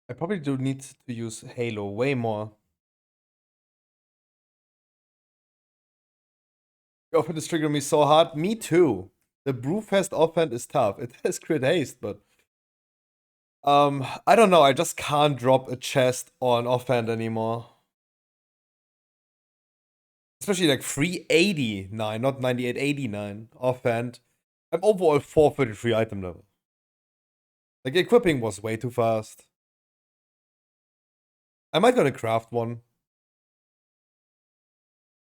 I probably do need to use Halo way more. The offhand is triggering me so hard. Me too. The Brewfest offhand is tough. It has crit haste, but I don't know. I just can't drop a chest on offhand anymore. Especially like 389, not 9889 offhand. I'm overall 433 item level. Like equipping was way too fast. I might gonna craft one.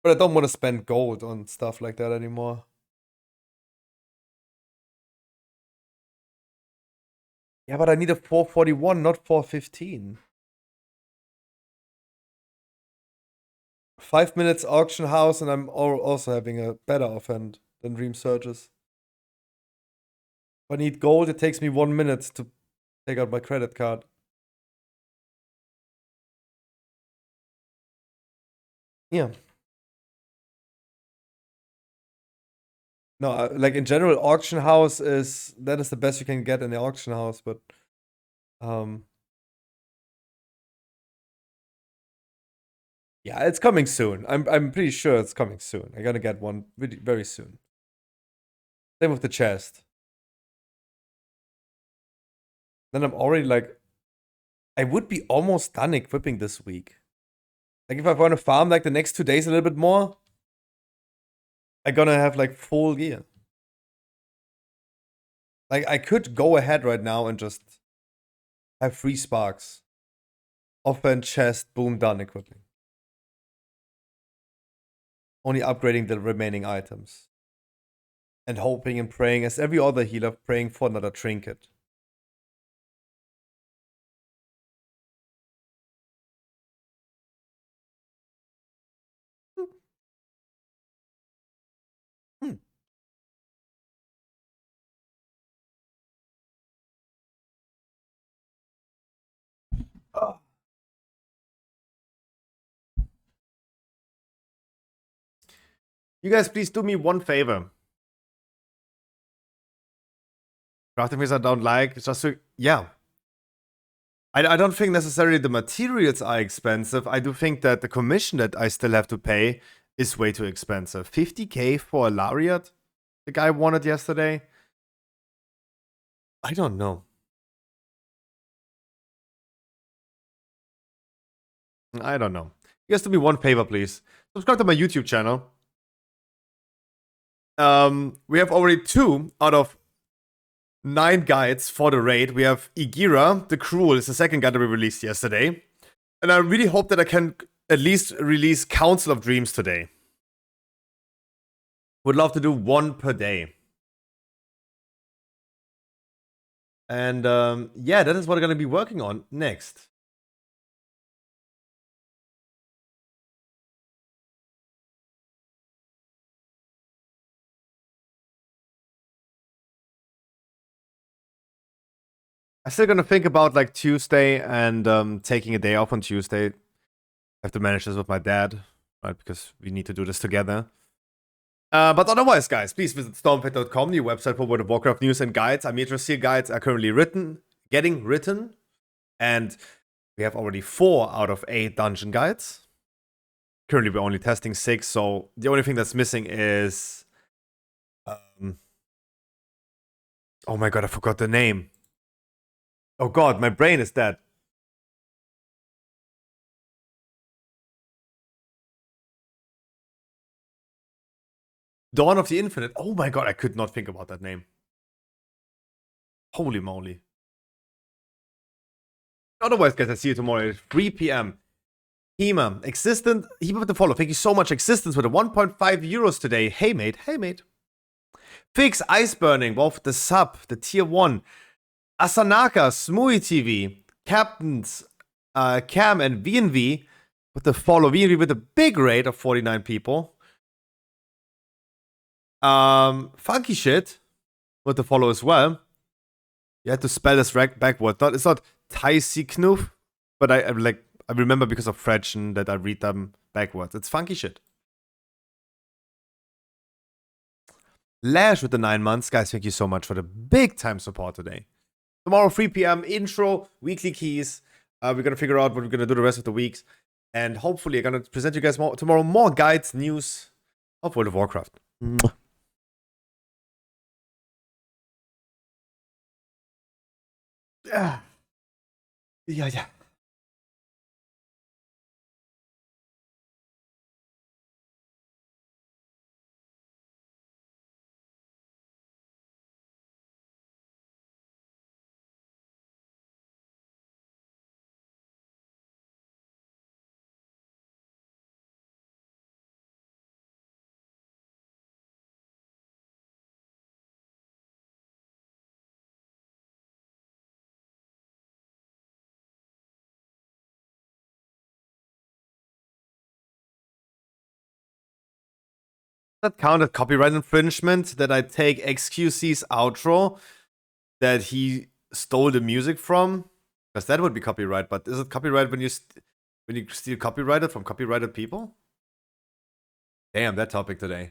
But I don't want to spend gold on stuff like that anymore. Yeah, but I need a 441, not 415. 5 minutes auction house, and I'm also having a better offhand than Dream Surges. If I need gold, it takes me 1 minute to take out my credit card. Yeah. No, like in general, auction house is the best you can get in the auction house, but yeah, it's coming soon. I'm pretty sure it's coming soon. I'm gonna get one really very soon. Same with the chest. Then I'm already like, I would be almost done equipping this week. Like if I want to farm like the next 2 days a little bit more, I'm gonna have like full gear. Like I could go ahead right now and just have 3 sparks. Offhand, chest, boom, done equipping. Only upgrading the remaining items. And hoping and praying as every other healer, praying for another trinket. Hmm. Oh. You guys, please do me one favor. Crafting things I don't like, just to, yeah. I don't think necessarily the materials are expensive. I do think that the commission that I still have to pay is way too expensive. 50k for a Lariat? The guy wanted yesterday? I don't know. I don't know. You guys do me one favor, please. Subscribe to my YouTube channel. We have already 2 out of 9 guides for the raid. We have Igira, the Cruel, is the second guide that we released yesterday. And I really hope that I can at least release Council of Dreams today. Would love to do 1 per day. And yeah, that is what I'm going to be working on next. I'm still gonna think about like Tuesday and taking a day off on Tuesday. I have to manage this with my dad, right? Because we need to do this together. But otherwise, guys, please visit stormfed.com, the website for World of Warcraft news and guides. Our Metrosphere guides are currently getting written, and we have already 4 out of 8 dungeon guides. Currently, we're only testing 6, so the only thing that's missing is... oh my god, I forgot the name. Oh god, my brain is dead. Dawn of the Infinite. Oh my god, I could not think about that name. Holy moly. Otherwise, guys, I see you tomorrow at 3 p.m. Hema, Existent, Hema with the follow. Thank you so much, Existence, with the 1.5 euros today. Hey, mate. Hey, mate. Fix, Ice Burning, Wolf, the sub, the tier 1. Asanaka, Smoothie TV, Captains, Cam, and VNV with the follow. VNV with a big rate of 49 people. Funky Shit with the follow as well. You had to spell this backward. It's not Taisi Knuf, but I remember because of Fretchen that I read them backwards. It's Funky Shit. Lash with the 9 months. Guys, thank you so much for the big time support today. Tomorrow, 3 p.m. intro, weekly keys. We're going to figure out what we're going to do the rest of the weeks. And hopefully, I'm going to present you guys tomorrow more guides, news of World of Warcraft. Yeah. Yeah. That count as copyright infringement that I take XQC's outro that he stole the music from? Because that would be copyright, but is it copyright when you steal copyrighted from copyrighted people? Damn, that topic today.